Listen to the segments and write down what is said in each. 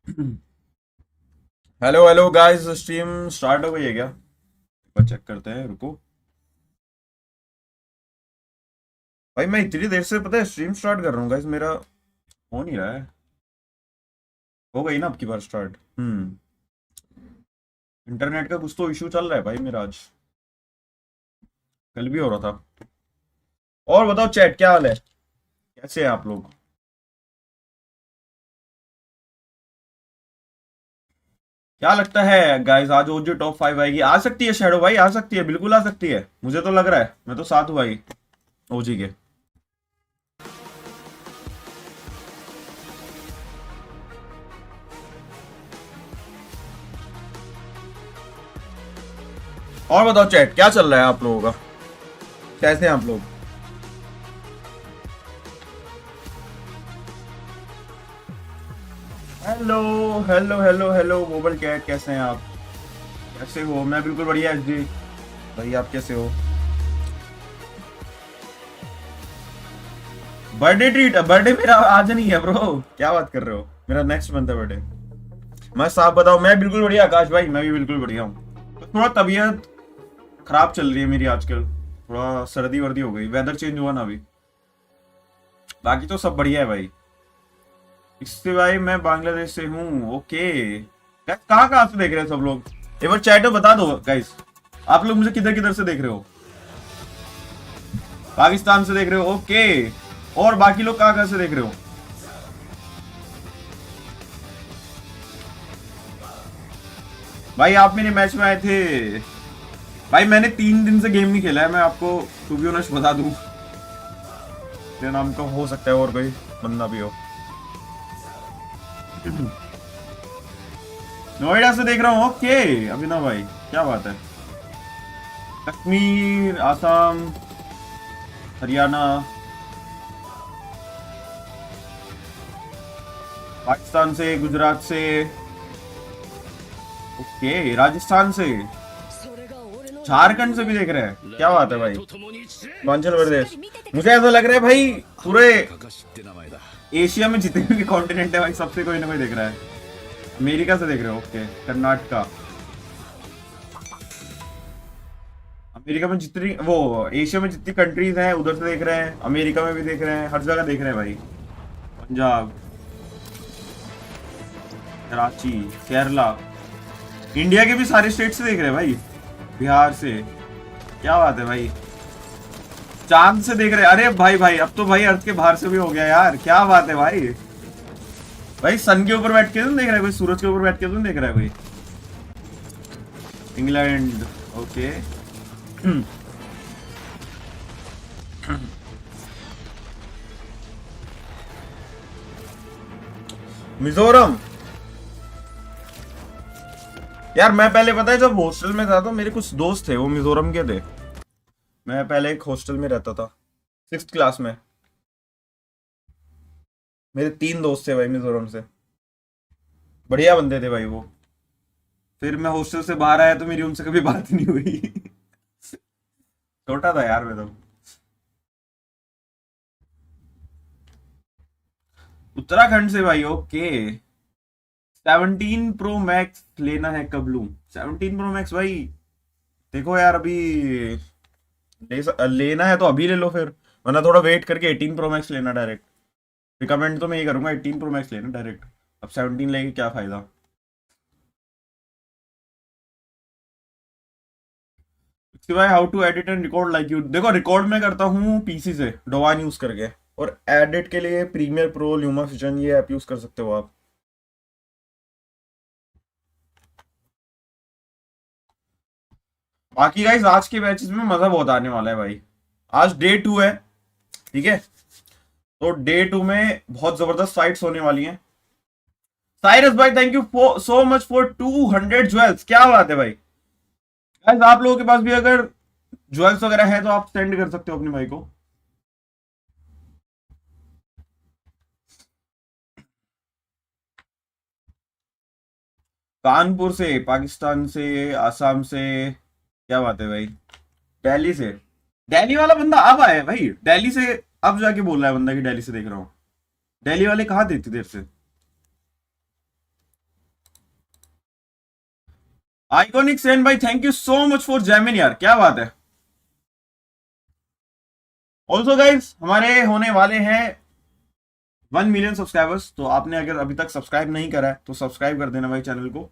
Hello hello guys, stream start हो गई है क्या? एक बार चेक करते हैं, रुको। भाई मैं इतनी देर से, पता है, स्ट्रीम स्टार्ट कर रहा हूँ गाइस, मेरा हो नहीं रहा है। हो गई ना अब की बार स्टार्ट? इंटरनेट का कुछ तो इशू चल रहा है भाई मेरा आज। कल भी हो रहा था। और बताओ चैट, क्या हाल है? कैसे हैं आप लोग? क्या लगता है गाइस, आज ओजी टॉप 5 आएगी? आ सकती है शैडो भाई, आ सकती है, बिल्कुल आ सकती है। मुझे तो लग रहा है, मैं तो साथ हूँ भाई ओजी के। और बताओ चैट, क्या चल रहा है आप लोगों का? कैसे हैं आप लोग? Hello hello hello hello mobile cat, कैसे हैं आप? कैसे हो? मैं बिल्कुल बढ़िया एच जी। भाई आप कैसे हो? Birthday treat? बर्थडे मेरा आज नहीं है ब्रो, क्या बात कर रहे हो? मेरा नेक्स्ट मंथ है बर्थडे। मैं साफ बताऊं, मैं बिल्कुल बढ़िया आकाश भाई, मैं भी बिल्कुल बढ़िया हूँ। तो थोड़ा तबीयत खराब चल रही है मेरी आजकल। थोड़ा सर्दी वर्दी हो गई, वेदर चेंज हुआ ना अभी। बाकी तो सब बढ़िया है भाई। इससे भाई मैं बांग्लादेश से हूँ। ओके गाइस, कहाँ कहाँ से देख रहे हैं सब लोग? एक बार चैट में बता दो गाइस, आप लोग मुझे किधर किधर से देख रहे हो? पाकिस्तान से देख रहे हो? ओके। और बाकी लोग कहाँ कहाँ से देख रहे हो? भाई आप मेरे मैच में आए थे। भाई मैंने 3 दिन से गेम नहीं खेला है, मैं आपको टू बी ऑनेस्ट बता दूं। मेरे नाम का हो सकता है और कोई बंदा भी हो। नोएडा से देख रहा हूँ। ओके अभिनव भाई, क्या बात है। कश्मीर, आसाम, हरियाणा, पाकिस्तान से, गुजरात से, ओके, राजस्थान से, झारखंड से भी देख रहे हैं। क्या बात है भाई। हिमाचल प्रदेश। मुझे ऐसा लग रहा है भाई, पूरे एशिया में जितने भी कॉन्टिनेंट है भाई, सबसे कोई ना कोई देख रहा है। अमेरिका से देख रहे हो? ओके, कर्नाटका। अमेरिका में जितनी, वो एशिया में जितनी कंट्रीज हैं उधर से देख रहे हैं, अमेरिका में भी देख रहे हैं, हर जगह देख रहे हैं भाई। पंजाब, कराची, केरला, इंडिया के भी सारे स्टेट से देख रहे हैं भाई, बिहार से। क्या बात है भाई। चांद से देख रहे हैं? अरे भाई भाई, अब तो भाई अर्थ के बाहर से भी हो गया यार, क्या बात है भाई। भाई सन के ऊपर बैठ के तुम देख रहा है कोई? सूरज के ऊपर बैठ के तुम देख रहा है कोई? England, okay. मिजोरम। यार मैं पहले, पता है, जब हॉस्टल में था तो मेरे कुछ दोस्त थे, वो मिजोरम के थे। मैं पहले एक हॉस्टल में रहता था, 6th क्लास में। मेरे 3 दोस्त थे भाई मिजोरम से। बढ़िया बंदे थे भाई वो। फिर मैं हॉस्टल से बाहर आया तो मेरी उनसे कभी बात नहीं हुई। छोटा था यार मैं तो। उत्तराखंड से भाई, ओके। 17 Pro Max लेना है, कब लूं? 17 Pro Max भाई, देखो यार अभी लेना है तो अभी ले लो फिर, वरना थोड़ा वेट करके 18 Pro Max लेना डायरेक्ट। रिकमेंड तो मैं ये करूंगा, 18 Pro Max लेना डायरेक्ट। अब 17 लेके क्या फायदा। सिवाय how to edit and record like you, देखो रिकॉर्ड मैं करता हूँ पीसी से डोवान यूज करके, और एडिट के लिए प्रीमियर प्रो, ल्यूमा फ्यूजन, ये ऐप यूज कर सकते हो आप। बाकी गाइस आज के मैचेस में मजा बहुत आने वाला है भाई। आज डे 2 है, ठीक है? तो डे 2 में बहुत जबरदस्त फाइट्स होने वाली हैं। साइरस भाई, thank you so much for 200 jewels, क्या बात है भाई। गाइस आप लोगों के पास भी अगर ज्वेल्स वगैरह है तो आप सेंड कर सकते हो अपने भाई को। कानपुर से, पाकिस्तान से, आसाम से। क्या बात है भाई। दिल्ली से। दिल्ली वाला बंदा अब आया है भाई, दिल्ली से। अब जाके बोल रहा है बंदा कि दिल्ली से देख रहा हूँ। दिल्ली वाले कहाँ थे इतनी देर से? आइकॉनिक सेन भाई thank you so much for Jaimin यार, क्या बात है। ऑल्सो गाइज हमारे होने वाले हैं 1 मिलियन सब्सक्राइबर्स, तो आपने अगर अभी तक सब्सक्राइब नहीं करा है तो सब्सक्राइब कर देना भाई चैनल को।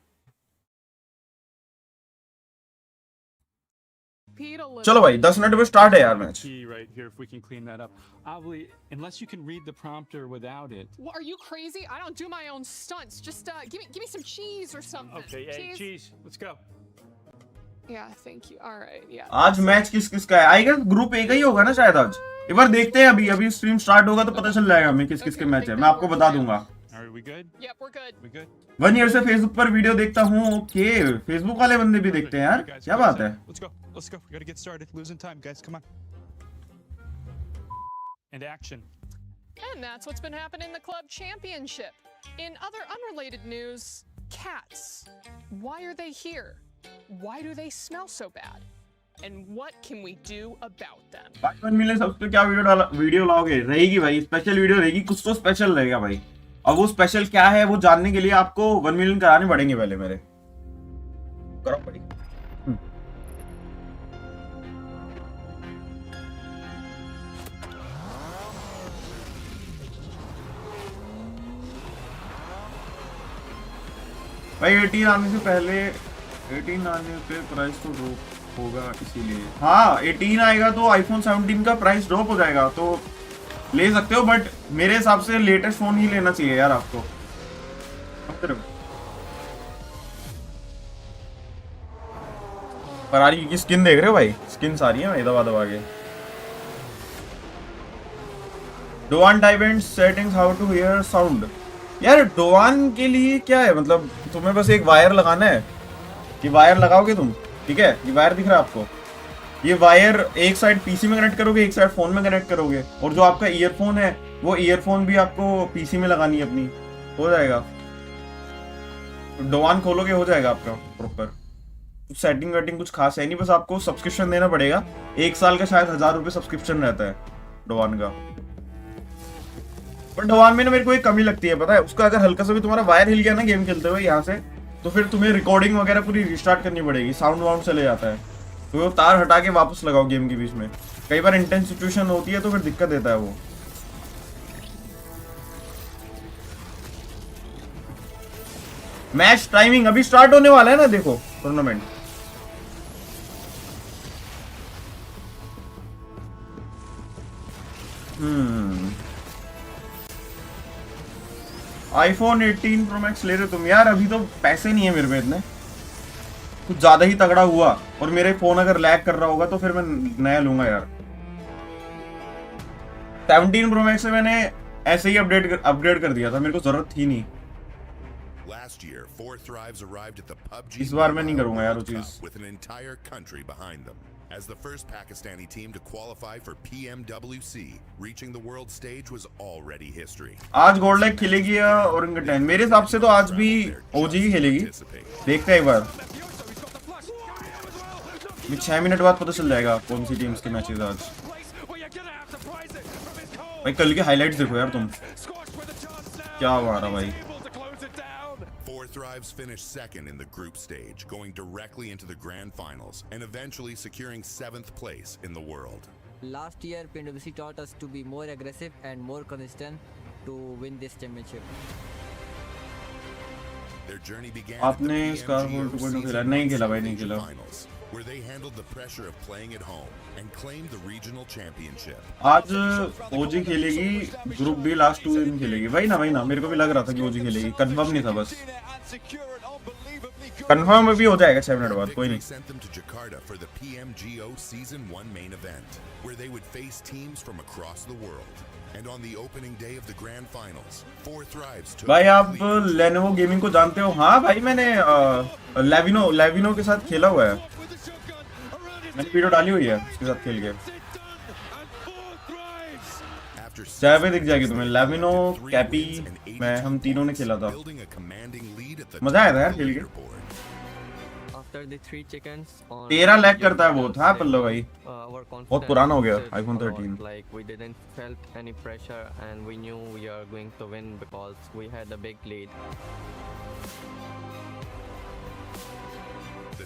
चलो भाई 10 मिनट में स्टार्ट है यार match. Right here, if we can clean that up. Obviously, unless you can read the prompter without it. Well, are you crazy? I don't do my own stunts. Just give me some cheese or something. Okay, hey, cheese. Let's go. Yeah, thank you. All right, yeah. आज match किस किस का है? आएगा group A का ही होगा ना शायद आज। एक बार देखते हैं, अभी स्ट्रीम स्टार्ट होगा तो पता चल जाएगा हमें किस किस के मैच है, मैं आपको बता दूंगा। Are we good? Yep, we're good. We good? 1 year से फेसबुक पर वीडियो देखता हूँ। ओके, फेसबुक वाले बंदे भी देखते हैं यार, क्या बात है। Let's go. Let's go. We gotta get started. Losing time, guys. Come on. And action. And that's what's been happening in the club championship. In other unrelated news, cats. Why are they here? Why do they smell so bad? And what can we do about them? 1 million सबसे तो क्या video लाओगे? रहेगी भाई, special video रहेगी, कुछ तो special रहेगा भाई। और वो स्पेशल क्या है वो जानने के लिए आपको 1 मिलियन कराने पड़ेंगे पहले मेरे। करो भाई। भाई 18 आने से पहले 18 आने पे प्राइस तो ड्रॉप होगा इसीलिए। हाँ 18 आएगा तो आईफोन 17 का प्राइस ड्रॉप हो जाएगा, तो ले सकते हो, बट मेरे हिसाब से लेटेस्ट फोन ही लेना चाहिए यार आपको। फरारी की स्किन देख रहे हो भाई? स्किन सारी है भाई, दबा दबा के। डोवान type and settings, how to hear sound. यार डोवान के लिए क्या है, मतलब तुम्हें बस एक वायर लगाना है कि वायर लगाओगे तुम, ठीक है। ये वायर दिख रहा है आपको, ये वायर एक साइड पीसी में कनेक्ट करोगे, एक साइड फोन में कनेक्ट करोगे, और जो आपका ईयरफोन है वो ईयरफोन भी आपको पीसी में लगानी है अपनी, हो जाएगा। डोवान खोलोगे हो जाएगा आपका प्रॉपर। सेटिंग वेटिंग कुछ खास है नहीं, बस आपको सब्सक्रिप्शन देना पड़ेगा। 1 साल का शायद 1000 रुपये सब्सक्रिप्शन रहता है डोवान का। पर डोवान में ना मेरे को एक कमी लगती है, पता है, उसका अगर हल्का सा भी तुम्हारा वायर हिल गया ना गेम खेलते हुए यहाँ से, तो फिर तुम्हें रिकॉर्डिंग वगैरह पूरी रिस्टार्ट करनी पड़ेगी, साउंड वाउंड चले जाता है, तो वो तार हटा के वापस लगाओ गेम के बीच में। कई बार इंटेंस सिचुएशन होती है तो फिर दिक्कत देता है वो। मैच टाइमिंग अभी स्टार्ट होने वाला है ना, देखो टूर्नामेंट। आईफोन 18 प्रो मैक्स ले रहे तुम? यार अभी तो पैसे नहीं है मेरे पे इतने, कुछ ज्यादा ही तगड़ा हुआ और मेरे फोन अगर लैग कर रहा होगा तो फिर मैं नया लूंगा यार। 17 प्रो मैक्स से मैंने ऐसे ही अपग्रेड कर दिया था, मेरे को जरूरत थी नहीं। इस बार मैं नहीं करूंगा यार वो चीज। As the first Pakistani team to qualify for PMWC, reaching the world stage was already history. आज गोल्ड लेग खेलेगी या ओरेंगटन? मेरे हिसाब से तो आज भी ओजी ही खेलेगी, देखते हैं एक बार। 6 मिनट बाद पता चल जाएगा कौन सी टीम्स के मैचेस आज। भाई कल के हाइलाइट्स देखो यार तुम, क्या मारा भाई। Thrives finished second in the group stage, going directly into the grand finals and eventually securing 7th place in the world. Last year, PMWC taught us to be more aggressive and more consistent to win this championship. Their journey began आपने इसका खेला? नहीं खेला भाई, नहीं खेला। where they handled the pressure of playing at home and claimed the regional championship. आज ओजी खेलेगी, ग्रुप बी लास्ट 2 दिन खेलेगी। वही ना, मेरे को भी लग रहा था कि ओजी खेलेगी, कंफर्म नहीं था, बस कंफर्म भी हो जाएगा 6 मिनट बाद, कोई नहीं। Sent them to Jakarta for the PMGO Season 1 main event, where they would face teams from across the world. And on the opening day of the grand finals, 4 Thrives took. भाई आप Lenovo gaming को जानते हो? हाँ भाई मैंने लेविनो के साथ खेला हुआ है, मैंने वीडियो डाली हुई है उसके साथ खेल के। चाहे पे दिख जाएगी तुम्हें, लेविनो, कैपी, मैं, हम तीनों ने खेला था, मजा आया था यार खेल के। तेरा लैग करता है बहुत, हाँ पल्लो भाई, बहुत पुराना हो गया iPhone 13। Like we didn't felt any pressure and we knew we are going to win because we had a big lead.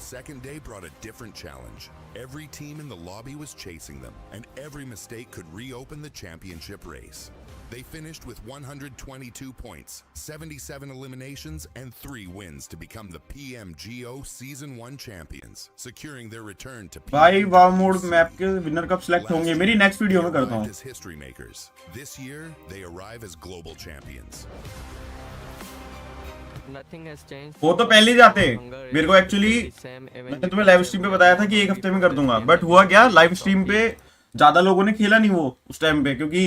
the second day brought a different challenge. Every team in the lobby was chasing them, and every mistake could reopen the championship race. They finished with 122 points, 77 eliminations, and 3 wins to become the PMGO Season 1 champions, securing their return to भाई वाव mode map के winner कब select होंगे, मेरी next video में करता हूँ। as history makers. This year, they arrive as global champions. Nothing has changed. वो तो पहले ही जाते, मेरे को एक्चुअली मैंने तुम्हें लाइव स्ट्रीम पे बताया था कि 1 हफ्ते में कर दूंगा, बट हुआ क्या, लाइव स्ट्रीम पे ज्यादा लोगों ने खेला नहीं वो उस टाइम पे, क्योंकि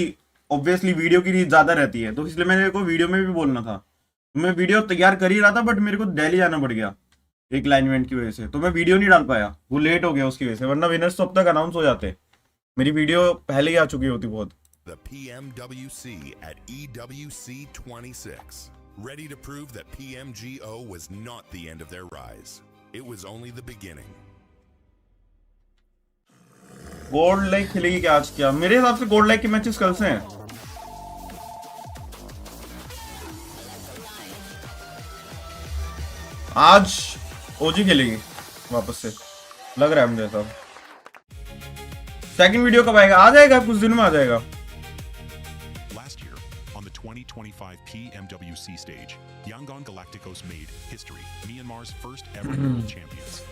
ऑब्वियसली वीडियो की रीच ज्यादा रहती है, तो इसलिए मेरे को वीडियो में भी बोलना था। मैं वीडियो तैयार कर ही रहा था, बट मेरे को दिल्ली जाना पड़ गया एक लाइन इवेंट की वजह से, तो मैं वीडियो नहीं डाल पाया, वो लेट हो गया उसकी वजह से, वरना विनर्स तो अब तक अनाउंस हो जाते, मेरी वीडियो पहले ही आ चुकी होती बहुत। The PMWC at EWC 26, ready to prove that PMGO was not the end of their rise. It was only the beginning. Gold like खेलेगी क्या आज? क्या मेरे हिसाब से गोल्ड लाइक के मैचेस कल से हैं। आज ओजी खेलेगी वापस से, लग रहा है मुझे सब। सेकंड वीडियो कब आएगा? आ जाएगा, कुछ दिन में आ जाएगा। Last year, on the 2025 PMWC stage, Yangon Galacticos made history, Myanmar's first ever world champions.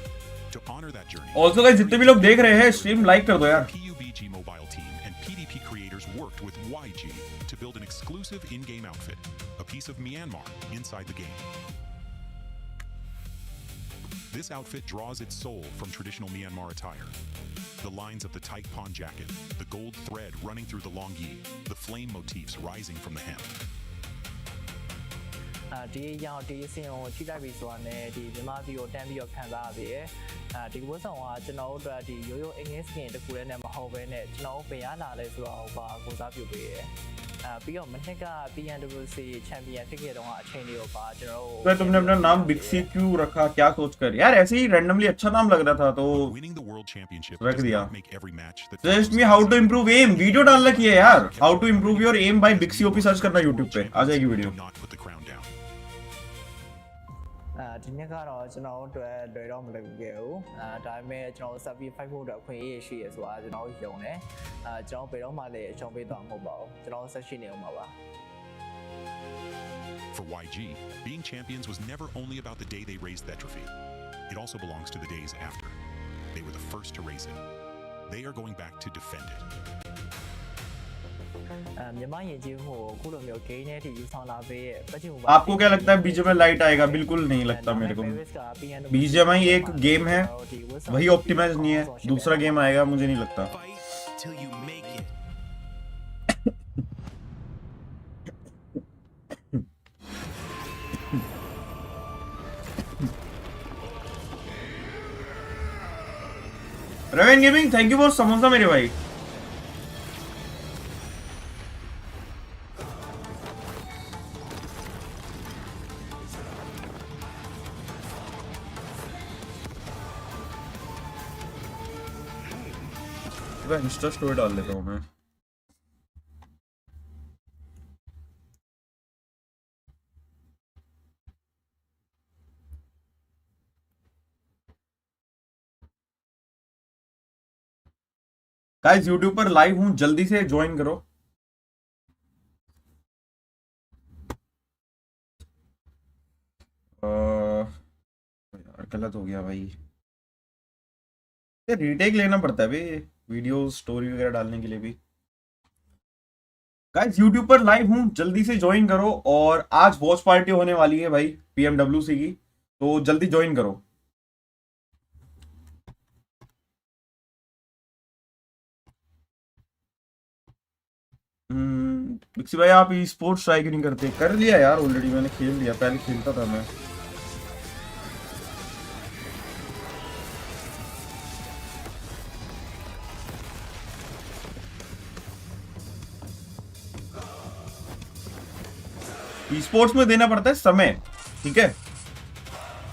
To honor that journey, also guys जितने भी लोग देख रहे हैं स्ट्रीम लाइक कर दो यार। Pubg mobile team and PDP creators worked with YG to build an exclusive in-game outfit, a piece of Myanmar inside the game. This outfit draws its soul from traditional Myanmar attire. The lines of the tight pawn jacket, the gold thread running through the long yi, the flame motifs rising from the hem. ဒီရောက်ဒီအစင်ကိုချိလိုက်ပြီဆိုတာနဲ့ဒီမြန်မာပြည်ကိုတန်းပြီးတော့ခံစားရပြီ။ဒီဝတ်ဆောင်ကကျွန်တော်တို့အတွက်ဒီရိုးရိုးအင်္ဂလိပ်စကင်တစ်ခုတည်းနဲ့မဟုတ်ဘဲနဲ့ကျွန်တော်တို့ဘယ်ရလာလဲဆိုတော့ပါကိုစားပြုပေးရဲ။ပြီးတော့မနှစ်က PMWC ချန်ပီယံဖြစ်ခဲ့တော့အချိန်လေးကိုပါကျွန်တော်တို့ तो तुमने अपना नाम बिक्सी क्यों रखा, क्या सोच कर? यार ऐसे ही रैंडमली अच्छा नाम लग रहा था तो Winning the world championship रख does दिया। not make every match that suggest me how to improve aim, video डालना की है यार। How to improve your aim by बिक्सी ओपी सर्च करना यूट्यूब पे, आ जाएगी video. do not put the crown down. ဒီနှစ်ကတော့ကျွန်တော်တို့အတွက်လွယ်တော့မလွယ်ဘူးခဲ့ဘူးဒါပေမဲ့ကျွန်တော်တို့ sub 5ဖို့အတွက်အခွင့်အရေးရှိရဆိုတာကျွန်တော်ယုံတယ်ကျွန်တော်ဘယ်တော့မှလည်းအရှုံးပေးသွားမှာမဟုတ်ပါဘူးကျွန်တော်ဆက်ရှိနေအောင်ပါ For YG, being champions was never only about the day they raised that trophy. It also belongs to the days after. They were the first to raise it. They are going back to defend it. မြန်မာယဉ်ကျေးမှုကိုအခုလိုမျိုး gain နဲ့တည်ယူဆောင်လာပေးရဲ့ပတ်ချင်မှု आपको क्या लगता है BGMI light आएगा? बिल्कुल नहीं लगता मेरे को। बीजीएमआई एक गेम है, वही ऑप्टिमाइज नहीं है। दूसरा गेम आएगा मुझे नहीं लगता। Till you make it. Raven gaming thank you for samosa मेरे भाई। इंस्टा स्टोरी डाल लेता हूँ मैं। गाइस यूट्यूब पर लाइव हूं, जल्दी से ज्वाइन करो। यार गलत हो गया भाई, रीटेक लेना पड़ता है भाई वीडियो स्टोरी वगैरह डालने के लिए भी। गाइस यूट्यूब पर लाइव हूं, जल्दी से ज्वाइन करो। और आज वॉच पार्टी होने वाली है भाई PMWC की, तो जल्दी ज्वाइन करो। बिक्सी भाई आप ई स्पोर्ट्स ट्राई क्यों नहीं करते? कर लिया यार ऑलरेडी, मैंने खेल लिया, पहले खेलता था मैं। ई स्पोर्ट्स में देना पड़ता है समय, ठीक है?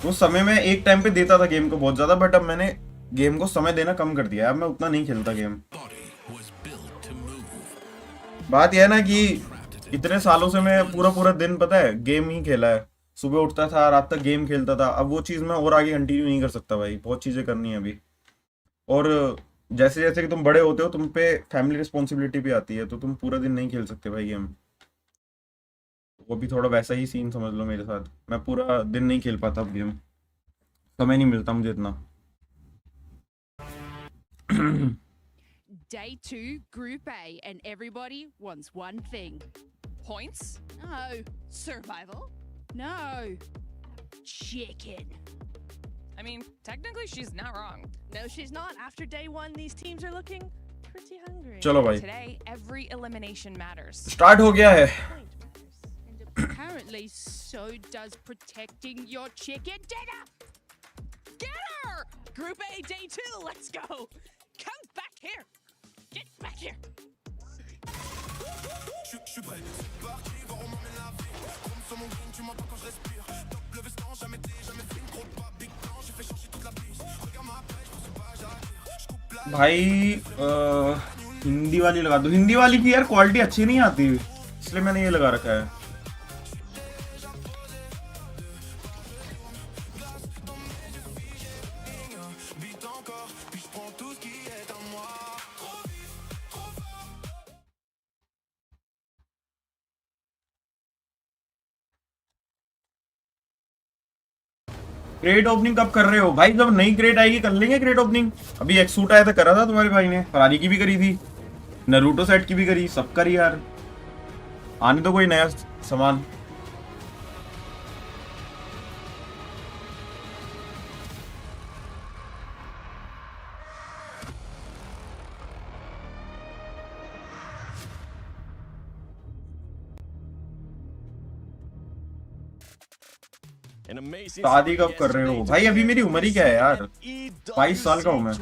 वो समय में एक टाइम पे देता था गेम को बहुत ज्यादा, बट अब मैंने गेम को समय देना कम कर दिया है। अब मैं उतना नहीं खेलता गेम। बात यह है ना कि इतने सालों से मैं पूरा दिन पता है गेम ही खेला है, सुबह उठता था, रात तक गेम खेलता था, अब वो चीज़ मैं और आगे कंटिन्यू नहीं कर सकता भाई, बहुत चीज़ें करनी है अभी। और जैसे जैसे कि तुम बड़े होते हो, तुम पे फैमिली रिस्पॉन्सिबिलिटी भी आती है, तो तुम पूरा दिन नहीं खेल सकते भाई गेम। वो भी थोड़ा वैसा ही सीन समझ लो मेरे साथ, मैं पूरा दिन नहीं खेल पाता अब गेम, समय नहीं मिलता मुझे इतना। Day 2, Group A, and everybody wants one thing. Points? No. Survival? No. Chicken. I mean, technically she's not wrong. No, she's not. After day 1, these teams are looking pretty hungry. चलो भाई, Today, every elimination matters. Start हो गया है। And apparently, so does protecting your chicken dinner. Get her! Group A, day 2, let's go! Come back here! Get back here! भाई हिंदी वाली लगा दो, हिंदी वाली की यार क्वालिटी अच्छी नहीं आती, इसलिए मैंने ये लगा रखा है। क्रेट ओपनिंग कब कर रहे हो भाई? जब नई क्रेट आएगी कर लेंगे क्रेट ओपनिंग। अभी एक सूट आया था, करा था तुम्हारे भाई ने, फरारी की भी करी थी, नरूटो सेट की भी करी, सब करी यार। आने तो कोई नया सामान। शादी कब कर रहे हो भाई? अभी मेरी उम्र ही क्या है यार, 22 साल का हूँ मैं,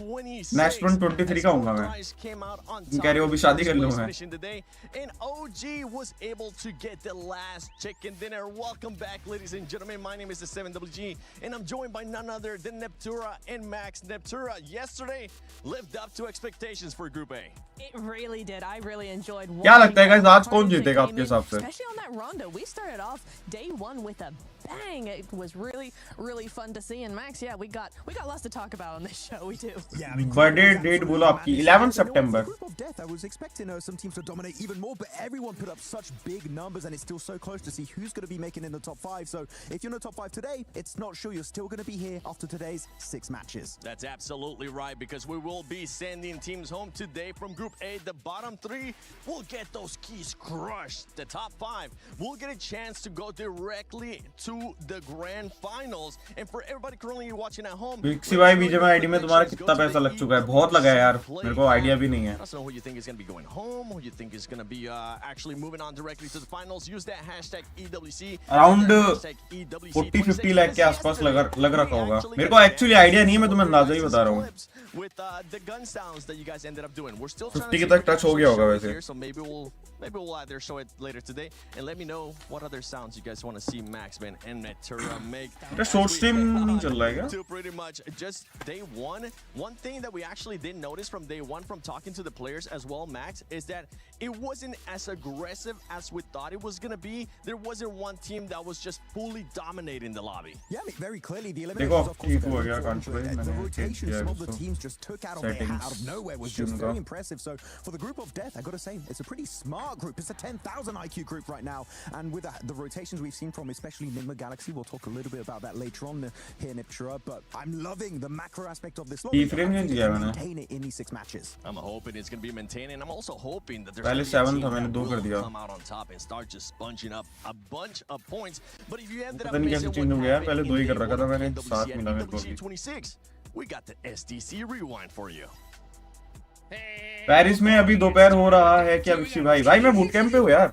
नेक्स्ट मंथ 23 का हूँगा मैं। तुम कह रहे हो अभी शादी कर लूँ मैं? And OG was able to get the last chicken dinner. Welcome back, ladies and gentlemen. My name is the 7WG, and I'm joined by none other than Neptura and Max. Neptura yesterday lived up to expectations for Group A. It really did. I really enjoyed. क्या लगता है guys, आज कौन जीतेगा आपके हिसाब से? Especially on that rondo, we started off day 1 with a bang. It was really fun to see. And Max, yeah, we got lots to talk about on this show. We do. Yeah, I mean, birthday date बोलो आपकी 11 सितंबर। Group of death, I was expecting some teams to dominate even more, but everyone put up such big numbers, and it's still so close to see who's going to be making in the top 5. So if you're in the top 5 today, it's not sure you're still going to be here after today's 6 matches. That's absolutely right, because we will be sending teams home today from Group A. The bottom 3 will get those keys crushed. The top 5 will get a chance to go directly to the grand finals. And for everybody currently watching at home, बिक्सी भाई BGMI ID में तुम्हारा कितना पैसा लग चुका है? बहुत लगा है यार, मेरे को आइडिया भी नहीं है। I don't know who you think is going to be going home, who you think is going to be actually moving on directly to the finals. Use that hashtag EWC. Around 40-50 lakh के आसपास लग रखा होगा। मेरे को actually idea नहीं है, मैं तुम्हें अंदाजा ही बता रहा हूँ। With the gun sounds that you guys ended up doing, we're still 50 के तक टच हो गया होगा वैसे। So maybe we'll either show it later today, and let me know what other sounds you guys want to see Max Man and Neptura make. तेरा short stream नहीं चल रहा है क्या? To pretty much just day 1. One thing that we actually did notice from day 1 from talking to the players as well, Max, is that it wasn't as aggressive as we thought it was going to be. There wasn't one team that was just fully dominating the lobby. Yeah, I mean, very clearly the eliminations, of course, the rotation, some of the teams just took out of nowhere was just very impressive. So for the group of death, I got to say, it's a pretty smart group. It's a 10,000 IQ group right now, and with the rotations we've seen from especially Nigma Galaxy, we'll talk a little bit about that later on here, Niptura. But I'm loving the macro aspect of this lobby. Maintain it in these 6 matches. I'm hoping it's going to be maintained. I'm also hoping that पहले there's 7 था, मैंने 2 कर दिया। come out on top and start just sponging up a bunch of points. But if you ended up पता नहीं कैसे change हो गया, पहले 2 ही कर रखा था मैंने, 7 मिला मेरे को भी। 26, we got the SDC rewind for you. Paris में अभी दोपहर हो रहा है क्या बिक्सी भाई? भाई मैं बूट कैंप पे हूँ यार।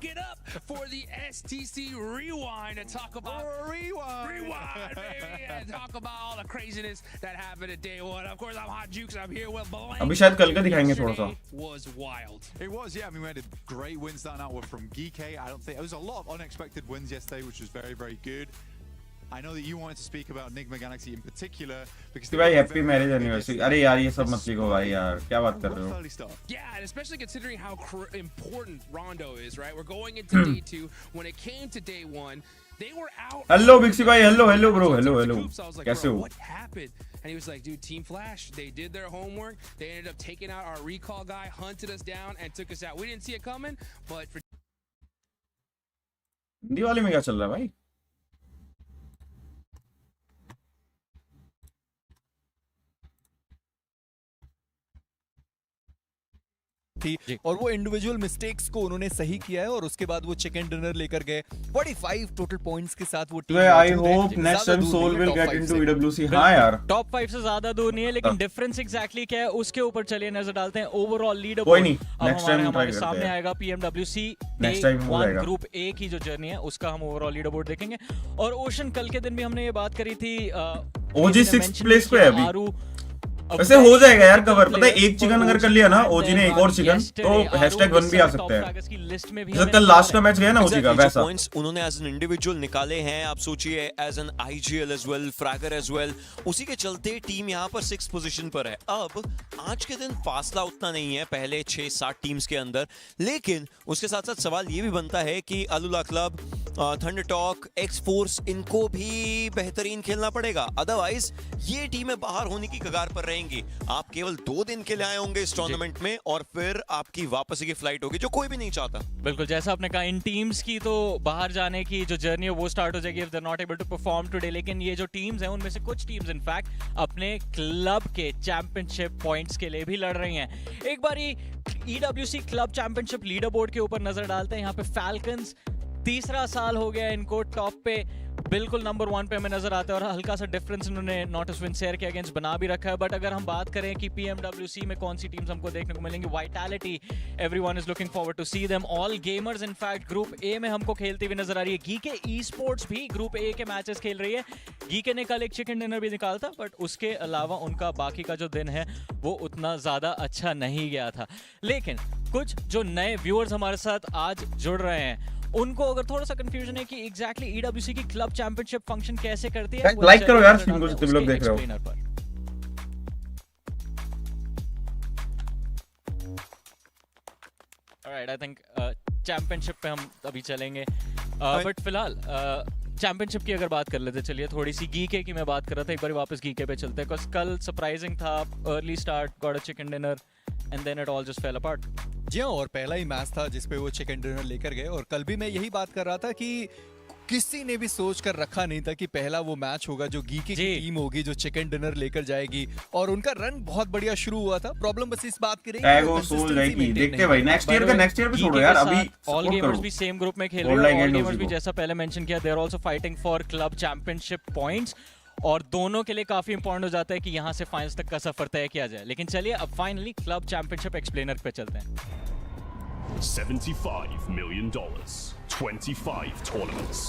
For the STC rewind and talk about rewind, baby, and talk about all the craziness that happened at day 1. Of course, I'm Hot Jukes. I'm here with Blank. अभी शायद कल का दिखाएंगे थोड़ा सा। Was wild. It was, yeah. I mean, we had great wins that night. Were from Geek. I don't think there was a lot of unexpected wins yesterday, which was very, very good. I know that you wanted to speak about Nigma Galaxy in particular because भाई happy marriage anniversary. अरे यार ये सब मत लिखो भाई यार, क्या बात कर रहे हो? Yeah, and especially considering how important Rondo is, right? We're going into day 2. When it came to day 1, They were out. Hello बिक्सी भाई, हेलो ब्रो, हेलो कैसे हो? What happened? And he was like, dude, Team Flash, they did their homework. They ended up taking out our recall guy, hunted us down, and took us out. We didn't see it coming, but for Hindi वाले में क्या चल रहा है भाई? थी और वो इंडिविजुअल मिस्टेक्स को उन्होंने सही किया है और उसके बाद वो चिकन डिनर लेकर गए 45 टोटल पॉइंट्स के साथ वो team I hope next time Soul will get into EWC। हां यार, टॉप 5 से ज्यादा दूर नहीं है, लेकिन डिफरेंस एग्जैक्टली क्या है उसके ऊपर चलिए नजर डालते हैं। ओवरऑल लीडर कोई नहीं, नेक्स्ट टाइम हमारे सामने आएगा PMWC नेक्स्ट टाइम हो जाएगा। ग्रुप ए की जो जर्नी है उसका हम ओवरऑल लीडर बोर्ड देखेंगे। और ओशन कल के दिन भी हमने ये बात करी थी, ओजी 6th प्लेस पे है अभी। वैसे हो जाएगा यार कवर, पता है एक चिकन अगर कर लिया ना ओजी ने, एक और चिकन, तो #1 भी आ सकता है। जैसे कल लास्ट का मैच गया ना ओजी का, वैसा पॉइंट्स उन्होंने एज एन इंडिविजुअल निकाले हैं। आप सोचिए as an IGL as well, fragger as well, उसी के चलते टीम यहाँ पर 6th पोजीशन पर है। अब आज के दिन फासला उतना नहीं है पहले 6-7 टीम्स के अंदर, लेकिन उसके साथ साथ सवाल ये भी बनता है कि अलुला club, thunder talk, X force, इनको भी बेहतरीन खेलना पड़ेगा, अदरवाइज ये टीमें बाहर होने की कगार पर रहेंगी। आप केवल 2 दिन के लिए आए होंगे इस टूर्नामेंट में और फिर आपकी वापसी की फ्लाइट होगी, जो कोई भी नहीं चाहता। बिल्कुल, जैसा आपने कहा, इन टीम्स की तो बाहर जाने की जो जर्नी है वो स्टार्ट हो जाएगी if they are not able to perform today. लेकिन ये जो टीम्स हैं उनमें से कुछ टीम्स इनफैक्ट अपने क्लब के चैंपियनशिप पॉइंट्स के लिए भी लड़ रही हैं। एक बारी EWC club championship leader board के ऊपर नजर डालते हैं। यहाँ पे फैल्कन्स 3रा साल हो गया इनको टॉप पे, बिल्कुल नंबर 1 पे हमें नजर आते हैं और हल्का सा डिफरेंस इन्होंने नॉटिस विंसेयर के अगेंस्ट बना भी रखा है। बट अगर हम बात करें कि PMWC में कौन सी टीम्स हमको देखने को मिलेंगी, Vitality, everyone is looking forward to see them. All Gamers in fact group A में हमको खेलती हुई नजर आ रही है। गीके ई स्पोर्ट्स भी ग्रुप ए के मैचेस खेल रही है। गीके ने कल एक चिकन डिनर भी निकाला था, बट उसके अलावा उनका बाकी का जो दिन है वो उतना ज्यादा अच्छा नहीं गया था। लेकिन कुछ जो नए व्यूअर्स हमारे साथ आज जुड़ रहे हैं उनको अगर थोड़ा सा कंफ्यूजन है कि एग्जैक्टली EWC की क्लब चैंपियनशिप फंक्शन कैसे करती है, लाइक करो यार स्ट्रीम को जितने लोग देख रहे हो। ऑलराइट, आई थिंक चैंपियनशिप पे हम अभी चलेंगे, बट फिलहाल चैंपियनशिप की अगर बात कर लेते, चलिए थोड़ी सी गीके की मैं बात कर रहा था, एक बार वापस गीके पे चलते हैं। बिकॉज़ कल सरप्राइजिंग था, early start, got a chicken dinner and then it all just fell apart. जी हाँ, और पहला ही मैच था जिसपे वो चिकन डिनर लेकर गए। और कल भी मैं यही बात कर रहा था कि किसी ने भी सोच कर रखा नहीं था कि पहला वो मैच होगा जो गीके की टीम होगी जो चिकन डिनर लेकर जाएगी। और उनका रन बहुत बढ़िया शुरू हुआ था। प्रॉब्लम बस इस बात की रही देखते भाई नेक्स्ट ईयर पे छोड़ो यार, अभी ऑल गेमर्स भी सेम ग्रुप में खेल रहे हैं। ऑल गेमर्स भी जैसा पहले मेंशन किया, they are also fighting for club championship points और दोनों के लिए काफी इंपॉर्टेंट हो जाता है कि यहाँ से फाइनल्स तक का सफर तय किया जाए। लेकिन चलिए अब फाइनली क्लब चैंपियनशिप एक्सप्लेनर पे चलते हैं। $75 million, 25 tournaments,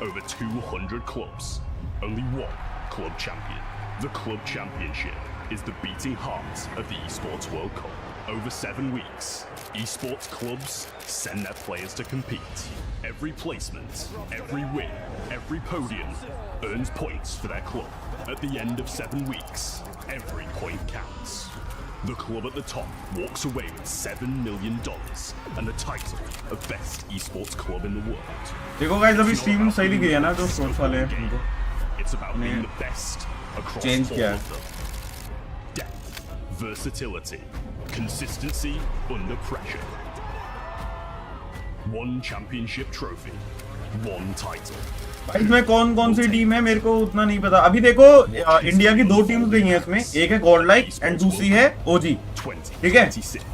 over 200 clubs, only one club champion. The club championship is the beating heart of the Esports World Cup. Over 7 weeks, esports clubs send their players to compete. Every placement, every win, every podium earns points for their club. At the end of 7 weeks, every point counts. The club at the top walks away with $7 million and the title of best esports club in the world. देखो guys, अभी stream सही दिख रही है ना जो sports वाले हैं उनको। It's about being the best across all of them. Depth, versatility, consistency under pressure. One championship trophy, one title. इसमें कौन कौन सी टीम है मेरे को उतना नहीं पता। अभी देखो इंडिया की 2 टीम्स गई हैं इसमें, एक है गॉड लाइक एंड दूसरी है ओजी, ठीक है।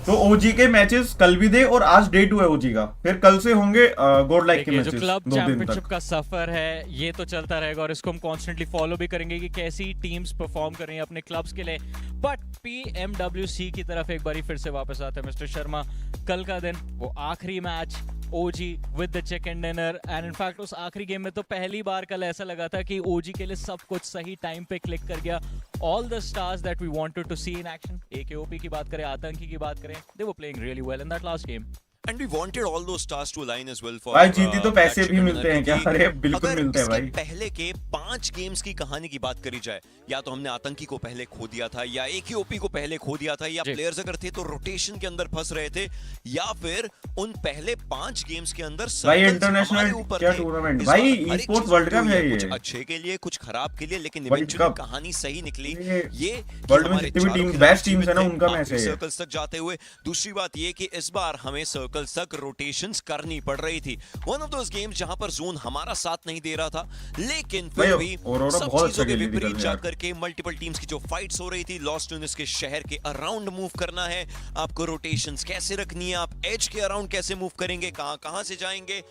तो ओजी के मैचेस कल भी थे और आज डे 2 है ओजी का, फिर कल से होंगे गॉड लाइक के मैचेस। जो क्लब चैंपियनशिप का सफर है ये तो चलता रहेगा और इसको हम कॉन्स्टेंटली फॉलो भी करेंगे कि कैसी टीम्स परफॉर्म कर रही हैं अपने क्लब्स के लिए। बट PMWC की तरफ एक बारी फिर से वापस आते हैं मिस्टर शर्मा। कल का दिन, वो आखिरी match OG with the chicken dinner, and in fact उस आखिरी गेम में तो पहली बार कल ऐसा लगा था कि OG के लिए सब कुछ सही टाइम पे क्लिक कर गया। All the stars that we wanted to see in action, AKOP की बात करें, आतंकी की बात करें, they were playing really well in that last game. And we wanted all those stars to align as well for भाई जीती तो पैसे भी मिलते हैं क्या? अरे बिल्कुल मिलते हैं भाई। पहले के 5 गेम्स की कहानी की बात करी जाए, या तो हमने आतंकी को पहले खो दिया था, या एक ही ओपी को पहले खो दिया था, या प्लेयर्स अगर थे तो रोटेशन के अंदर फंस रहे थे, या फिर उन पहले 5 गेम्स के अंदर भाई इंटरनेशनल क्या टूर्नामेंट, भाई ई स्पोर्ट्स वर्ल्ड कप है ये, कुछ अच्छे के लिए कुछ खराब के लिए, लेकिन इवेंचुअली कहानी सही निकली। ये वर्ल्ड में जितनी भी टीम बेस्ट टीम्स है ना उनका मैच है सर्कल्स तक जाते हुए। दूसरी बात ये कि इस बार हमें सर्कल्स तक रोटेशंस करनी पड़ रही थी। वन ऑफ दोस गेम्स जहां पर जोन हमारा साथ नहीं दे रहा था, लेकिन फिर भी सब चीजों के विपरीत जाकर के मल्टीपल टीम्स की जो फाइट्स हो रही थी, लॉस्ट यूनिट्स के शहर के अराउंड मूव करना है, आपको रोटेशंस कैसे रखनी है, आप एज के अराउंड कैसे मूव करेंगे, कहां से जाएंगे,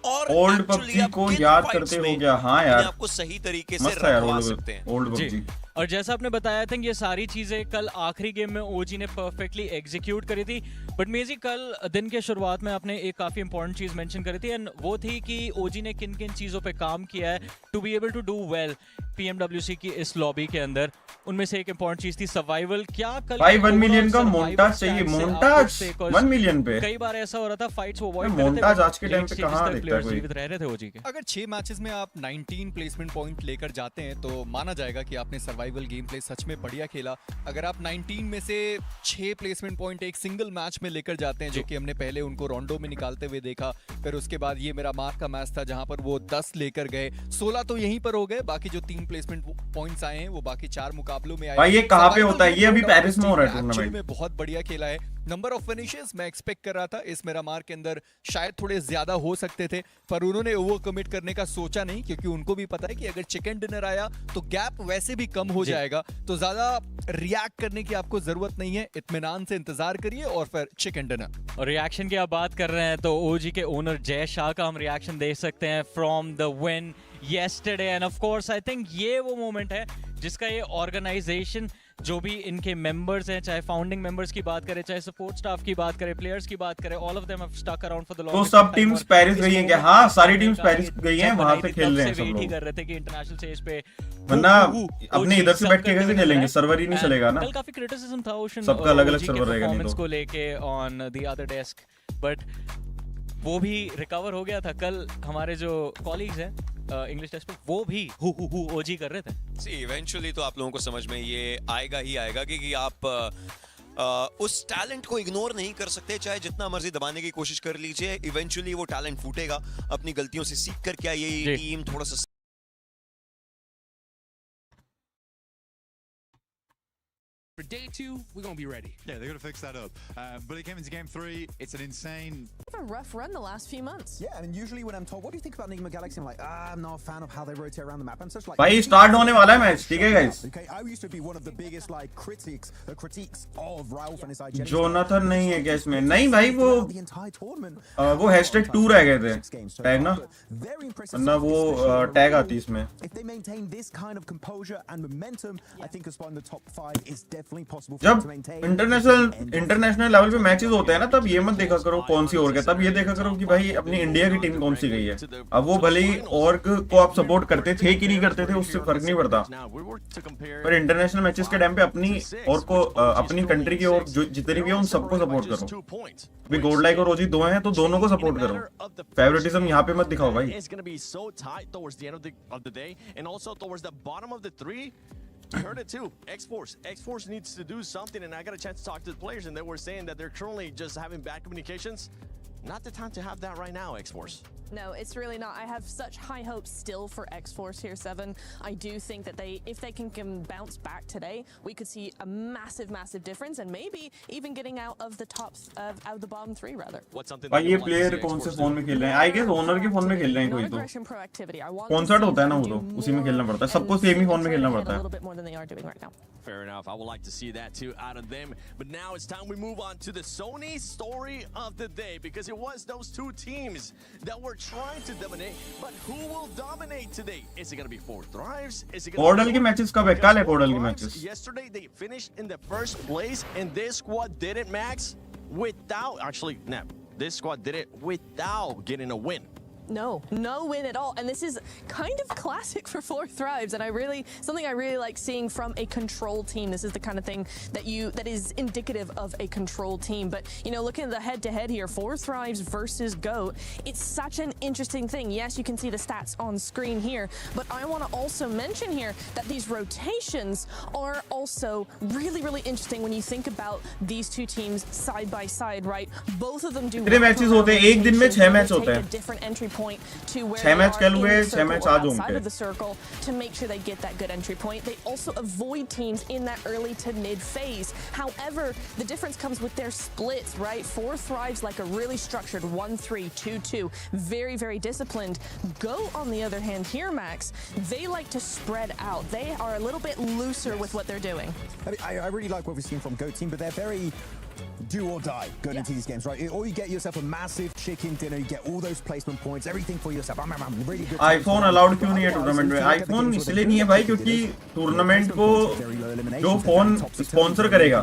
और ओल्ड पबजी को याद करते हो क्या? हाँ यार, आपको सही तरीके से रखवा सकते हैं ओल्ड पबजी। और जैसा आपने बताया था, ये सारी चीजें कल आखिरी गेम में ओजी ने परफेक्टली एग्जीक्यूट करी थी। बट मेजी कल दिन के शुरुआत में आपने एक काफी इंपॉर्टेंट चीज मेंशन करी थी, एंड वो थी कि ओजी ने किन किन चीजों पे काम किया है to be able to do well PMWC की इस लॉबी के अंदर। उनमें से एक इंपॉर्टेंट चीज थी सर्वाइवल। क्या कल 1 मिलियन का मोन्टाज चाहिए, मोन्टाज 1 मिलियन पे। कई बार ऐसा हो रहा था फाइट्स वो अवॉइड मोन्टाज आज के टाइम पे कहां दिखता है कोई? जीवित रह रहे थे ओजी के। अगर 6 मैचेस में आप 19 प्लेसमेंट पॉइंट लेकर जाते हैं तो माना जाएगा कि आपने सर्वाइवल गेम प्ले सच में बढ़िया खेला। अगर आप 19 में से 6 प्लेसमेंट पॉइंट एक सिंगल मैच में लेकर जाते हैं, जो कि हमने पहले उनको रोंडो में निकालते हुए देखा, फिर उसके बाद ये मेरा मार्क का मैच था जहां पर वो 10 लेकर गए, 16 तो यहीं पर हो गए, बाकी जो 3 प्लेसमेंट पॉइंट्स आए हैं वो बाकी 4 मुकाबलों में आए। भाई ये कहां पे होता है? ये अभी पेरिस में हो रहा है टूर्नामेंट में। बहुत बढ़िया खेला है। नंबर ऑफ फिनिशेस मैं एक्सपेक्ट कर रहा था इस मेरा मार्क के अंदर शायद थोड़े ज्यादा हो सकते थे, पर उन्होंने ओवर कमिट करने का सोचा नहीं, क्योंकि उनको भी पता है कि अगर चिकन डिनर आया तो गैप वैसे भी कम हो जाएगा, तो ज्यादा रिएक्ट करने की आपको जरूरत नहीं है। इत्मीनान से इंतजार करिए और फिर चिकन डिनर। और रिएक्शन की आप बात कर रहे हैं तो ओजी के ओनर जय शाह का हम रिएक्शन देख सकते हैं from the win yesterday, and of course I think ये वो मोमेंट है जिसका ये ऑर्गेनाइजेशन, जो भी इनके मेंबर्स हैं, चाहे फाउंडिंग मेंबर्स की बात करें, चाहे सपोर्ट स्टाफ की बात करें, प्लेयर्स की बात करें, all of them have stuck around for the long. तो सब टीम्स पेरिस गई हैं क्या? हाँ, सारी टीम्स पेरिस गई हैं, वहां से खेल रहे हैं सब लोग। कर रहे थे कि इंटरनेशनल स्टेज पे, वरना अपने इधर से बैठ के कैसे खेलेंगे? सर्वर ही नहीं चलेगा ना। कल काफी क्रिटिसिज्म था ओशन, सबका अलग-अलग सर्वर रहेगा नहीं तो को लेके on the other desk, but वो भी रिकवर हो गया था। कल हमारे जो कॉलीग्स हैं इंग्लिश टेस्ट पे, वो भी हु ओजी कर रहे थे। इवेंचुअली तो आप लोगों को समझ में ये आएगा ही आएगा कि आप उस टैलेंट को इग्नोर नहीं कर सकते, चाहे जितना मर्जी दबाने की कोशिश कर लीजिए, इवेंचुअली वो टैलेंट फूटेगा। अपनी गलतियों से सीख कर क्या ये टीम थोड़ा सा For day 2, we're going to be ready. Yeah, they're going to fix that up. But it came into game 3. It's an insane... A rough run the last few months. Yeah, and usually when I'm told, what do you think about Enigma Galaxy? I'm like, I'm not a fan of how they rotate around the map and such. Like, भाई start होने वाला है match, ठीक है guys? Okay, I used to be one of the biggest like critiques of Ralph and his identity. Jonathan नहीं है क्या इसमें? नहीं भाई, वो हैशटैग 2 रह गए थे टैग ना, वरना वो टैग आती इसमें। If they maintain this kind of composure and momentum, I think a spot in the top 5 is definitely possible for जब them to maintain. International level पे मैचेस होते हैं ना, तब ये मत देखा करो कौन सी और क्या, तब ये देखा करो कि भाई अपनी इंडिया की टीम कौन सी गई है। अब वो भले ही ऑर्ग को आप सपोर्ट करते थे कि नहीं करते थे, उससे फर्क नहीं पड़ता, पर इंटरनेशनल मैचेस के टाइम पे अपनी और को अपनी कंट्री की और जितनी भी है उन सबको सपोर्ट करो। अभी गोल्ड लाइक और ओजी 2 हैं तो दोनों को सपोर्ट करो, फेवरेटिज्म यहाँ पे मत दिखाओ भाई। You heard it too. X-Force needs to do something, and I got a chance to talk to the players, and they were saying that they're currently just having bad communications. Not the time to have that right now, X-Force. No, it's really not. I have such high hopes still for X-Force here, Seven. I do think that if they can bounce back today, we could see a massive difference, and maybe even getting out of the out of the bottom 3 rather. What's something? भाई ये player कौन से phone में खेल रहे हैं? I guess owner के phone में खेल रहे हैं कोई तो। कॉन्सर्ट होता है ना वो, तो उसी में खेलना पड़ता है, सबको सेम ही फोन में खेलना पड़ता है। Fair enough. I would like to see that too out of them. But now it's time we move on to the Sony story of the day, because it was those 2 teams that were trying to dominate, but who will dominate today? Is it going to be 4 Thrives? Is it going कोडल के matches कब है? कल है कोडल के matches. Yesterday they finished in the first place, and this squad did it, Max, without actually, no, this squad did it without getting a win. No win at all. And this is kind of classic for Four Thrives, and something I really like seeing from a control team. This is the kind of thing that is indicative of a control team. But looking at the head-to-head here, Four Thrives versus GOAT, it's such an interesting thing. Yes, you can see the stats on screen here, but I want to also mention here that these rotations are also really, really interesting when you think about these two teams side by side, right? Both of them do. कितने matches होते हैं एक दिन में 6 match होते हैं different entry point to where 6 match कल हुए 6 मैच आज होंगे outside of the circle to make sure they get that good entry point. They also avoid teams in that early to mid phase. However, the difference comes with their splits, right? Four Thrives like a really structured 1-3, 2-2, very, very disciplined. Go on the other hand here, Max, they like to spread out. They are a little bit looser with what they're doing. I really like what we've seen from Go team, but they're very do or die going into these games, right? Or you get yourself a massive chicken dinner, you get all those placement points, everything for yourself. I'm really good. iPhone allowed क्यों नहीं है tournament में? iPhone इसलिए नहीं है भाई क्योंकि tournament को जो फोन स्पॉन्सर करेगा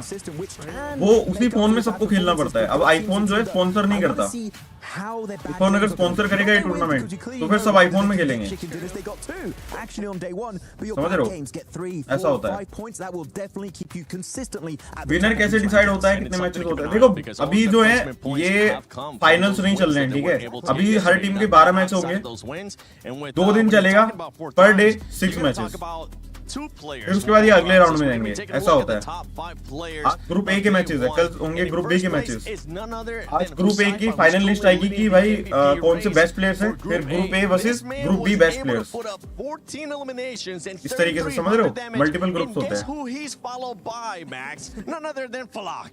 वो उसी फोन में सबको खेलना पड़ता है. अब iPhone जो है स्पॉन्सर नहीं करता. iPhone अगर स्पॉन्सर करेगा ये टूर्नामेंट तो फिर सब iPhone में खेलेंगे. समझ रहे हो? ऐसा होता है. विनर कैसे डिसाइड होता है कितने मैचेस होते हैं? देखो अभी जो है ये फाइनल्स नहीं चल रहे हैं, ठीक है? अभी हर टीम के 12 मैच होंगे, 2 दिन चलेगा, पर डे 6 मैचेस. फिर उसके बाद ये अगले राउंड में जाएंगे. ऐसा होता है. आज ग्रुप ए के मैचेस है, कल होंगे ग्रुप बी के मैचेस. आज ग्रुप ए की फाइनल लिस्ट आएगी कि भाई कौन से बेस्ट प्लेयर्स हैं, फिर group A versus group B best players. इस तरीके से समझ रहे हो? मल्टीपल ग्रुप्स होते हैं.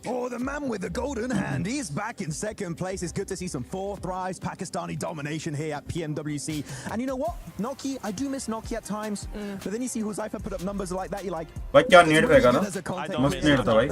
Oh, the man with the golden hand, he's back in second place. It's good to see some Four Thrives Pakistani domination here at PMWC. And you know what, Noki, I do miss Noki at times, but then you see Huzaifa put up numbers like that, you're like, भाई क्या net फेंका ना? मस्त net था भाई.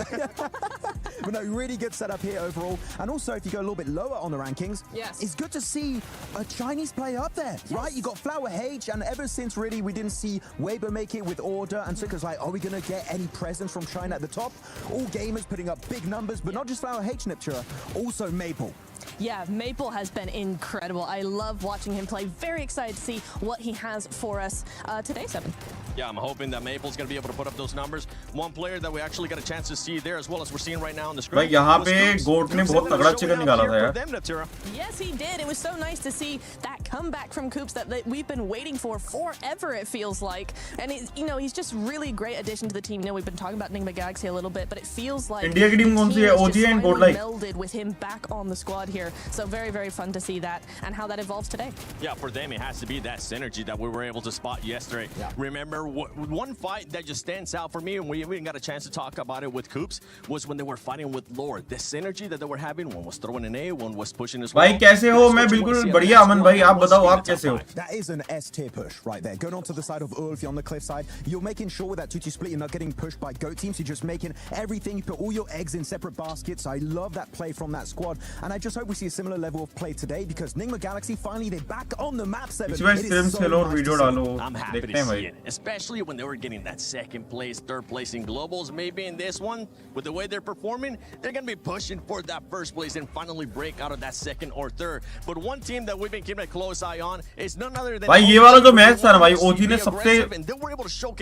But no, really good setup here overall. And also, if you go a little bit lower on the rankings, it's good to see a Chinese player up there, right? You got Flower H, and ever since really we didn't see Weibo make it with order, and Suka's like, are we going to get any presence from China at the top? All gamers putting up big numbers, but not just Flower H, Niptura, also Maple. Yeah, Maple has been incredible. I love watching him play. Very excited to see what he has for us today, Seven. Yeah, I'm hoping that Maple's going to be able to put up those numbers. One player that we actually got a chance to see there, as well as we're seeing right now on the screen. भाई यहाँ पे गोट ने बहुत तगड़ा chicken निकाला था यार. Yes, he did. It was so nice to see that comeback from Coops that we've been waiting for forever, it feels like. And he's just really great addition to the team. We've been talking about Nigma Galaxy a little bit, but it feels like India की team कौन सी है? OG and Goat like melded with him back on the squad here. So very, very fun to see that and how that evolves today. Yeah, for them it has to be that synergy that we were able to spot yesterday. Remember, one fight that just stands out for me, and we even got a chance to talk about it with Coops, was when they were fighting with Lord. The synergy that they were having, one was throwing an A, one was pushing his. भाई कैसे हो? मैं बिल्कुल बढ़िया अमन भाई, आप बताओ आप कैसे हो? That is an S tier push right there. Going on to the side of Ulf, you're on the cliff side. You're making sure with that 2-2 split you're not getting pushed by GOAT teams. You're just making everything. You put all your eggs in separate baskets. I love that play from that squad, and I just hope we see a similar level of play today, because Nigma Galaxy finally they're back on the map. Seven. I'm happy to see it, especially when they were getting that second place, third place in globals. Maybe in this one, with the way they're performing, they're going to be pushing for that first place and finally break out of that second or third. But one team that we've been keeping a close eye on is none other than भाई ये वाला जो match था ना भाई, OG ने सबसे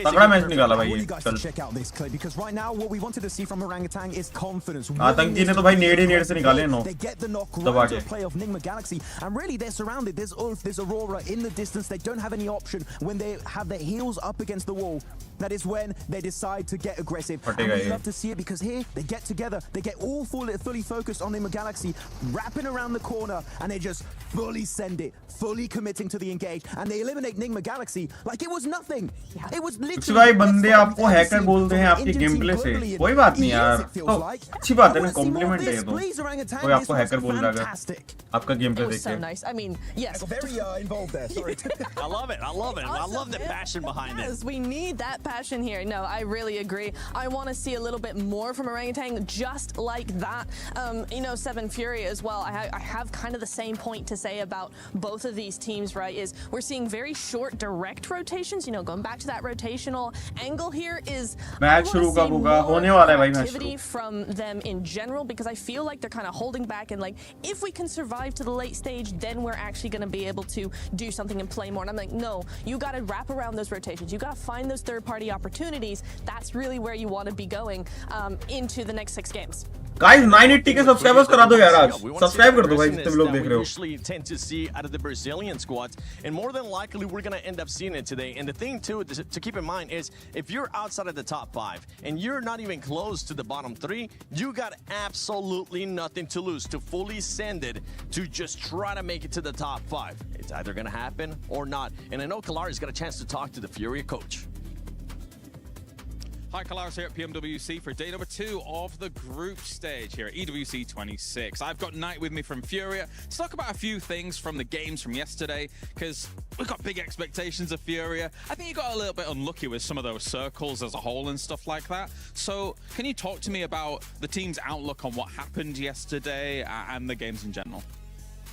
तगड़ा मैच निकाला भाई ये. चल check out this clip, because right now what we wanted to see from Orangutan is confidence. आतंकी ने तो भाई नेड़ ही नेड़ से निकाले no. They get the knock right to play of Nigma Galaxy, and really they're surrounded. There's Ulf, there's Aurora in the distance. They don't have any option when they have their heels up against the wall. That is when they decide to get aggressive. And we love to see it, because here they get together, they get all fully focused on Nigma Galaxy, wrapping around the corner, and they just fully send it, fully committing to the engage, and they eliminate Nigma Galaxy like it was nothing. It was literally. भाई बंदे आपको hacker बोलते हैं आपके game play से, कोई बात नहीं यार, तो अच्छी बात है ना, कॉम्प्लीमेंट है तो. कोई आपको हैकर बोल रहा है आपका गेम प्ले देख के. So nice. I mean, yes. Very involved there. Sorry. I love it. I love it. I love the passion behind it. Yes, we need that passion here. No, I really agree. I want to see a little bit more from Orangutan, just like that. Seven Fury as well. I have kind of the same point to say about both of these teams, right? Is we're seeing very short, direct rotations. Going back to that rotational angle here is. Match शुरू कब होगा? होने वाला है भाई match शुरू. From them in general, because I feel like they're kind of holding back and like if we can survive to the late stage, then we're actually going to be able to do something and play more. And I'm like, no, you got to wrap around those rotations. You got to find those third-party opportunities. That's really where you want to be going into the next 6 games. Guys, 980 के subscribers करा दो यार आज. Subscribe कर दो भाई जितने भी लोग देख रहे हो. We usually tend to see out of the Brazilian squads, and more than likely we're going to end up seeing it today. And the thing too to keep in mind is if you're outside of the top 5 and you're not even close to the bottom 3, you got absolutely nothing to lose to fully send it to just try to make it to the top 5. It's either going to happen or not. And I know Kalari's got a chance to talk to the Furia coach. Hi, Kalaris here at PMWC for day number 2 of the group stage here at EWC 26. I've got Knight with me from Furia to talk about a few things from the games from yesterday, because we've got big expectations of Furia. I think you got a little bit unlucky with some of those circles as a whole and stuff like that. So can you talk to me about the team's outlook on what happened yesterday and the games in general?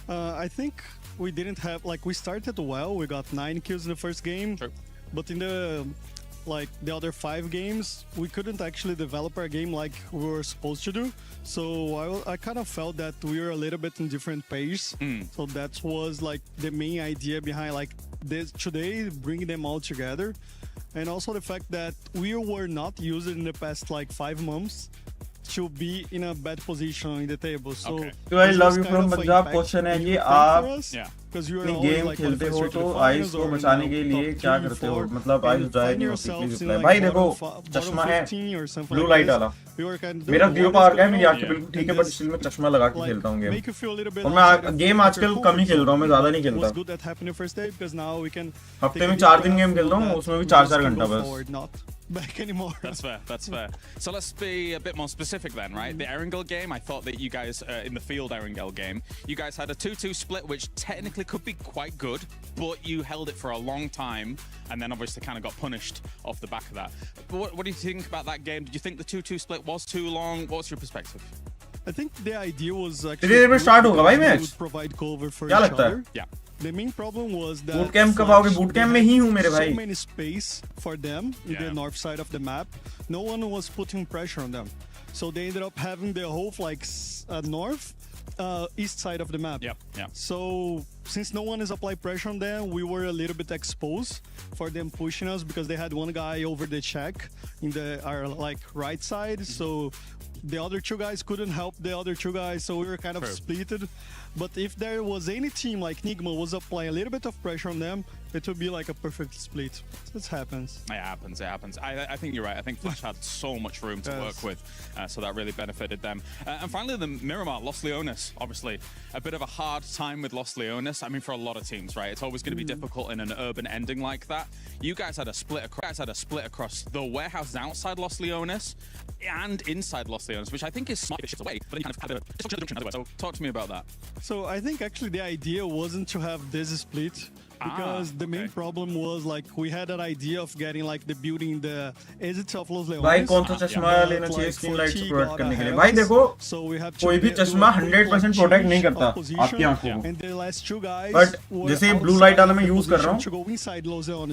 I think we didn't have, like, we started well. We got 9 kills in the first game. True. But in the other 5 games, we couldn't actually develop our game like we were supposed to do. So I kind of felt that we were a little bit in different pace. So that was like the main idea behind like this today, bringing them all together. And also the fact that we were not used in the past like 5 months to be in a bad position in the table. So I love you from Punjab. Question है ये आप game खेलते हो तो ice को बचाने के लिए क्या करते हो? मतलब आइस ड्राई नहीं होती, प्लीज रिप्लाई. भाई देखो चश्मा है, ब्लू लाइट वाला. मेरा 0 पावर का है, मेरी आंखें बिल्कुल ठीक है, बट स्टिल मैं चश्मा लगा के खेलता हूँ गेम. और मैं गेम आजकल कम ही खेल रहा हूँ, मैं ज्यादा नहीं खेलता. हफ्ते में 4 दिन गेम खेल रहा हूँ, उसमें भी 4-4 घंटा बस. Back anymore. That's fair. That's fair. So let's be a bit more specific then, right? The Erangel game, I thought that you guys, in the field Erangel game, you guys had a 2-2 split, which technically could be quite good, but you held it for a long time, and then obviously kind of got punished off the back of that. What do you think about that game? Did you think the 2-2 split was too long? What's your perspective? I think the idea was actually start होगा भाई match. Provide cover for क्या each लगता है? other. Yeah. The main problem was that boot camp कब आओगे? Boot camp में ही हूँ मेरे भाई. So many space for them in the north side of the map. No one was putting pressure on them. So they ended up having the whole like north, east side of the map. Yeah. So since no one is applying pressure on them, we were a little bit exposed for them pushing us because they had one guy over the check in our like right side. So the other 2 guys couldn't help the other 2 guys, so we were kind of splitted. But if there was any team like Nigma was applying a little bit of pressure on them, it would be like a perfect split. It happens. It happens. I think you're right. I think Flash had so much room to work with, so that really benefited them. And finally, the Miramar, Los Leones, obviously a bit of a hard time with Los Leones. I mean, for a lot of teams, right? It's always going to be difficult in an urban ending like that. You guys had a split across the warehouses outside Los Leones and inside Los Leones, which I think is smart away. But then you kind of had a junction otherwise. So talk to me about that. So I think actually the idea wasn't to have this split. Because the main problem was like we had an idea of getting like the building the exits of Los Leones. भाई कौन सा चश्मा लेना चाहिए screen light से protect करने के लिए? भाई देखो कोई भी चश्मा 100% प्रोटेक्ट नहीं करता आपकी आंखों को. बट जैसे ब्लू लाइट वाला मैं यूज कर रहा हूँ,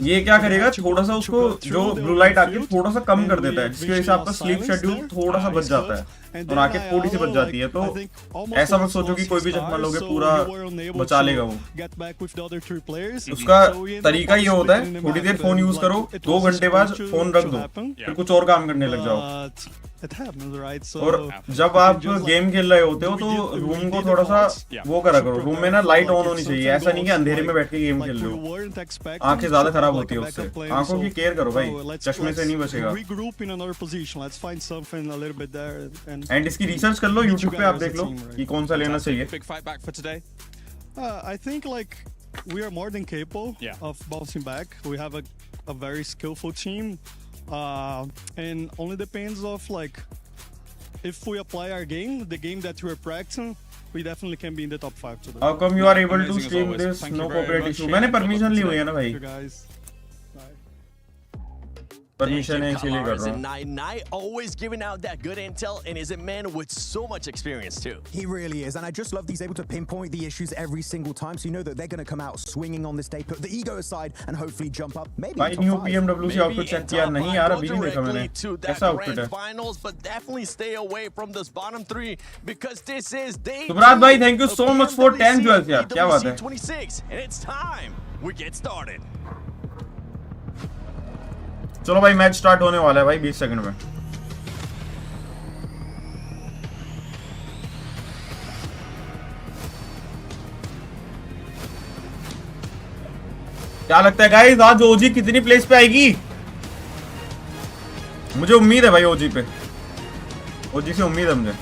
ये क्या करेगा, थोड़ा सा उसको जो ब्लू लाइट आती है थोड़ा सा कम कर देता है, जिसकी वजह से आपका स्लीप शेड्यूल थोड़ा सा बच जाता है और आंखें थोड़ी सी बच जाती है. तो ऐसा मत सोचो कि कोई भी चश्मा लोगे पूरा बचा लेगा वो. उसका तरीका ये होता है, थोड़ी देर फोन यूज करो, 2 घंटे बाद फोन रख दो, फिर कुछ और काम करने लग जाओ. और जब आप गेम खेल रहे होते हो तो रूम को थोड़ा सा वो करा करो, रूम में ना लाइट ऑन होनी चाहिए. ऐसा नहीं कि अंधेरे में बैठ के गेम खेल रहे हो, आंखें ज्यादा खराब होती है उससे. आंखों की केयर करो भाई, चश्मे से नहीं बचेगा. एंड इसकी रिसर्च कर लो, यूट्यूब पे आप देख लो कि कौन सा लेना चाहिए. I think like we are more than capable of bouncing back. We have a very skillful team, and only depends of like if we apply our game, the game that we're practicing, we definitely can be in the top 5 today. How come you are able to stream this? No copyright issue. मैंने permission ली हुई है ना भाई. Permission है इसीलिए कर रहा हूँ. Nai always giving out that good intel, and is a man with so much experience too. He really is, and I just love he's able to pinpoint the issues every single time, so you know that they're going to come out swinging on this day, put the ego aside, and hopefully jump up. Maybe भाई new PMWC outfit check किया नहीं यार, अभी नहीं देखा मैंने. कैसा outfit है? Finals, but definitely stay away from this bottom three because this is day. सुब्रात भाई, thank you so much for 10 jewels यार, क्या बात है? 26, and it's time we get started. चलो भाई, मैच स्टार्ट होने वाला है भाई 20 सेकंड में. क्या लगता है गाइस, आज ओजी कितनी प्लेस पे आएगी? मुझे उम्मीद है भाई ओजी पे, ओजी से उम्मीद है मुझे.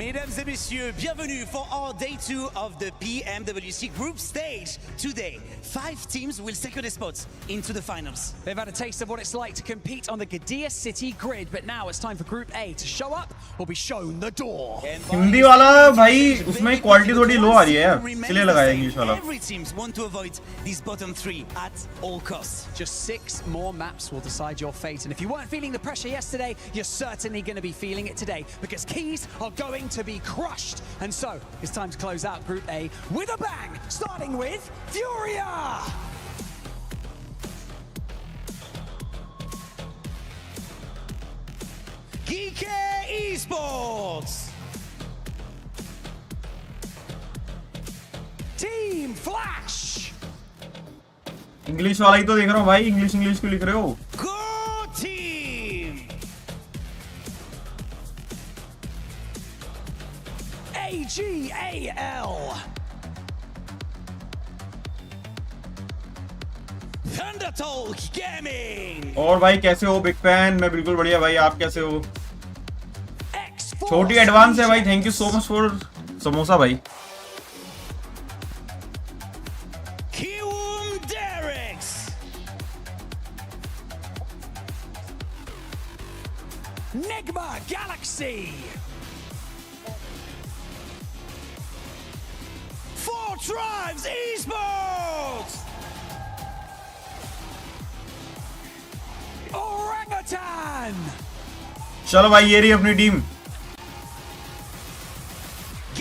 Mesdames et messieurs, bienvenue for our day 2 of the PMWC group stage. Today, 5 teams will secure their spots into the finals. They've had a taste of what it's like to compete on the Gdynia City grid, but now it's time for Group A to show up or be shown the door. Hindi वाला भाई उसमें quality थोड़ी लो आ रही है यार, इसलिए लगाया English वाला. Every teams want to avoid these bottom 3 at all costs. Just 6 more maps will decide your fate, and if you weren't feeling the pressure yesterday, you're certainly going to be feeling it today, because keys are going to be crushed. And so it's time to close out Group A with a bang, starting with Furia. GK Esports. Team Flash. English वाला ही तो देख रहा हूँ भाई, English क्यों लिख रहे हो? Go team. AGAL. Thundertalk Gaming. और भाई कैसे हो बिग फैन? मैं बिल्कुल बढ़िया भाई, आप कैसे हो? छोटी एडवांस है भाई, thank you so much for samosa भाई. Nigma Galaxy. 4 Tribes Esports. Orangutan. चलो भाई, ये रही अपनी team.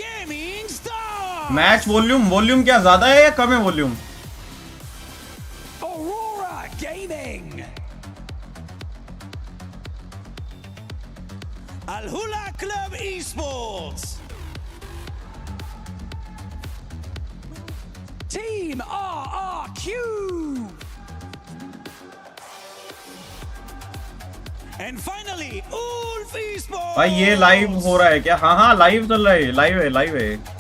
Gaming Star. Match volume क्या ज्यादा है या कम है volume? Aurora Gaming. Al Hula Club Esports. Team RRQ. And finally, Ulf Esports. भाई ये लाइव हो रहा है क्या? हाँ लाइव चल रहा है, लाइव है.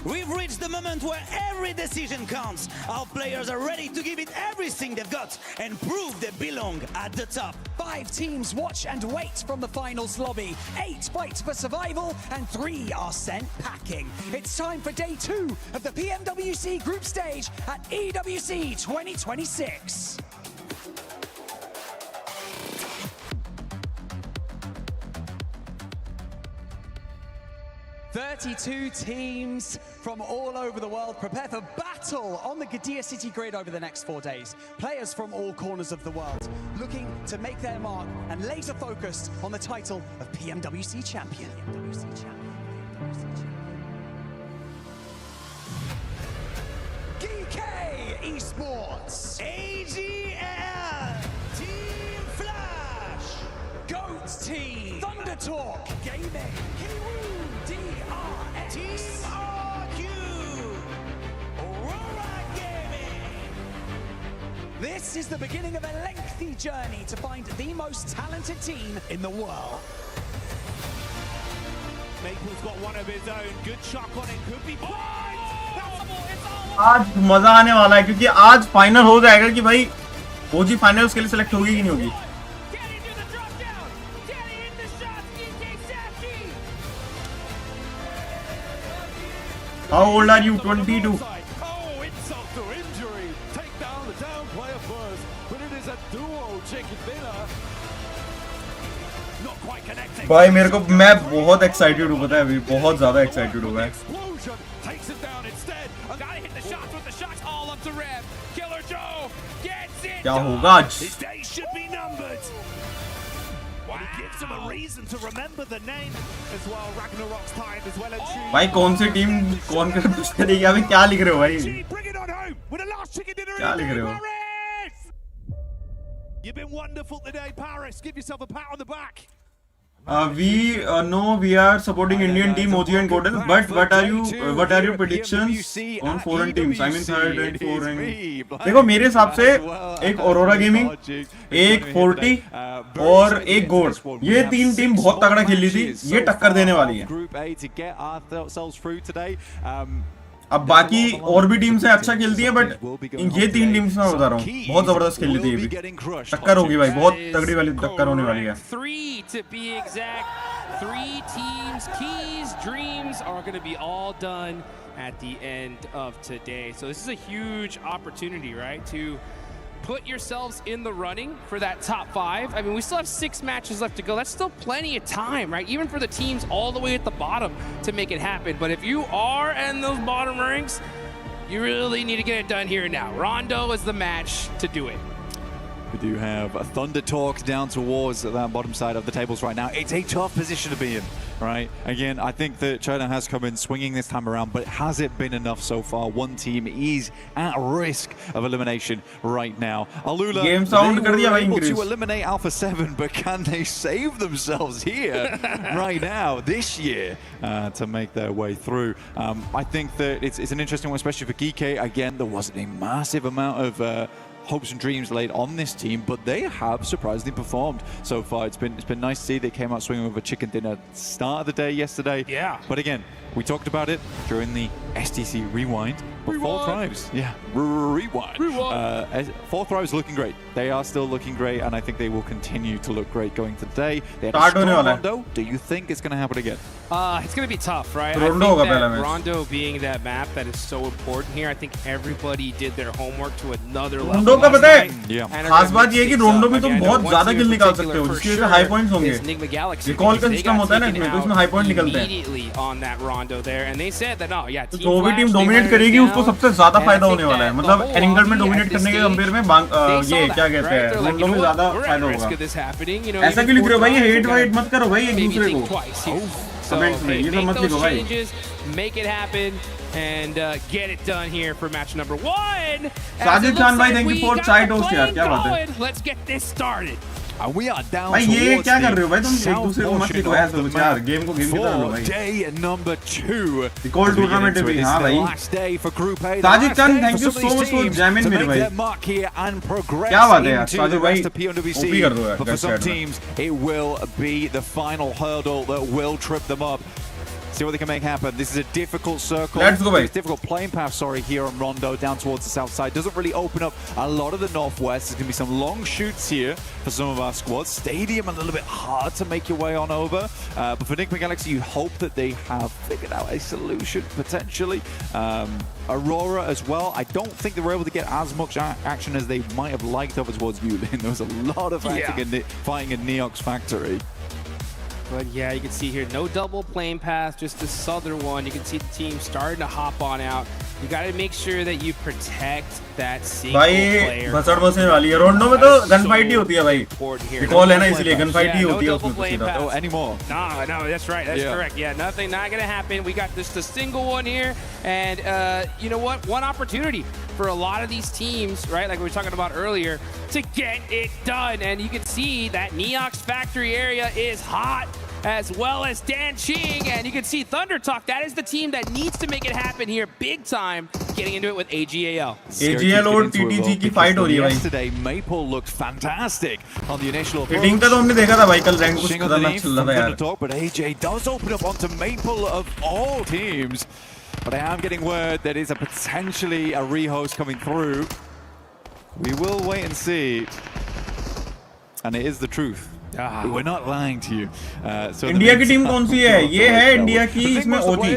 We've reached the moment where every decision counts. Our players are ready to give it everything they've got and prove they belong at the top. 5 teams watch and wait from the finals lobby. 8 fight for survival and 3 are sent packing. It's time for day 2 of the PMWC group stage at EWC 2026. "32 teams from all over the world prepare for battle on the Gdynia City grid over the next 4 days. Players from all corners of the world looking to make their mark and laser focused on the title of PMWC champion." GK Esports. AGL. Team Flash. Goat Team. Thundertalk Gaming. DRX. Team RQ. Aurora Gaming. This is the beginning of a lengthy journey to find the most talented team in the world. Maple's got one of his own. Good shot on it. Could be आज मजा आने वाला है क्योंकि आज final हो जाएगा कि भाई ओजी फाइनल्स के लिए सिलेक्ट होगी कि नहीं होगी. How old are you? 22. Oh, insult to भाई मेरे को मैं बहुत एक्साइटेड हूँ पता है अभी बहुत ज्यादा एक्साइटेड हूँ मैं क्या होगा आज भाई कौन सी टीम कौन करेगी अभी क्या लिख रहे हो भाई क्या लिख रहे हो You've been wonderful today, Paris. Give yourself a pat on the back. We know we are supporting Indian team OG and Golden, but what are your predictions on foreign teams? I mean third and fourth and देखो मेरे हिसाब से एक aurora gaming, एक 40 और एक gold ये तीन टीम बहुत तगड़ा खेली थी ये टक्कर देने वाली है अब बाकी और भी टीम्स हैं अच्छा खेलती हैं बट ये तीन टीम्स मैं बता रहा हूँ बहुत जबरदस्त खेल रही थी ये टक्कर होगी भाई बहुत तगड़ी वाली टक्कर होने वाली है 3 to be exact. 3 teams, keys, dreams are going to be all done at the end of today. So this is a huge opportunity, right, to put yourselves in the running for that top 5. I mean, we still have 6 matches left to go. That's still plenty of time, right? Even for the teams all the way at the bottom to make it happen. But if you are in those bottom ranks, you really need to get it done here and now. Rondo is the match to do it. We do have a Thunder Talk down towards that bottom side of the tables right now. It's a tough position to be in, right? Again, I think that China has come in swinging this time around, but has it been enough so far? One team is at risk of elimination right now. Alula, Game sound they were able increase. to eliminate Alpha 7, but can they save themselves here right now this year to make their way through? I think that it's an interesting one, especially for Geek. Again, there wasn't a massive amount of hopes and dreams laid on this team, but they have surprisingly performed so far. It's been nice to see they came out swinging with a chicken dinner start of the day yesterday. Yeah. But again, we talked about it during the STC Rewind. But Four Tribes, yeah, Rewind. Four Tribes looking great. They are still looking great, and I think they will continue to look great going today. They had a strong Rondo. Do you think it's going to happen again? It's going to be tough, right? Rondo I think that Rondo being that map that is so important here. I think everybody did their homework to another level. रोंडो का पता है खास बात ये है कि रोंडो में तुम बहुत ज्यादा किल निकाल सकते हो जिसकी वजह से हाई पॉइंट्स होंगे रिकॉल का सिस्टम होता है ना इसमें तो इसमें हाई पॉइंट निकलते हैं on that Rondo there, and they said that तो जो भी टीम डोमिनेट करेगी उसको सबसे ज्यादा फायदा होने वाला है मतलब एंगल में डोमिनेट करने के कंपेयर में ये क्या कहते हैं रोंडो में ज्यादा फायदा होगा ऐसा क्यों लिख रहे हो भाई हेट वाइट मत करो भाई एक दूसरे को कमेंट्स में ये सब मत लिखो भाई make it happen and get it done here for match number 1. Sajid Khan भाई थैंक यू फॉर चाय टोस्ट यार क्या बात है Let's get this started. And we are down भाई ये क्या कर रहे हो भाई तुम south एक दूसरे को मत portion लिखो ऐसे of कुछ the यार map गेम को गेम की तरह लो for भाई day number 2. रिकॉल टूर्नामेंट भी हां भाई Last day for Group A. Sajid Khan thank you so much for jamming मेरे भाई क्या बात है यार साजिद भाई ओपी कर दो यार But for some teams it will be the final hurdle that will trip them up. See what they can make happen. This is a difficult circle. Let's go, It's a difficult playing path, here on Rondo down towards the south side. Doesn't really open up a lot of the northwest. There's going to be some long shoots here for some of our squads. Stadium a little bit hard to make your way on over. But for Enigma Galaxy, you hope that they have figured out a solution, potentially. Aurora as well. I don't think they were able to get as much action as they might have liked over towards Yulin. There was a lot of fighting in Neox Factory. But yeah, you can see here, no double plane path, just the southern one. You can see the team starting to hop on out. You got to make sure that you protect that single player. भाई भसड़ बसने वाली है रोंडो में तो gun fight ही होती है भाई recall है ना इसलिए गन फाइट ही होती है उसमें तो सीधा Oh, anymore. No, that's right. That's correct. Yeah, nothing, not going to happen. We got just a single one here. And you know what? One opportunity for a lot of these teams, right, like we were talking about earlier, to get it done. And you can see that Neox factory area is hot, as well as Dan Ching, and you can see Thunder Talk. That is the team that needs to make it happen here big time, getting into it with AGAL. AGL और TTG की fight हो रही है भाई Yesterday Maple looked fantastic on the initial approach. Hitting का तो हमने देखा था भाई कल रैंक कुछ खतरनाक चल रहा था यार But AJ does open up onto Maple of all teams. But I am getting word that is a potentially a rehost coming through. We will wait and see. And it is the truth. We're not lying to you. So India की team कौन सी है ये है India की इसमें ओजी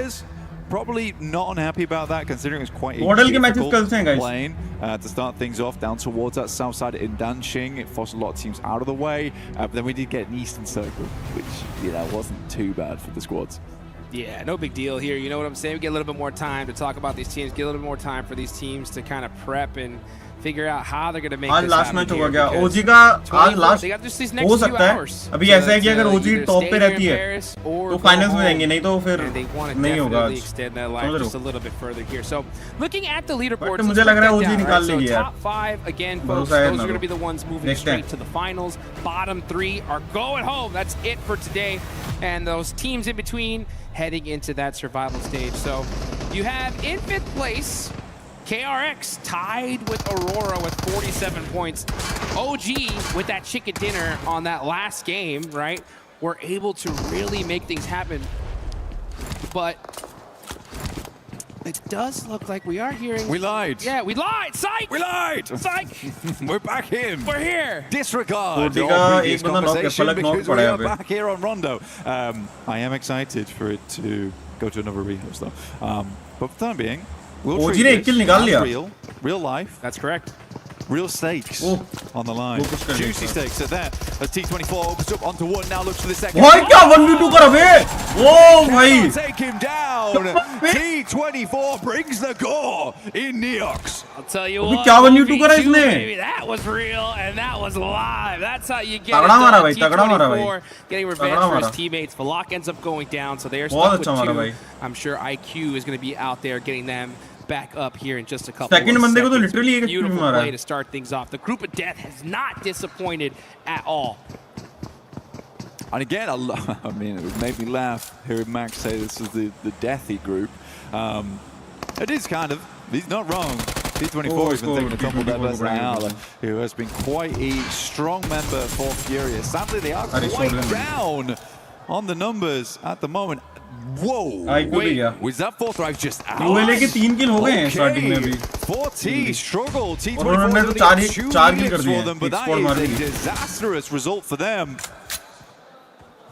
Probably not unhappy about that, considering it's quite a model के matches difficult कल से हैं guys plane. to start things off down towards that south side in Danqing. It forced a lot of teams out of the way, but then we did get an eastern circle, which, you know, wasn't too bad for the squads. Yeah, no big deal here. You know what I'm saying? We get a little bit more time to talk about these teams, get a little bit more time for these teams to kind of prep and figure out how they're going to make this last happen match here, होगा क्या because OG का आज 24 last they got just these हो next few सकता है hours अभी to- ऐसा है कि अगर to OG either top stay पे here in रहती है Paris or तो go फाइनल्स में home, जाएंगे नहीं तो फिर and they want to नहीं होगा definitely आज extend that life समझ just a little bit further here. So looking at the leaderboards, But let's मुझे break लग रहा है that OG down, निकाल right? So लेगी यार। top 5 again, folks, भरोसा है those ना are going to तो। be the ones moving देखते हैं। straight to the finals. Bottom 3 are going home. That's it for today, and those teams in between heading into that survival stage. So you have in 5th place KRX tied with Aurora with 47 points. OG with that chicken dinner on that last game, right? Were able to really make things happen. But it does look like we are hearing... We lied. Yeah, we lied. Psych! We lied. Psych! We're back in. We're here. Disregard Forty all का previous एक बंदा knock है, conversation Palak knock because we पड़ा है are यहाँ पे। back here on Rondo. I am excited for it to go to another rehost though. But for the time being, we'll OG treat ने एक this kill निकाल as लिया। real life. That's correct. Real stakes on the line. Juicy stakes at that. As T24 opens up onto one, now looks for the second. भाई क्या 1v2 करा बे ओ भाई Take him down. T24 brings the gore in Neox. I'll tell you अभी what. क्या 1v2 करा इसने Baby, that was real and that was live. That's how you get it तगड़ा मारा done. भाई, तगड़ा मारा भाई। T24 getting revenge तगड़ा for his मारा। teammates. Valak ends up going down, so they're बहुत stuck अच्छा मारा with भाई। 2. I'm sure IQ is going to be out there getting them back up here in just a couple Second of बंदे को तो seconds. literally एक HP Beautiful मारा play है। to start things off. The group of death has not disappointed at all. And again, I mean, it made me laugh hearing Max say this is the deathy group. It is kind of. He's not wrong. T24 has been taking a couple of that versus Ayala, who has been quite a strong member for Furious. Sadly, they are quite down on the numbers at the moment. Whoa! Wait, was that 4th drive just out? ULA के 3 kill हो गए हैं starting में अभी 4T struggle. और उन्होंने तो चार kill कर दिए them, but that is a disastrous result for them.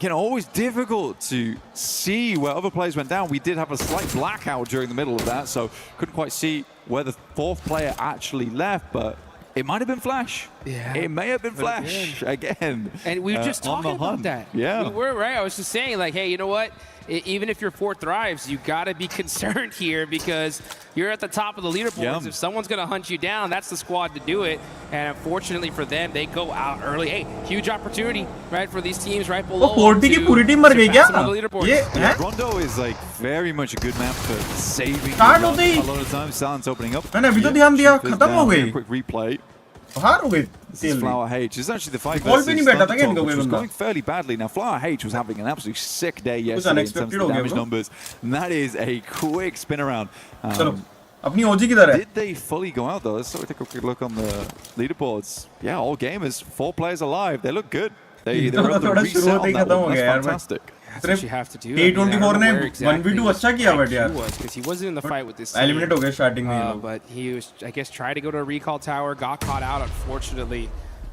You know, always difficult to see where other players went down. We did have a slight blackout during the middle of that, so couldn't quite see where the 4th player actually left, but it might have been Flash. Yeah. It may have been Flash again. And we were just talking about that. Yeah. We were, right? I was just saying, like, hey, you know what? Even if you're 4th drives, you got to be concerned here because you're at the top of the leaderboards. Yeah. If someone's going to hunt you down, that's the squad to do it. And unfortunately for them, they go out early. Hey, huge opportunity, right, for these teams right below. 40 की पूरी team मर गई क्या? Yeah, Rondo is like very much a good map for saving Start a होते ही lot of time. Silence opening up. मैंने अभी तो ध्यान दिया Fizz खत्म हो down, गई quick replay. बाहर हो गई This is Flower H. It's actually the fight Call पे नहीं बैठा था क्या Thundertalk, इनका which कोई was बंदा? going fairly badly. Now, Flower H was having an absolutely sick day कुछ yesterday in terms of unexpected the हो गया damage bro। numbers. And that is a quick spin around. चलो अपनी OG किधर है? Did they fully go out though? Let's take a quick look on the leaderboards. Yeah, all gamers, 4 players alive. They look good. They were able to थोड़ा reset शुरुआत on he that खत्म हो one. गया That's यार fantastic. That's what you have to do. T24 ने 1v2 अच्छा किया but यार because he wasn't in the fight with this team. Eliminate हो गए starting में ये लोग But he was, I guess, tried to go to a recall tower, got caught out, unfortunately.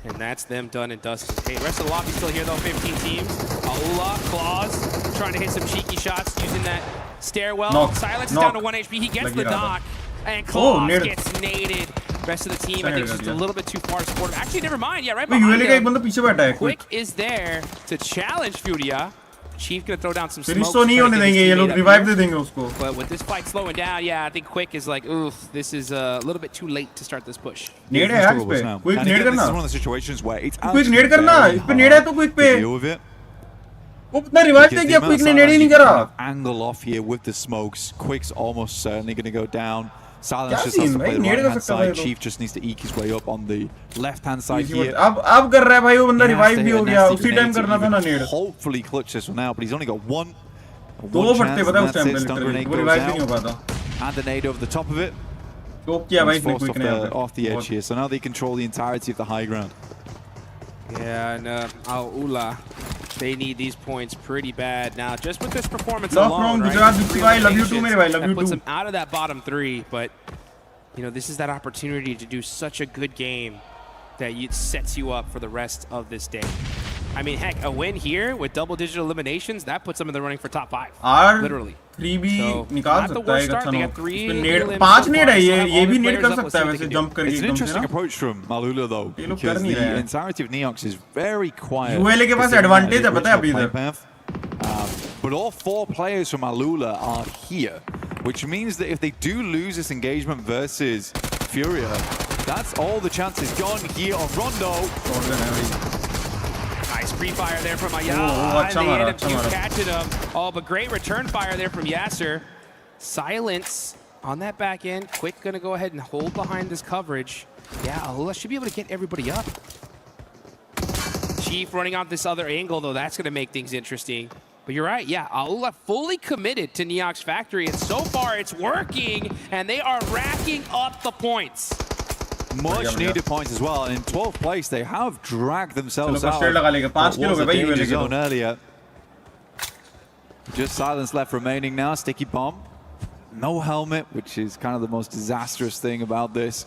And that's them done and dusted. Hey, rest of the lobby still here though, 15 teams. Aula, Claws, trying to hit some cheeky shots using that stairwell. Knock, Silence is knock. down to 1 HP. He gets Lagi the rहा knock. And Oh, Claws nade. gets naded. Rest of the team, I think, just a little bit too far supportive. Actually, never mind. Yeah, right था। behind ULA का एक him. बंदा पीछे बैठा है Quick is there to challenge Furia. Chief gonna throw down some finish smoke. तो नहीं होने देंगे ये लोग रिवाइव दे देंगे उसको But with this fight slowing down, yeah, I think Quick is like, oof, this is a little bit too late to start this push. नेड है यार इस पे quick And Ned again, this करना is one of the situations where it's quick actually नेड करना very इस पे नेड है तो hard क्विक to पे deal with it. वो अपना रिवाइव दे Because दिया the क्विक amount ने of नेड ही size नहीं you can करा have angle off here with the smokes. Quick's almost certainly going to go down. Silence क्या just has scene to भाई play the Ned right कर hand सकता है side. ये तो Chief just needs to eke his way up on the left hand side Easy here. अब कर रहा है भाई वो बंदा He has रिवाइव to भी hit हो a गया nasty उसी grenade टाइम to करना था ना even Ned hopefully clutch this one out, but he's only got one दो फटते chance, पता है and उस टाइम that's पे it. Stun लिटरली grenade वो goes रिवाइव भी नहीं हो out. पाता And the nade over the top of it. टोक किया भाई He's इसने forced क्विक ने यहाँ पे off the edge here, so now they control the entirety of the high ground. Yeah, and Al-Ula, they need these points pretty bad now. Just with this performance Love alone, from right? Gujarat, Bixi bhai, love you too, mere bhai, love that you puts too. them out of that bottom 3, but you know, this is that opportunity to do such a good game that it sets you up for the rest of this day. I mean, heck, a win here with double-digit eliminations, that puts them in the running for top 5. Literally. 3 भी निकाल सकता है एक अच्छा knock. इसमें नेड elims 5 so नेड far, है, so ये all भी the नेड players कर up, सकता है let's see वैसे what जंप करके It's an एकदम से interesting ना। approach from Malula though, ये लोग because कर नहीं the रहे हैं। entirety of Neox is very quiet. ULA के पास considering advantage that है पता है अभी original इधर। play path. But all 4 players from Malula are here, which means that if they do lose this engagement versus Furia, that's all the chances gone here on Rondo. Nice pre-fire there from Ayala, and they end up catching him. Oh, but great return fire there from Yasser. Silence on that back end. Quick gonna go ahead and hold behind this coverage. Yeah, Alula should be able to get everybody up. Chief running out this other angle, though, that's gonna make things interesting. But you're right, yeah, Alula fully committed to Neox Factory, and so far it's working, and they are racking up the points. Much needed points as well, and in 12th place they have dragged themselves out of what was a danger zone earlier. Just silence left remaining now. Sticky bomb, no helmet, which is kind of the most disastrous thing about this.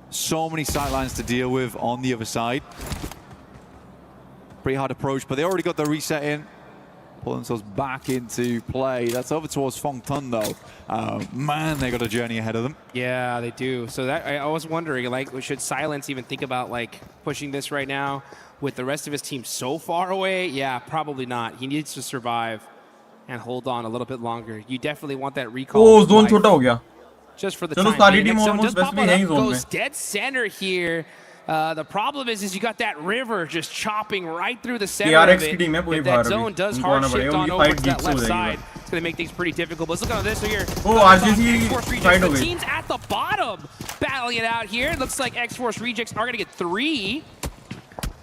So many sightlines to deal with on the other side. Pretty hard approach, but they already got the reset in. Pull themselves back into play. That's over towards Fong Tun though. Man, they got a journey ahead of them. Yeah, they do. So that I was wondering, like, should Silence even think about like pushing this right now with the rest of his team so far away? Yeah, probably not. He needs to survive and hold on a little bit longer. You definitely want that recall. Oh, zone छोटा हो गया। Just for the चलो time सारी being. Team Next zone almost does best pop भी on है ही up, zone goes में। dead center here. The problem is you got that river just chopping right through the center of KRX it. की team है पूरी If बाहर that zone अभी। does उनको hard आना shift पड़ेगा, on उनकी over fight to that geeks हो left जाएगी side, it's going to make things pretty difficult. But let's look at this here. Oh, RGC fight हो The गई। teams at the bottom battling it out here. It looks like X-Force Rejects are going to get 3.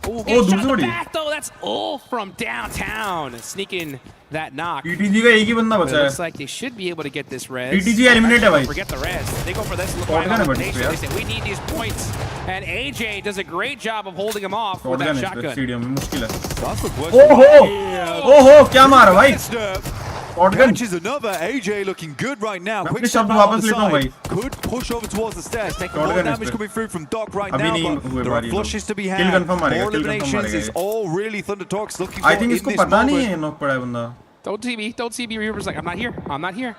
Oh, shot in the back though. That's Ulf from downtown sneaking that knock. PTG का एक ही बंदा But बचा it है। looks like they should be able to get this res. PTG eliminate है भाई। Forget the res. They go for this Shotgun final है बड़ी elimination. यार। They say we need these points, and AJ does a great job of holding him off with that Shotgun है shotgun. Stadium में मुश्किल है। That's the worst. ओहो क्या मारा भाई? Shotgun. Catches another. AJ looking good right now. मैं Quick अपने step शब्द out on वापस the लेता हूँ side. भाई। Could push over towards the stairs. Taking more Shotgun damage इस पे। coming through from Doc right अभी now. नहीं But हुए there are बारी लोग। flushes to be Kill had. confirm मारेगा, More kill confirm eliminations मारेगा is ये। all really Thunder Talk's looking I for think in इसको this पता नहीं moment. है नॉक पड़ा है बंदा। Don't see me. Don't see me. Reaper's like, I'm not here. I'm not here.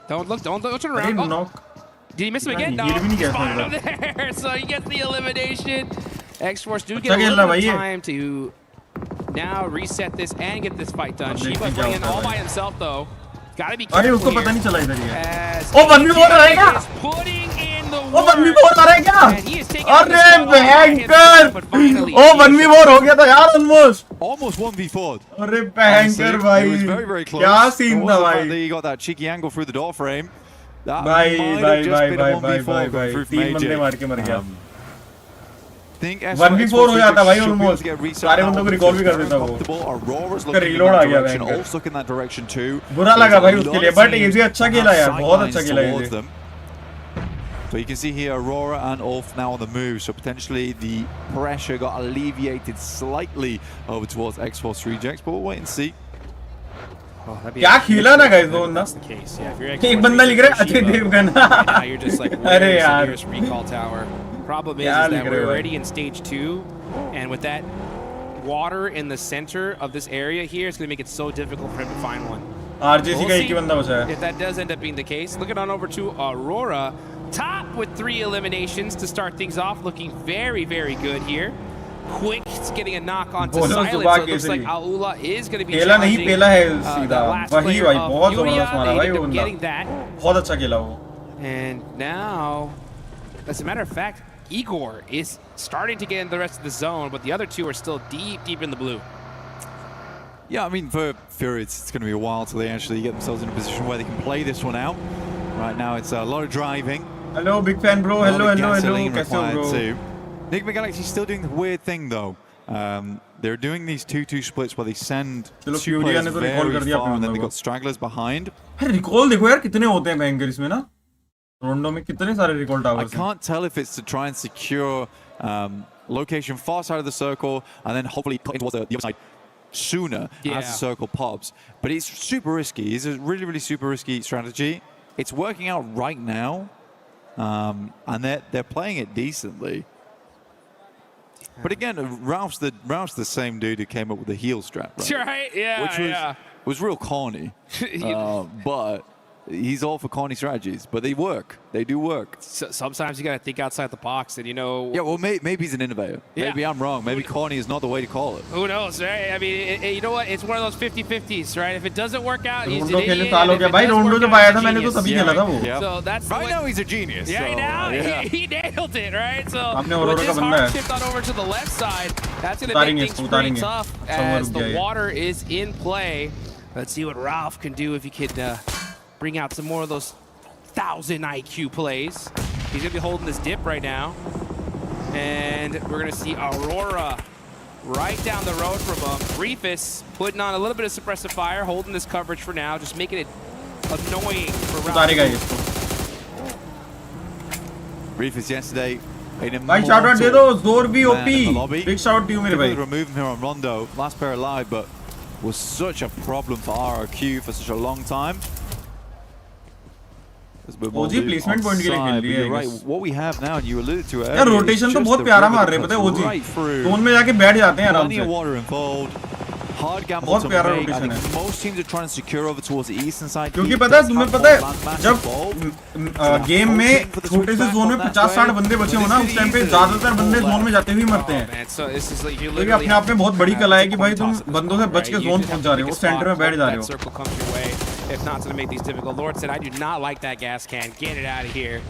Don't look. Don't turn अरे around. Oh. Knock. Did he miss him again? No. ये भी नहीं He किया spotted इसने him there. So he gets the elimination. X-Force do अच्छा get a खेल little रहा bit भाई of ये। time to now reset this and get this fight done. अब Shiba देखते हैं क्या playing होता है all by भाई। himself though. Gotta be अरे careful उसको पता here. नहीं चला इधर ये। As ओ बन्नी बोल रहा है क्या? is putting in the O Banni work. बोल रहा है क्या? And he is taking out the अरे squad all by भयंकर! himself, but finally ओ बन्नी बोल हो गया था यार ऑलमोस्ट। Almost 1v4. अरे भयंकर भाई। It was very, very close. क्या सीन It था was the fact भाई? that he got that cheeky angle through the door frame. That भाई might have भाई just भाई been a भाई 1v4 भाई going through from तीन बंदे AJ. मार के मर गया। Think 1v4 हो जाता भाई almost। almost सारे बंदों को recall भी कर देता वो। Aurora's उसका looking in reload that आ गया direction, भयंकर। also looking in that direction too. बुरा लगा There's भाई a उसके lot लिए of बट teams एजी अच्छा that खेला have यार बहुत अच्छा sightlines खेला towards AG. them. So you can see here Aurora and Ulf now on the move, so potentially the pressure got alleviated slightly over towards X-Force Rejects, but we'll wait and see. क्या खेला ना guys वो बंदा? एक बंदा लिख रहा है Ajay Devgan. Now you're just like, अरे where's the यार। nearest recall tower? Problem is क्या that लिख रहे we're हो भाई? already in stage 2, and with that water in the center of this area here, it's going to make it so difficult for him to find one. RGC का एक ही बंदा बचा है। If that does end up being the case, looking on over to Aurora, top with 3 eliminations to start things off, looking very, very good here. Quick getting a knock onto बोलो Silence, सुबह so it looks कैसे like भी। Aula is going to be खेला नहीं challenging पेला है the सीधा last वही player भाई of बहुत Furia. जबरदस्त मारा They भाई end वो up बंदा getting that. बहुत अच्छा खेला वो। And now, as a matter of fact, Igor is starting to get in the rest of the zone, but the other two are still deep, deep in the blue. Yeah, I mean, for Fury, it's going to be a while till they actually get themselves in a position where they can play this one out. Right now, it's a lot of driving. Hello, big fan bro. Hello, hello, hello. कैसे हो bro? Too. Enigma Galaxy still doing the weird thing though. They're doing these 2-2 splits where they send चलो two Furia players ने तो recall कर very दिया far अपने and then बंदों they को। got stragglers behind. अरे रिकॉल देखो यार कितने होते हैं भयंकर इसमें ना। रोंडो में कितने सारे रिकॉल I टावर्स हैं। can't tell if it's to try and secure location far side of the circle and then hopefully put in towards the other side sooner as the circle pops. But it's super risky. It's a really, really super risky strategy. It's working out right now, and they're playing it decently. But again, Ralph's the same dude who came up with the heel strap, right? Right? Yeah, Which was real corny. But he's all for corny strategies, but they work. They do work. So, sometimes you got to think outside the box, and Yeah, well, maybe he's an innovator. Yeah. Maybe I'm wrong. Maybe corny is not the way to call it. Who knows, right? I mean, you know what? It's one of those 50-50s, right? If it doesn't work out, he's an रोंडो idiot. खेलने साल हो If गया it भाई does रोंडो work जब out, आया he's था a मैंने तो genius. तभी खेला था वो So that's right now he's a genius. Yeah, so, now yeah. he nailed it, right? So आपने with औरों का this बंदा hard है shift on over to the left side, that's going to make things pretty tough as the water is in play. Let's see what Ralph can do if he can bring out some more of those 1,000 IQ plays. He's going to be holding this dip right now. And we're going to see Aurora right down the road from him. Reefus putting on a little bit of suppressive fire, holding this coverage for now, just making it annoying for Ralph. Reefus yesterday. भाई shout out दे दो जोर भी OP. Big shout out to you मेरे भाई. Remove him here on Rondo. Last pair alive, but was such a problem for RRQ for such a long time. OG placement point के लिए खेल रही है right. What we have now, and you alluded to it. यार rotation तो बहुत प्यारा मार रहे हैं पता है OG. जोन में जाके बैठ जाते हैं आराम Plenty से. of water involved. Hard gamble बहुत to प्यारा make. I rotation think है. most teams are trying to secure over towards the eastern side. क्योंकि पता है तुम्हें पता है जब गेम में छोटे से जोन में 50-60 बंदे बचे हो ना उस टाइम पे ज्यादातर बंदे जोन में जाते हुए मरते हैं. तो ये अपने आप में बहुत बड़ी कला है कि भाई तुम बंदों से बच के जोन पहुंच जा रहे हो, सेंटर में बैठ जा रहे हो. If not, to make these difficult. Lord said, I do not like that gas can. Get it out of here.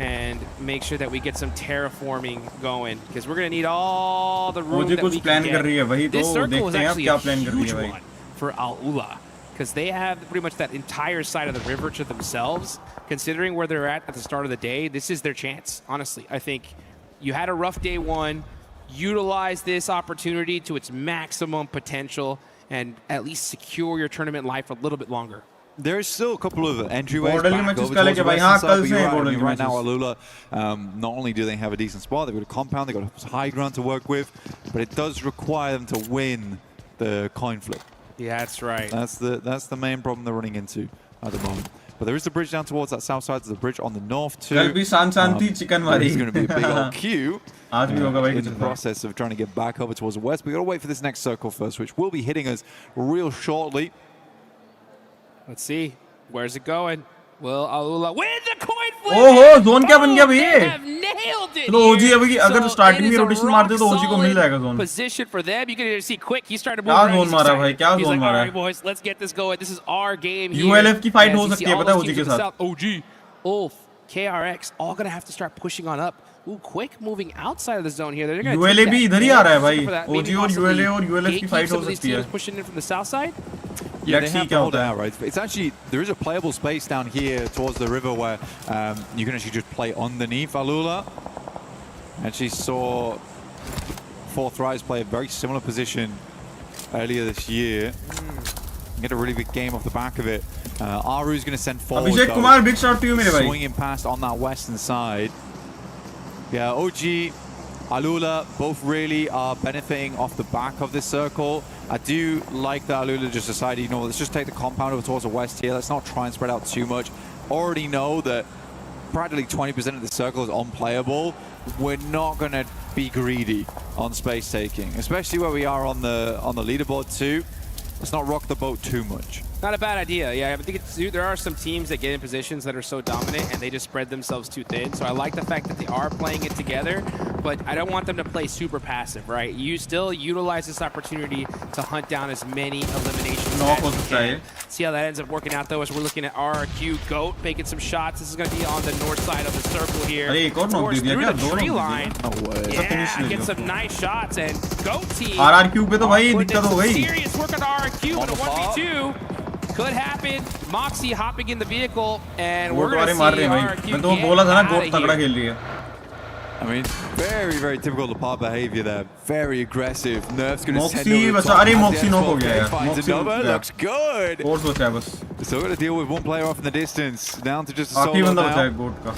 And make sure that we get some terraforming going. Because we're going to need all the room that we can get. This circle was actually a huge one for Al-Ula. Because they have pretty much that entire side of the river to themselves. Considering where they're at the start of the day, this is their chance. Honestly, I think you had a rough day one. Utilize this opportunity to its maximum potential and at least secure your tournament life a little bit longer. There's still a couple of entryways back over towards the western side, but you're right now, Alula, not only do they have a decent spot, they've got a compound, they've got a high ground to work with, but it does require them to win the coin flip. Yeah, that's right. That's the main problem they're running into at the moment. But there is a bridge down towards that south side. There's a bridge on the north too. There's going to be a big old queue in the process of trying to get back over towards the west. We've got to wait for this next circle first, which will be hitting us real shortly. Let's see. Where's it going? Will Alula win the coin flip? ओहो zone क्या बन गया भाई ये? Nailed it. चलो OG अभी अगर starting में रोटेशन मारते तो OG को मिल जाएगा zone. Position for them. You can see quick. He started क्या moving. जोन मारा भाई? क्या जोन मारा? All right, boys, let's get this going. This is our game here. ULF की फाइट हो सकती है पता है OG के साथ. OG, Ulf, KRX, all gonna have to start pushing on up. Ooh, quick moving outside of the zone here. They're gonna ULA भी इधर ही आ रहा है भाई. OG और ULA और ULF की फाइट हो सकती है. Pushing in from the south side. Yeah, they have to hold it out, right? It's actually, there is a playable space down here towards the river where you can actually just play underneath Alula. Actually saw Fourth Rise play a very similar position earlier this year. Get a really big game off the back of it. Aru's going to send forward. Abhishek Kumar, big shout to you, मेरे भाई. Swinging past on that western side. Yeah, OG, Alula, both really are benefiting off the back of this circle. I do like that Alula just decided, you know, let's just take the compound over towards the west here. Let's not try and spread out too much. Already know that practically 20% of the circle is unplayable. We're not going to be greedy on space taking, especially where we are on the leaderboard too. Let's not rock the boat too much. Not a bad idea. Yeah, I think there are some teams that get in positions that are so dominant and they just spread themselves too thin. So I like the fact that they are playing it together, but I don't want them to play super passive, right? You still utilize this opportunity to hunt down as many eliminations as you can. See how that ends up working out though, as we're looking at RRQ Goat making some shots. This is going to be on the north side of the circle here. Towards through the tree line. Yeah, get some nice shots, and Goat team RRQ पे तो भाई दिक्कत हो गई. Serious work on RRQ, but a 1v2 could happen. Moxie hopping in the vehicle, and we're going to see RRQ get out of here. I mean, very, very typical Lepar behavior there. Very aggressive. Nerf's going to send Moxie, over अरे Moxie knock हो गया यार. Moxie looks good. Force बचा है बस. Still got to deal with one player off in the distance. Down to just a आखिरी solo बंदा बचा है now. गोट का.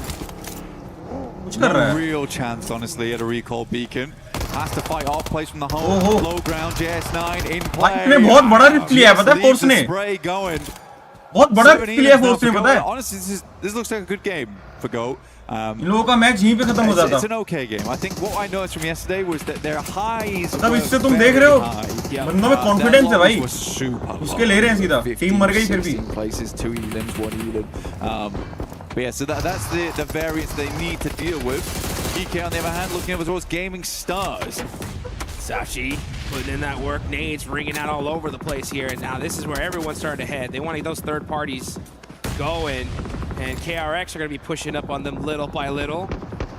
कुछ कर रहा No है. real chance, honestly, at a recall beacon. Has to fight off, place from the home. Low ground, JS9 in play. ने बहुत बड़ा रिप लिया है पता है फोर्स ने. Spray going. बहुत बड़ा प्ले है फोर्स में, पता है? Honestly, this looks like a good game for GOAT. इन लोगों का मैच यहीं पे खत्म हो जाता. It's an okay game. I think what I noticed from yesterday was that their highs. मतलब इससे तुम देख रहे हो, बंदों में कॉन्फिडेंस है भाई. उसके ले रहे हैं सीधा. टीम मर गई फिर भी. Places 2 elims, 1 elim. But yeah, so that's the variance they need to deal with. EK on the other hand, looking over towards Gaming Stars. Sashi putting in that work, nades ringing out all over the place here, and now this is where everyone's starting to head. They want those third parties going, and KRX are going to be pushing up on them little by little.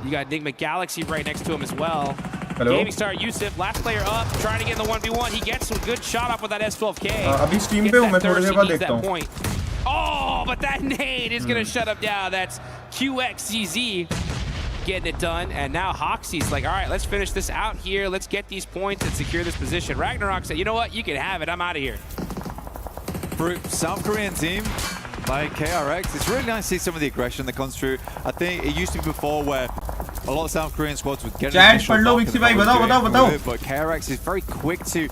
You got Enigma Galaxy right next to him as well. Hello? Gaming Star Yusuf, last player up, trying to get in the 1v1. He gets some good shot off with that S12K. अभी stream पे हूँ मैं, थोड़ी देर बाद देखता हूँ. Oh, but that nade is going to shut up down. That's QXCZ getting it done. And now Hoxie's like, all right, let's finish this out here. Let's get these points and secure this position. Ragnarok said, you know what? You can have it. I'm out of here. For South Korean team by KRX, it's really nice to see some of the aggression that comes through. I think it used to be before where a lot of South Korean squads would get Chat पढ़ लो Bixi भाई, बताओ. But KRX is very quick to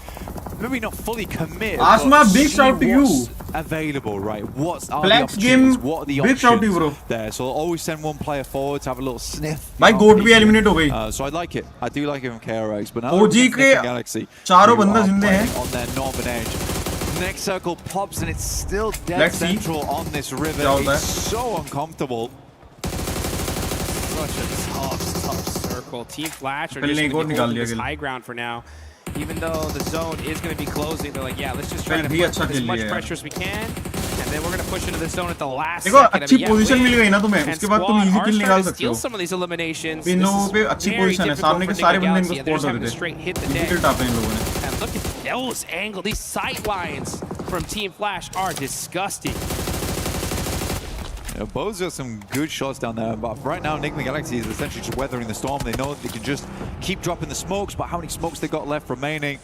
maybe not fully commit. Asma, big shout to you. Available, right? What's our Flex options? game, What are the big shout to you, options bro. there? So I'll always send one player forward to have a little sniff. भाई गोट भी eliminate हो गई. So I like it. I do like it from KRX. But now OG के Galaxy, चारों बंदा जिंदे हैं. on their northern edge. Next circle pops and it's still dead Let's central see. on this river. It's so uncomfortable. Such a tough circle. Team Flash are just going to be holding this high ground for now. Even though the zone is going to be closing, they're like, yeah, let's just try to put as much pressure as we can, and then we're going to push into the zone at the last देखो second. अच्छी position मिल गई ना तुम्हें, उसके बाद तुम easy किल निकाल सकते हो. Some of these eliminations. इन लोगों पे अच्छी पोजीशन है, सामने के सारे बंदे इनको स्पॉट कर देते हैं. डिफिकल्ट टाप है इन लोगों ने. And look at those angles. These sight lines from Team Flash are disgusting. Bo's got some good shots down there, but right now Enigma Galaxy is essentially just weathering the storm. They know that they can just keep dropping the smokes, but how many smokes they got left remaining?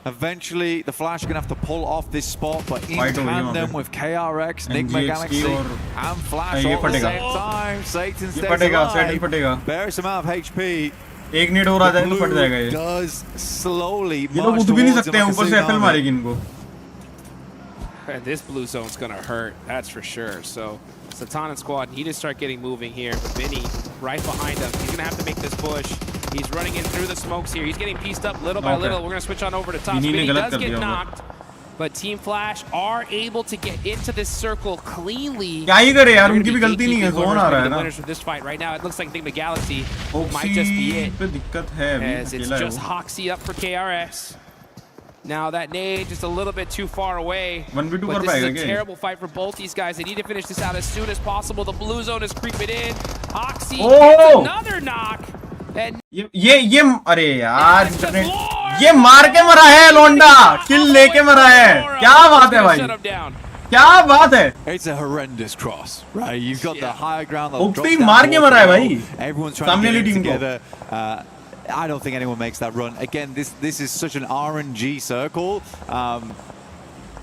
Eventually, the Flash are going to have to pull off this spot, but in tandem with KRX, Enigma Galaxy, and Flash all at the same time. Satan stays alive. Bears him out of HP. एक net और आ जाए तो फट जाएगा ये. Does slowly ये लोग उठ भी नहीं सकते हैं, ऊपर से एफएल मारेगी इनको. And this blue zone's gonna hurt, that's for sure. So Satan and squad need to start getting moving here. But Vinny right behind him. He's gonna have to make this push. He's running in through the smokes here. He's getting pieced up little by little. We're gonna switch on over to top. Vinny does get knocked, but Team Flash are able to get into this circle cleanly. क्या ही करे यार, उनकी भी गलती नहीं है, zone आ रहा है ना. Winners of this fight right now. It looks like Enigma Galaxy might just be it. पे दिक्कत है अभी. As it's just Hoxie up for KRX. Now that nade just a little bit too far away. But this is a terrible fight for both these guys. They need to finish this out as soon as possible. The blue zone is creeping in. Hoxie gets another knock. And ये अरे यार ये मार के मरा है लोंडा, किल लेके मरा है. क्या बात है भाई, क्या बात है. It's a horrendous cross, right? You've got the high ground. OP मार के मरा है भाई. Everyone's trying to get it together. I don't think anyone makes that run. Again, this is such an RNG circle.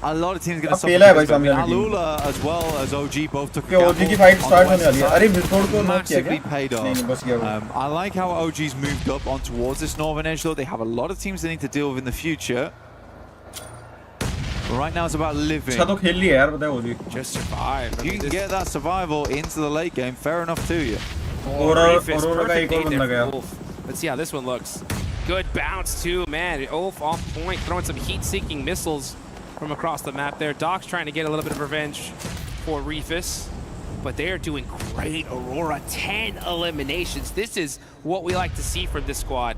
A lot of teams going to suffer. Alula as well as OG both took a OG की fight start होने वाली है. अरे बिल्कुल को knock किया massively paid off. I like how OG's moved up on towards this northern edge though. They have a lot of teams they need to deal with in the future. Right now it's about living. अच्छा तो खेल लिया यार, पता है OG. Just survive. You can get that survival into the late game. Fair enough to you. Aurora का एक और बंदा गया. Let's see how this one looks. Good bounce too, man. Ulf off point, throwing some heat-seeking missiles from across the map there. Doc's trying to get a little bit of revenge for Reefus, but they are doing great. Aurora, 10 eliminations. This is what we like to see from this squad.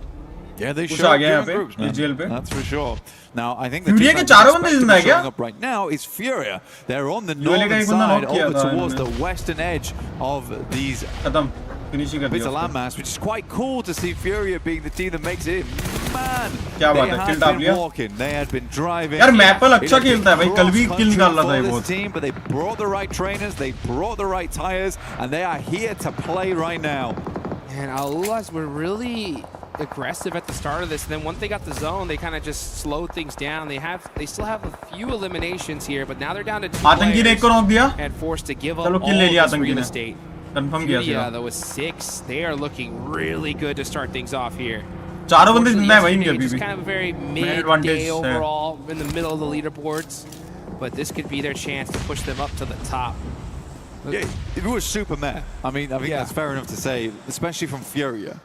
Yeah, they show up in groups, man. That's for sure. Now, I think the team that's showing up right now is Furia. They're on the northern side over towards the western edge of these bits of landmass, which is quite cool to see Furia being the team that makes it. Man, they had been walking, they had been driving. यार maple अच्छा खेलता है भाई, कल भी किल निकाल रहा था ये बहुत. Team, but they brought the right trainers, they brought the right tires, and they are here to play right now. And Alulas were really aggressive at the start of this, and then once they got the zone, they kind of just slowed things down. They still have a few eliminations here, but now they're down to 2 players and forced to give up all this real estate. Furia though with 6, they are looking really good to start things off here. चारों बंदे जिंदा है भाई इनके अभी भी. Just kind of a very mid day overall in the middle of the leaderboards. but this could be their chance to push them up to the top. Yeah, it was super meh. I think that's fair enough to say, especially from Furia.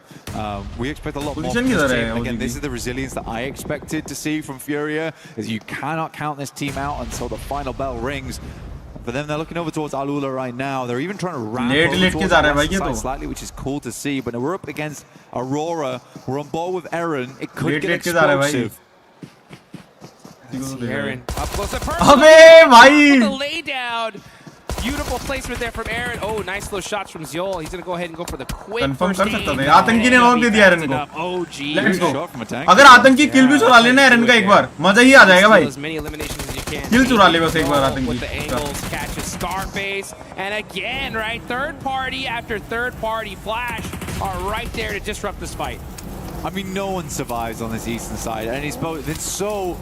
We expect a lot more from this team. Again, this is the resilience that I expected to see from Furia, is you cannot count this team out until the final bell rings. For them, they're looking over towards Alula right now. They're even trying to ramp over towards the west side slightly, which is cool to see. But we're up against Aurora. We're on ball with Eren. It could get explosive. Eren up close and perfect. The lay down. Beautiful placement there from Eren. Oh, nice little shots from Zol. He's gonna go ahead and go for the quick Confirm first कर aid. सकता था आतंकी ने knock दे दिया एरन को OG. Let's go अगर आतंकी किल भी चुरा लेना एरन का एक बार मजा ही आ जाएगा भाई किल चुरा ले बस एक बार With the angles, catches Scarface, and again, right, third party after third party flash are right there to disrupt this fight. I mean, no one survives on this eastern side, and it's been so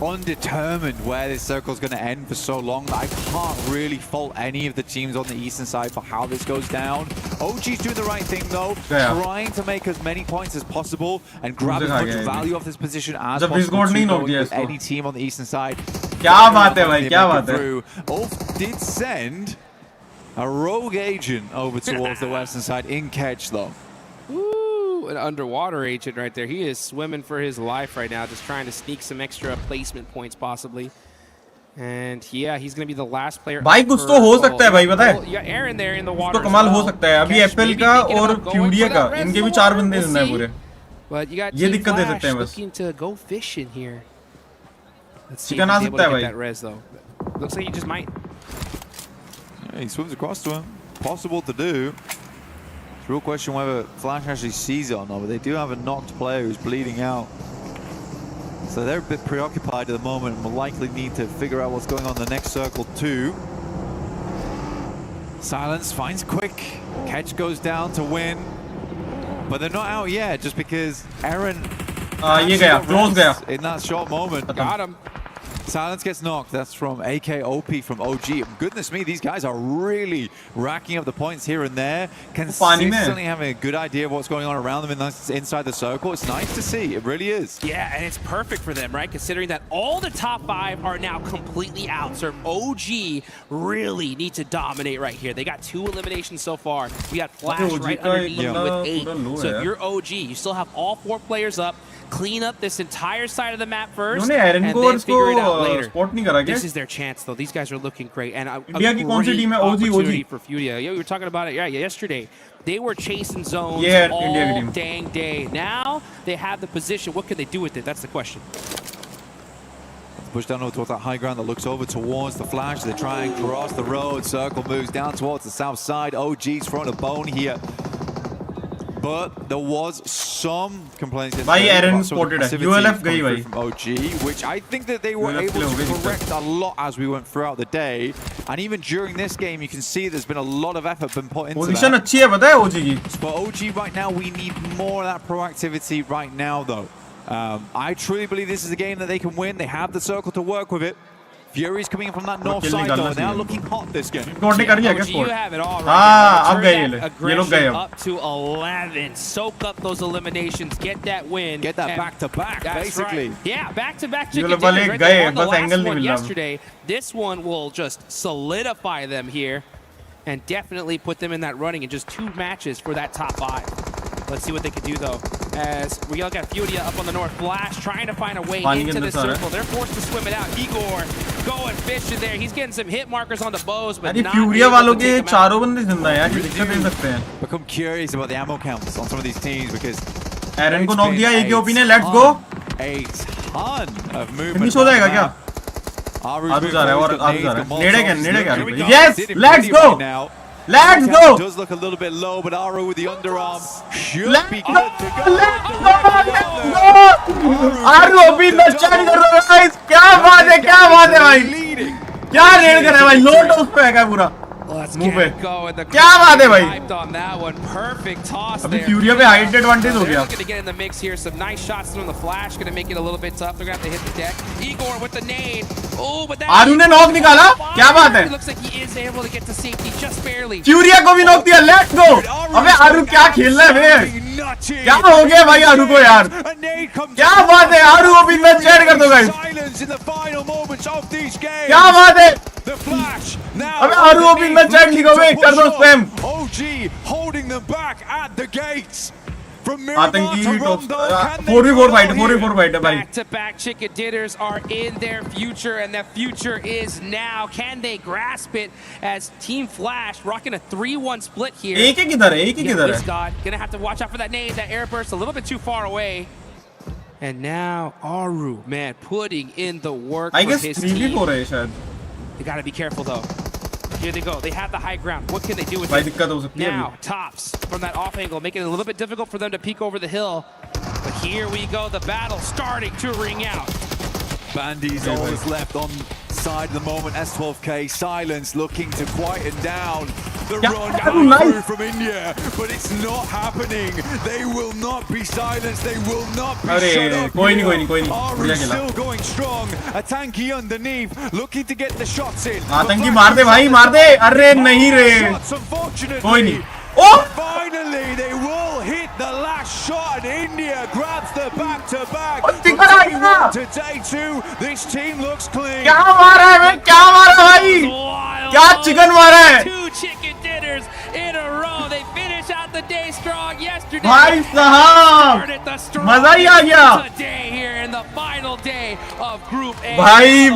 undetermined where this circle is going to end for so long that I can't really fault any of the teams on the eastern side for how this goes down. OG's doing the right thing though, trying to make as many points as possible and grab as much value off this position as possible with any team on the eastern side. क्या बात है भाई, क्या बात है. Ulf did send a rogue agent over towards the western side in catch though. Ooh, an underwater agent right there. He is swimming for his life right now, just trying to sneak some extra placement points possibly. And yeah, he's going to be the last player. भाई कुछ तो हो सकता है भाई, पता है? Yeah, Eren there in the water. तो कमाल हो सकता है. अभी FL का और फ्यूरिया का इनके भी 4 बंदे जिंदा हैं पूरे. But you got ये दिक्कत दे सकते हैं बस. Looking to go fishing here. Let's see if chicken आ he's able सकता to है get भाई. that res though. Looks like he just might. Yeah, he swims across to him. Possible to do. It's a real question whether Flash actually sees it or not, but they do have a knocked player who's bleeding out. So they're a bit preoccupied at the moment and will likely need to figure out what's going on in the next circle too. Silence finds Quick. Catch goes down to win. But they're not out yet just because Eren ये गया, close गया. in that short moment. Got him. Silence gets knocked. That's from AKOP from OG. Goodness me, these guys are really racking up the points here and there. Consistently having a good idea of what's going on around them inside the circle. It's nice to see. It really is. Yeah, and it's perfect for them, right? Considering that all the top 5 are now completely out. So OG really need to dominate right here. They got 2 eliminations so far. We got Flash right underneath you with 8. So if you're OG, you still have all 4 players up. Clean up this entire side of the map first, and then figure it out later. This is their chance, though. These guys are looking great, and a great opportunity for Furia. Yeah, we were talking about it. Yeah, yesterday they were chasing zones all dang day. Now they have the position. What can they do with it? That's the question. Push down over towards that high ground that looks over towards the Flash. They try and cross the road. Circle moves down towards the south side. OG's throwing a bone here. But there was some complaints भाई Eren spotted है. ULF गई भाई. From OG, which I think that they were able to correct a lot as we went throughout the day. And even during this game, you can see there's been a lot of effort been put into Position that. अच्छी है पता है OG की. For OG right now, we need more of that proactivity right now, though. I truly believe this is a game that they can win. They have the circle to work with it. Fury's coming in from that north side though. They are looking hot this game. You have it all right. अब गए ये लोग गए up to 11. Soak up those eliminations. Get that win. Get that back to back, basically. Right. Yeah, back to back. ये लोग वाले गए बस एंगल नहीं मिल रहा. Yesterday, this one will just solidify them here, and definitely put them in that running in just 2 matches for that top 5. Let's see what they can do though. As we all got Furia up on the north, Flash trying to find a way into the circle. They're forced to swim it out. Igor going fishing there. He's getting some hit markers on the bows, but not Furia वालों के 4 बंदे जिंदा हैं यार. ये दिक्कत दे सकते हैं. Become curious about the ammo counts on some of these teams because Eren को knock दिया AKOP ने. Let's go. A ton of movement. Finish हो जाएगा क्या? आरू जा रहा है और आरू जा रहा है. नेड़े क्या? Yes, let's go. Let's go! It does look a little bit low, but Aru with the underarm should be good to go. Let's go! Aru अभी नशा कर रहा है guys. क्या बात है भाई? क्या रेड कर रहा है भाई? लो टॉस पे है पूरा. Let's get it going. क्या बात है भाई? On that one, perfect toss अभी there. Furia पे height advantage हो गया. Looking to get in the mix here. Some nice shots from the Flash. Going to make it a little bit tough. They're going to have to hit the deck. Igor with the nade. Oh, but that. आरू ने knock निकाला. क्या बात है? Looks like he is able to get to safety just barely. Furia को भी knock दिया. Let's go. अबे आरू क्या खेल रहा है बे? क्या हो गया भाई आरू को यार? क्या बात है? आरू अभी मैच चेयर कर दो guys. happens in the final moments of these games. क्या बात है? The flash now. अबे आरू अभी मैं चैट लिखोगे कर दो spam. OG holding them back at the gates. आतंकी top 4v4 fight 4v4 fight है भाई. Back-to-back chicken dinners are in their future, and that future is now. Can they grasp it as Team Flash rocking a 3-1 split here? एक ही किधर है? एक ही किधर है? God, gonna have to watch out for that nade, that air burst a little bit too far away. And now Aru, man, putting in the work I for guess his 3v4 team. है शायद. They gotta be careful though. Here they go. They have the high ground. What can they do with भाई it? दिक्कत हो सकती है Now, अभी. tops from that off angle, making it a little bit difficult for them to peek over the hill. But here we go. The battle starting to ring out. Bandy's all that's left on side at the moment. S12K silence looking to quieten down the run through from India, but it's not happening. They will not be silenced. They will not be shut up. कोई नहीं. Aru still going strong. A tanky underneath, looking to get the shots in. आतंकी मार दे भाई मार दे. अरे नहीं रे. कोई नहीं. Oh! Finally, they will hit the last shot, and India grabs the back-to-back. To day 2, this team looks clean. क्या मारा है भाई? क्या मारा भाई? क्या चिकन मारा है? 2 chicken dinners in a row. They finish out the day strong yesterday. भाई साहब मजा ही आ गया. Today here in the final day of Group A. भाई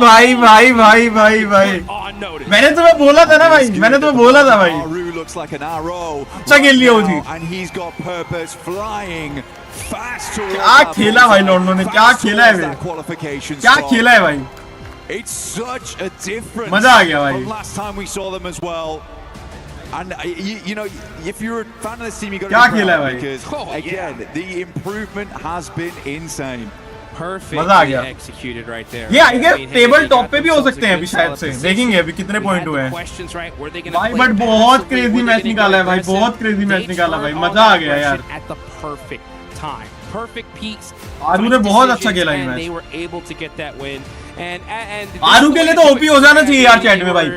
मैंने तुम्हें बोला था ना भाई. मैंने तुम्हें बोला था भाई. Aru looks like an arrow. अच्छा खेल लिया उसी. And he's got purpose flying fast towards. क्या खेला भाई लॉन्डो ने? क्या खेला है भाई? क्या खेला है भाई? It's such a difference. मजा आ गया भाई. From last time we saw them as well. And you know, if you're a fan of this team, you got क्या to be खेला है proud भाई? because again, the improvement has been insane. मजा आ गया. Executed right there. ये I guess table top पे भी हो सकते हैं अभी शायद से. देखेंगे अभी कितने पॉइंट हुए हैं. भाई बट बहुत क्रेजी मैच निकाला है भाई. बहुत क्रेजी मैच निकाला भाई. मजा आ गया यार. At the perfect time. Perfect peaks. आरू ने बहुत अच्छा खेला ये and match. they were able to get that win. And आरू के लिए तो ओपी हो जाना चाहिए यार चैट में भाई.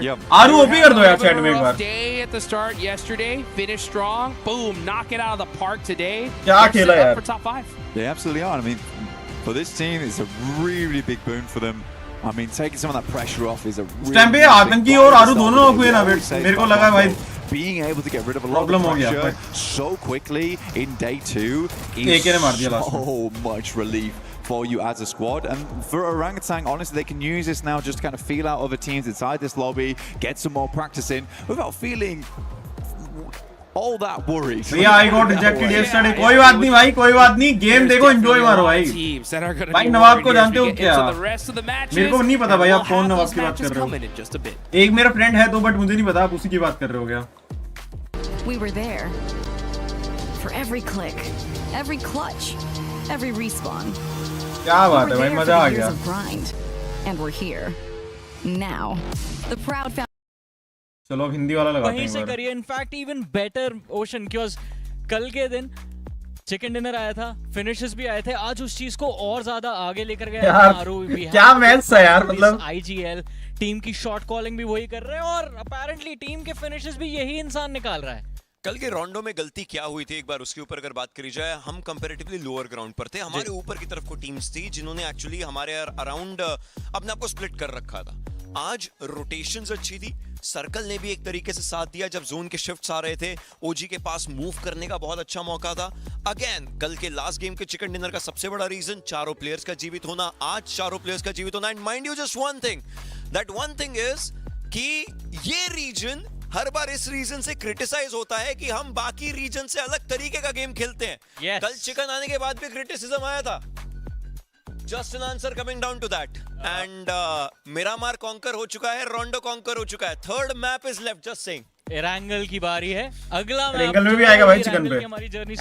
आरू ओपी कर दो यार चैट में एक बार. Day at the start yesterday, finished strong. Boom, knock it out of the park today. क्या खेला यार. For top 5. They absolutely are. I mean, for this team, it's a really big boon for them. I mean, taking some of that pressure off is a really time पे आतंकी और आरू दोनों हुए ना wait. मेरे को लगा भाई being able to get rid of a lot of pressure so quickly in day 2 is so much relief for you as a squad. And for Orangutan, honestly, they can use this now just to kind of feel out other teams inside this lobby, get some more practice in without feeling all that worried. Yeah, I got rejected yesterday. कोई बात नहीं भाई, कोई बात नहीं. Game देखो, enjoy मारो भाई. भाई नवाब को जानते हो क्या? मेरे को नहीं पता भाई आप कौन नवाब की बात कर रहे हो. एक मेरा फ्रेंड है तो बट मुझे नहीं पता आप उसी की बात कर रहे हो क्या. We were there for every click, every clutch, every respawn. क्या बात है भाई, मजा आ गया. And we're here now. The proud चलो हिंदी वाला लगाते हैं. वहीं से करिए. इनफैक्ट इवन बेटर ओशन क्योंकि कल के दिन चिकन डिनर आया था, फिनिशेस भी आए थे. आज उस चीज को और ज्यादा आगे लेकर गए आरू भी. क्या मैच था यार. मतलब आईजीएल टीम की शॉट कॉलिंग भी वही कर रहे हैं और अपेरेंटली टीम के फिनिशेस भी यही इंसान निकाल रहा है. कल के राउंडो में गलती क्या हुई थी एक बार उसके ऊपर अगर बात करी जाए. हम कंपैरेटिवली लोअर ग्राउंड पर थे. हमारे ऊपर की तरफ को टीम्स थी जिन्होंने एक्चुअली हमारे अराउंड अपने आप को स्प्लिट कर रखा था. आज रोटेशंस अच्छी थी. सर्कल ने भी एक तरीके से साथ दिया. जब जोन के शिफ्ट्स आ रहे थे ओजी के पास मूव करने का बहुत अच्छा मौका था. अगेन कल के लास्ट गेम के चिकन डिनर का सबसे बड़ा रीजन चारों प्लेयर्स का जीवित होना. आज चारों प्लेयर्स का जीवित होना. And mind you just one thing, that one thing is कि ये रीजन हर बार इस रीजन से क्रिटिसाइज होता है कि हम बाकी रीजन से अलग तरीके का गेम खेलते हैं. कल चिकन आने के बाद भी क्रिटिसिज्म आया था. Just an answer coming down to that. And Miramar conquer हो चुका है, Rondo conquer हो चुका है. Third map is left. Just saying. Erangel की बारी है. अगला एरांगल में भी आएगा भाई चिकन पे.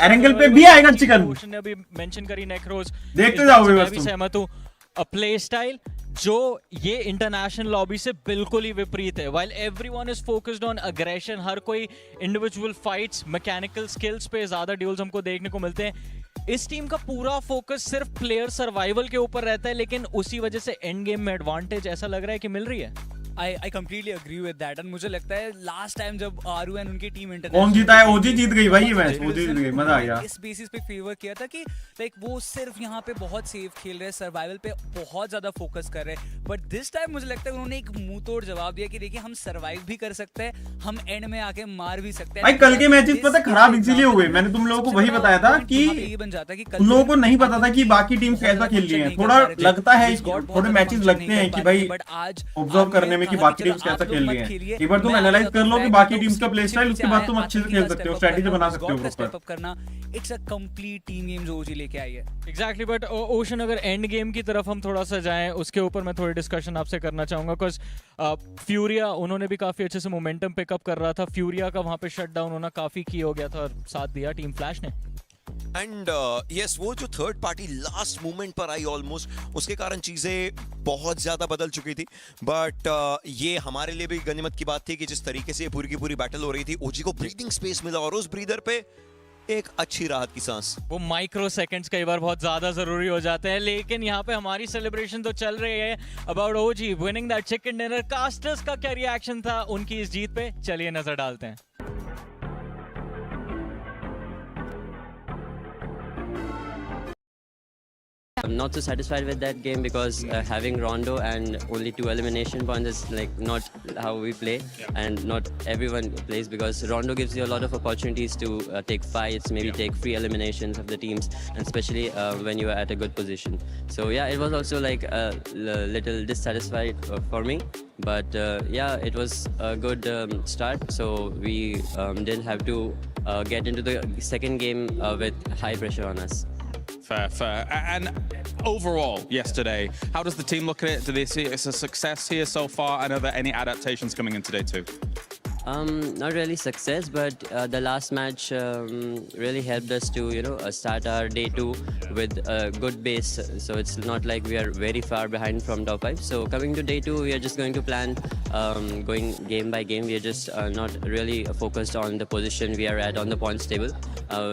एरांगल पे भी आएगा चिकन. ने अभी मेंशन करी नेक्रोज. देखते जाओगे बस तुम. मैं भी सहमत हूं. अ प्ले स्टाइल जो ये इंटरनेशनल लॉबी से बिल्कुल ही विपरीत है. While everyone is focused on aggression, हर कोई इंडिविजुअल फाइट्स, मैकेनिकल स्किल्स पे ज्यादा ड्यूल्स हमको देखने को मिलते हैं. इस टीम का पूरा फोकस सिर्फ प्लेयर सर्वाइवल के ऊपर रहता है, लेकिन उसी वजह से एंड गेम में एडवांटेज ऐसा लग रहा है कि मिल रही है. I completely agree with that. And मुझे लगता है last time जब आरू एंड उनकी टीम इंटरनेशनल कौन जीता है? ओजी जीत गई भाई, ये मैच ओजी जीत गई, मजा आ गया। इस बेसिस पे फेवर किया था कि लाइक वो सिर्फ यहाँ पे बहुत सेफ खेल रहे हैं, सर्वाइवल पे बहुत ज्यादा फोकस कर रहे हैं, बट दिस टाइम मुझे लगता है उन्होंने एक मुंह तोड़ जवाब दिया कि देखिए हम सर्वाइव भी कर सकते हैं, हम एंड में आके मार भी सकते हैं। भाई कल के मैचेस पता खराब इसीलिए हुए, मैंने तुम लोगों को वही बताया था कि उन लोगों को नहीं पता था कि बाकी टीम कैसा खेल रही है। थोड़ा लगता है, थोड़े मैचेस लगते हैं कि भाई ऑब्जर्व करने में कि बाकी टीम्स कैसा खेल रही हैं। एक बार तुम एनालाइज कर लो कि बाकी टीम्स का प्ले स्टाइल, उसके बाद तुम अच्छे से खेल सकते हो, स्ट्रेटजी बना सकते हो स्टेप अप करना। It's a complete team game जो ओजी लेके आई है। एग्जैक्टली, बट ओशन अगर एंड गेम की तरफ हम थोड़ा सा जाएं, उसके ऊपर मैं थोड़ी डिस्कशन आपसे करना चाहूंगा, बिकॉज फ्यूरिया उन्होंने भी काफी अच्छे से मोमेंटम पिकअप कर रहा था। फ्यूरिया का वहां पे शटडाउन होना काफी की हो गया था और साथ दिया टीम फ्लैश ने। एंड यस, वो जो थर्ड पार्टी लास्ट मोमेंट पर आई ऑलमोस्ट, उसके कारण चीजें बहुत ज्यादा बदल चुकी थी। बट ये हमारे लिए भी गनीमत की बात थी कि जिस तरीके से पूरी की पूरी बैटल हो रही थी, ओजी को ब्रीदिंग स्पेस मिला और उस ब्रीदर पे एक अच्छी राहत की सांस। वो माइक्रो सेकंड्स कई बार बहुत ज्यादा जरूरी हो जाते हैं, लेकिन यहाँ पे हमारी सेलिब्रेशन तो चल रही है about OG winning that chicken dinner. Casters का क्या रिएक्शन था उनकी इस जीत पे, चलिए नजर डालते हैं। I'm not so satisfied with that game because having Rondo and only 2 elimination points is like not how we play, and not everyone plays, because Rondo gives you a lot of opportunities to take fights, maybe take free eliminations of the teams, and especially when you are at a good position. So yeah, it was also like a little dissatisfied for me, but yeah, it was a good start, so we didn't have to get into the second game with high pressure on us. Fair. And overall, yesterday, how does the team look at it? Do they see it as a success here so far? And are there any adaptations coming in today too? Not really success, but the last match really helped us to start our day 2 with a good base. So it's not like we are very far behind from top 5. So coming to day 2, we are just going to plan going game by game. We are just not really focused on the position we are at on the points table.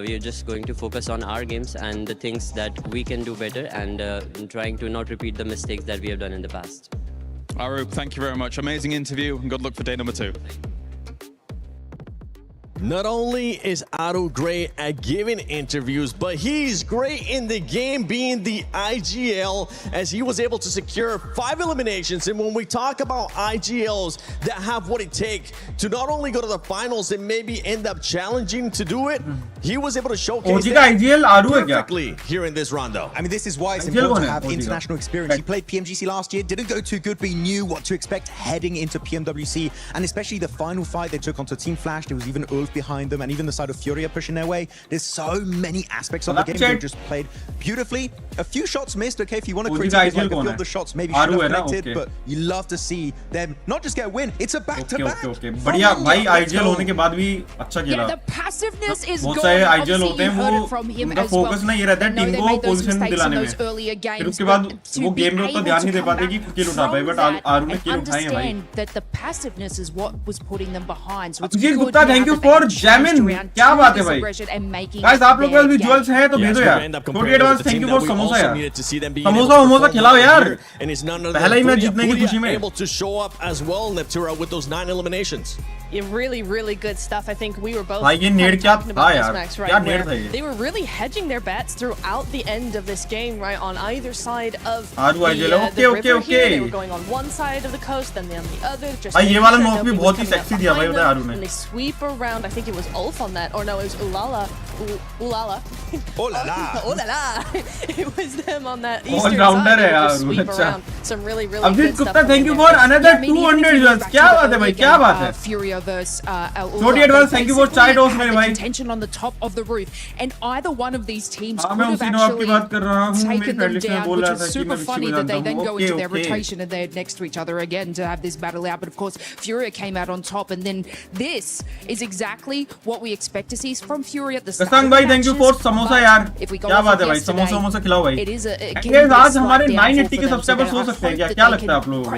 We are just going to focus on our games and the things that we can do better, and trying to not repeat the mistakes that we have done in the past. Arup, thank you very much. Amazing interview, and good luck for day number 2. Not only is Aru great at giving interviews, but he's great in the game, being the IGL, as he was able to secure 5 eliminations. And when we talk about IGLs that have what it takes to not only go to the finals and maybe end up challenging to do it, he was able to showcase that perfectly here in this rondo. I mean, this is why it's important to have international experience. He played PMGC last year, didn't go too good, but he knew what to expect heading into PMWC, and especially the final fight they took onto Team Flash. There was even Ulf behind them, and even the side of Furia pushing their way. There's so many aspects of the game that just played beautifully. A few shots missed, okay, if you want to critique like a few of the shots maybe should have connected, but you love to see them not just get a win, it's a back-to-back. Okay. बढ़िया भाई, IGL होने के बाद भी अच्छा खेला। The passiveness is बहुत gone. सारे IGL होते हैं, Obviously, you heard it from him उनका as well. फोकस ना ये रहता है टीम को पोजीशन दिलाने में। फिर उसके बाद वो गेम में उतना ध्यान नहीं दे पाते कि किल उठा पाए, बट आरू ने किल उठाए हैं भाई। That the passiveness is what was putting them behind. So Abhijeet Gupta, thank you for jamming. क्या बात है भाई। गाइस आप लोग के पास भी ज्वेल्स हैं तो भेजो यार। 40 advance, thank you for samosa यार। समोसा खिलाओ यार। पहला ही मैच जीतने की खुशी में। Able to show up as well, Neptura, with those 9 eliminations. Yeah, really good stuff. I think we were both भाई ये नेड क्या talking था about this यार, match, क्या right? नेड था Where ये। they were really hedging their bets throughout the end of this game, right? On either side of Aaru IGL, the okay. river here. They were going on one side of the coast, then on the other. Just भाई ये making वाला sure knock भी nobody बहुत was he coming up sexy दिया भाई behind बताया them. आरू ने। And they sweep around. I think it was Ulf on that, or no, it was Ulala. Oh la la. Oh la la. It was them on that All eastern rounder side. है They यार, just sweep अच्छा। around. Some really good Abhijeet stuff. Gupta, thank you for another 200 jewels. क्या बात है भाई, क्या बात है। Furia versus 40 advance, thank you for चाय डोज मेरे भाई। Contention on the top of the roof, and either one of these teams हाँ, could मैं have उसी नॉक की बात कर रहा हूँ। actually मेरी taken them फ्रेंड लिस्ट में down, बोल which रहा was था कि super मैं विक्सी funny को that they जानता then हूँ। go into their okay. rotation and they're next to each other again to have this battle out. But of course, Furia came out on top, and then this is exactly what we expect to see from Furia at the start हरसंग भाई thank you for samosa यार, क्या बात है भाई, समोसा समोसा खिलाओ भाई। Guys आज हमारे 980 के सब्सक्राइबर्स हो सकते हैं क्या लगता है आप लोगों को?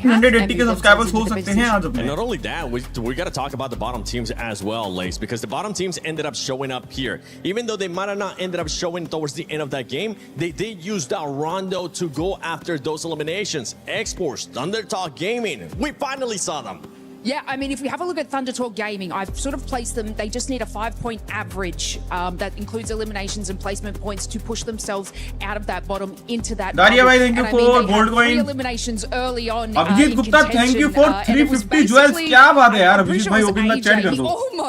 180 के सब्सक्राइबर्स हो सकते हैं आज अपने। And not only that, we got to talk about the bottom teams as well, Lace, because the bottom teams ended up showing up here. Even though they might have not ended up showing towards the end of that game, they did use that rondo to go after those eliminations. Exports, Thunder Talk Gaming, we finally saw them. Yeah, I mean, if we have a look at Thunder Talk Gaming, I've sort of placed them, they just need a 5-point average that includes eliminations and placement points to push themselves out of that bottom into that. Daria bhai, thank you for gold coin. 3 eliminations early on. Abhijit Gupta, thank you for 350 jewels. क्या बात है यार अभिजीत भाई, open का chat कर दो।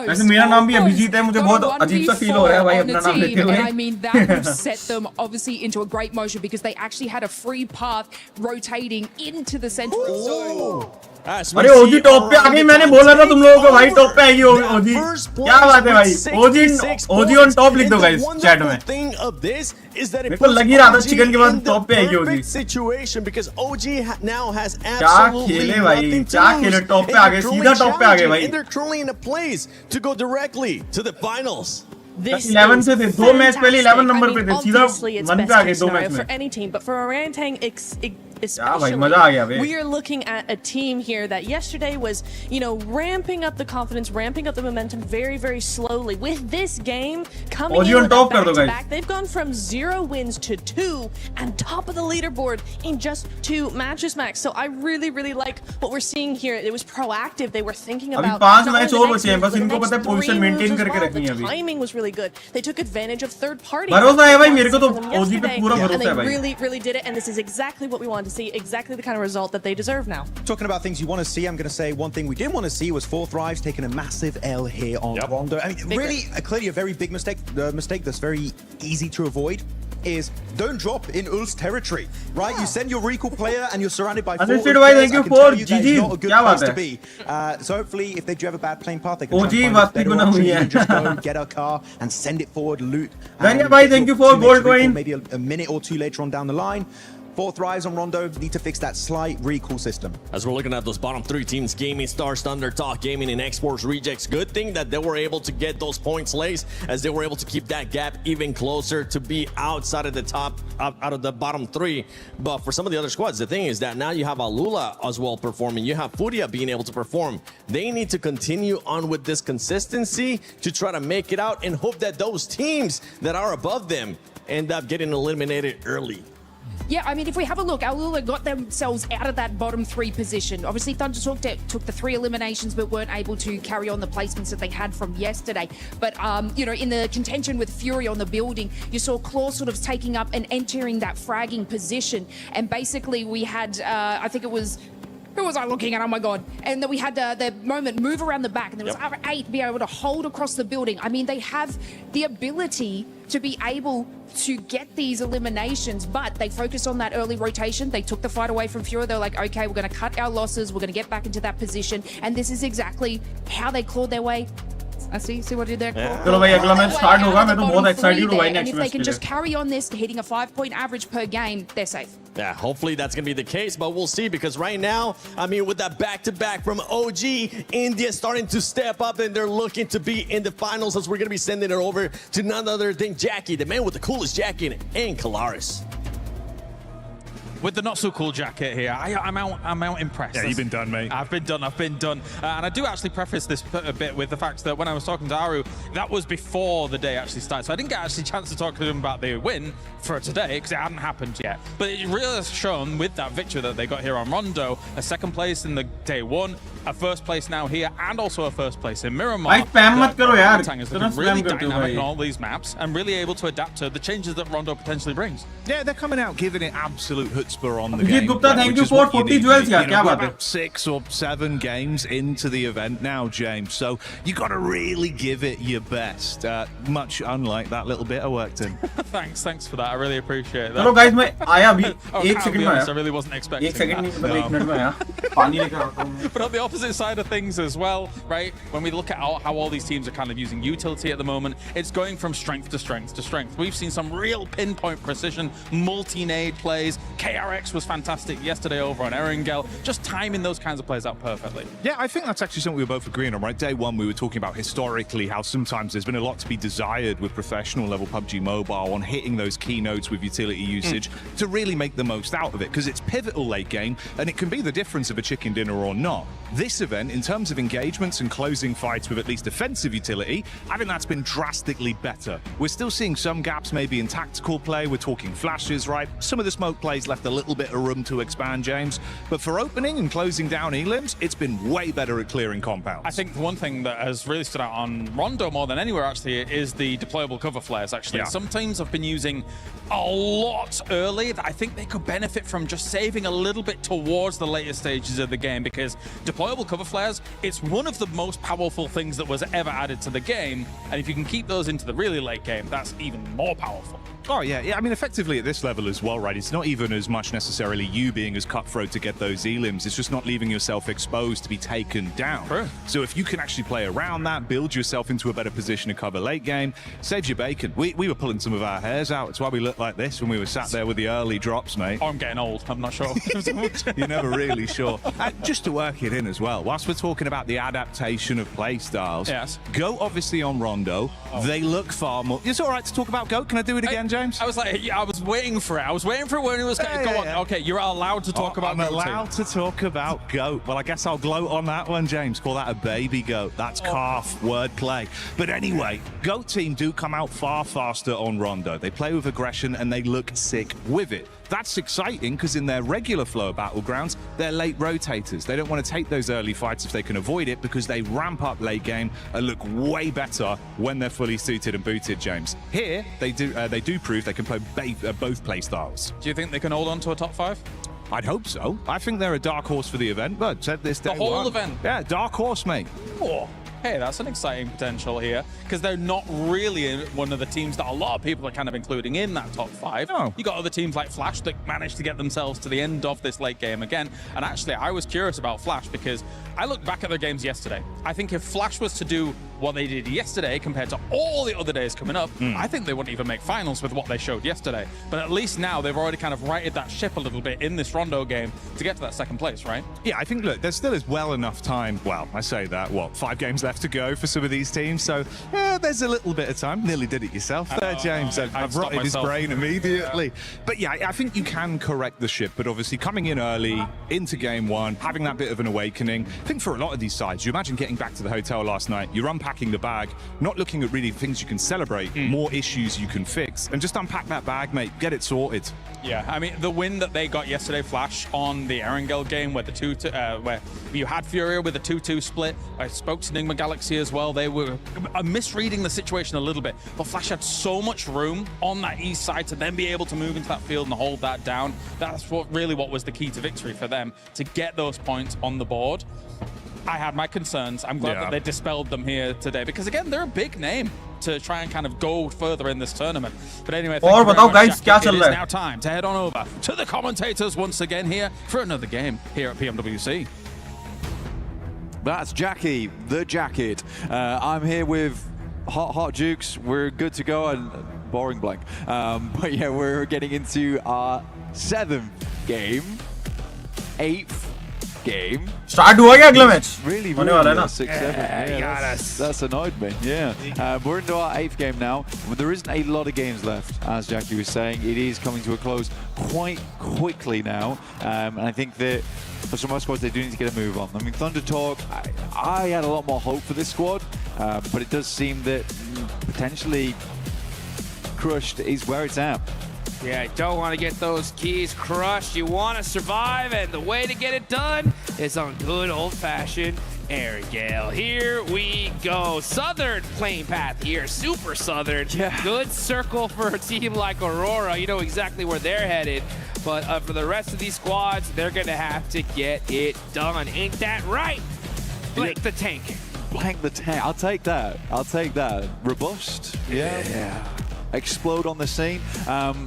वैसे मेरा नाम भी अभिजीत है, मुझे बहुत अजीब सा फील हो रहा है भाई अपना नाम लेते हुए। And I mean, that would set them obviously into a great motion because they actually had a free path rotating into the center of zone. अरे ओजी टॉप पे आ गई, मैंने बोला था तुम लोगों को भाई टॉप पे आएगी ओजी, क्या बात है भाई, ओजी ऑन टॉप लिख दो गाइस चैट में। मेरे को लग ही रहा था चिकन के बाद टॉप पे आएगी ओजी। क्या खेले भाई, क्या खेले, टॉप पे आ गए, सीधा टॉप पे आ गए भाई। 11 से थे, 2 मैच पहले 11 नंबर पे थे, सीधा 1 पे आ गए 2 मैच में। especially मजा आ गया बे। we are looking at a team here that yesterday was, you know, ramping up the confidence, ramping up the momentum very slowly. With this game coming in with back-to-back, they've gone from 0 wins to 2 and top of the leaderboard in just 2 matches max. So I really like what we're seeing here. It was proactive. They were thinking about अभी 5 match और बचे हैं, बस इनको पता है position maintain करके रखनी है अभी। Timing was really good. They took advantage of third parties. भरोसा है भाई मेरे को तो ओजी पे पूरा भरोसा है भाई। And they really did it, and this is exactly what we wanted to see, exactly the kind of result that they deserve now. Talking about things you want to see, I'm going to say one thing we didn't want to see was 4th Thrives taking a massive L here on Rondo. I mean, really, clearly a very big mistake. The mistake that's very easy to avoid is don't drop in Ul's territory, right? You send your recall player and you're surrounded by 4 players. Thank you for GG. Not a good place to be. So hopefully, if they do have a bad playing path, they can try and find a better option. You can just go get a car and send it forward, loot. Daria bhai, thank you for gold coin. Maybe a minute or 2 later on down the line. 4th Rise on Rondo need to fix that slight recall system. As we're looking at those bottom 3 teams, Gaming, Stars, Thunder, Talk Gaming, and Exports Rejects, good thing that they were able to get those points laced, as they were able to keep that gap even closer to be outside of the top, out of the bottom 3. But for some of the other squads, the thing is that now you have Alula as well performing, you have Furia being able to perform. They need to continue on with this consistency to try to make it out and hope that those teams that are above them end up getting eliminated early. Yeah, I mean, if we have a look, Alula got themselves out of that bottom 3 position. Obviously, Thunder Talk took the 3 eliminations, but weren't able to carry on the placements that they had from yesterday. But, you know, in the contention with Fury on the building, you saw Claw sort of taking up and entering that fragging position. And basically, we had, I think it was... Who was I looking at? Oh my God. And then we had the moment move around the back, and there was other 8 be able to hold across the building. I mean, they have the ability to be able to get these eliminations, but they focused on that early rotation. They took the fight away from Fury. They're like, okay, we're going to cut our losses. We're going to get back into that position. And this is exactly how they clawed their way. I see what I did there. चलो भाई अगला match start होगा, मैं तो बहुत excited हूं भाई next match के लिए। If they can just carry on this, hitting a 5-point average per game, they're safe. Yeah, hopefully that's going to be the case, but we'll see, because right now, I mean, with that back-to-back from OG, India starting to step up, and they're looking to be in the finals, as we're going to be sending it over to none other than Jackie, the man with the coolest jacket, and Kalaris. With the not so cool jacket here, I'm out impressed. Yeah, you've been done, mate. I've been done. And I do actually preface this a bit with the fact that when I was talking to Aru, that was before the day actually started. So I didn't get actually a chance to talk to him about the win for today, because it hadn't happened yet. But it really has shown with that victory that they got here on Rondo, a 2nd place in the day 1, a 1st place now here, and also a 1st place in Miramar. Tang is looking really dynamic on all these maps, and really able to adapt to the changes that Rondo potentially brings. Yeah, they're coming out giving it absolute chutzpah on the game. Gupta, thank you for 40 jewels. Yeah, we're about 6 or 7 games into the event now, James. So you got to really give it your best. Much unlike that little bit I worked in. Thanks for that. I really appreciate that. चलो guys, मैं आया अभी 1 second में आया. I really wasn't expecting. 1 second नहीं, मतलब 1 minute में आया. पानी लेकर आता हूँ. But on the opposite side of things as well, right? When we look at how all these teams are kind of using utility at the moment, it's going from strength to strength to strength. We've seen some real pinpoint precision, multi-nade plays. KRX was fantastic yesterday over on Erangel, just timing those kinds of plays out perfectly. Yeah, I think that's actually something we were both agreeing on, right? Day one, we were talking about historically how sometimes there's been a lot to be desired with professional level PUBG Mobile on hitting those keynotes with utility usage to really make the most out of it, because it's pivotal late game and it can be the difference of a chicken dinner or not. This event, in terms of engagements and closing fights with at least offensive utility, I think that's been drastically better. We're still seeing some gaps maybe in tactical play. We're talking flashes, right? Some of the smoke plays left a little bit of room to expand, James. But for opening and closing down elims, it's been way better at clearing compounds. I think the one thing that has really stood out on Rondo more than anywhere actually is the deployable cover flares actually. Yeah. Some teams have been using a lot early that I think they could benefit from just saving a little bit towards the later stages of the game, because deployable cover flares, it's one of the most powerful things that was ever added to the game, and if you can keep those into the really late game, that's even more powerful. Oh, yeah. I mean, effectively at this level as well, right? It's not even as much necessarily you being as cutthroat to get those elims. It's just not leaving yourself exposed to be taken down. True. So if you can actually play around that, build yourself into a better position to cover late game, saves you bacon. We were pulling some of our hairs out. It's why we looked like this when we were sat there with the early drops, mate. Oh, I'm getting old. I'm not sure. You're never really sure. Just to work it in as well, whilst we're talking about the adaptation of play styles, yes. Goat obviously on Rondo, they look far more... It's all right to talk about Goat. Can I do it again, James? I was like, yeah, I was waiting for it. I was waiting for it when it was going to go on. Okay, you're allowed to talk about I'm Goat allowed to talk about Goat. Well, I guess I'll gloat on that one, James. Call that a baby goat. That's calf wordplay. But anyway, Goat team do come out far faster on Rondo. They play with aggression and they look sick with it. That's exciting because in their regular flow of battlegrounds, they're late rotators. They don't want to take those early fights if they can avoid it, because they ramp up late game and look way better when they're fully suited and booted, James. Here, they do prove they can play both play styles. Do you think they can hold on to a top 5? I'd hope so. I think they're a dark horse for the event, but said this day The whole one. event? Yeah, dark horse, mate. Oh. Hey, that's an exciting potential here, because they're not really one of the teams that a lot of people are kind of including in that top 5. No. You got other teams like Flash that managed to get themselves to the end of this late game again. And actually, I was curious about Flash because I looked back at their games yesterday. I think if Flash was to do what they did yesterday compared to all the other days coming up, I think they wouldn't even make finals with what they showed yesterday. But at least now they've already kind of righted that ship a little bit in this Rondo game to get to that second place, right? Yeah, I think, look, there still is well enough time. Well, I say that, 5 games left to go for some of these teams. So, yeah, there's a little bit of time. Nearly did it yourself there, James. I've rotted his brain immediately. Yeah. But yeah, I think you can correct the ship. But obviously coming in early into game 1, having that bit of an awakening. I think for a lot of these sides, you imagine getting back to the hotel last night, you're unpacking the bag, not looking at really things you can celebrate, more issues you can fix, and just unpack that bag, mate, get it sorted. Yeah, I mean, the win that they got yesterday, Flash, on the Erangel game where where you had Furia with a 2-2 split. I spoke to Nigma Galaxy as well. They were misreading the situation a little bit, but Flash had so much room on that east side to then be able to move into that field and hold that down. That's what was the key to victory for them, to get those points on the board. I had my concerns. I'm glad that they dispelled them here today, because again, they're a big name to try and kind of go further in this tournament. But anyway, thank you very much, guys, Jackie. It is now time to head on over to the commentators once again here for another game here at PMWC. That's Jackie, the jacket. I'm here with Hot Jukes. We're good to go, and boring blank. But yeah, we're getting into our 7th game, 8th game. Start हुआ क्या अगला match? Really, होने वाला है ना? 6-7. Yeah, that's annoyed me. Yeah, we're into our 8th game now. There isn't a lot of games left, as Jackie was saying. It is coming to a close quite quickly now, and I think that for some of our squads, they do need to get a move on. I mean, Thunder Talk, I had a lot more hope for this squad, but it does seem that potentially Crushed is where it's at. Yeah, you don't want to get those keys crushed. You want to survive, and the way to get it done is on good old-fashioned Erangel. Here we go. Southern playing path here. Super Southern. Yeah. Good circle for a team like Aurora. You know exactly where they're headed. But for the rest of these squads, they're going to have to get it done. Ain't that right? Blank the tank. Blank the tank. I'll take that. I'll take that. Robust. Yeah. explode on the scene.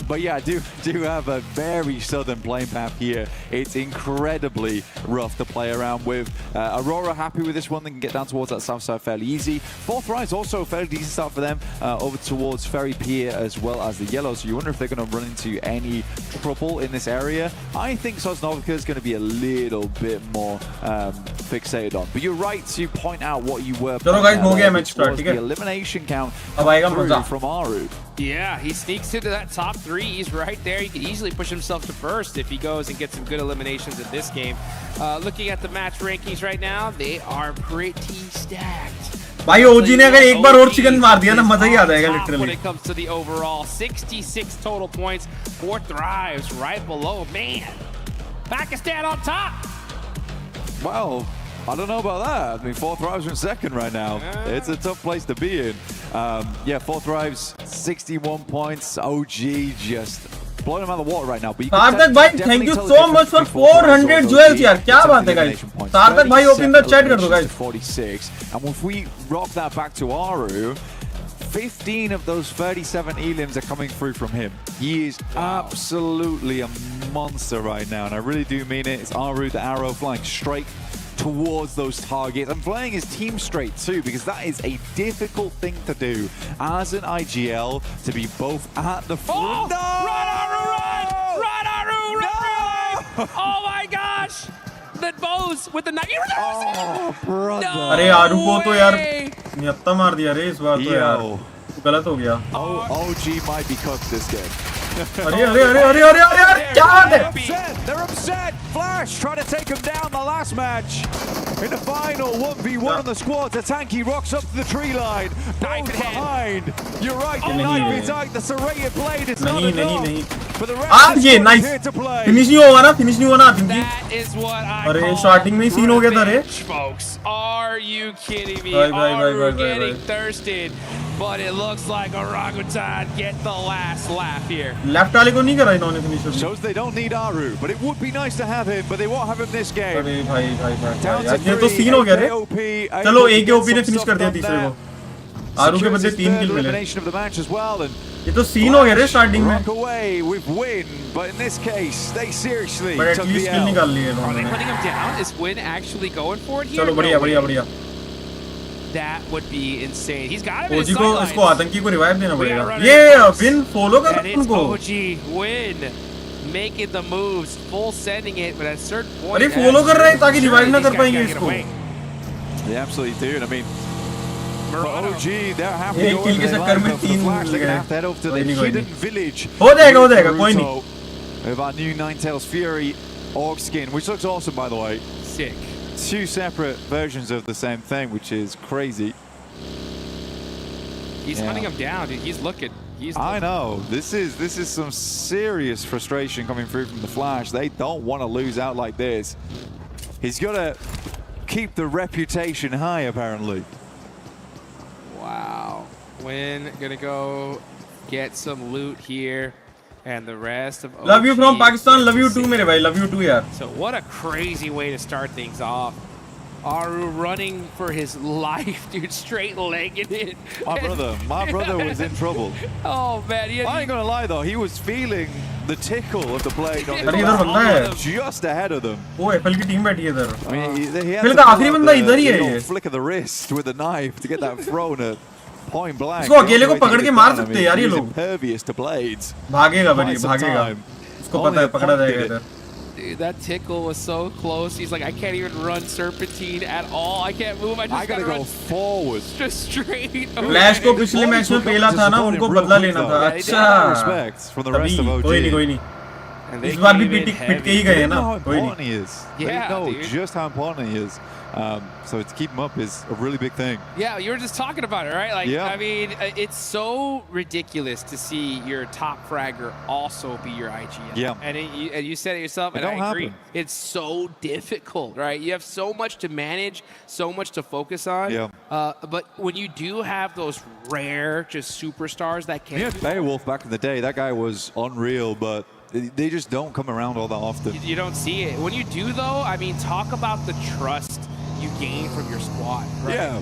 But yeah, I do have a very southern playing path here. It's incredibly rough to play around with. Aurora happy with this one. They can get down towards that south side fairly easy. Fourth Rise also a fairly decent start for them over towards Ferry Pier as well as the yellow. So you wonder if they're going to run into any trouble in this area. I think Sosnovica is going to be a little bit more fixated on. But you're right to point out what you were. Chalo guys, ho gaya match start, the elimination count from Aru. Yeah, he sneaks into that top 3. He's right there. He can easily push himself to first if he goes and gets some good eliminations in this game. Looking at the match rankings right now, they are pretty stacked. भाई ओजी ने अगर एक बार और chicken मार दिया ना मजा ही आ जाएगा literally. When it comes to the overall 66 total points, 4 Thrives right below. Man, Pakistan on top. Well, I don't know about that. I mean, 4 Thrives are in second right now. It's a tough place to be in. Yeah, 4 Thrives, 61 points. OG just blowing them out of the water right now. Sarthak bhai, thank you so much for 400 jewels yaar. Kya baat hai guys? Sarthak bhai, open the chat kar do guys. 46. And if we rock that back to Aru, 15 of those 37 elims are coming through from him. He is absolutely a monster right now, and I really do mean it. It's Aru, the arrow flying straight towards those targets and playing his team straight too, because that is a difficult thing to do as an IGL, to be both at the front. No! Run, Aru, run! Run, Aru, run! No! Oh my gosh! The bows with the knife. Oh, brother! अरे आरू को तो यार नियत्ता मार दिया रे इस बार तो यार गलत हो गया. OG might be cooked this game. अरे अरे अरे अरे अरे अरे क्या बात है? They're upset. Flash trying to take him down the last match. In the final 1v1 on the squads, a tanky rocks up to the tree line. Both behind. You're right, the knife is out. The serrated blade is not enough. For the rest ये nice. Finish नहीं होगा ना? Finish नहीं होगा ना? That is what I अरे call starting में ही scene हो गया था रे. Folks, are you kidding me? Bye, getting thirsted. But it looks like Orangutan get the last laugh here. Left वाले को नहीं करा इन्होंने finish. Shows they don't need Aru, but it would be nice to have him, but they won't have him this game. अरे भाई ये तो scene हो गया रे. चलो एक के OP ने finish कर दिया तीसरे को. आरू के बदले 3 किल मिले. ये तो scene हो गया रे starting में. Away with win, but in this case they seriously. But at least kill निकाल लिए Are they इन्होंने. putting him down? Is Win actually going for it here? चलो बढ़िया बढ़िया बढ़िया. That would be insane. He's got him in his OG को sightlines. इसको आतंकी को revive देना पड़ेगा. ये Win follow कर And it's उनको. OG Win making the moves, full sending it, but at a certain point. अरे follow कर रहा है ताकि revive ना कर पाएंगे इसको. They absolutely do, and I mean, for OG, they're happy एक kill के चक्कर में 3 Flash. They're मिल gonna गए. have to head over to the hidden village. हो जाएगा कोई नहीं. With our new Ninetales Fury orc skin, which looks awesome by the way. Sick. 2 separate versions of the same thing, which is crazy. He's hunting him down, dude. He's looking. I know. This is some serious frustration coming through from the Flash. They don't want to lose out like this. He's got to keep the reputation high, apparently. Wow. Win gonna go get some loot here. And the rest of Love you from OG Pakistan. Love you too, मेरे भाई. Love you too, यार. So what a crazy way to start things off. Aru running for his life, dude, straight legged it. My brother was in trouble. Oh man, I ain't gonna lie though, he was feeling the tickle of the blade on अरे इधर बंदा है. just ahead of them. वो Apple की team बैठी है इधर. I mean, he had फिर to तो pull आखिरी out बंदा the इधर ही है little ये. flick of the wrist with the knife to get that thrown at point blank. इसको अकेले को पकड़ के मार सकते हैं यार ये लोग. Impervious to blades. भागेगा बड़ी भागेगा. इसको पता है पकड़ा जाएगा इधर. Dude, that tickle was so close. He's like, I can't even run serpentine at all. I can't move. I just gotta go forward. Just straight. Flash को पिछले मैच में पेला था ना, उनको बदला लेना था. अच्छा. Respect from the rest of OG. कोई नहीं. इस बार भी पिट के ही गए ना. कोई नहीं. He is. They know just how important he is. So to keep him up is a really big thing. Yeah, you were just talking about it, right? Like, Yeah. I mean, it's so ridiculous to see your top fragger also be your IGL. Yeah. And you said it yourself, and I agree. It's so difficult, right? You have so much to manage, so much to focus on. Yeah. But when you do have those rare, just superstars that can. Yeah, Beowulf back in the day, that guy was unreal, but they just don't come around all that often. You don't see it. When you do, though, I mean, talk about the trust you gain from your squad, right? Yeah.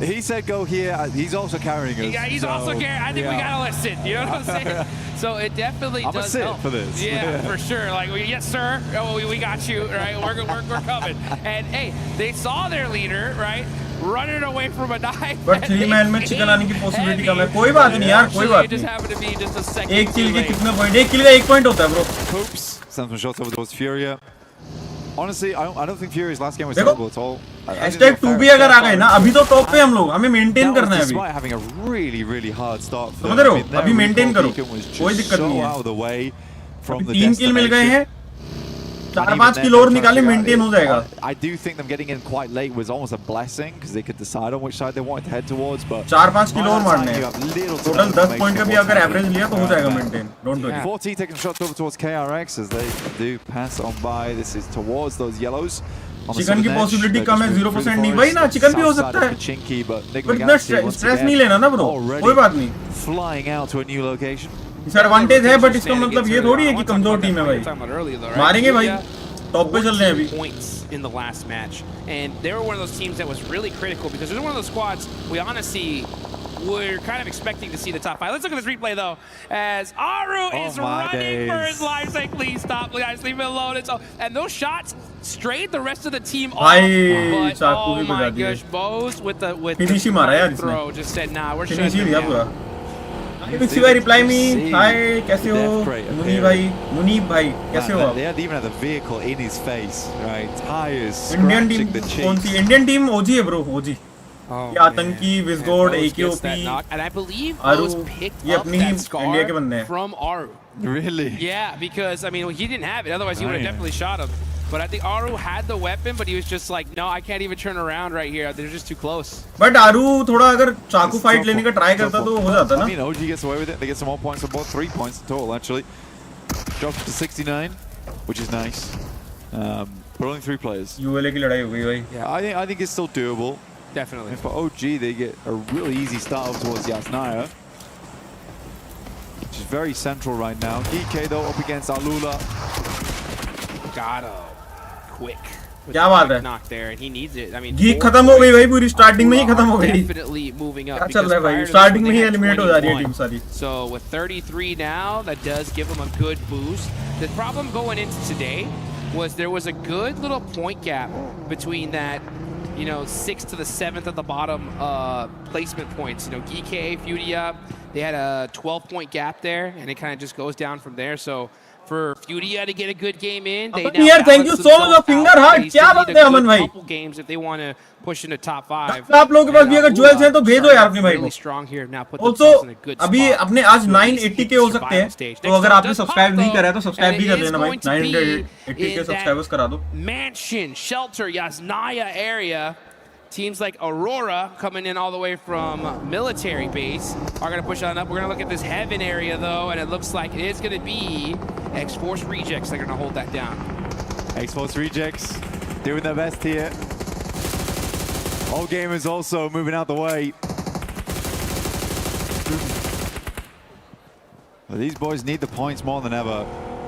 He said go here. He's also carrying us. Yeah, he's also carrying. I think we gotta listen. You know what I'm saying? So it definitely I'm does a sit help. for this. Yeah, for sure. Like, yes, sir. Oh, we got you. Right? We're coming. And hey, they saw their leader, right, running away from a knife. But 3 man में chicken आने की possibility कम है. कोई बात नहीं यार, कोई बात just नहीं. happened to be just a second. एक kill के कितने point? एक kill का 1 point होता है bro. Oops. Sends some shots over towards Furia. Honestly, I don't think Furia's last game was देखो, terrible at all. Hashtag 2B अगर आ गए ना, अभी तो top पे हम लोग, हमें maintain करना है अभी. Despite having a really hard start. समझ रहे हो? अभी maintain करो. कोई दिक्कत नहीं है. Out of the way from the 3 kill मिल गए हैं. 4-5 किल और निकाले maintain हो जाएगा. I do think them getting in quite late was almost a blessing because they could decide on which side they wanted to head towards. But 4-5 किल और मारने हैं. Total 10 point का भी अगर average लिया तो हो जाएगा maintain. Don't worry. 4T taking shots over towards KRX as they do pass on by. This is towards those yellows. Chicken की possibility कम है 0% नहीं भाई ना चिकन भी हो सकता है. But इतना stress नहीं लेना ना bro. कोई बात नहीं. Flying out to a new location. Disadvantage है but इसका मतलब ये थोड़ी है कि कमजोर टीम है भाई. मारेंगे भाई. Top पे चल रहे हैं अभी. Points in the last match, and they were one of those teams that was really critical because they're one of those squads we honestly were kind of expecting to see the top 5. Let's look at this replay though, as Aru is running for his life. Saying, "Please stop, guys, leave me alone." And those shots strayed the rest of the team off. But oh my gosh, Bose with Finish ही मारा यार throw just said, "Nah, we're Finish shutting ही दिया down." पूरा. Bixi भाई reply me. Hi, कैसे हो? मुनीब भाई, कैसे हो आप? They even had the vehicle in his face, right? Tires Indian scratching team the cheeks. कौन सी? Indian team OG है bro, OG. ये आतंकी, विजगोड, AKOP, and I believe Aru, Bose picked ये up अपनी that ही scar इंडिया के बंदे हैं. from Aru. Really? Yeah, because I mean he didn't have it. Otherwise he would have definitely shot him. But I think Aru had the weapon, but he was just like, no, I can't even turn around right here. They're just too close. But Aru थोड़ा अगर चाकू fight लेने का try करता तो हो जाता ना. I mean, OG gets away with it. They get some more points on board. 3 points in total, actually. Drops to 69, which is nice. But only 3 players. ULA की लड़ाई हो गई भाई. Yeah, I think it's still doable. Definitely. And for OG, they get a really easy start up towards Yasnaya, which is very central right now. DK though up against Alula. Gotta quick. क्या बात है? Knock there, and he needs it. I mean, geek खत्म हो गई भाई पूरी starting में ही खत्म हो गई. Definitely moving up. क्या चल रहा है भाई? स्टार्टिंग में ही एलिमिनेट हो जा रही है टीम सारी. So with 33 now, that does give them a good boost. The problem going into today was there was a good little point gap between that, you know, 6th to the 7th at the bottom placement points. You know, GK, Fudia, they had a 12-point gap there, and it kind of just goes down from there. So for Fudia to get a good game in, they now यार thank you so much of finger heart. क्या बात है अमन भाई? Couple games if they want to push into top 5. आप लोगों के पास भी अगर ज्वेल्स हैं तो भेजो यार अपने भाई को. Really strong here now. Put Also themselves in a good अभी spot. अपने आज 980 के हो सकते हैं. तो अगर आपने सब्सक्राइब नहीं करा है तो सब्सक्राइब भी कर लेना भाई. 980 के सब्सक्राइबर्स करा दो. Mansion, Shelter, Yasnaya area. Teams like Aurora coming in all the way from military base are going to push on up. We're going to look at this Heaven area though, and it looks like it is going to be X-Force Rejects that are going to hold that down. X-Force Rejects doing their best here. All gamers also moving out the way. But these boys need the points more than ever.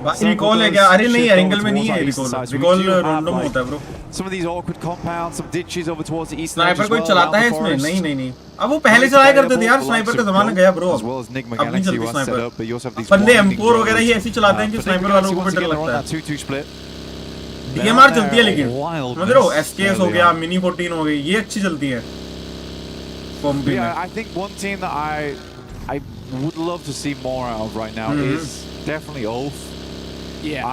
Recall है क्या? अरे नहीं angle में नहीं है recall random होता है bro. Some of these awkward compounds, some ditches over towards the east. Sniper कोई चलाता है इसमें? नहीं. अब वो पहले चलाया करते थे यार. स्नाइपर का जमाना गया bro. As well as Nigma Galaxy was set up, but you also have these बंदे M4 वगैरह ही ऐसे चलाते हैं कि स्नाइपर वालों को भी डर लगता है. 2-2 split. DMR चलती है लेकिन समझ रहे हो? SKS हो गया, मिनी 14 हो गई, ये अच्छी चलती है. Yeah, I think one team that I would love to see more out of right now is definitely Ulf. Yeah.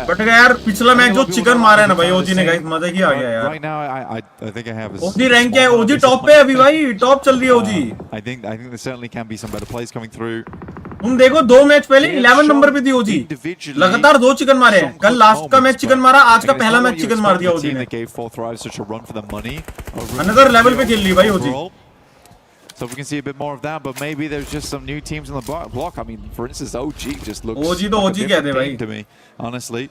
But यार पिछला मैच जो चिकन मारा है ना भाई ओजी ने, गाइस मजा ही आ गया यार. Right now I think I have OG rank क्या है? ओजी टॉप पे है अभी भाई. टॉप चल रही है ओजी. I think there certainly can be some better plays coming through. तुम देखो 2 मैच पहले 11 नंबर पे थी ओजी. लगातार 2 चिकन मारे हैं. कल लास्ट का मैच चिकन मारा, आज का पहला मैच चिकन मार दिया ओजी ने. अनदर लेवल पे खेल ली भाई ओजी. So we can see a bit more of that, but maybe there's just some new teams in the block. I mean, for instance, OG just looks OG तो OG कहते हैं भाई to me, honestly.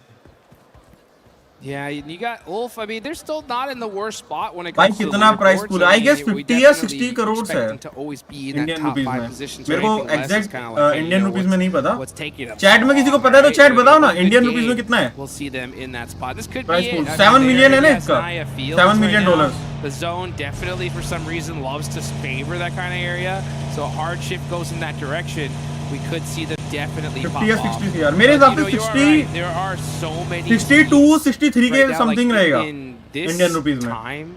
Yeah, you got Ulf. I mean, they're still not in the worst spot when it भाई comes to कितना price leaderboards. Pool? I guess 50 या 60 करोड़ है Indian rupees में. मेरे को एग्जैक्ट इंडियन रुपीस में नहीं पता. चैट में किसी को पता है तो चैट बताओ ना इंडियन रुपीस में कितना है? We'll see them in that spot. This could price be pool it. 7 million है ना इसका. $7 million. The zone definitely, for some reason, loves to favor that kind of area. So a hard shift goes in that direction. We could see them definitely 50 pop या off. 60 यार. मेरे हिसाब से 60 right. There are so many 62 63 के right now, something like, रहेगा in this Indian rupees में. time,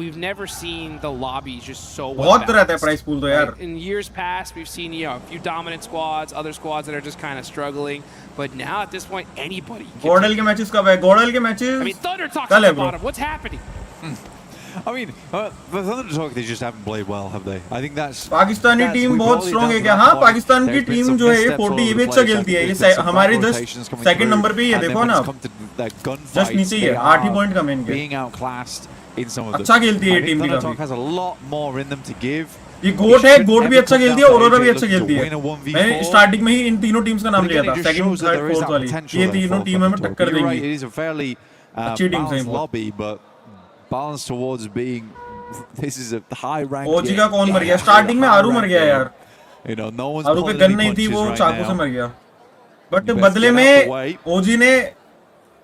we've never seen the lobby just so well बहुत रहता है balanced. प्राइस पूल तो यार. Right? In years past, we've seen a few dominant squads, other squads that are just kind of struggling. But now at this point, anybody. गॉर्डल के matches कब है? गॉर्डल के matches I mean, Thunder Talk's कल at है the bro. bottom. What's happening? I mean, the Thunder Talk, they just haven't played well, have they? I think that's. Pakistani team बहुत strong है क्या? हाँ, पाकिस्तान की टीम जो है 40 ये भी अच्छा खेलती है. ये हमारे जस्ट सेकंड नंबर पे ही है. देखो ना आप, जस्ट नीचे ही है. 8 ही पॉइंट कम है इनके. Being outclassed in some of them. अच्छा खेलती है ये टीम भी Thunder काफी. Talk has a lot more in them to give. ये गोट है, गोट भी अच्छा खेलती है, औरोरा भी अच्छा खेलती है. मैं स्टार्टिंग में ही इन तीनों टीम्स का नाम लिया था, सेकंड थर्ड फोर्थ वाली. ये तीनों टीम हमें टक्कर देंगी. It is a fairly balanced lobby, but balanced towards being. This is a high rank. ओजी का कौन मर गया? स्टार्टिंग में आरू मर गया यार. You know, no one's आरू पे गन नहीं थी, वो चाकू से मर गया. बट बदले में ओजी ने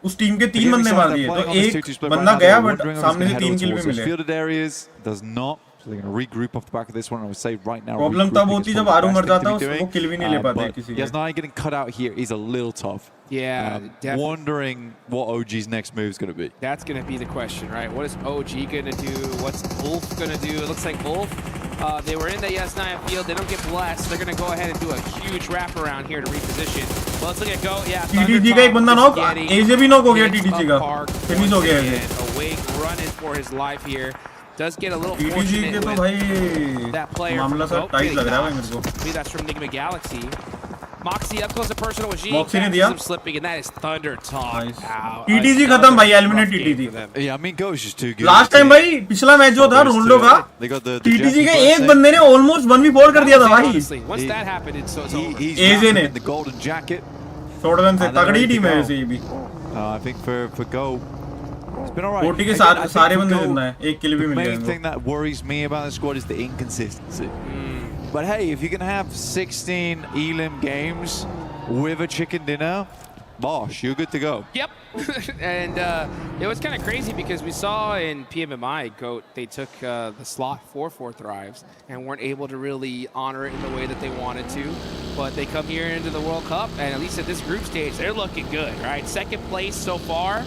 उस टीम के 3 बंदे मार दिए. तो एक बंदा गया बट सामने से 3 किल भी मिले. Fielded areas does not. So they're going to regroup off the back of this one. I would say right now. Problem तब होती जब आरू मर जाता है, उसको किल भी नहीं ले पाते किसी के. Yes, now getting cut out here is a little tough. Yeah, wondering what OG's next move is going to be. That's going to be the question, right? What is OG going to do? What's Ulf going to do? It looks like Ulf, they were in the Yes9 field. They don't get blessed. They're going to go ahead and do a huge wraparound here to reposition. Well, let's look at go. Yeah, TTG का एक बंदा knock, एजे भी knock हो गया TTG का. Finish हो गया है. Awake running for his life here. Does get a little TTG के तो भाई that player. मामला सा टाइट लग रहा है मेरे को. Maybe that's from Enigma Galaxy. Moxie up close and personal with G. Moxie ने दिया. Slipping, and that is Thunder Talk. Out. TTG खत्म भाई, eliminate TTG. Yeah, I mean Ghost is too good. Last time भाई पिछला match जो था रोंडो का, TTG के एक बंदे ने ऑलमोस्ट 1v4 कर दिया था भाई. Once that happened, it's over. एजे ने the golden jacket. शॉटगन से तगड़ी टीम है ऐसे ये भी. I think for Go. It's been alright. कोटी के सारे बंदे जिंदा है. एक किल भी मिल गया. The main thing that worries me about the squad is the inconsistency. But hey, if you can have 16 Elim games with a chicken dinner, bosh, you're good to go. Yep. And it was kind of crazy because we saw in PMMI, GOAT, they took the slot for 4th Thrives and weren't able to really honor it in the way that they wanted to. But they come here into the World Cup, and at least at this group stage, they're looking good, right? Second place so far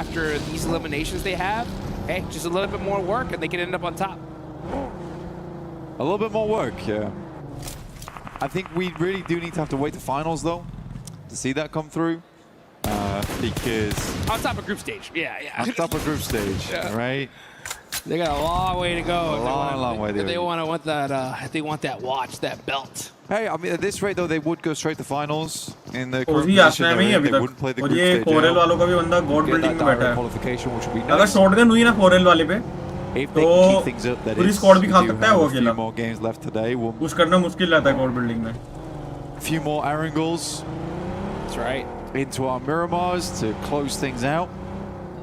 after these eliminations they have. Hey, just a little bit more work and they can end up on top. A little bit more work, yeah. I think we really do need to have to wait the finals, though, to see that come through. Because... On top of group stage, yeah. On top of group stage, yeah. Right? They got a long way to go. A long way to go. They want that, they want that watch, that belt. Hey, I mean, at this rate, though, they would go straight to finals in the current position they're in. They wouldn't play the group stage. और ये 4L वालों का भी बंदा God building में बैठा है. अगर शॉटगन हुई ना 4L वाले पे, तो पूरी स्क्वाड भी खा सकता है वो अकेला. more games left today. Push करना मुश्किल रहता है गॉड बिल्डिंग में. Few more Arangles. That's right. Into our Miramars to close things out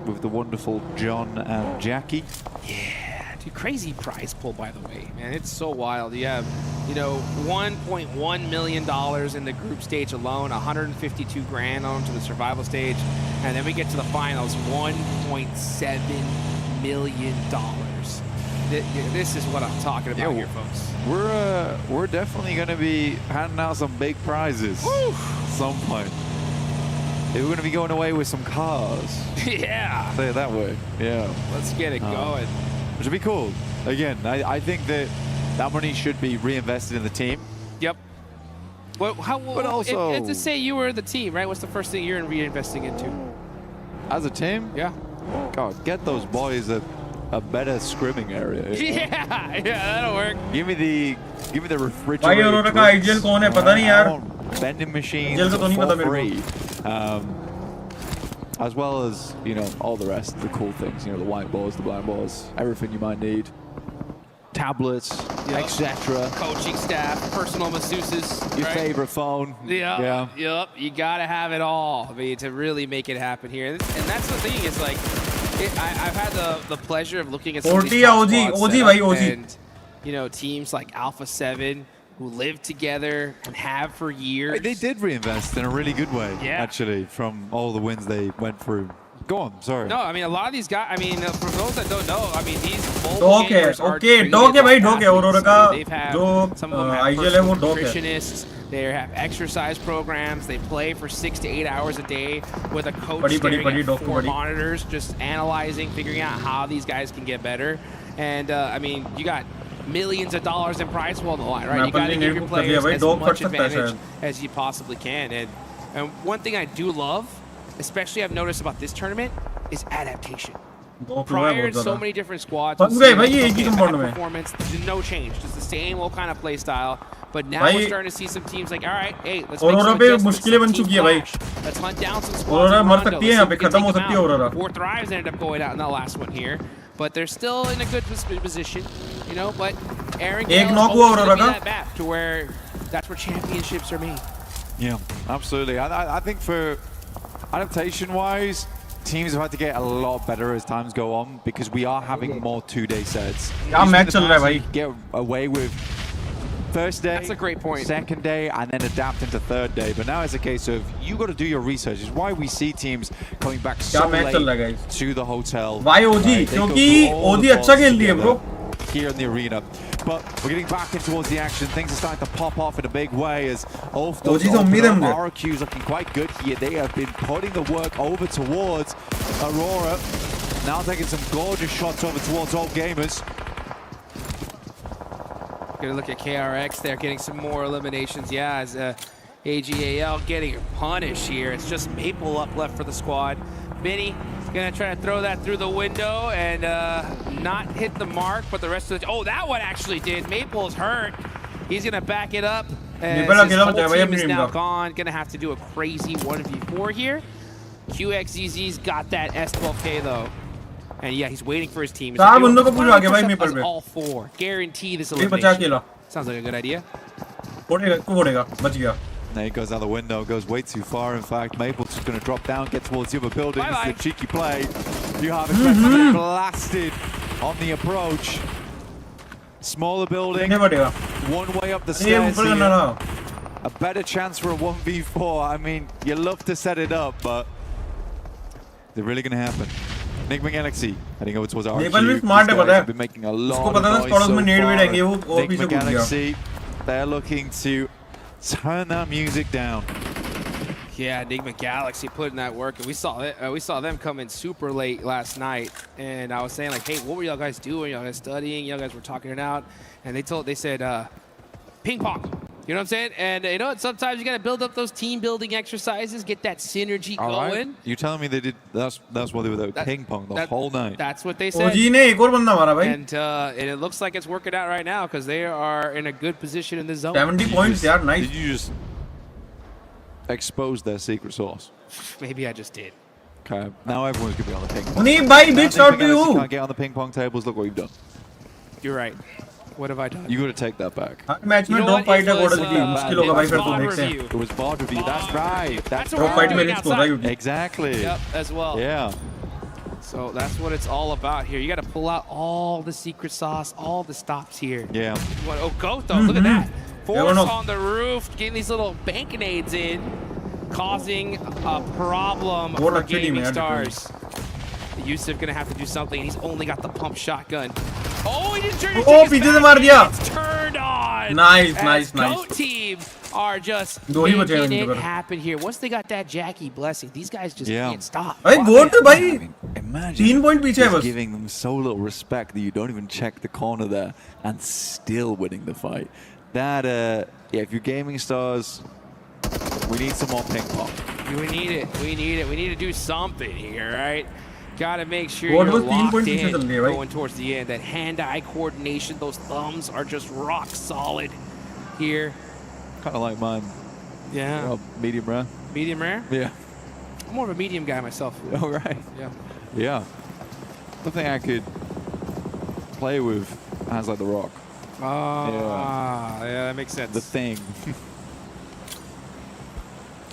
with the wonderful John and Jackie. Yeah, dude, crazy prize pool, by the way, man. It's so wild. You have, $1.1 million in the group stage alone, 152 grand on to the survival stage, and then we get to the finals, $1.7 million. This is what I'm talking about here, folks. We're definitely going to be handing out some big prizes at some point. We're going to be going away with some cars. Yeah. Say it that way. Yeah. Let's get it going. Which would be cool. Again, I think that money should be reinvested in the team. Yep. Well, but also, let's say you were the team, right? What's the first thing you're reinvesting into? As a team? Yeah. God, get those boys a better scrimming area. Yeah, that'll work. Give me the refrigerator. भाई aurora का ideal कौन है पता नहीं यार. Vending machines jail का तो नहीं पता मेरे free. As well as, all the rest of the cool things, the white balls, the blind balls, everything you might need. tablets, etc. Coaching staff, personal masseuses. Your right? favorite phone. Yep. You gotta have it all. I mean, to really make it happen here. And that's the thing is like, I've had the pleasure of looking at some of these top squad setup and you know teams like Alpha 7 who live together and have for years. They did reinvest in a really good way, actually, from all the wins they went through. Go on, sorry. No, I mean, a lot of these guys, I mean, for those that don't know, I mean, these mobile gamers are treated like athletes. They've had some of them have personal nutritionists, they have exercise programs, they play for 6 to 8 hours a day with a coach staring at 4 monitors, just analyzing, figuring out how these guys can get better. And, I mean, you got millions of dollars in prize pool on the line, right? You got to give your players as much advantage as you possibly can. And one thing I do love, especially I've noticed about this tournament, is adaptation. Prior to so many different squads, performance, no change, just the same old kind of play style. But now we're starting to see some teams like, all right, hey, let's make some adjustments, let's hunt down some squads in Rondo, let's see if we can take them out. 4 Thrives ended up going out in the last one here, but they're still in a good position, you know, but Aaron Gale is always going to be that map to where that's where championships are made. Yeah, absolutely. I think for adaptation-wise, teams have had to get a lot better as times go on because we are having more 2-day sets. Get away with first day, that's a great point. Second day, and then adapt into third day. But now it's a case of you got to do your research. It's why we see teams coming back so late to the hotel. Why OG? Because OG अच्छा खेल रही है bro. Here in the arena. But we're getting back in towards the action. Things are starting to pop off in a big way as those RQs looking quite good here. They have been putting the work over towards Aurora. Now taking some gorgeous shots over towards Old Gamers. Gonna look at KRX there, getting some more eliminations. Yeah, as AGAL getting punished here. It's just Maple up left for the squad. Benny gonna try to throw that through the window and not hit the mark, but the rest of the... Oh, that one actually did. Maple's hurt. He's gonna back it up. As his whole team is now gone. Gonna have to do a crazy 1v4 here. QXZZ's got that S12K though. And yeah, he's waiting for his team. All 4. Guarantee this elimination. Sounds like a good idea. There he goes out the window, goes way too far. In fact, Maple's just going to drop down, get towards the other building. This is a cheeky play. You have it blasted on the approach. Smaller building, one way up the stairs here. A better chance for a 1v4. I mean, you love to set it up, but they're really going to happen. Enigma Galaxy heading over towards RQ. These guys have been making a lot of noise so far. Enigma Galaxy, they're looking to turn that music down. Yeah, Enigma Galaxy putting that work, and we saw them come in super late last night. And I was saying like, hey, what were y'all guys doing? Y'all guys studying? Y'all guys were talking it out, and they said ping pong. You know what I'm saying? And you know, sometimes you got to build up those team building exercises, get that synergy going. Right. You're telling me they did? That's what they were doing. Ping pong the whole night. That's what they said. And it looks like it's working out right now because they are in a good position in the zone. 70 points, yeah, nice. Did you just expose their secret sauce? Maybe I just did. Okay, now everyone's gonna be on the ping pong. Big shout to you. Can't get on the ping pong tables. Look what you've done. You're right. What have I done? You got to take that back. Match में dog fight है It was VOD review. That's right. That's dog fight में risk होता है. Exactly. Yep, as well. Yeah. So that's what it's all about here. You got to pull out all the secret sauce, all the stops here. Yeah. Oh, Goto, look at that. Force on the roof, getting these little bank grenades in, causing a problem for Gaming Stars. Yusuf gonna have to do something. He's only got the pump shotgun. Oh, he didn't turn it. It's turned on. Nice. Goat team are just making it happen here. Once they got that Jackie blessing, these guys just can't stop. Imagine just giving them so little respect that you don't even check the corner there and still winning the fight. That yeah, if you're Gaming Stars, we need some more ping pong. We need it. We need to do something here, right? Got to make sure you're locked in going towards the end. That hand-eye coordination, those thumbs are just rock solid here. Kind of like mine. Yeah. Well, medium rare. Medium rare? Yeah. I'm more of a medium guy myself. Oh, right. Yeah. Yeah. Something I could play with Hands like the rock. Yeah, that makes sense. The thing.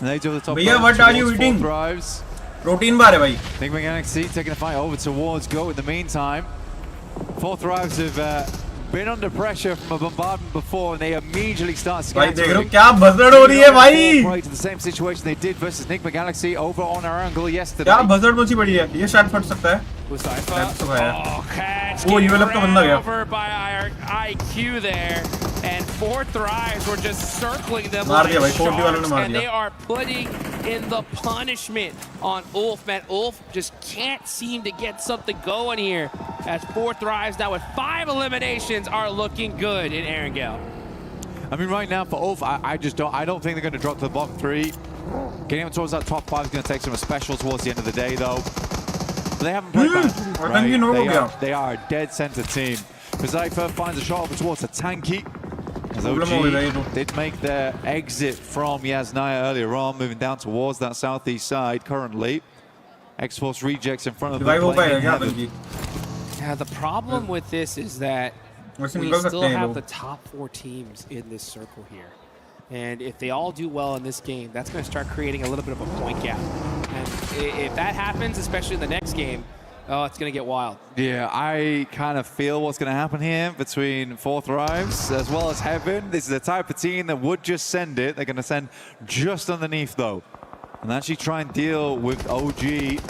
And they do the top. Bhaiya, what are you eating? Drives. Protein bar hai bhai. Enigma Galaxy taking a fight over towards Go in the meantime. 4 Thrives have been under pressure from a bombardment before, and they immediately start scattering. भाई देख रहे हो क्या भसड़ हो रही है भाई? Right to the same situation they did versus Enigma Galaxy over on our angle yesterday. क्या भसड़ मची पड़ी है? ये शायद फट सकता है. वो ये वाला तो बंदा गया. Over by our IQ there, and 4 Thrives were just circling them मार like दिया भाई. 40 वालों ने sharks, मार and दिया. they are putting in the punishment on Ulf. Man, Ulf just can't seem to get something going here. As 4 Thrives now with 5 eliminations are looking good in Erangel. I mean, right now for Ulf, I don't think they're going to drop to the bottom 3. Getting them towards that top 5 is going to take some special towards the end of the day, though. But they haven't played bad. Right? They are a dead center team. Zypher finds a shot over towards a Tanky. As OG did make their exit from Yasnaya earlier on, moving down towards that southeast side currently. X-Force rejects in front of them. Yeah, the problem with this is that we still have the top 4 teams in this circle here. And if they all do well in this game, that's going to start creating a little bit of a point gap. And if that happens, especially in the next game, oh, it's going to get wild. Yeah, I kind of feel what's going to happen here between 4 Thrives as well as Heaven. This is the type of team that would just send it. They're going to send just underneath, though. And actually try and deal with OG.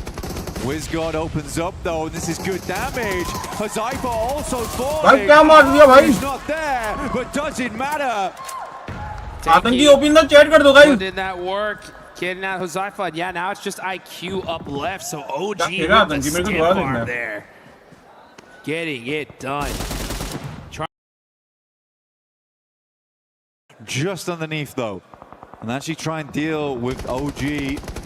WizGod opens up, though, and this is good damage. Zypher also falling. He's not there, but does it matter? आतंकी open the chat कर दो guys. Did that work? Getting out Zypher. Yeah, now it's just IQ up left, so OG with the stiff arm there. Getting it done. Just underneath, though. And actually try and deal with OG.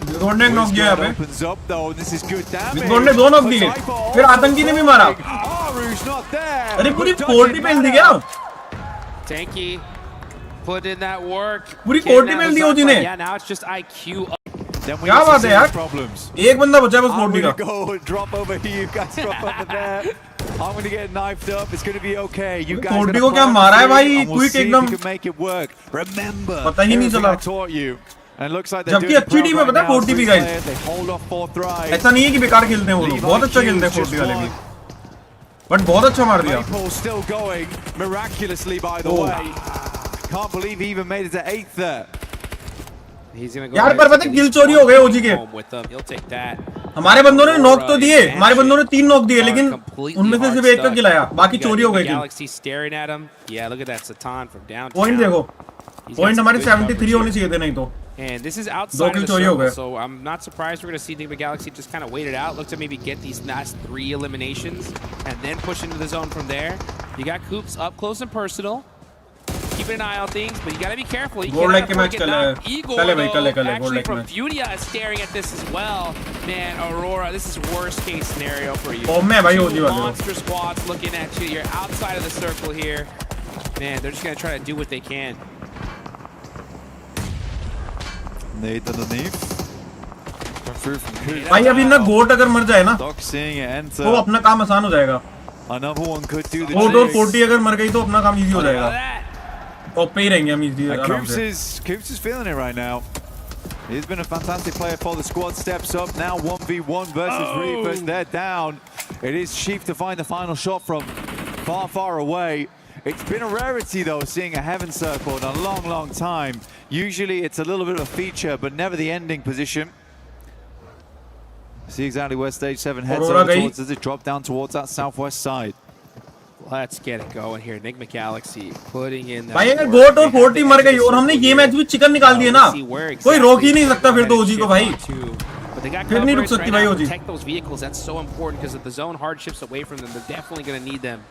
WizGod opens up, though, and this is good damage. WizGod ने 2 knock दिए. फिर आतंकी ने भी मारा. अरे पूरी 40 पे दी क्या? Tanky put in that work. पूरी 40 पे दी OG ने. Yeah, now it's just IQ up. क्या बात है यार? एक बंदा बचा बस 40 का. Go drop over here, you guys drop over there. I'm going to get knifed up. It's going to be okay. You guys are को क्या मारा है भाई? क्विक एकदम. You can make it work. Remember, पता ही नहीं चला. I taught you. And it looks like they're जबकि doing अच्छी टीम है पता है 40 भी guys. They hold off 4 Thrives. ऐसा नहीं है कि बेकार खेलते हैं वो लोग. बहुत अच्छा खेलते हैं 40 वाले भी. बट बहुत अच्छा मार दिया. Still going miraculously, by the way. Can't believe he even made it to 8th there. He's gonna go. यार पर पता है किल चोरी हो गए ओजी के. He'll take that. हमारे बंदों ने नॉक तो दिए. हमारे बंदों ने 3 नॉक दिए, लेकिन उनमें से सिर्फ एक का किल आया. बाकी चोरी हो गए किल. Galaxy staring at him. Yeah, look at that Satan from downtown. Point देखो. पॉइंट हमारे 73 होने चाहिए थे नहीं तो. And this is outside of the circle, so I'm not surprised we're going to see Enigma Galaxy just kind of wait it out. Look to maybe get these last 3 eliminations and then push into the zone from there. You got Coops up close and personal. Keeping an eye on things, but you got to be careful. You can't afford to get knocked. Igor, though, actually from Funia is staring at this as well. Man, Aurora, this is worst case scenario for you. Two monster squads looking at you. You're outside of the circle here. Man, they're just going to try to do what they can. Nade underneath. भाई अभी ना गोट अगर मर जाए ना तो अपना काम आसान हो जाएगा. Another one could do the गोट और 40 अगर मर गई तो अपना काम इजी हो जाएगा. टॉप पे ही रहेंगे हम इजी आराम से. Coops is feeling it right now. He's been a fantastic player for the squad. Steps up now 1v1 versus Reapers. They're down. It is Chief to find the final shot from far away. It's been a rarity, though, seeing a Heaven Circle in a long time. Usually it's a little bit of a feature, but never the ending position. See exactly where Stage 7 heads over towards as it drops down towards that southwest side. Let's get it going here. Enigma Galaxy putting in that. भाई अगर गोट और 40 मर गई और हमने ये match भी chicken निकाल दिया ना, कोई रोक ही नहीं सकता फिर तो ओजी को भाई. फिर नहीं रुक सकती भाई ओजी. Protect those vehicles. That's so important because if the zone hardships away from them, they're definitely going to need them.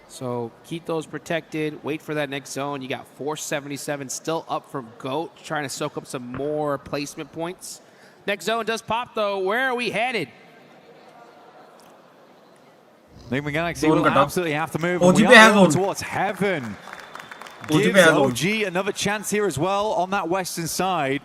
So keep those protected. Wait for that next zone. You got 477 still up from GOAT, trying to soak up some more placement points. Next zone does pop, though. Where are we headed? Enigma Galaxy will absolutely have to move. OG has towards Heaven. Gives OG another chance here as well on that western side.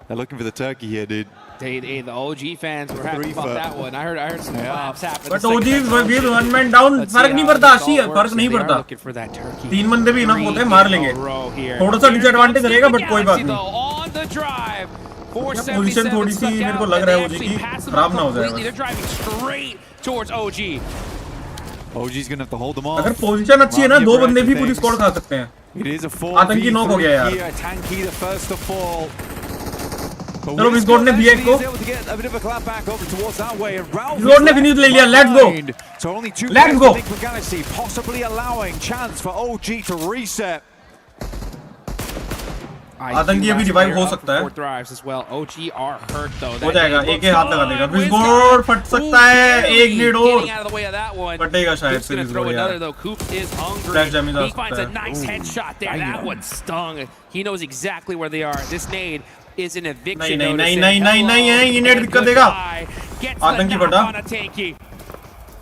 They're looking for the turkey here, dude. The OG fans were happy about that one. I heard some claps happen. But OG is one man down. फर्क नहीं पड़ता आशी है, फर्क नहीं पड़ता. 3 बंदे भी इनफ होते हैं, मार लेंगे. थोड़ा सा डिसएडवांटेज रहेगा बट कोई बात नहीं. पोजीशन थोड़ी सी मेरे को लग रहा है OG की खराब ना हो जाए. They're driving straight towards OG. OG's gonna have to hold them off. अगर पोजीशन अच्छी है ना, 2 बंदे भी पूरी स्कोर खा सकते हैं. आतंकी नॉक हो गया यार. Tanky the first to fall. चलो विस्गोड ने B1 को. विस्गोड ने फिनिश ले लिया. Let's go. Let's go. Possibly allowing chance for OG to reset. आतंकी अभी रिवाइव हो सकता है. हो जाएगा. एक ही हाथ लगा देगा. विस्गोड फट सकता है. एक नेड और फटेगा शायद से. विस्गोड यार फ्लैश डैमेज आ सकता है. Nice headshot there. That one stung. He knows exactly where they are. This nade is an eviction. नहीं है. ये नेड दिक्कत देगा. आतंकी फटा.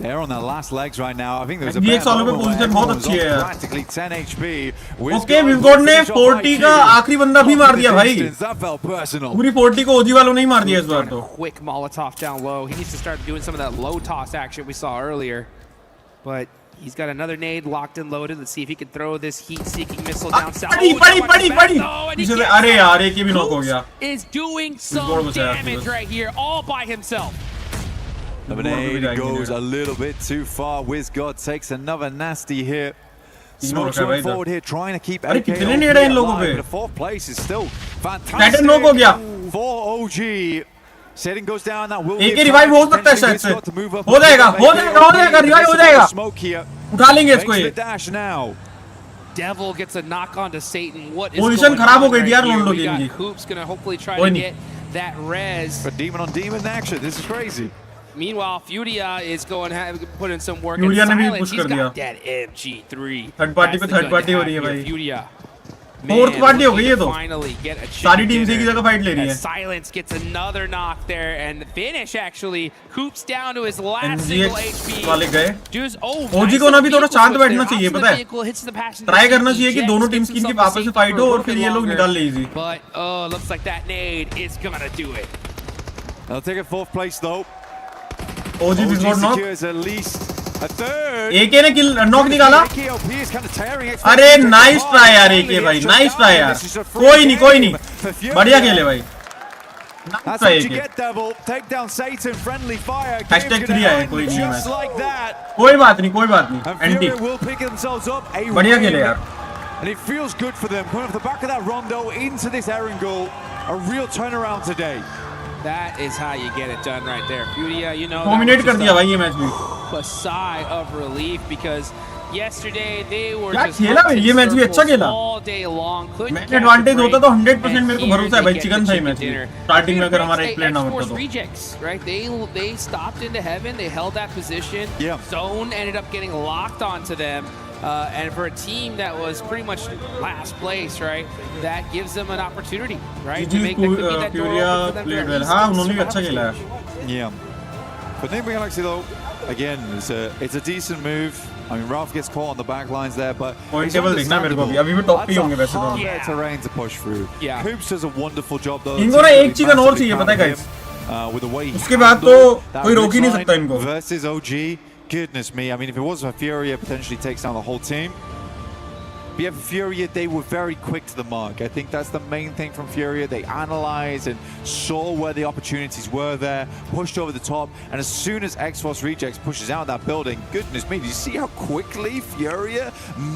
They're on their last legs right now. I think there's a BX वालों पे पोजीशन बहुत अच्छी है यार. Practically 10 HP. ओके विस्गोड ने 40 का आखिरी बंदा भी मार दिया भाई. पूरी 40 को OG वालों ने ही मार दिया इस बार तो. Quick Molotov down low. He needs to start doing some of that low toss action we saw earlier. But he's got another nade locked and loaded. Let's see if he can throw this heat-seeking missile down south. पड़ी. अरे यार एक ही भी knock हो गया. Is doing some damage right here all by himself. Lemonade goes a little bit too far. WizGod takes another nasty hit. Smokes going forward here, trying to keep AK alive. The 4th place is still fantastic for OG. Setting goes down. That will एक revive हो सकता है शायद से. हो जाएगा. Revive हो जाएगा. उठा लेंगे इसको ये. Devil gets a knock on to Satan. What is position खराब हो गई थी यार लोंडो की इनकी. Hoop's gonna hopefully try to get that res. But demon on demon action. This is crazy. Meanwhile, Furia is going to put in some work. Furia ने भी Silence. push कर He's दिया. got that MG3. Third party पे third party हो रही है भाई. Furia. Fourth party हो गई है तो. Finally get a सारी टीम से एक जगह फाइट ले रही है. Silence gets another knock there and the finish actually. Hoops down to his last single HP. वाले गए. OG को ना भी थोड़ा शांत बैठना चाहिए पता है. ट्राई करना चाहिए कि दोनों टीम्स की इनकी आपस में फाइट हो और फिर ये लोग निकाल ले easy. But looks like that nade is gonna do it. They'll take a 4th place though. OG knock. At least a third. AK ने किल नॉक निकाला. अरे नाइस ट्राई यार AK भाई. नाइस ट्राई यार. कोई नहीं. बढ़िया खेले भाई. That's what you get, Devil. Take down Satan. Friendly fire. #3 है कोई नहीं है. कोई बात नहीं. एंटी. बढ़िया खेले यार. And it feels good for them. Coming off the back of that rondo into this Erangel. A real turnaround today. That is how you get it done right there. Furia, you know, dominate कर दिया भाई ये match में. A sigh of relief because yesterday they were यार just खेला ये match भी अच्छा खेला. all day long. Match advantage होता तो 100% मेरे को भरोसा है भाई. चिकन था ये मैच स्टार्टिंग में अगर हमारा एक प्ले ना होता तो. Rejects, right? They stopped into heaven. They held that position. Zone ended up getting locked onto them. And for a team that was pretty much last place, right, that gives them an opportunity, right, to make that door open for them. हाँ उन्होंने भी अच्छा खेला है. Yeah. But Nigma Galaxy though, again, it's a decent move. I mean, Ralph gets caught on the back lines there, but point table देखना मेरे को अभी भी टॉप पे होंगे वैसे तो. Yeah, terrain to push through. Yeah. Hoops does a wonderful job though. इनको ना एक चिकन और चाहिए पता है guys. With the way उसके बाद तो कोई रोक ही नहीं सकता इनको. Versus OG. Goodness me, I mean, if it wasn't for Furia, potentially takes down the whole team. But yeah, for Furia, they were very quick to the mark. I think that's the main thing from Furia. They analyzed and saw where the opportunities were there, pushed over the top, and as soon as X-Force Rejects pushes out that building, goodness me, did you see how quickly Furia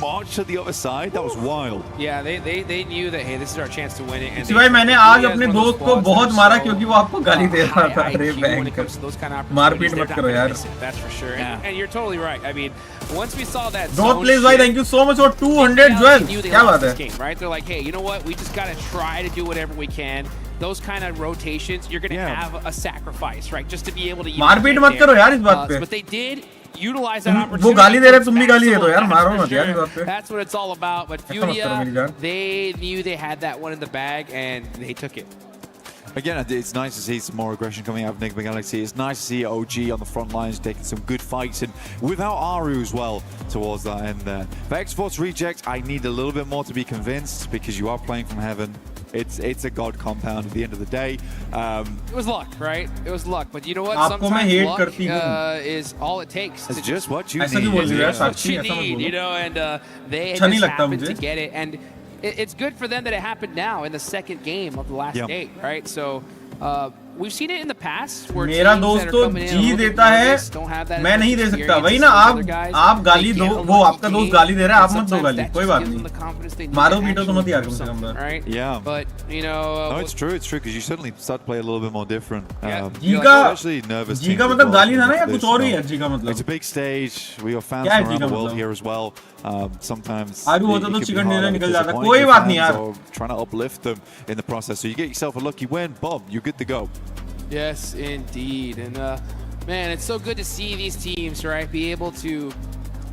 marched to the other side? That was wild. Yeah, they knew that, hey, this is our chance to win it. And भाई मैंने आज अपने दोस्त को बहुत मारा क्योंकि वो आपको गाली दे रहा था. अरे बैंक मारपीट मत करो यार. That's for sure. And you're totally right. I mean, once we saw that North plays भाई, thank you so much for 200 Joel. क्या बात है? Right? They're like, hey, you know what? We just gotta try to do whatever we can. Those kind of rotations, you're gonna have a sacrifice, right? Just to be able to. मारपीट मत करो यार इस बात पे. But they did utilize that opportunity. वो गाली दे रहे तुम भी गाली दे दो यार. मारो मत यार इस बात पे. That's what it's all about. But Furia, they knew they had that one in the bag and they took it. Again, it's nice to see some more aggression coming out of Nigma Galaxy. It's nice to see OG on the front lines taking some good fights, and without Aru as well towards that end there. For X-Force Rejects, I need a little bit more to be convinced because you are playing from heaven. it's a god compound at the end of the day. It was luck, right? It was luck, but you know what? आपको मैं hate Sometimes करती हूँ। luck is all it takes. It's just what you ऐसा क्यों बोल रही need. है यार? What साक्षी you ऐसा मत need, बोलो। you know, and they अच्छा नहीं just लगता happened to मुझे। get it, and it's good for them that it happened now in the second game of the last Yeah. day, right? So we've seen it in the past where मेरा teams दोस्त that are तो coming in a ji little bit देता है, nervous, don't have that मैं as much नहीं दे सकता। experience वही as ना, some आप other guys. आप गाली They दो, get a वो lucky आपका दोस्त game, गाली दे रहा है, आप and मत दो sometimes गाली, that कोई just बात gives them नहीं। the confidence they need मारो to पीटो तो actually मत यार do कम से कम something, right? Yeah. But you know, No, it's true because you certainly start to play a little bit more different. जी का Especially nervous जी का teams मतलब as well गाली था ना या coming कुछ into और ही this. है जी का मतलब? It's a big stage. We got fans क्या है from जी around का the world मतलब? here as well. Sometimes आगे होता it तो can be chicken hard dinner to निकल जाता, disappoint कोई your बात नहीं fans यार। or trying to uplift them in the process. So you get yourself a lucky win, boom, you're good to go. Yes, indeed. And man, it's so good to see these teams, right, be able to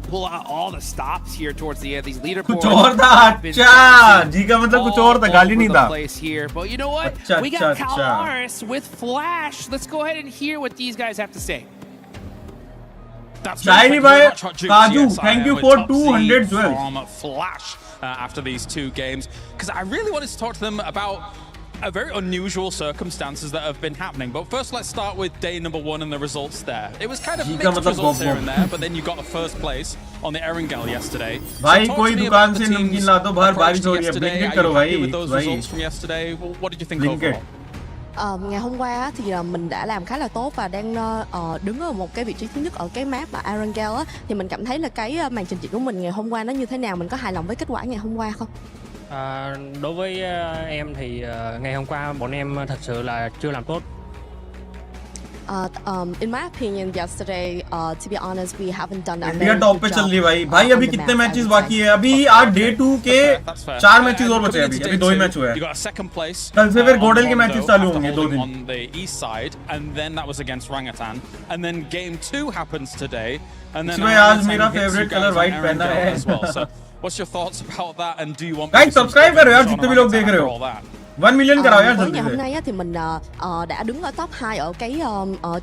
pull out all the stops here towards the end. These leaderboards. कुछ और था, अच्छा जी का मतलब कुछ और था, गाली नहीं था। Place here, but you know what? अच्छा, We got अच्छा, अच्छा। Calaris with Flash. Let's go ahead and hear what these guys have to say. That's Shairi very bhai, much Hot Juice. Kaju, Yes, thank you with for Top 200 Z jewels. from Flash after these two games, because I really wanted to talk to them about very unusual circumstances that have been happening. But first, let's start with day number 1 and the results there. It was kind of mixed results here and there, but then you got a first place on the Erangel yesterday. भाई So talk कोई to me दुकान about से the नमकीन team's ला दो, बाहर approach बारिश to हो रही है, yesterday. ब्लिंकिट Are करो you भाई, happy with those भाई। results from yesterday? What did you think Blinket. overall? Ngày hôm qua á, thì mình đã làm khá là tốt và đang đứng ở một cái vị trí thứ nhất ở cái map mà Erangel á, thì mình cảm thấy là cái màn trình diễn của mình ngày hôm qua nó như thế nào, mình có hài lòng với kết quả ngày hôm qua không? Đối với em thì ngày hôm qua bọn em thật sự là chưa làm tốt. In my opinion, yesterday, to be honest, we haven't done a India very top good पे चल job, रही है भाई। भाई on अभी the कितने map, I matches would बाकी say. है? अभी आज डे 2 के 4 मैचेस और बचे हैं अभी। अभी 2 ही मैच हुए हैं। You got a second place. कल से फिर गोडल के on मैचेस Rondo चालू after होंगे 2 holding दिन। on the east side, and then that was against Rangatan, and then game 2 happens today, and then इसमें आज Rangatan मेरा hits you favorite guys color on white पहना Erangel है। as well. So, what's your thoughts about that, and do you want? Guys subscribe करो यार, जितने भी लोग देख रहे हो। 1 मिलियन कराओ यार Với जल्दी ngày hôm से। nay á, thì mình đã đứng ở top 2 ở cái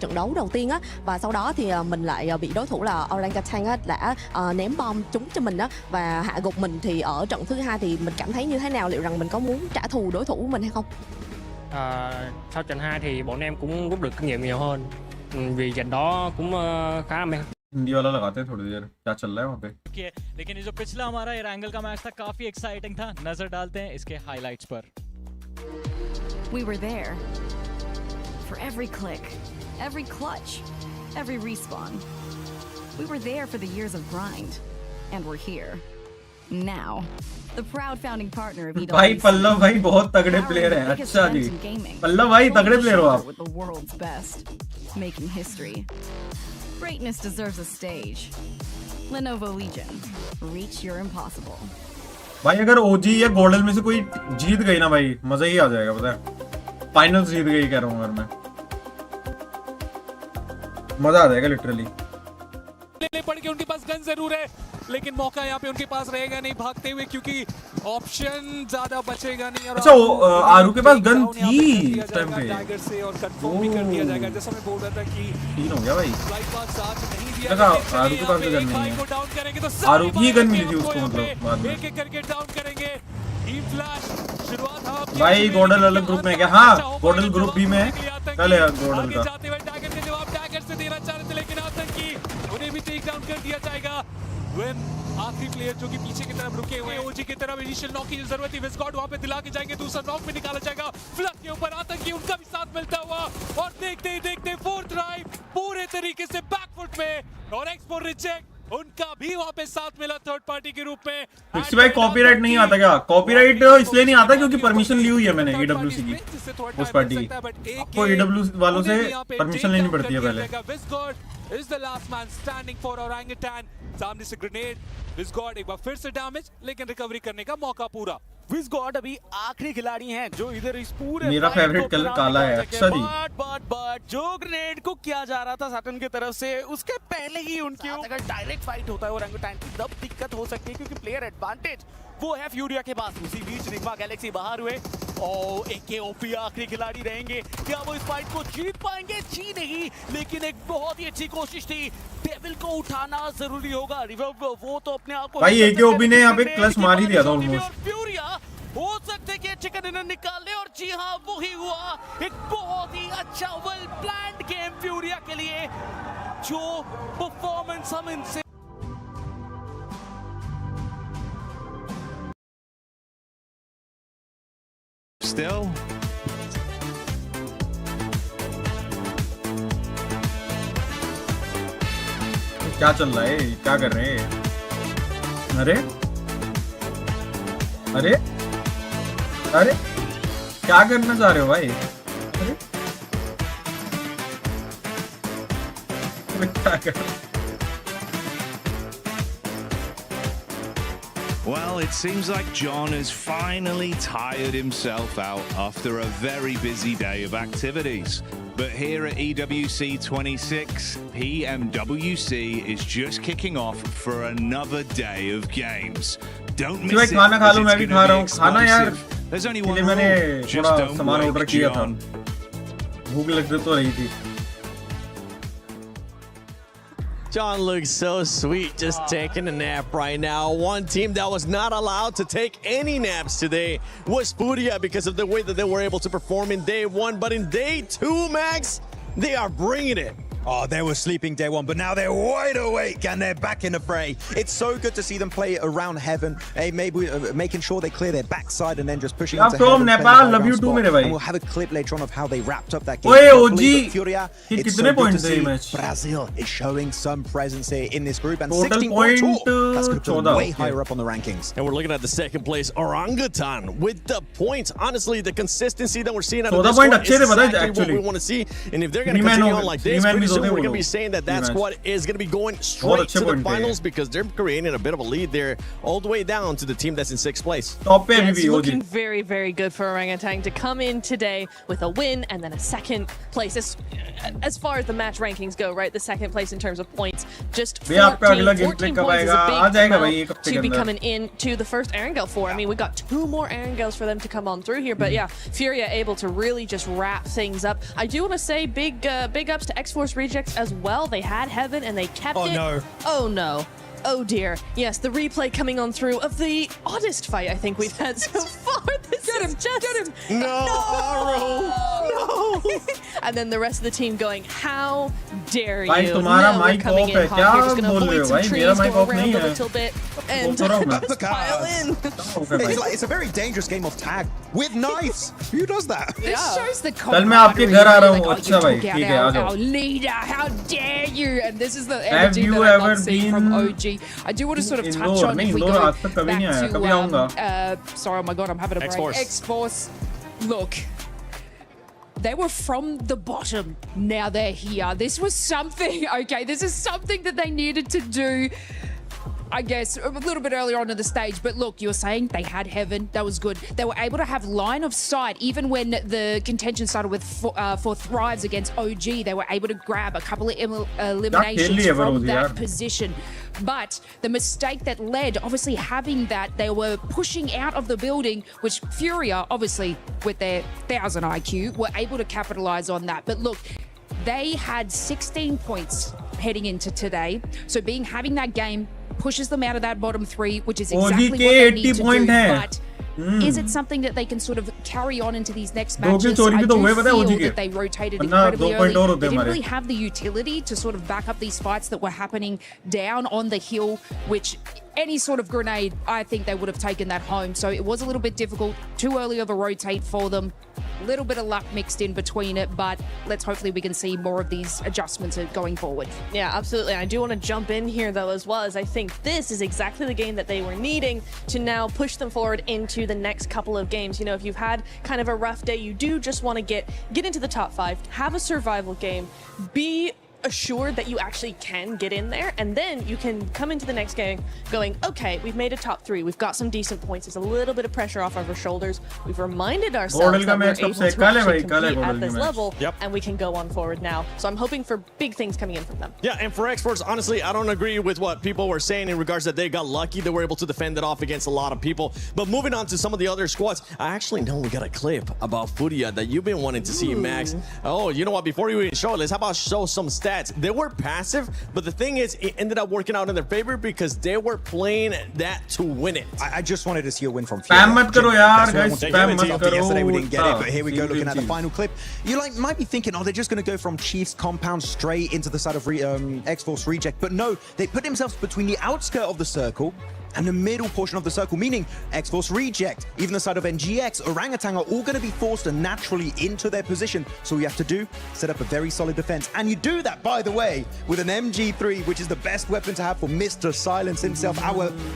trận đấu đầu tiên á, và sau đó thì mình lại bị đối thủ là Orangutan á đã ném bom trúng cho mình á và hạ gục mình. Thì ở trận thứ 2 thì mình cảm thấy như thế nào, liệu rằng mình có muốn trả thù đối thủ của mình hay không? Sau trận 2 thì bọn em cũng rút được kinh nghiệm nhiều hơn. Vì trận đó cũng khá là mệt. Hindi वाला लगाते हैं थोड़ी देर, क्या चल रहा है वहाँ पे? लेकिन ये जो पिछला हमारा एरंगल का मैच था काफी एक्साइटिंग था। नजर डालते हैं इसके हाइलाइट्स पर। We were there for every click, every clutch, every respawn. We were there for the years of grind, and we're here now. The proud founding partner of EWC. भाई पल्लव भाई बहुत तगड़े प्लेयर हैं। अच्छा जी, पल्लव भाई तगड़े प्लेयर हो आप। With the world's best, making history. Greatness deserves a stage. Lenovo Legion, reach your impossible. भाई अगर ओजी या गोल्डन में से कोई जीत गई ना भाई, मजा ही आ जाएगा, पता है? फाइनल जीत गई कह रहा हूँ अगर मैं, मजा आ जाएगा लिटरली। ले पड़ के उनके पास गन जरूर है, लेकिन मौका यहाँ पे उनके पास रहेगा नहीं भागते हुए, क्योंकि ऑप्शन ज्यादा बचेगा नहीं। और अच्छा आरू के पास गन थी इस टाइम पे। टाइगर से और कंफर्म भी कर दिया जाएगा, जैसा मैं बोल रहा था कि 3 हो गया भाई। फ्लाइट पास साथ नहीं दिया देखा जाएगा। आरू के पास भी गन नहीं को डाउन करेंगे तो है। आरू की ही गन मिली थी उसको, मतलब बाद में। एक-एक करके डाउन करेंगे। टीम फ्लैश शुरुआत आप भाई गोल्डन अलग ग्रुप में क्या? हाँ गोल्डन ग्रुप भी में कल है गोल्डन का। जाते हुए टाइगर के जवाब टाइगर से देना चाह रहे थे, लेकिन आतंकी उन्हें भी टेक डाउन कर दिया जाएगा। आखिरी प्लेयर जो कि पीछे की तरफ रुके हुए हैं, ओजी की तरफ इनिशियल नॉक की जरूरत थी। विस्कॉट वहां पे दिला के जाएंगे, दूसरा नॉक भी निकाला जाएगा। फ्लक के ऊपर आतंकी, उनका भी साथ मिलता हुआ, और देखते ही देखते फोर्थ ड्राइव पूरे तरीके से बैकफुट में, और एक्सपोर्ट रिजेक्ट उनका भी वहां पे साथ मिला थर्ड पार्टी के रूप में। फिक्स भाई कॉपीराइट नहीं आता क्या? कॉपीराइट इसलिए नहीं आता क्योंकि परमिशन ली हुई है मैंने EWC की, उस पार्टी की। आपको EWC वालों से परमिशन लेनी पड़ती है पहले। Is the last man standing for Orangutan. सामने से ग्रेनेड, विस्कॉट एक बार फिर से डैमेज, लेकिन रिकवरी करने का मौका पूरा। विस्कॉट अभी आखिरी खिलाड़ी हैं जो इधर इस पूरे मेरा फेवरेट कलर काला है। अच्छा जी, बट जो ग्रेनेड को किया जा रहा था सैटर्न की तरफ से, उसके पहले ही उनके अगर डायरेक्ट फाइट होता है ओरंगुटान की, तब दिक्कत हो सकती है, क्योंकि प्लेयर एडवांटेज वो है फ्यूरिया के पास। उसी बीच निग्मा गैलेक्सी बाहर हुए, और एकेओपी आखिरी खिलाड़ी रहेंगे। क्या वो इस फाइट को जीत पाएंगे? जी नहीं, लेकिन एक बहुत ही अच्छी कोशिश थी। डेविल को उठाना जरूरी होगा। रिवर्व वो तो अपने आप को भाई एकेओपी ने यहाँ पे क्लच मार ही दिया था ऑलमोस्ट। फ्यूरिया हो सकते कि चिकन डिनर निकाले और जी हाँ वही हुआ, एक बहुत ही अच्छा वेल प्लान्ड गेम फ्यूरिया के लिए, जो परफॉर्मेंस हम इनसे Still, क्या चल रहा है, क्या कर रहे हैं? अरे अरे अरे क्या करना चाह रहे हो भाई? अरे क्या कर? well, it seems like John has finally tired himself out after a very busy day of activities. But here at EWC 26, PMWC is just kicking off for another day of games. Don't miss it, खाना खा लो, मैं भी it's खा रहा gonna हूँ be खाना यार। explosive. There's only one मैंने rule, just थोड़ा don't सामान ऑर्डर wake किया था, John. भूख लग तो रही थी। John looks so sweet just taking a nap right now. One team that was not allowed to take any naps today was Pubg because of the way that they were able to perform in day one. But in day two, Max, they are bringing it. Oh, they were sleeping day one, but now they're wide awake and they're back in the fray. It's so good to see them play around heaven. Hey, maybe making sure they clear their backside and then just pushing into from heaven. Nepal, love you too, मेरे भाई. And we'll have a clip later on of how they wrapped up that game. ओए Can't OG, believe it, Furia. ये It's कितने so good to points है see ये match? Brazil is showing some presence here in this group and Total 16 point, points. That's going to put them way okay. higher up on the rankings. And we're looking at the second place Orangutan with the points. Honestly, the consistency that we're seeing out of 14 this point squad is अच्छे थे, पता है, exactly what we actually. want to see. And if they're going to Three-man continue हो on गए, like this, three-man pretty भी soon होते we're वो going to be लोग. saying that that Three-man. squad is going to be going straight अच्छे to the point थे. finals because they're creating a bit of a lead there all the way down to the team that's in 6th place. Top पे Yeah, अभी it's भी looking OG. very, very good for Orangutan to come in today with a win and then a second place. As far as the match rankings go, right? The second place in terms of points. Just 14, आपका अगला game play 14 कब points is आएगा? a uh big जाएगा भाई, एक amount हफ्ते के to be अंदर. coming in to the first Erangel for. I mean, we got 2 more Erangels for them to come on through here. But yeah, Furia able to really just wrap things up. I do want to say big ups to X-Force Rejects as well. They had Heaven and they kept it. No. Oh no. Oh dear. Yes, the replay coming on through of the oddest fight I think we've had so far. This is just... No! No! And then the rest of the team going, how dare you? भाई तुम्हारा No, we're mic coming off in है, hot. क्या We're just gonna बोल रहे avoid हो some भाई? trees, मेरा mic go off around नहीं a है. little bit, and बोलता रहो मैं. just pile in. It's a very dangerous game of tag with knives. Who does that? This shows the कल मैं आपके घर आ रहा हूँ. like, अच्छा भाई, you took ठीक out है, आ our जाओ. leader. How dare you? And this is the Have energy you that I ever love seeing from been OG. I do want to sort of touch Indore? on नहीं, if we Indore go आज तक कभी नहीं आया. back कभी आऊँगा. to sorry, oh my god, I'm having a brain. X-Force. X-Force. Look. They were from the bottom. Now they're here. This was something, okay, this is something that they needed to do, I guess, a little bit earlier on in the stage. But look, you were saying they had Heaven. That was good. They were able to have line of sight. Even when the contention started with for Thrives against OG, they were able to grab a couple of eliminations from that position. But the mistake that led, obviously having that, they were pushing out of the building, which Furia, obviously with their 1000 IQ, were able to capitalize on that. But look, they had 16 points heading into today. So having that game pushes them out of that bottom 3, which is exactly what they need to do. But is it something that they can sort of carry on into these next matches? I do feel that they rotated incredibly early. They didn't really have the utility to sort of back up these fights that were happening down on the hill, which any sort of grenade, I think they would have taken that home. So it was a little bit difficult, too early of a rotate for them. A little bit of luck mixed in between it, but let's hopefully we can see more of these adjustments going forward. Yeah, absolutely. I do want to jump in here though as well, as I think this is exactly the game that they were needing to now push them forward into the next couple of games. You know, if you've had kind of a rough day, you do just want to get into the top 5, have a survival game, be assured that you actually can get in there, and then you can come into the next game going, okay, we've made a top 3, we've got some decent points, there's a little bit of pressure off of our shoulders, we've reminded ourselves that we're able to actually compete at this level, and we can go on forward now. So I'm hoping for big things coming in from them. Yeah, and for X-Force, honestly, I don't agree with what people were saying in regards that they got lucky, they were able to defend it off against a lot of people. But moving on to some of the other squads, I actually know we got a clip about Furia that you've been wanting to see, Max. Oh, you know what, before you even show it, let's how about show some stats stats. They were passive, but the thing is, it ended up working out in their favor because they were playing that to win it. I just wanted to see a win from Spam Fury. mat karo yaar, guys. Spam Spam mat karo. Yesterday we didn't get it, but here we go looking at the final clip. You might be thinking, oh, they're just going to go from Chiefs compound straight into the side of X-Force Reject, but no, they put themselves between the outskirt of the circle and the middle portion of the circle, meaning X-Force Reject, even the side of NGX, Orangutan are all going to be forced naturally into their position. So all you have to do, set up a very solid defense. And you do that, by the way, with an MG3, which is the best weapon to have for Mr. Silence himself,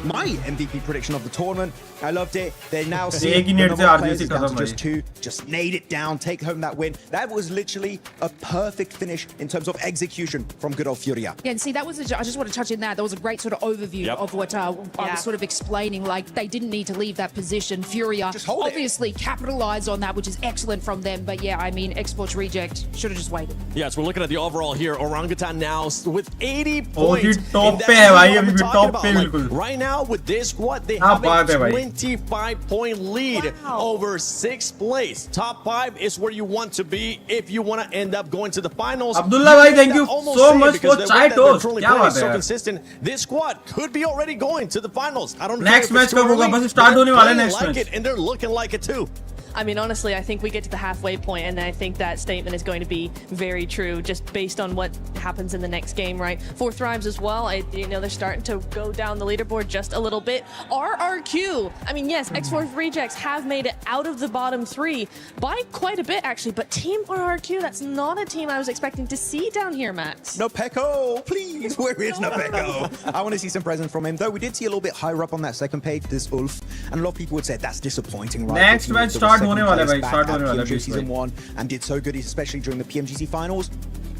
my MVP prediction of the tournament. I loved it. They're now seeing the number of players down to just 2. Just nailed it down, take home that win. That was literally a perfect finish in terms of execution from good old Furia. Yeah, and see, that was I just want to touch in that. That was a great sort of overview of what I was sort of explaining. Like, they didn't need to leave that position. Furia obviously capitalized on that, which is excellent from them. But yeah, I mean, X-Force Reject should have just waited. Yes, we're looking at the overall here. Orangutan now with 80 points. Top pe hai bhai, abhi top pe bilkul. Right now with this squad, they have a 25-point lead over 6th place. Top 5 is where you want to be if you want to end up going to the finals. Abdullah bhai, thank you so much for chai toast. Kya baat hai so consistent. This squad could be already going to the finals. I don't know. Next match कब होगा? बस start होने वाला है next match. And they're looking like it too. I mean, honestly, I think we get to the halfway point, and I think that statement is going to be very true, just based on what happens in the next game, right? For Thrives as well, they're starting to go down the leaderboard just a little bit. RRQ, I mean, yes, X-Force Rejects have made it out of the bottom 3 by quite a bit, actually, but Team RRQ, that's not a team I was expecting to see down here, Max. No Peko, please, where is No Peko? I want to see some presence from him, though we did see a little bit higher up on that second page, this Ulf, and a lot of people would say that's disappointing, right? Next match start होने वाला है भाई, start होने वाला है season 1 and did so good, especially during the PMGC finals.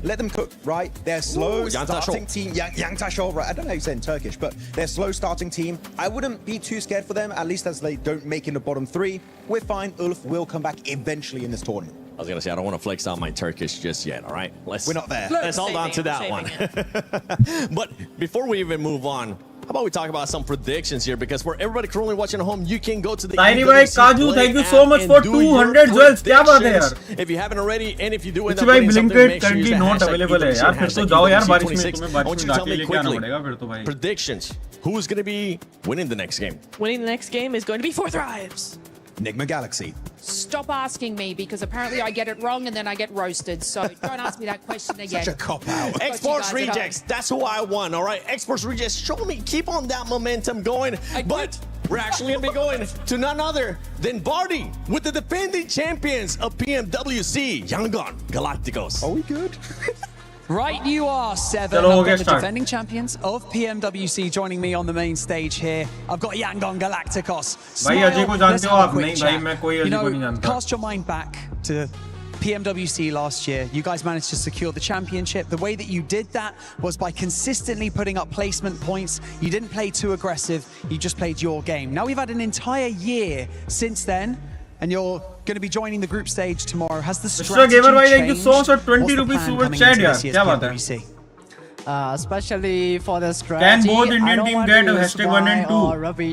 Let them cook, right? They're slow starting team. Yang Tashol, right? I don't know how you say it in Turkish, but they're slow starting team. I wouldn't be too scared for them, at least as they don't make in the bottom 3. We're fine. Ulf will come back eventually in this tournament. I was going to say, I don't want to flex out my Turkish just yet, all right? We're not there. Let's hold on to that one. But before we even move on, how about we talk about some predictions here? Because for everybody currently watching at home, you can go to the Tiny Bhai Kaju, thank you so much for 200 jewels. क्या बात है यार? If you haven't already, and if you do end up winning something, make sure you use the not available है यार. फिर तो जाओ यार बारिश में तुम्हें I want you to tell me quickly. फिर तो भाई. Predictions. Who's going to be winning the next game? Winning the next game is going to be For Thrives. Nigma Galaxy. Stop asking me, because apparently I get it wrong and then I get roasted. So don't ask me that question again. Such a cop-out. X-Force Rejects, that's who I want, all right? X-Force Rejects, show me, keep on that momentum going. But we're actually going to be going to none other than Barty with the defending champions of PMWC, Yangon Galacticos. Are we good? Right you are, Seven. I've got the defending champions of PMWC joining me on the main stage here. I've got Yangon Galacticos. Let's have a quick chat. Cast your mind back to PMWC last year. You guys managed to secure the championship. The way that you did that was by consistently putting up placement points. You didn't play too aggressive. You just played your game. Now we've had an entire year since then, and you're going to be joining the group stage tomorrow. Has the strategy changed? Thank you so much for 20 rupees super chat yaar. क्या बात है? Especially for the strategy. Can both Indian team get #1 and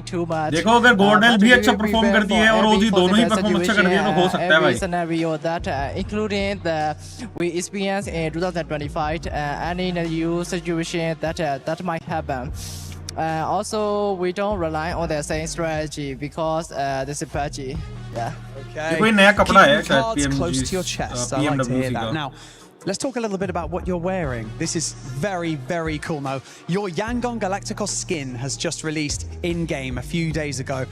2? देखो अगर Gordon भी अच्छा perform करती है और ओजी दोनों ही परफॉर्म अच्छा कर दिए तो हो सकता है भाई. Scenario that including the we experience in 2025 and in a new situation that might happen. Also, we don't rely on the same strategy because this is PUBG. Yeah. Okay. कोई नया कपड़ा है शायद PMG close to your chest. I like to hear that. Now, let's talk a little bit about what you're wearing. This is very, very cool, Mo. Your Yangon Galacticos skin has just released in-game a few days ago.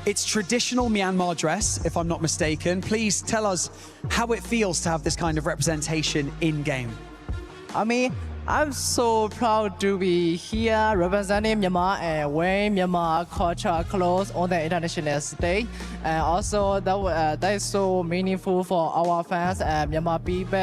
It's traditional Myanmar dress, if I'm not mistaken. Please tell us how it feels to have this kind of representation in-game. I mean, I'm so proud to be here representing Myanmar and wearing Myanmar culture clothes on the international stage. And also that is so meaningful for our fans and Myanmar people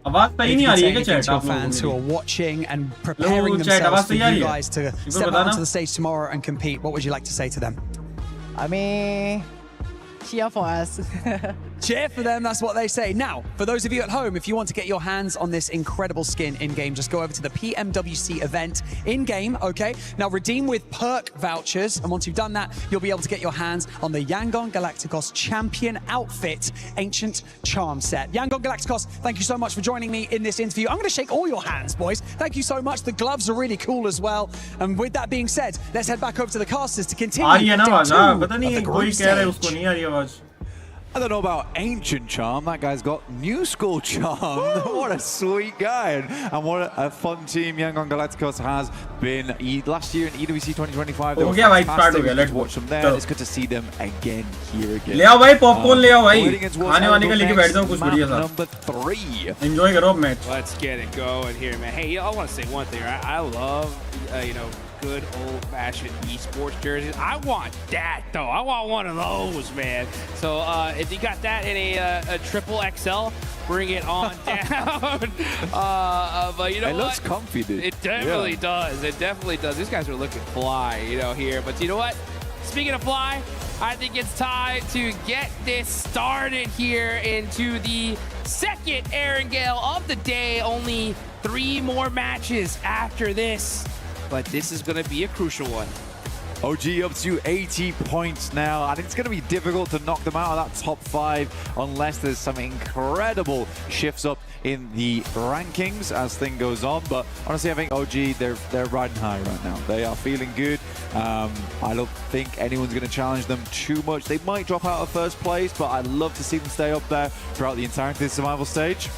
आवाज सही नहीं आ रही है क्या chat आप fans who are watching and preparing themselves for you guys to step out onto the stage tomorrow and compete. What would you like to say to them? I mean, cheer for us. Cheer for them, that's what they say. Now, for those of you at home, if you want to get your hands on this incredible skin in-game, just go over to the PMWC event in-game, okay? Now, redeem with perk vouchers, and once you've done that, you'll be able to get your hands on the Yangon Galacticos Champion Outfit Ancient Charm set. Yangon Galacticos, thank you so much for joining me in this interview. I'm going to shake all your hands, boys. Thank you so much. The gloves are really cool as well. And with that being said, let's head back over to the casters to continue day 2 of the group stage. I don't know about ancient charm. That guy's got new school charm. What a sweet guy. And what a fun team Yangon Galacticos has been. Last year in EWC 2025, they were fantastic. Let's watch them there. It's good to see them again here again. ले आओ भाई popcorn ले आओ भाई खाने वाने का लेके बैठ जाओ कुछ बढ़िया सा Number 3. एंजॉय करो match Let's get it going here, man. Hey, I want to say one thing. I love, you know, good old-fashioned esports jerseys. I want that though. I want one of those, man. So if you got that in a triple XL, bring it on down. But you know it looks comfy, dude. It definitely does. It definitely does. These guys are looking fly, you know, here. But you know what? Speaking of fly, I think it's time to get this started here into the second Erangel of the day. Only 3 more matches after this. But this is going to be a crucial one. OG up to 80 points now. I think it's going to be difficult to knock them out of that top 5 unless there's some incredible shifts up in the rankings as thing goes on. But honestly, I think OG, they're riding high right now. They are feeling good. I don't think anyone's going to challenge them too much. They might drop out of first place, but I'd love to see them stay up there throughout the entirety of the survival stage.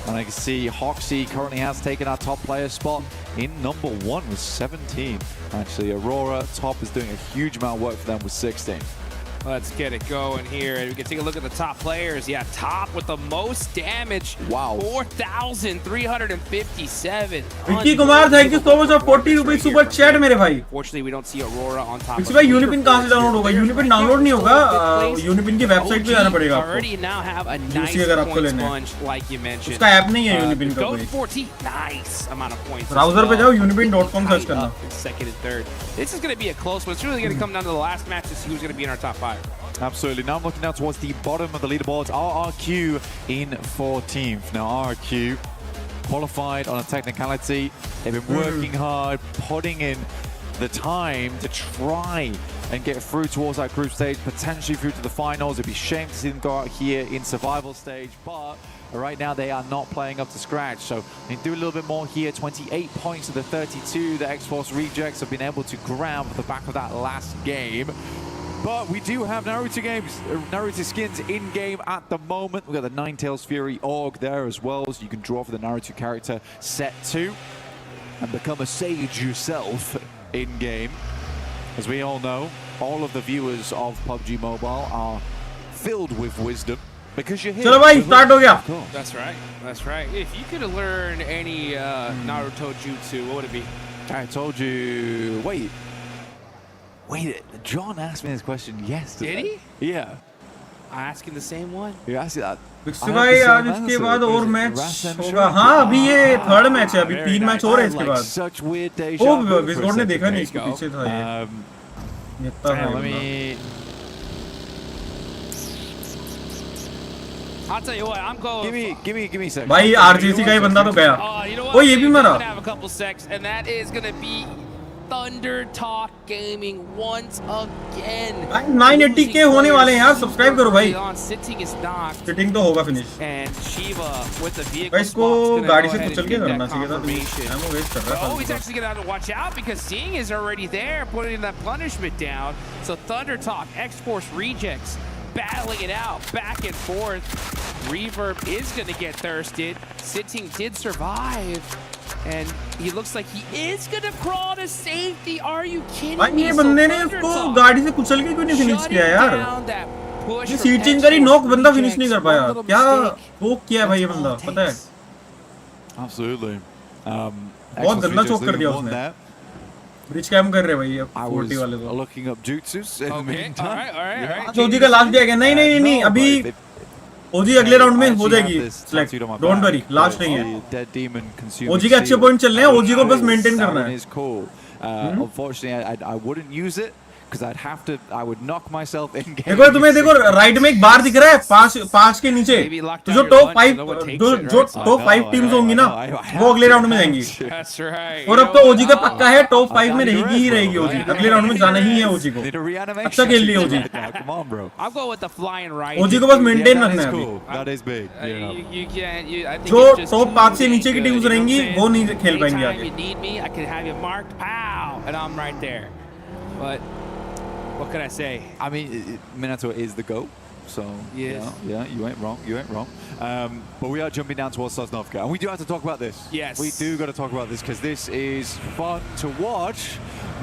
And I can see Hoxie currently has taken our top player spot in number 1 with 17. Actually, Aurora top is doing a huge amount of work for them with 16. Let's get it going here, and we can take a look at the top players. Yeah, top with the most damage. Wow. 4,357. Vicky Kumar, thank you so much for 40 rupees super chat मेरे भाई. Fortunately, we don't see Aurora on top. Vicky भाई UniPin कहाँ से download होगा? UniPin download नहीं होगा. UniPin की website पे जाना पड़ेगा आपको. Already now have a nice point sponge, like you mentioned. उसका ऐप नहीं है यूनिपिन का कोई. 14, nice amount of points. Browser पे जाओ unipin.com सर्च करना. Second and third. This is going to be a close one. It's really going to come down to the last match to see who's going to be in our top 5. Absolutely. Now I'm looking down towards the bottom of the leaderboards. RRQ in 14th. Now RRQ qualified on a technicality. They've been working hard, putting in the time to try and get through towards that group stage, potentially through to the finals. It'd be a shame to see them go out here in survival stage, but right now they are not playing up to scratch. So they do a little bit more here. 28 points of the 32 the X-Force Rejects have been able to grab the back of that last game. But we do have Naruto skins in-game at the moment. We've got the Ninetales Fury Org there as well, so you can draw for the Naruto character set 2 and become a sage yourself in-game. As we all know, all of the viewers of PUBG Mobile are filled with wisdom because you're here. चलो भाई start हो गया. That's right. That's right. If you could learn any Naruto jutsu, what would it be? I told you. Wait, John asked me this question yesterday. Did he? Yeah. I asked him the same one. You asked that. बिक्सी भाई आज इसके बाद और match होगा. हाँ अभी ये third match है. अभी 3 मैच और है इसके बाद. ओ विस्कॉट ने देखा नहीं इसके पीछे था ये. इतना है. I'll tell you what, I'm going. Give me a second. भाई आरजीसी का ये बंदा तो गया. ओ ये भी मरा. Have a couple secs, and that is going to be Thunder Talk Gaming once again. 980k होने वाले हैं यार. सब्सक्राइब करो भाई. Sitting is knocked. सिटिंग तो होगा finish. And Shiva with the vehicle. भाई इसको गाड़ी से कुचल के करना चाहिए था. एमो वेस्ट कर रहा था. Oh, he's actually going to have to watch out because Sing is already there, putting that punishment down. So Thunder Talk, X-Force Rejects, battling it out, back and forth. Reverb is going to get thirsted. Sitting did survive. And he looks like he is going to crawl to safety. Are you kidding me? ये बंदे ने उसको गाड़ी से कुचल के क्यों नहीं फिनिश किया यार? ये सीटिंग करी नॉक बंदा फिनिश नहीं कर पाया. क्या वो किया भाई ये बंदा पता है? Absolutely. बहुत गंदा चोक कर दिया उसने. ब्रिज कैम कर रहे भाई ये 40 वाले तो. Looking up jutsus in the meantime. All right. ओजी का लास्ट डे है क्या? नहीं अभी ओजी अगले राउंड में हो जाएगी सिलेक्ट. डोंट वरी, लास्ट नहीं है. ओजी के अच्छे पॉइंट चल रहे हैं. ओजी को बस मेंटेन करना है. Unfortunately, I wouldn't use it because I would knock myself in game. देखो तुम्हें देखो राइट में एक बार दिख रहा है पांच के नीचे, तो जो टॉप 5 जो टॉप 5 टीम्स होंगी ना वो अगले राउंड में जाएंगी। और अब तो ओजी का पक्का है टॉप 5 में रहेगी ही रहेगी ओजी, अगले राउंड में जाना ही है ओजी को। अच्छा खेल लिया ओजी, ओजी को बस मेंटेन रखना है अभी। जो टॉप 5 से नीचे की टीम्स रहेंगी वो नहीं खेल पाएंगे आगे। But what can I say? I mean, Minato is the GOAT, so yes. yeah, you ain't wrong. But we are jumping down towards Sosnovka, and we do have to talk about this. Yes, we do got to talk about this because this is fun to watch,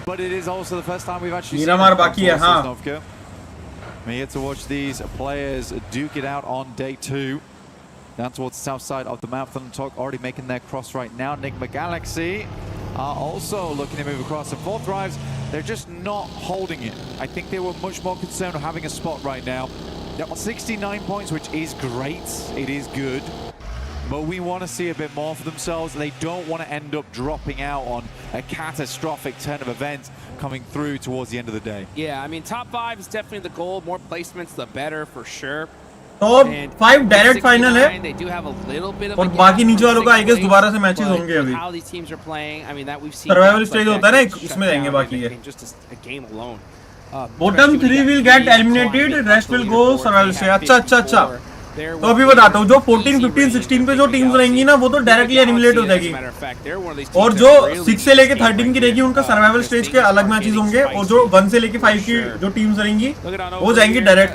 but it is also the first time we've actually seen Sosnovka. We get to watch these players duke it out on day 2. Down towards the south side of the map. Thundertalk already making their cross right now. Enigma Galaxy are also looking to move across. And Fourth Drives, they're just not holding it. I think they were much more concerned with having a spot right now. They're on 69 points, which is great. It is good. But we want to see a bit more for themselves. They don't want to end up dropping out on a catastrophic turn of events coming through towards the end of the day. Yeah, I mean, top 5 is definitely the goal. More placements, the better for sure. Top 5 direct final है और बाकी नीचे वालों का I guess दोबारा से matches होंगे अभी। सर्वाइवल स्टेज होता है ना, उसमें जाएंगे बाकी ये। Bottom 3 will get eliminated, rest will go survival stage. अच्छा। तो अभी बताता हूँ, जो 14, 15, 16 पे जो टीम्स रहेंगी ना वो तो डायरेक्टली एलिमिनेट हो जाएगी, और जो 6 से लेके 13 की रहेगी उनका सर्वाइवल स्टेज के अलग मैचेस होंगे, और जो 1 से लेके 5 की जो टीम्स रहेंगी वो जाएंगी डायरेक्ट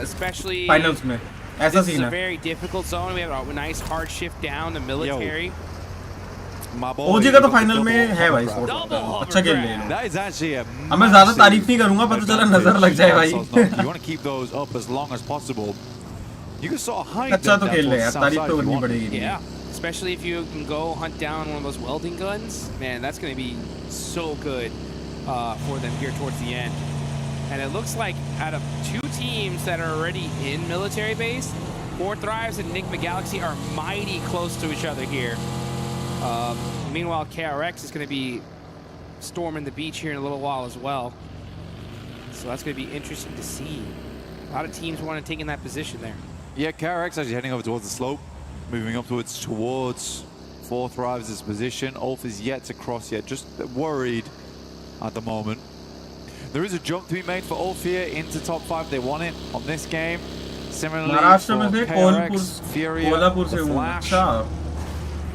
फाइनल्स में। ऐसा सीन है। ओजी का तो फाइनल में है भाई, अच्छा खेल रहे हैं। अब मैं ज्यादा तारीफ नहीं करूंगा, पता चला नजर लग जाए भाई। अच्छा तो खेल रहे हैं, तारीफ तो करनी पड़ेगी। Especially if you can go hunt down one of those welding guns, man, that's going to be so good for them here towards the end. And it looks like out of 2 teams that are already in military base, Fourth Drives and Enigma Galaxy are mighty close to each other here. Meanwhile, KRX is going to be storming the beach here in a little while as well. So that's going to be interesting to see. A lot of teams want to take in that position there. Yeah, KRX actually heading over towards the slope, moving upwards towards Fourth Drives' position. Ulf is yet to cross yet, just worried at the moment. There is a jump to be made for Ulf here into top 5. They want it on this game. Similarly for KRX, Furia, the Flash.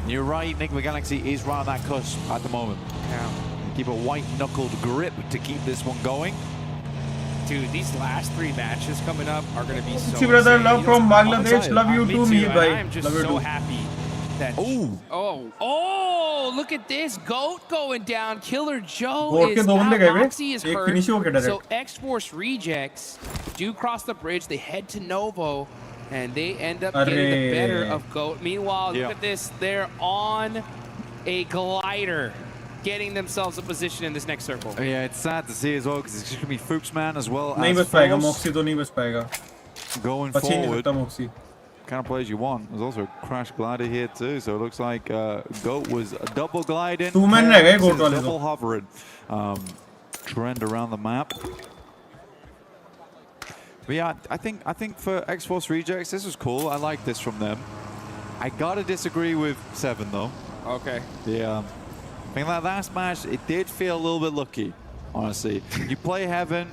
You're right, Enigma Galaxy is right on that cusp at the moment. Yeah. Keep a white-knuckled grip to keep this one going. Dude, these last 3 matches coming up are going to be so brother, insane. love from Bangladesh, love you too, me bhai. I'm just so happy that. Oh, look at this goat going down. Killer Joe is out. Moxie is hurt. So X-Force rejects do cross the bridge. They head to Novo, and they end up getting the better of Goat. Meanwhile, look at this. They're on a glider, getting themselves a position in this next circle. Yeah, it's sad to see as well because it's going to be Fuchsman as well. नहीं बच पाएगा, Moxie तो नहीं बच पाएगा. Going forward. Kind of players you want. There's also a crash glider here too, so it looks like Goat was a double gliding, double hovering. Trend around the map. But yeah, I think for X-Force Rejects, this was cool. I like this from them. I gotta disagree with 7 though. Okay. Yeah. I think that last match, it did feel a little bit lucky, honestly. You play Heaven,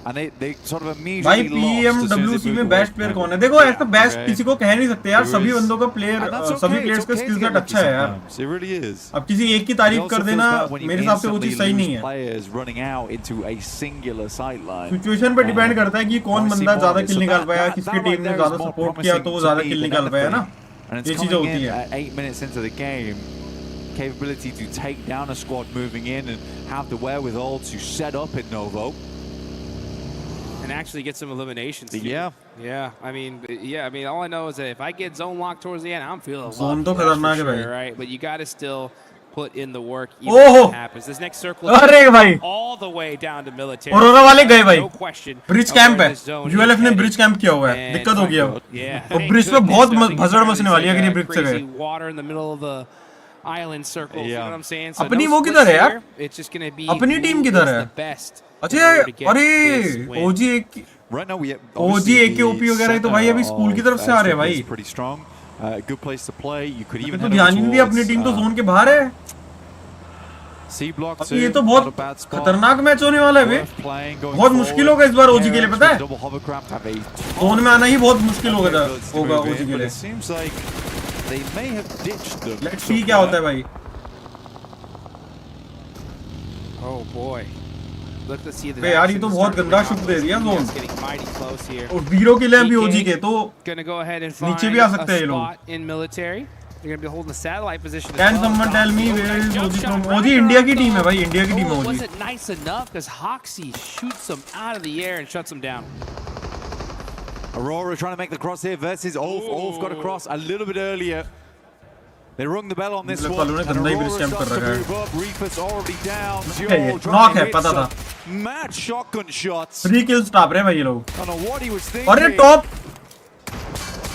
and they sort of immediately lost. भाई PMWC में best player कौन है? देखो ऐसा best किसी को कह नहीं सकते यार, सभी बंदों का प्लेयर, सभी प्लेयर्स का स्किल सेट अच्छा है यार. It really is. अब किसी एक की तारीफ कर देना मेरे हिसाब से वो चीज सही नहीं है. Players running out into a singular sideline. Situation पे डिपेंड करता है कि कौन बंदा ज्यादा किल निकाल पाया, किसकी टीम ने ज्यादा सपोर्ट किया तो वो ज्यादा किल निकाल पाया ना. ये चीजें होती है. 8 minutes into the game, capability to take down a squad moving in and have the wherewithal to set up in Novo. And actually get some eliminations. Yeah. I mean, all I know is that if I get zone locked towards the end, I'm feeling a zone lot better for sure, right? But you got to still put in the work even if it happens. This next circle is all the way down to military. Aurora वाले गए भाई. No question. Bridge camp है. ULF ने bridge camp किया हुआ है. दिक्कत हो गया. और ब्रिज पे बहुत भसड़ मचने वाली है अगर ये ब्रिज से गए. Water in the middle of the island circles. You know what I'm saying? So अपनी no वो किधर है splits यार? here. It's just going to be अपनी टीम who किधर is है? the best. अच्छा अरे OG एक Right now we OG AKOP वगैरह तो भाई अभी स्कूल की तरफ से आ रहे हैं भाई. Pretty strong. Good place to play. You could even तो ध्यान ही नहीं दिया, अपनी टीम तो जोन के बाहर है. C block अब ये तो बहुत खतरनाक मैच होने वाला है बे. बहुत मुश्किल होगा इस बार OG के लिए, पता है? जोन में आना ही बहुत मुश्किल होगा OG के लिए. Let's see क्या होता है भाई. Oh boy. Look to see the बे यार ये तो बहुत गंदा शुट दे दिया zone. getting mighty close here. और 0 किल है अभी OG के, तो Gonna go ahead and नीचे find भी आ सकते हैं ये a लोग. spot in military. They're gonna be holding the satellite position. as Can well. someone tell me where is OG from? OG India की टीम है भाई, इंडिया की टीम है Oh, OG. wasn't nice enough because Hoxie shoots them out of the air and shuts them down. Aurora trying to make the cross here versus Ulf. Ulf got across a little bit earlier. They rung the bell on this one. And Aurora starts to move up. Reefer's already down. Knock है, पता था. Mad shotgun shots. 3 kills top रहे भाई ये लोग. I don't know what he was thinking. और ये top.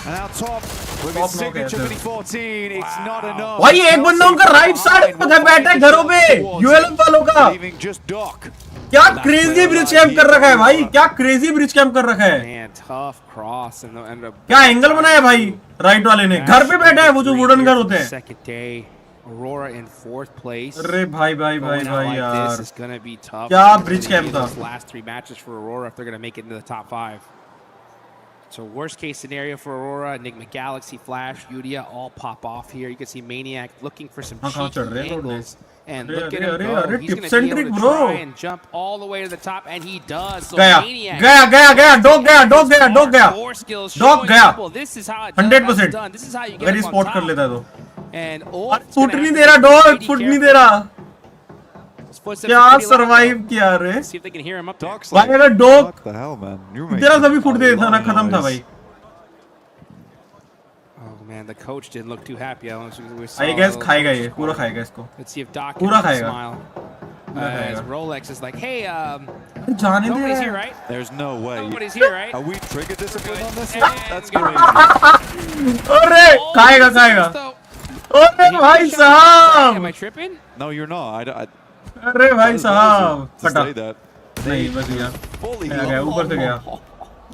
And now top with his signature mini 14. It's not enough. भाई एक बंदा उनका राइट साइड पे बैठा है घरों पे. ULM वालों का. Leaving just Doc. क्या क्रेजी ब्रिज कैंप कर रखा है भाई, क्या क्रेजी ब्रिज कैंप कर रखा है. Man, tough cross and the क्या एंगल बनाया भाई राइट वाले ने. घर पे बैठा है वो जो वुडन घर होते हैं. Second day, Aurora in 4th place. अरे भाई भाई भाई Going out भाई like यार. this is gonna be tough. क्या ब्रिज कैंप था. Those last 3 matches for Aurora if they're gonna make it into the top 5. So worst case scenario for Aurora, Enigma Galaxy, Flash, Udia all pop off here. You can see Maniac looking for some cheeky angles. And look at him go. He's going to be able to try and jump all the way to the top, and he does. So गया Maniac. गया dog गया Four skills dog showing गया. people. This is how it's 100%. done. This is how you get अगर ये up on spot कर top. लेता है तो. And फुट नहीं दे रहा डॉग, फुट नहीं दे रहा. क्या सरवाइव किया रे. See if they can hear him up there. भाई अगर dog What the hell, man? तेरा सभी फुट दे था ना, खत्म था भाई. Oh man, the coach didn't look too happy. I guess खाएगा ये, पूरा खाएगा इसको. Let's see if Doc पूरा can खाएगा. smile. As Rolex is like, hey, जाने दे. nobody's here, right? There's no way. Nobody's here, right? Are we trigger discipline on this one? That's crazy. अरे खाएगा. अरे भाई साहब. Am I tripping? No, you're not. अरे भाई साहब. To फटा. say that. नहीं बच गया. Fully गया ऊपर से गया.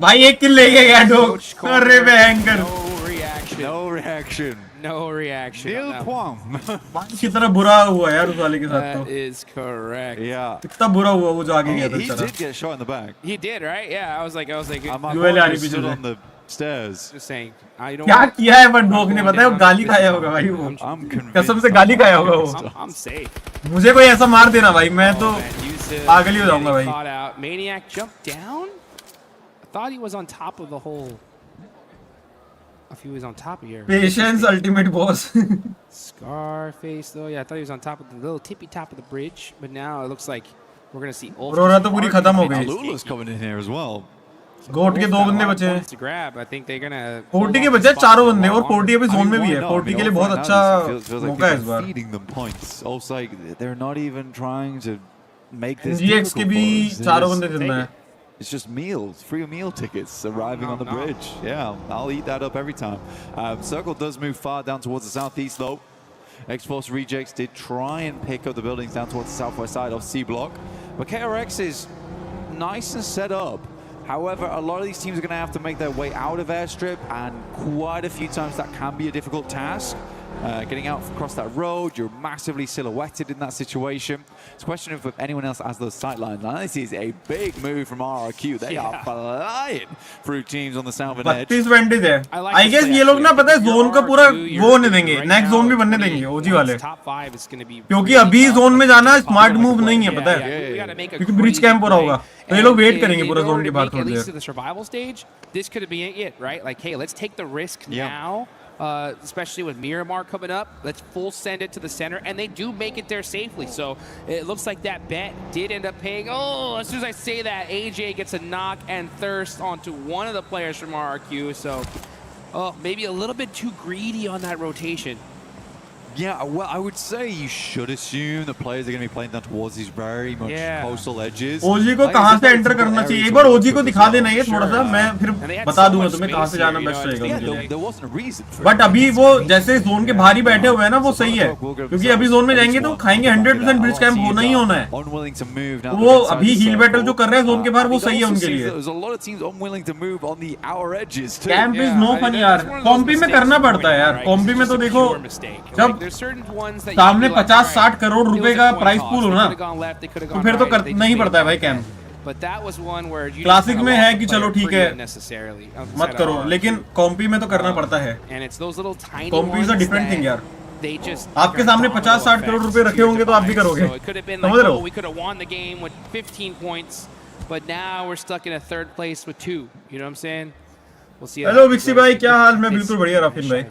भाई एक किल ले गया डॉग. अरे भयंकर. No reaction. No reaction. Nil point. भाई कितना बुरा हुआ यार उस वाले के साथ तो. That is correct. Yeah. कितना बुरा हुआ वो जो आगे गया था. He did get shot in the back. He did, right? Yeah, I was like, UL stood on the stairs. Just saying. I don't. क्या किया है बट डॉग ने, पता है वो गाली खाया होगा भाई वो. कसम से गाली खाया होगा वो. I'm safe. मुझे कोई ऐसा मार देना भाई, मैं तो पागल ही हो जाऊंगा भाई. Caught out. Maniac jumped down. I thought he was on top of the whole. If he was on top of here. Patience ultimate boss. Scarface though, yeah, I thought he was on top of the little tippy top of the bridge, but now it looks like we're gonna see. Aurora तो पूरी खत्म हो गई. Lula's coming in here as well. गोट के 2 बंदे बचे हैं. To grab, I think they're gonna. 40 के बचे 4 बंदे और 40 अभी जोन में भी है. 40 के लिए बहुत अच्छा मौका है इस बार. Feeding them points. Also, they're not even trying to make this. GX के भी 4 बंदे जिंदा है. It's just meals, free meal tickets arriving on the bridge. Yeah, I'll eat that up every time. Circle does move far down towards the southeast though. X-Force Rejects did try and pick up the buildings down towards the southwest side of C block. But KRX is nice and set up. However, a lot of these teams are going to have to make their way out of airstrip, and quite a few times that can be a difficult task. Getting out across that road, you're massively silhouetted in that situation. It's a question of if anyone else has those sight lines. Now, this is a big move from RRQ. They are flying through teams on the southern edge. 32 20 है. I guess ये लोग ना पता है zone का पूरा वो नहीं देंगे. नेक्स्ट जोन भी बनने देंगे ओजी वाले. क्योंकि अभी जोन में जाना स्मार्ट मूव नहीं है, पता है. क्योंकि ब्रिज कैंप हो रहा होगा. तो ये लोग वेट करेंगे पूरा जोन के बाहर थोड़ी देर. The survival stage, this could be it, right? Like, hey, let's take the risk now. Especially with Miramar coming up, let's full send it to the center, and they do make it there safely. So it looks like that bet did end up paying. Oh, as soon as I say that, AJ gets a knock and thirst onto one of the players from RRQ. So maybe a little bit too greedy on that rotation. Yeah, well, I would say you should assume the players are going to be playing down towards these very much coastal edges. ओजी को कहाँ से enter करना चाहिए? एक बार ओजी को दिखा देना ये थोड़ा सा, मैं फिर बता दूंगा तुम्हें कहाँ से जाना बेस्ट रहेगा उनके लिए. बट अभी वो जैसे जोन के बाहर ही बैठे हुए हैं ना, वो सही है, क्योंकि अभी जोन में जाएंगे तो खाएंगे 100% ब्रिज कैंप होना ही होना है. वो अभी हील बैटल जो कर रहे हैं जोन के बाहर, वो सही है उनके लिए. कैंप इज नो फन यार. कॉम्पी में करना पड़ता है यार. कॉम्पी में तो देखो, जब सामने 50-60 करोड़ रुपए का प्राइस पूल हो ना, तो फिर तो करना ही पड़ता है भाई कैंप. क्लासिक में है कि चलो ठीक है मत करो, लेकिन कॉम्पी में तो करना पड़ता है. कॉम्पी इज अ डिफरेंट थिंग यार. आपके सामने 50-60 करोड़ रुपए रखे होंगे तो आप भी करोगे, समझ रहे हो? हेलो बिक्सी भाई, क्या हाल? मैं बिल्कुल बढ़िया. राफिन भाई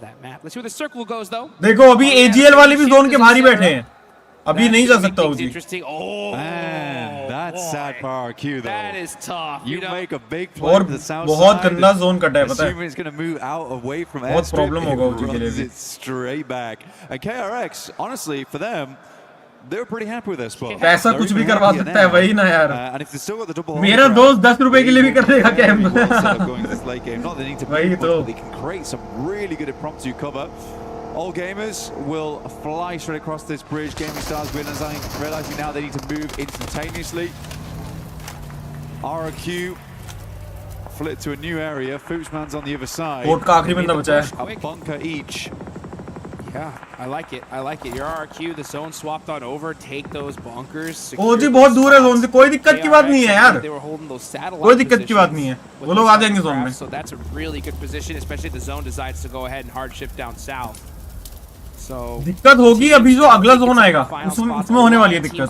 देखो, अभी एजीएल वाले भी जोन के बाहर ही बैठे हैं, अभी नहीं जा सकता ओजी. और बहुत गंदा जोन कटा है, पता है? बहुत प्रॉब्लम होगा ओजी के लिए भी. They're pretty happy with their spot. पैसा कुछ भी करवा सकता है, वही ना यार. मेरा दोस्त 10 रुपए के लिए भी कर देगा कैंप. वही तो. They can create some really good impromptu cover. All gamers will fly straight across this bridge. Gaming Stars realizing now they need to move instantaneously. RQ flip to a new area. Foosman's on the other side. Court का आखिरी बंदा बचा है. A bunker each. Yeah, I like it. I like it. Your RQ, the zone swapped on over. Take those bunkers. ओजी बहुत दूर है zone से, कोई दिक्कत की बात नहीं है यार. कोई दिक्कत की बात नहीं है, वो लोग आ जाएंगे जोन में. So that's a really good position, especially if the zone decides to go ahead and hard shift down south. So दिक्कत होगी अभी जो अगला जोन आएगा, उसमें होने वाली है दिक्कत.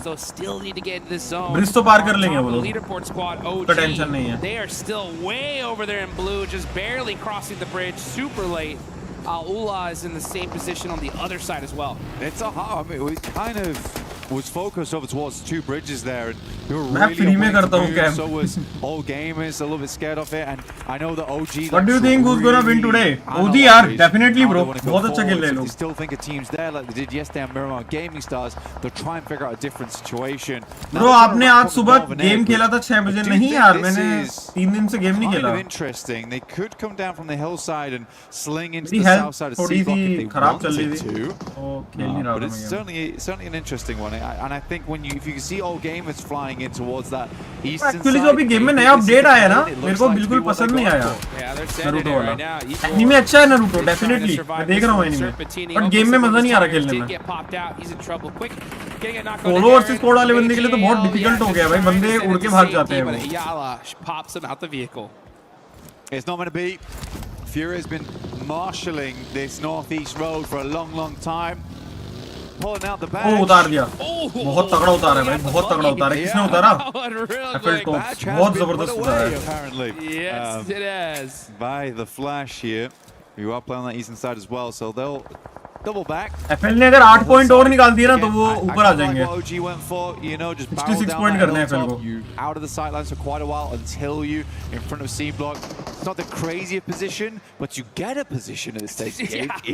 ब्रिज तो पार कर लेंगे वो लोग, तो टेंशन नहीं है. They are still way over there in blue, just barely crossing the bridge, super late. Ula is in the same position on the other side as well. It's a hard. I mean, we kind of was focused over towards the two bridges there, and we were मैं really free में करता हूँ camp. So was all gamers a little bit scared of it, and I know that OG. What do you think who's gonna win today? OG यार, definitely bro. बहुत अच्छा खेल रहे हैं लोग. Still think a team's there like they did yesterday on Miramar Gaming Stars. They'll try and figure out a different situation. Bro, आपने आज सुबह गेम खेला था 6 बजे. नहीं यार, मैंने 3 दिन से गेम नहीं खेला. Interesting. They could come down from the hillside and sling into the south side of C block if they wanted to. But it's certainly an interesting one. And I think if you can see all gamers flying in towards that eastern Actually, side. जो अभी game में नया update आया ना, मेरे को बिल्कुल पसंद नहीं आया. नारुतो वाला. एनीमे अच्छा है नारुतो, डेफिनेटली. मैं देख रहा हूँ एनीमे, बट गेम में मजा नहीं आ रहा खेलने में. सोलो वर्सेस स्क्वाड वाले बंदे के लिए तो बहुत डिफिकल्ट हो गया भाई. बंदे उड़ के भाग जाते हैं वो. It's not going to be. Fury has been marshalling this northeast road for a long time. Pulling out the badge. उतार दिया. बहुत तगड़ा उतारा है भाई, बहुत तगड़ा उतारा है. किसने उतारा? बहुत जबरदस्त उतारा है. Apparently. Yes, it is. By the Flash here. You are playing on the eastern side as well, so they'll double back. FL ने अगर 8 पॉइंट और निकाल दिए ना, तो वो ऊपर आ जाएंगे. 66 पॉइंट करने हैं FL को. Out of the sidelines for quite a while until you in front of C block. It's not the craziest position, but you get a position at this stage.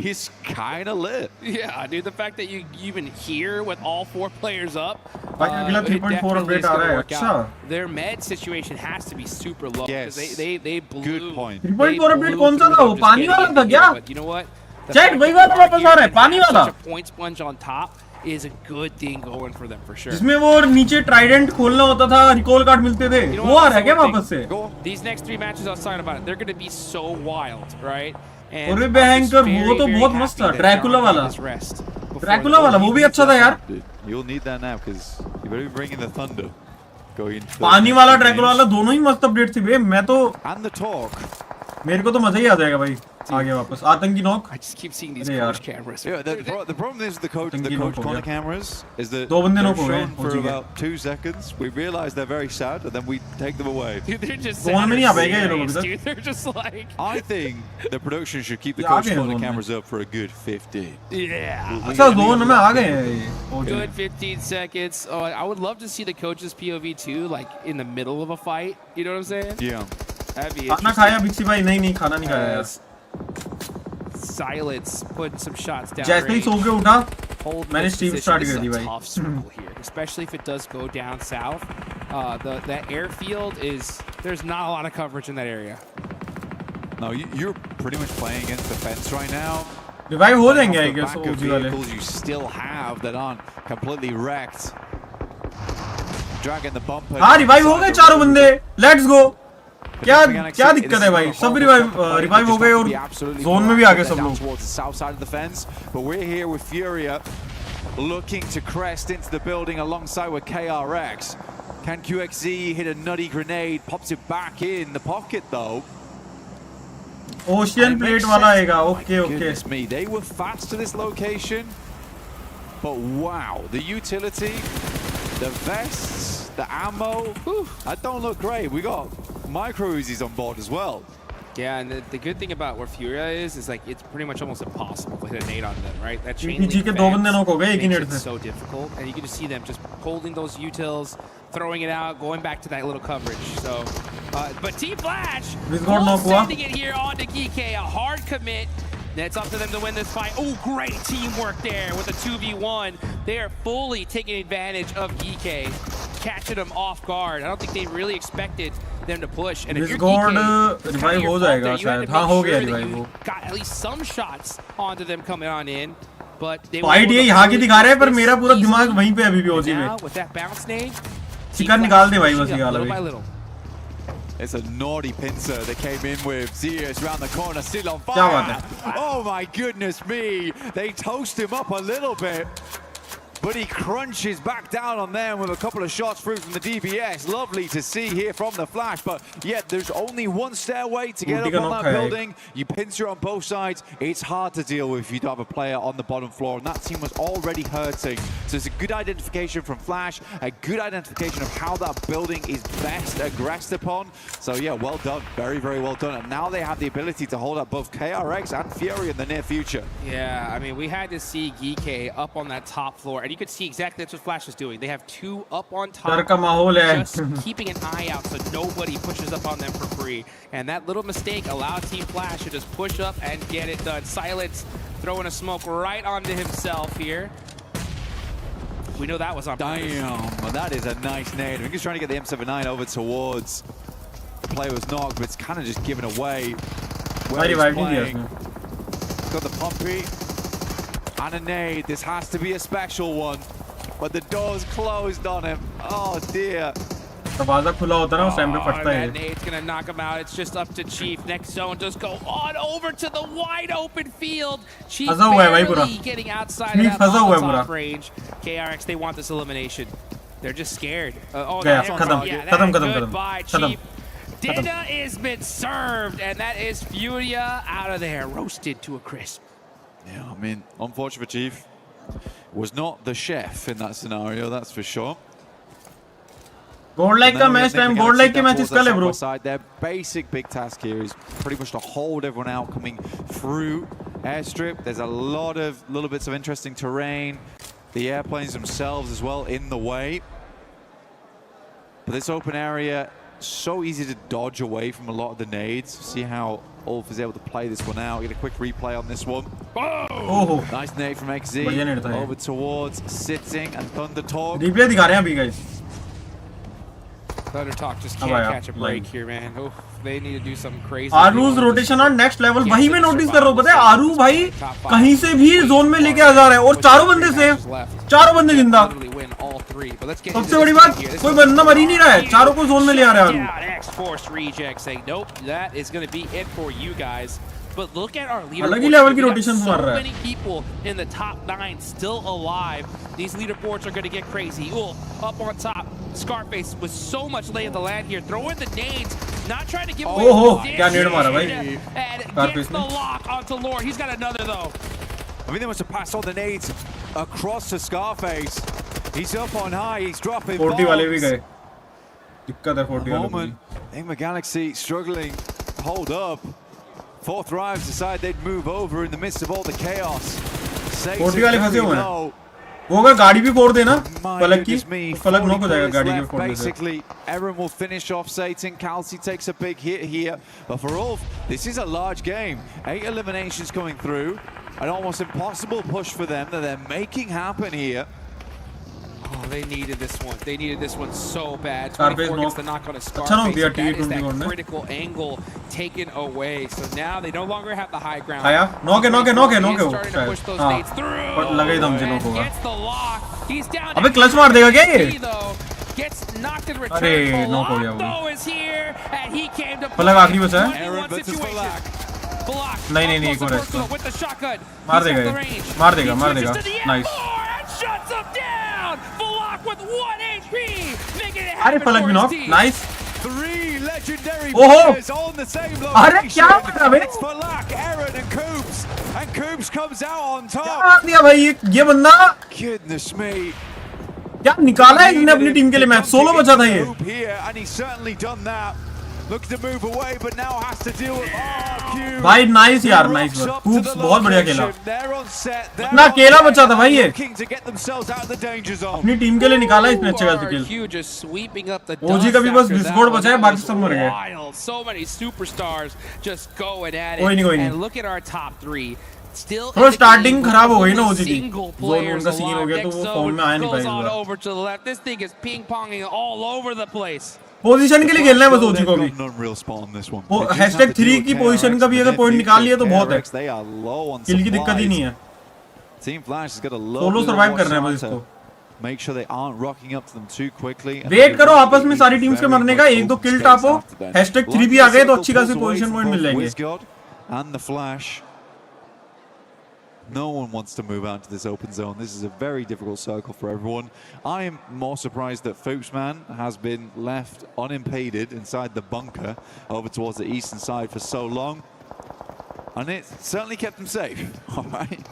It is kind of lit. Yeah, dude, the fact that you even here with all 4 players up. अगला 3.4 update आ रहा है. अच्छा. Their med situation has to be super low because they blew. Good point. 3.4 update कौन सा था? वो पानी वाला था क्या? You know what? चैट वही वाला वापस आ रहा है, पानी वाला. Point sponge on top is a good thing going for them for sure. जिसमें वो नीचे ट्राइडेंट खोलना होता था, रिकॉल कार्ड मिलते थे. वो आ रहा है क्या वापस से? These next 3 matches I was talking about, they're going to be so wild, right? और भयंकर, वो तो बहुत मस्त था. ड्रैकुला वाला. ड्रैकुला वाला वो भी अच्छा था यार. You'll need that now because you better be bringing the thunder. पानी वाला ड्रैकुला वाला दोनों ही मस्त अपडेट थी बे. मैं तो and the talk. मेरे को तो मजा ही आ जाएगा भाई. आगे वापस आतंकी knock. I just keep seeing these coach cameras. Yeah, the problem is the coach corner cameras is that दो बंदे नॉक हो they're गए shown for about 2 seconds. We realize they're very sad and then we take them away. Dude, they're just sad में नहीं आ पाएंगे ये लोग अभी dude, they're just like I think the production should keep the coach corner cameras up for a good 15. Yeah. अच्छा zone में आ गए हैं. Good 15 seconds. Oh, I would love to see the coach's POV too, like in the middle of a fight. You know what I'm saying? Yeah. That'd be खाना खाया बिक्सी भाई? नहीं खाना नहीं खाया यार. Silence putting some shots down. जैसे ही सो के उठा मैंने This stream position, start this कर is दी a भाई tough circle here, especially if it does go down south. That airfield there's not a lot of coverage in that area. No, you're pretty much playing against the fence right now. Revive हो जाएंगे आई The guess back of ओजी वाले vehicles you still have that aren't completely wrecked. Dragging the bumper. हाँ revive हो गए चारों बंदे let's go क्या दिक्कत है भाई सब रिवाइव हो गए और जोन में भी आ गए सब लोग towards the south side of the fence, but we're here with Furia looking to crest into the building alongside with KRX. Can QXZ hit a nutty grenade? Pops it back in the pocket though. Ocean plate वाला आएगा okay okay Goodness me, they were fast to this location, but wow, the utility, the vests, the ammo, that don't look great. We got micro Uzis on board as well. Yeah, and the good thing about where Furia is like it's pretty much almost impossible to hit a nade on them, right? That chain link fence makes it so difficult, and you can just see them just holding those utils, throwing it out, going back to that little coverage. So, but T-Flash sending it here on to Geekay, a hard commit. It's up to them to win this fight. Oh, great teamwork there with a 2v1. They are fully taking advantage of Geekay, catching them off guard. I don't think they really expected them to push. And if you're Geekay, revive हो जाएगा शायद हाँ हो गया revive वो got at least some shots onto them coming on in. But they fight ये यहाँ की दिखा रहे हैं पर मेरा पूरा दिमाग वहीं पे अभी भी ओजी में with that bounce nade, शिकार निकाल दे भाई बस ये वाला भी It's a naughty pincer that came in with Zeus around the corner, still on fire. Oh my goodness me. They toast him up a little bit, but he crunches back down on them with a couple of shots through from the DBS. Lovely to see here from the Flash, but yet there's only one stairway to get up on that building. You pincer on both sides. It's hard to deal with if you don't have a player on the bottom floor, and that team was already hurting. So it's a good identification from Flash, a good identification of how that building is best aggressed upon. So yeah, well done. Very, very well done. And now they have the ability to hold up both KRX and Fury in the near future. Yeah, I mean, we had to see Geekay up on that top floor, and you could see exactly that's what Flash is doing. They have two up on top, just keeping an eye out so nobody pushes up on them for free. And that little mistake allowed Team Flash to just push up and get it done. Silence throwing a smoke right onto himself here. We know that was on purpose. Damn, well, that is a nice nade. We're just trying to get the M79 over towards the play was knocked, but it's kind of just given away where he's playing. Got the pumpy. And a nade. This has to be a special one, but the door's closed on him. Oh dear. दरवाजा खुला होता है ना उस time पे फटता है that nade's gonna knock him out. It's just up to Chief. Next zone just go on over to the wide open field. Chief barely getting outside of that Molotov range. KRX, they want this elimination. They're just scared. Goodbye, Chief. Dinner has been served, and that is Furia out of there, roasted to a crisp. Yeah, I mean, unfortunate for Chief. Was not the chef in that scenario, that's for sure. Gold like का match time gold like के matches कल है bro. Their basic big task here is pretty much to hold everyone out coming through airstrip. There's a little bits of interesting terrain. The airplanes themselves as well in the way. But this open area, so easy to dodge away from a lot of the nades. See how Ulf is able to play this one out. Get a quick replay on this one. Oh! Nice nade from XZ. Over towards Sitting and Thunder Talk. Replay दिखा रहे हैं अभी guys. Thunder Talk just can't catch a break here, man. Oh, they need to do something crazy. आरू's rotation on next level. वही मैं notice कर रहा हूँ. पता है आरू भाई कहीं से भी zone में लेके आ जा रहा है और चारों बंदे सेफ, चारों बंदे जिंदा. सबसे बड़ी बात कोई बंदा मर ही नहीं रहा है. चारों को zone में ले आ रहा है आरू. X-Force reject saying nope, that is going to be it for you guys. But look at our अलग ही level की leaderboard. rotation So मार रहा है. many people in the top 9 still alive. These leaderboards are going to get crazy. Ooh, up on top, Scarface with so much lay of the land here, throwing the nades, not trying to give away. क्या नेड मारा भाई. And gets the lock onto Lord. He's got another though. I mean, they must have passed all the nades across to Scarface. He's up on high. He's dropping 40 वाले भी गए. दिक्कत है 40 वालों की. Enigma Galaxy struggling. Hold up. Fourth Rives decide they'd move over in the midst of all the chaos. 40 वाले फंसे हुए हैं. वो अगर गाड़ी भी फोड़ देना फलक की, फलक नॉक हो जाएगा गाड़ी के फोड़ने से। Basically, Aaron will finish off Satan. Kelsey takes a big hit here. But for Ulf, this is a large game. 8 eliminations coming through. An almost impossible push for them that they're making happen here. Oh, they needed this one. They needed this one so bad. Scarface 24 gets the knock on a Scarface. That is that critical angle taken away. So now they no longer have the high ground. आया knock है He's starting to push those nades through. पर लगे दम से knock And होगा। gets the lock. He's down. अबे clutch मार देगा क्या ये? Gets knocked in return. अरे नॉक हो गया वो। Polacco is here and he came to फलक आखिरी बचा है। Aaron versus Polak. नहीं नहीं एक और है इसका। With the shotgun. मार देगा ये, मार देगा nice. Shuts him down. Polak with 1 HP. Making it अरे happen फलक for भी his knock team. Nice. 3 legendary ओहो players on the same location. अरे क्या बता बे? It's Polak, Aaron and Coops. And Coops comes out on top. क्या दिया भाई ये बंदा? Goodness me. क्या निकाला है इसने अपनी टीम के लिए मैच? सोलो बचा था ये। Here, and he's certainly done that. Looks to move away, but now has to deal with RQ. भाई नाइस यार नाइस वर्क। कूप्स बहुत बढ़िया खेला। अपना अकेला बचा था भाई ये। अपनी टीम के लिए निकाला इसने अच्छे खासे किल। ओजी का भी बस डिस्कॉर्ड बचा है, बाकी सब मर गए। So many superstars just going at कोई नहीं, it. And look at our top 3. Still थोड़ा स्टार्टिंग खराब हो गई ना ओजी की। जोन उनका सीन हो गया तो वो फॉर्म में आया नहीं पाया इस बार। over to the left. This thing is ping-ponging all over the place. Position के लिए खेलना है बस ओजी को भी। वो #3 की पोजीशन का भी अगर पॉइंट निकाल लिया तो बहुत है। किल की दिक्कत ही नहीं है। सोलो सर्वाइव कर रहे हैं बस इसको। Make sure they aren't rocking up to them too quickly. Wait करो आपस में सारी टीम्स के मरने का, 1-2 किल टापो, #3 भी आ गए तो अच्छी खासी पोजीशन पॉइंट मिल जाएंगे। And the Flash. No one wants to move out to this open zone. This is a very difficult circle for everyone. I am more surprised that Foopsman has been left unimpeded inside the bunker over towards the eastern side for so long. And it certainly kept him safe. All right.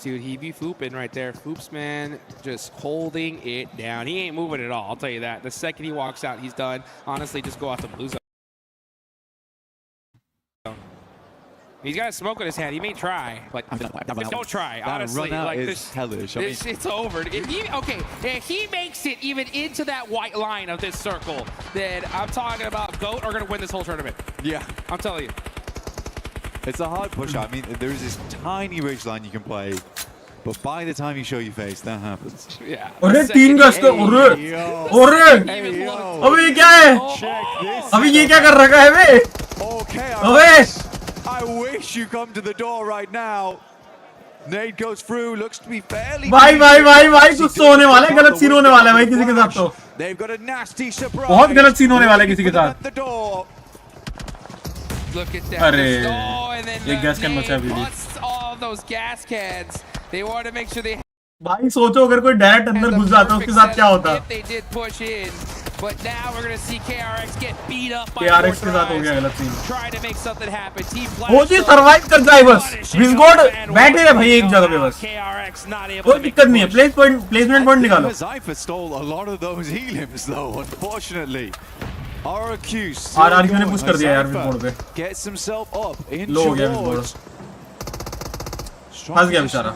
Dude, he be fooping right there. Foopsman just holding it down. He ain't moving at all, I'll tell you that. The second he walks out, he's done. Honestly, just go out to blue zone. He's got a smoke in his hand. He may try, but don't try. Honestly, run out like is hellish. I mean, it's over. If he makes it even into that white line of this circle, then I'm talking about GOAT are going to win this whole tournament. Yeah, I'm telling you. It's a hard push. I mean, there is this tiny ridge line you can play, but by the time you show your face, that happens. Yeah. अरे 3 गश का अरे अभी क्या है? अभी ये क्या कर रखा है बे? Okay. अबे I wish you come to the door right now. Nade goes through, looks to be fairly. भाई कुछ तो होने वाला है, गलत सीन होने वाला है भाई किसी के साथ तो। They've got a nasty surprise. बहुत गलत सीन होने वाला है किसी के साथ। Look at that. अरे and then एक गैस कैन बचा अभी भी। all those gas cans. They want to make sure they. भाई सोचो अगर कोई डायरेक्ट अंदर घुस जाता उसके साथ क्या होता? They did push in, but now we're gonna see KRX get beat up by KRX के साथ हो गया गलत scene. Trying to make something happen. Team OG survive कर जाए बस। विस्गॉड बैठे रहे भाई एक जगह पे बस। कोई दिक्कत नहीं है। प्लेसमेंट पॉइंट निकालो। Zypher stole a lot of those heliums though, unfortunately. RRQ ने पुश कर दिया यार विस्गॉड पे। Gets himself up in लो हो गया विस्गॉड। फंस गया बेचारा।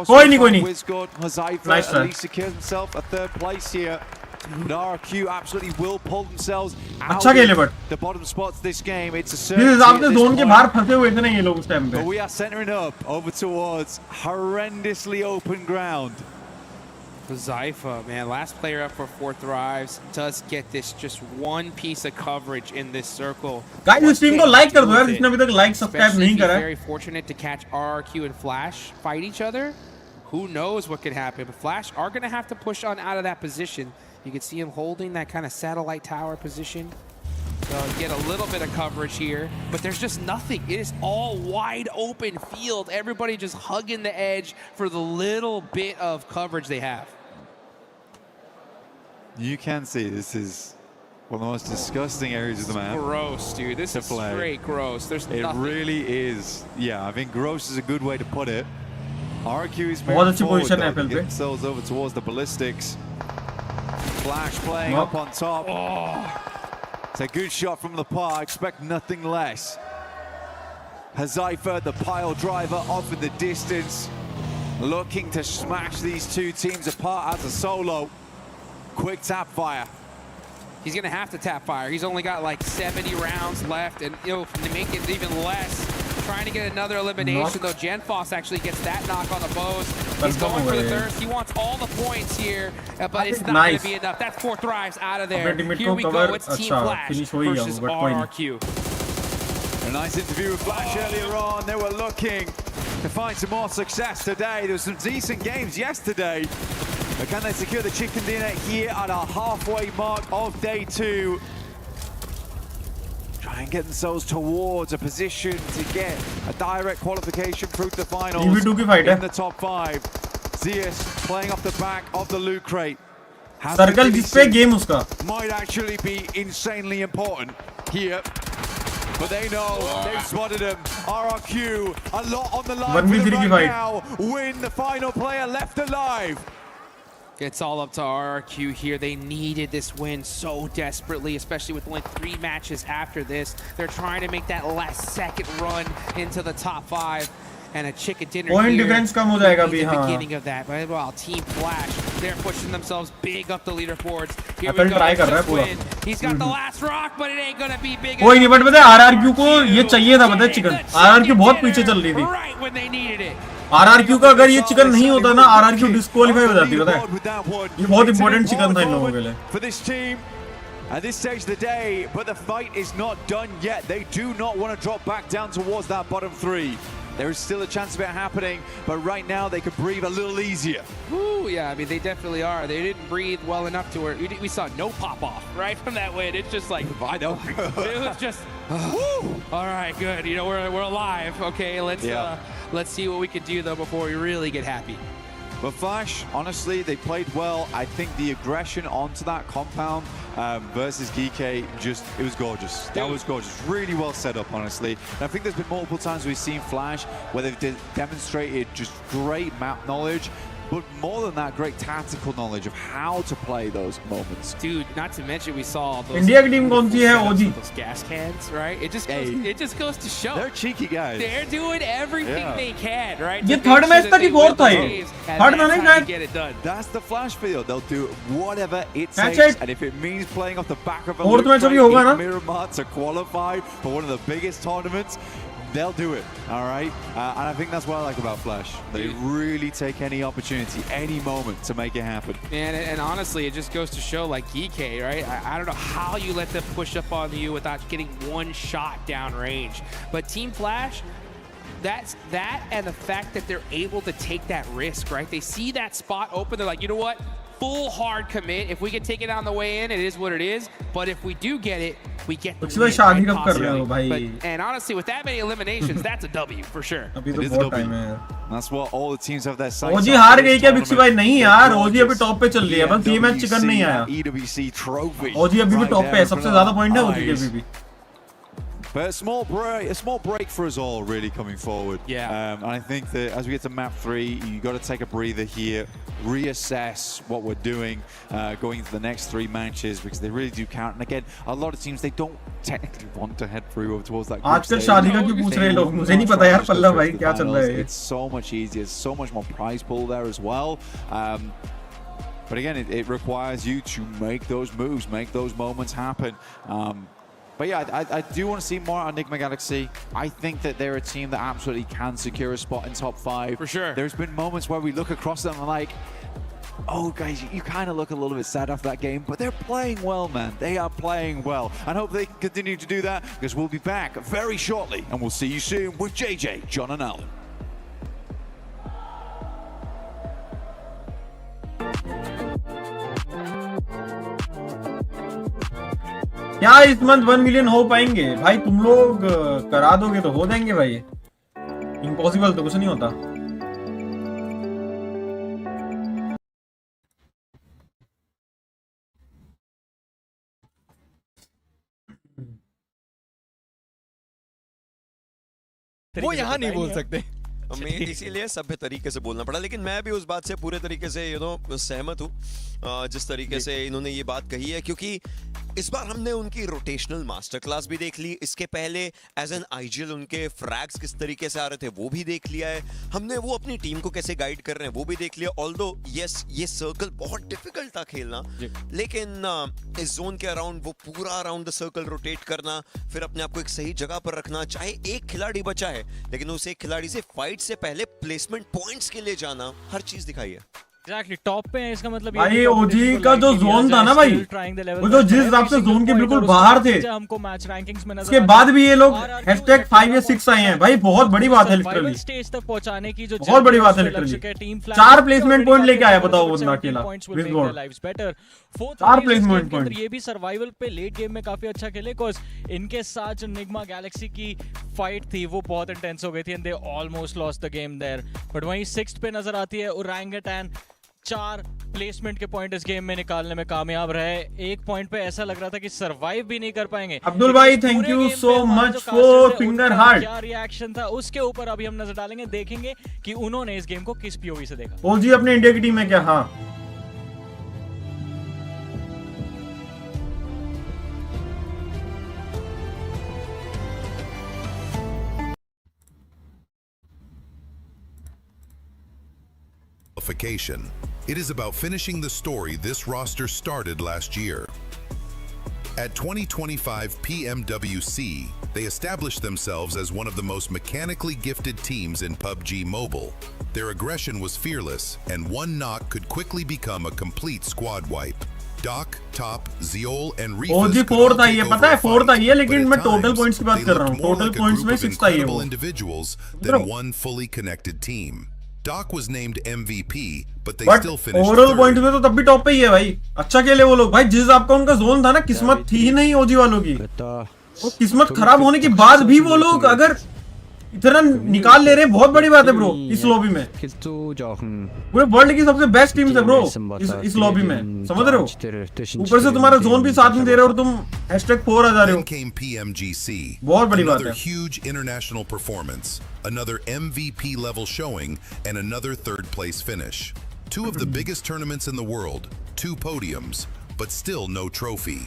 कोई नहीं। Nice try. Secures himself a third place here. But RQ absolutely will pull themselves out of the bottom spots this game. It's a certainty. इस हिसाब से जोन के बाहर फंसे हुए थे ना ये लोग उस टाइम पे। But we are centering up over towards horrendously open ground. Zypher, man, last player up for 4 thrives, does get this just one piece of coverage in this circle. Guys, इस टीम को like कर दो यार, जिसने अभी तक like subscribe नहीं करा है। Very fortunate to catch RRQ and Flash fight each other. Who knows what could happen? But Flash are going to have to push on out of that position. You can see him holding that kind of satellite tower position. So get a little bit of coverage here, but there's just nothing. It is all wide open field. Everybody just hugging the edge for the little bit of coverage they have. You can see this is one of the most disgusting areas of the map. Gross, dude. This is straight gross. There's nothing. It really is. Yeah, I think gross is a good way to put it. RQ is बहुत moving अच्छी forward, position है though, Apple पे। themselves over towards the ballistics. Flash playing up on top. It's a good shot from the par. Expect nothing less. Zypher, the pile driver, off in the distance. looking to smash these two teams apart as a solo. Quick tap fire. He's going to have to tap fire. He's only got like 70 rounds left, and to make it even less, trying to get another elimination, though Genfoss actually gets that knock on the bows. He's going for the thirst. He wants all the points here, but it's not going to be enough. That's 4 thrives out of there. Here we go. It's Team Flash versus RRQ. A nice interview with Flash earlier on. They were looking to find some more success today. There were some decent games yesterday. But can they secure the chicken dinner here at our halfway mark of day 2? Try and get themselves towards a position to get a direct qualification through the finals in the top 5. Zeus playing off the back of the loot crate. Circle जिसपे game उसका might actually be insanely important here. But they know they've spotted him. RRQ, a lot on the line for them right now. Win the final player left alive. It's all up to RRQ here. They needed this win so desperately, especially with only 3 matches after this. They're trying to make that last second run into the top 5. And a chicken dinner Point difference कम हो जाएगा भी, the beginning of that. But well, Team Flash, they're pushing themselves big up the leaderboards. Here we go. Try कर रहा है पूरा. He's got the last rock, but it ain't gonna be big. कोई नहीं, but पता है RRQ को ये चाहिए था, पता है चिकन. RRQ बहुत पीछे चल रही थी. Right when they needed it. RRQ का अगर ये चिकन नहीं होता ना, RRQ डिस्क्वालीफाई हो जाती, पता है. ये बहुत इंपॉर्टेंट चिकन था इन लोगों के लिए. For this team at this stage of the day, but the fight is not done yet. They do not want to drop back down towards that bottom 3. There is still a chance of it happening, but right now they could breathe a little easier. Ooh, yeah, I mean, they definitely are. They didn't breathe well enough to where we saw no pop-off right from that win. It's just like, I know. It was just, all right, good. You know, we're alive. Okay, let's see what we can do, though, before we really get happy. But Flash, honestly, they played well. I think the aggression onto that compound versus GK, it was gorgeous. That was gorgeous. Really well set up, honestly. And I think there's been multiple times we've seen Flash where they've demonstrated just great map knowledge, but more than that, great tactical knowledge of how to play those moments. Dude, not to mention we saw those India की team कौन सी है? OG. Those gas cans, right? It just goes to show. They're cheeky guys. They're doing everything they can, right? ये third match था कि fourth था ये? Third था नहीं शायद? Get it done. That's the Flash feel. They'll do whatever it That's takes, it. and if it means playing off the back of a Fourth match अभी होगा ना? Miramar to qualify for one of the biggest tournaments, they'll do it, all right? And I think that's what I like about Flash. They really take any opportunity, any moment to make it happen. Man, and honestly, it just goes to show, like GK, right? I don't know how you let them push up on you without getting one shot downrange. But Team Flash, that's that, and the fact that they're able to take that risk, right? They see that spot open, they're like, you know what? Full hard commit. If we can take it on the way in, it is what it is. But if we do get it, we get the win, शादी कब कर रहे हो भाई? But, and honestly, with that many eliminations, that's a W for sure. अभी तो बहुत time है. That's what all the teams have their sights. OG हार गई क्या बिक्सी भाई? नहीं यार, OG अभी टॉप पे चल रही है. बस ये मैच चिकन नहीं आया. EWC trophy. OG अभी भी टॉप पे है. सबसे ज़्यादा पॉइंट है OG के अभी भी. But a small break for us all, really, coming forward. Yeah. And I think that as we get to map 3, you got to take a breather here, reassess what we're doing going into the next 3 matches, because they really do count. And again, a lot of teams, they don't technically want to head through towards that group आजकल stage. शादी का क्यों पूछ रहे हैं लोग? मुझे नहीं पता यार पल्लव भाई क्या चल रहा है. It's so much easier, so much more prize pool there as well. But again, it requires you to make those moves, make those moments happen. But yeah, I do want to see more on Enigma Galaxy. I think that they're a team that absolutely can secure a spot in top 5. For sure. There's been moments where we look across them and like, oh guys, you kind of look a little bit sad after that game, but they're playing well, man. They are playing well. And hope they can continue to do that, because we'll be back very shortly, and we'll see you soon with JJ, John and Alan. क्या इस month 1 million हो पाएंगे भाई? तुम लोग करा दोगे तो हो जाएंगे भाई. इम्पॉसिबल तो कुछ नहीं होता. वो यहाँ नहीं बोल सकते. हमें इसीलिए सभ्य तरीके से बोलना पड़ा, लेकिन मैं भी उस बात से पूरे तरीके से सहमत हूँ जिस तरीके से इन्होंने ये बात कही है, क्योंकि इस बार हमने उनकी रोटेशनल मास्टर क्लास भी देख ली, इसके पहले एज एन आईजीएल उनके फ्रैग्स किस तरीके से आ रहे थे वो भी देख लिया है हमने, वो अपनी टीम को कैसे गाइड कर रहे हैं वो भी देख लिया। ऑल्दो यस ये सर्कल बहुत डिफिकल्ट था खेलना, लेकिन इस जोन के अराउंड वो पूरा अराउंड द सर्कल रोटेट करना, फिर अपने आप को एक सही जगह पर रखना, चाहे एक खिलाड़ी बचा है लेकिन उस एक खिलाड़ी से फाइट से पहले प्लेसमेंट पॉइंट्स के लिए जाना, हर चीज दिखाई है। Exactly, टॉप पे है, इसका मतलब भाई ओजी का जो जोन था ना भाई, वो जो जिस हिसाब से जोन के बिल्कुल बाहर थे, हमको मैच रैंकिंग्स में उसके बाद भी ये लोग #5 या 6 आए हैं भाई, बहुत बड़ी बात है लिटरली, स्टेज तक पहुंचाने की जो बहुत बड़ी बात है लिटरली। 4 प्लेसमेंट पॉइंट लेके आया, बताओ वो अकेला 4 प्लेसमेंट पॉइंट। ये भी सर्वाइवल पे लेट गेम में काफी अच्छा खेले, बिकॉज़ इनके साथ जो निग्मा गैलेक्सी की फाइट थी वो बहुत इंटेंस हो गई थी and they almost lost the game there. But वहीं 6th पे नजर आती है ओरंगुटान, 4 प्लेसमेंट के पॉइंट इस गेम में निकालने में कामयाब रहे। एक पॉइंट पे ऐसा लग रहा था कि सरवाइव भी नहीं कर पाएंगे। अब्दुल भाई thank you so much for finger heart. क्या रिएक्शन था उसके ऊपर अभी हम नजर डालेंगे, देखेंगे कि उन्होंने इस गेम को किस पीओवी से देखा। ओजी अपने इंडिया की टीम में क्या? हाँ It is about finishing the story this roster started last year. At 2025 PMWC, they established themselves as one of the most mechanically gifted teams in PUBG Mobile. Their aggression was fearless, and one knock could quickly become a complete squad wipe. Doc, Top, Zeol, and Reefus OG 4th आई है, पता है 4th आई है, लेकिन मैं total points की बात कर रहा हूँ। टोटल पॉइंट्स में 6th आई है वो। individuals than one fully connected team. Doc was named MVP, but they still finished overall point में तो तब भी टॉप पे ही है भाई। अच्छा खेले वो लोग भाई, जिस आपका उनका जोन था ना, किस्मत थी ही नहीं ओजी वालों की। वो किस्मत खराब होने के बाद भी वो लोग अगर इतना निकाल ले रहे हैं, बहुत बड़ी बात है ब्रो। इस लॉबी में पूरे वर्ल्ड की सबसे बेस्ट टीम है ब्रो इस लॉबी में, समझ रहे हो? ऊपर से तुम्हारा जोन भी साथ में दे रहे हो और तुम #4 आ जा रहे हो। PMGC, बहुत बड़ी बात another है। huge international performance, another MVP level showing, and another 3rd place finish. 2 of the biggest tournaments in the world, 2 podiums, but still no trophy.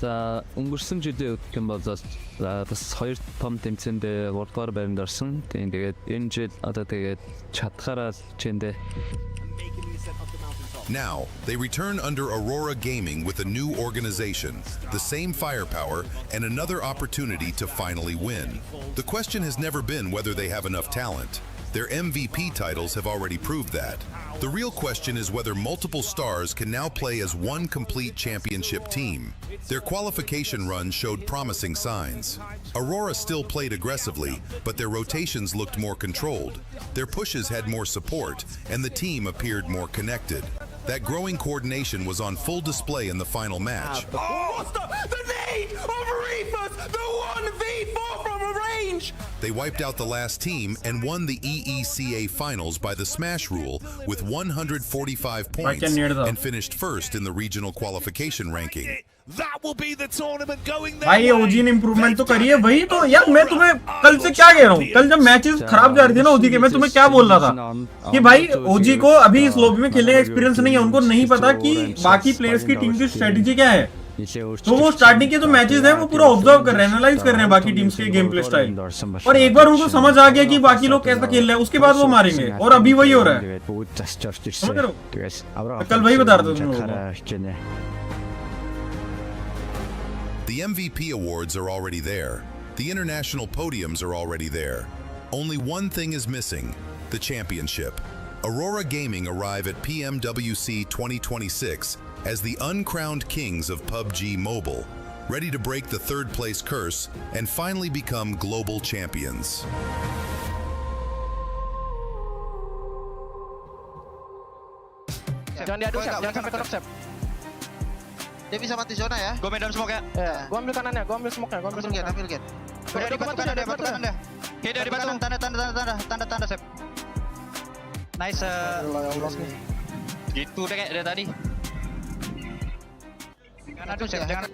За өнгөрсөн жилийн өтгөн бол бас 2 том тэмцээнд 3-р байранд орсон. Тэгээд энэ жил одоо тэгээд чадхаараа чэндэ. Now, they return under Aurora Gaming with a new organization, the same firepower, and another opportunity to finally win. The question has never been whether they have enough talent. Their MVP titles have already proved that. The real question is whether multiple stars can now play as one complete championship team. Their qualification run showed promising signs. Aurora still played aggressively, but their rotations looked more controlled. Their pushes had more support, and the team appeared more connected. That growing coordination was on full display in the final match. Oh, the nade of Reefus, the 1v4 from a range. They wiped out the last team and won the EECA finals by the smash rule with 145 points and finished 1st in the regional qualification ranking. That will be the tournament going there. भाई ओजी ने improvement तो करी है, वही तो यार मैं तुम्हें कल से क्या कह रहा हूँ, कल जब मैचेस खराब जा रही थी ना ओजी के, मैं तुम्हें क्या बोल रहा था कि भाई ओजी को अभी इस लॉबी में खेलने का एक्सपीरियंस नहीं है, उनको नहीं पता कि बाकी प्लेयर्स की टीम की स्ट्रेटेजी क्या है। तो वो स्टार्टिंग के जो मैचेस हैं वो पूरा ऑब्जर्व कर रहे हैं, एनालाइज कर रहे हैं बाकी टीम्स के गेम प्ले स्टाइल, और एक बार उनको समझ आ गया कि बाकी लोग कैसा खेल रहे हैं, उसके बाद वो मारेंगे, और अभी वही हो रहा है, समझ रहे हो? कल वही बता रहा था तुम लोगों को। The MVP awards are already there. The international podiums are already there. Only one thing is missing, the championship. Aurora Gaming arrive at PMWC 2026 as the uncrowned kings of PUBG Mobile, ready to break the 3rd place curse and finally become global champions. Jangan diadu, Chef. Jangan sampai ketop, Chef. Dia bisa mati zona ya. Gua medan smoke ya. Gua ambil kanannya, gua ambil smoke-nya, gua ambil smoke. Ambil gate. Udah di batu kanan, batu kanan deh. Oke, dari batu. Tanda, Sep. Nice. Gitu deh kayak dari tadi. Kanan, Chef. Jangan.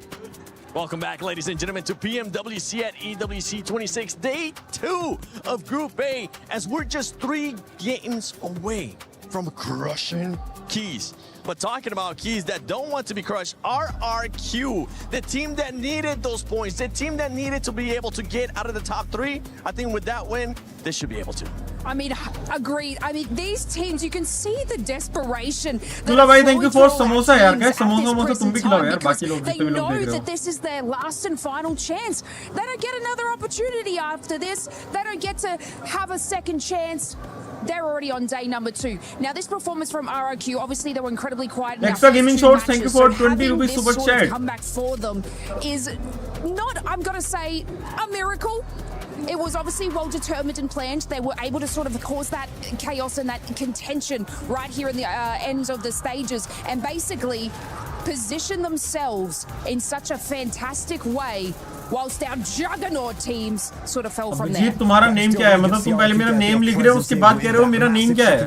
Welcome back, ladies and gentlemen, to PMWC at EWC 26, day 2 of Group A, as we're just 3 games away from crushing Keys. But talking about Keys that don't want to be crushed, RRQ, the team that needed those points, the team that needed to be able to get out of the top 3, I think with that win, they should be able to. I mean, agreed. I mean, these teams, you can see the desperation. Tula bhai, thank you for samosa yaar. Guys, samosa tum bhi khilao yaar. Baki log They jitne bhi log know dekh rahe that this is their last and final chance. They don't get another opportunity after this. They don't get to have a second chance. They're already on day number 2. Now, this performance from RRQ, obviously they were incredibly quiet. Extra Gaming Shorts, thank you for 20 rupees super chat. Comeback for them is not, I'm going to say, a miracle. It was obviously well determined and planned. They were able to sort of cause that chaos and that contention right here in the ends of the stages and basically position themselves in such a fantastic way whilst our juggernaut teams sort of fell from there. जीत तुम्हारा name क्या है? मतलब तुम पहले मेरा name लिख रहे हो उसके बाद कह रहे हो मेरा नेम क्या है?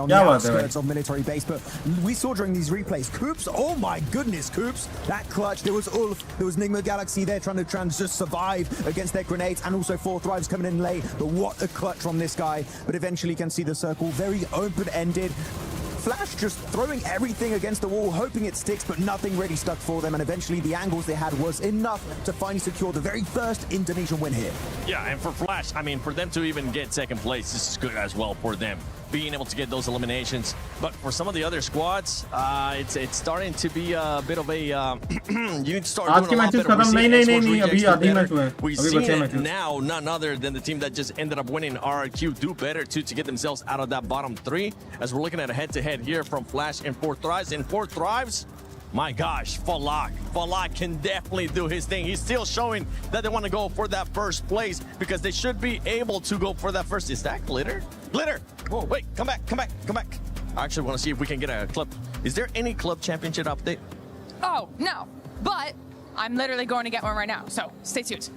क्या बात है भाई? Military base, but we saw during these replays, Coops, oh my goodness, Coops, that clutch. There was Ulf, there was Nigma Galaxy there trying to just survive against their grenades, and also 4 Thrives coming in late. But what a clutch from this guy! But eventually, you can see the circle very open-ended. Flash just throwing everything against the wall, hoping it sticks, but nothing really stuck for them. And eventually, the angles they had was enough to finally secure the very first Indonesian win here. Yeah, and for Flash, I mean, for them to even get second place, this is good as well for them, being able to get those eliminations. But for some of the other squads, it's starting to be a bit of a you need to start doing a lot better. We've seen it now, none other than the team that just ended up winning RRQ do better to get themselves out of that bottom 3. As we're looking at a head-to-head here from Flash and 4 Thrives. And 4 Thrives, my gosh, Falak can definitely do his thing. He's still showing that they want to go for that first place because they should be able to go for that first. Is that Glitter? Glitter! Whoa, wait, come back. I actually want to see if we can get a clip. Is there any club championship update? Oh, no, but I'm literally going to get one right now, so stay tuned.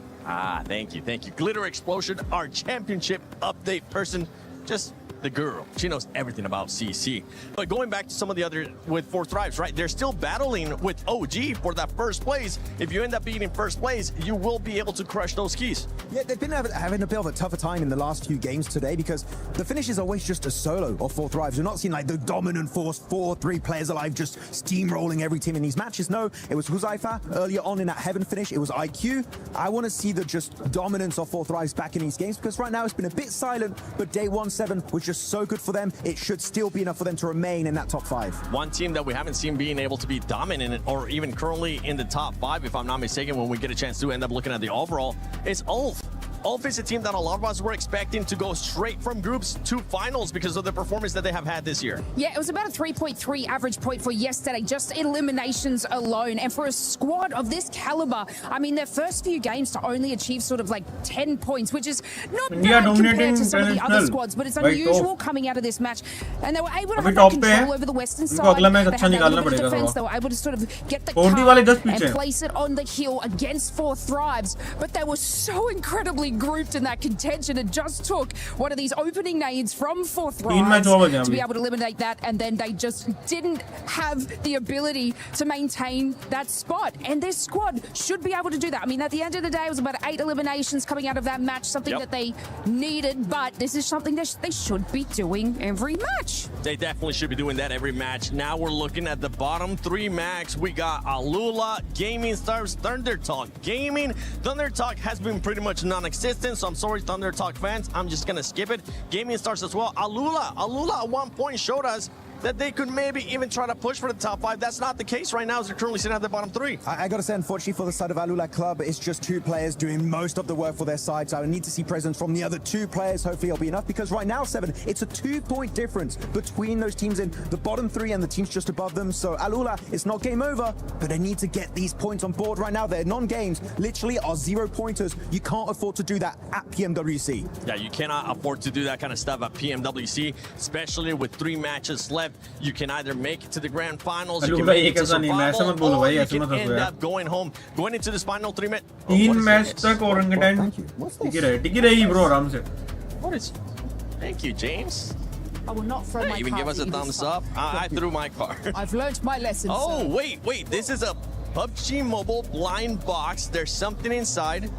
Thank you. Glitter Explosion, our championship update person, just the girl. She knows everything about CC. But going back to some of the other with 4 Thrives, right? They're still battling with OG for that first place. If you end up being in first place, you will be able to crush those keys. Yeah, they've been having a bit of a tougher time in the last few games today because the finish is always just a solo of 4 Thrives. We're not seeing like the dominant force, 3 players alive, just steamrolling every team in these matches. No, it was Huzaifa earlier on in that Heaven finish. It was IQ. I want to see the just dominance of 4 Thrives back in these games because right now it's been a bit silent, but day 1-7 was just so good for them. It should still be enough for them to remain in that top 5. One team that we haven't seen being able to be dominant or even currently in the top 5, if I'm not mistaken, when we get a chance to end up looking at the overall, is Ulf. Ulf is a team that a lot of us were expecting to go straight from groups to finals because of the performance that they have had this year. Yeah, it was about a 3.3 average point for yesterday, just eliminations alone. And for a squad of this caliber, I mean, their first few games to only achieve sort of like 10 points, which is not bad compared to some of the other squads, but it's unusual coming out of this match. And they were able to have that control over the western side. They had that little bit of defense. They were able to sort of get the car and place it on the hill against 4 Thrives. But they were so incredibly grouped in that contention. It just took one of these opening nades from 4 Thrives to be able to eliminate that, and then they just didn't have the ability to maintain that spot. And this squad should be able to do that. I mean, at the end of the day, it was about 8 eliminations coming out of that match, something that they needed, but this is something that they should be doing every match. They definitely should be doing that every match. Now we're looking at the bottom 3 max. We got Alula, Gaming Stars, Thunder Talk Gaming. Thunder Talk has been pretty much non-existent, so I'm sorry, Thunder Talk fans. I'm just gonna skip it. Gaming Stars as well. Alula at one point showed us that they could maybe even try to push for the top 5. That's not the case right now, as they're currently sitting at the bottom 3. I gotta say, unfortunately for the side of Alula Club, it's just 2 players doing most of the work for their side, so I need to see presence from the other 2 players. Hopefully it'll be enough, because right now, 7, it's a 2-point difference between those teams in the bottom 3 and the teams just above them. So Alula, it's not game over, but they need to get these points on board right now. Their non-games literally are 0-pointers. You can't afford to do that at PMWC. Yeah, you cannot afford to do that kind of stuff at PMWC, especially with 3 matches left. You can either make it to the grand finals, you can make it to survival, or you can end up going home, going into this final 3 minutes. 3 match तक orangutan टिकी रही bro आराम से. What is? Thank you, James. I will not throw my even give us a thumbs up. I threw my card. I've learned my lesson. Oh, wait. This is a PUBG Mobile blind box. There's something inside.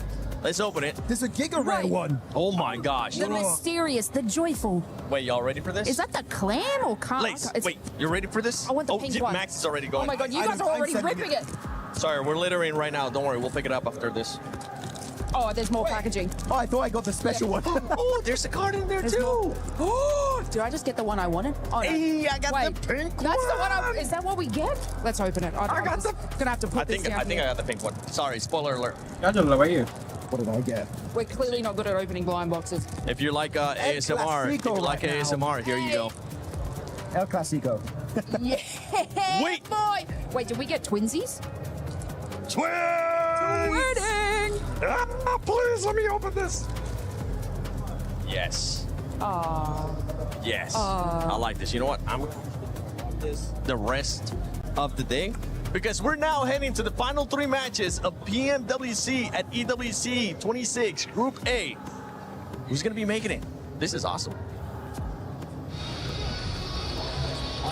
Let's open it. There's a Giga Rare one. Oh my gosh. The mysterious, the joyful. Wait, y'all ready for this? Is that the clam or can't? Lace, wait, you're ready for this? I want the pink one. Max is already going. Oh my god, you guys are already ripping it. Sorry, we're littering right now. Don't worry, we'll pick it up after this. Oh, there's more packaging. Oh, I thought I got the special one. Oh, there's a card in there too. Oh, did I just get the one I wanted? Oh, no. Hey, I got the pink one. That's the one. Is that what we get? Let's open it. I'm got the. Gonna have to put this down. I think here. I got the pink one. Sorry, spoiler alert. क्या चल रहा है भाई ये? What did I get? We're clearly not good at opening blind boxes. If you like ASMR, if you like ASMR, here you go. El Clasico. Yeah, Wait. boy. Wait, did we get twinsies? Twins! Wedding. Ah, please let me open this. Yes. Yes. I like this. You know what? I'm this the rest of the day because we're now heading to the final 3 matches of PMWC at EWC 26 Group A. Who's gonna be making it? This is awesome.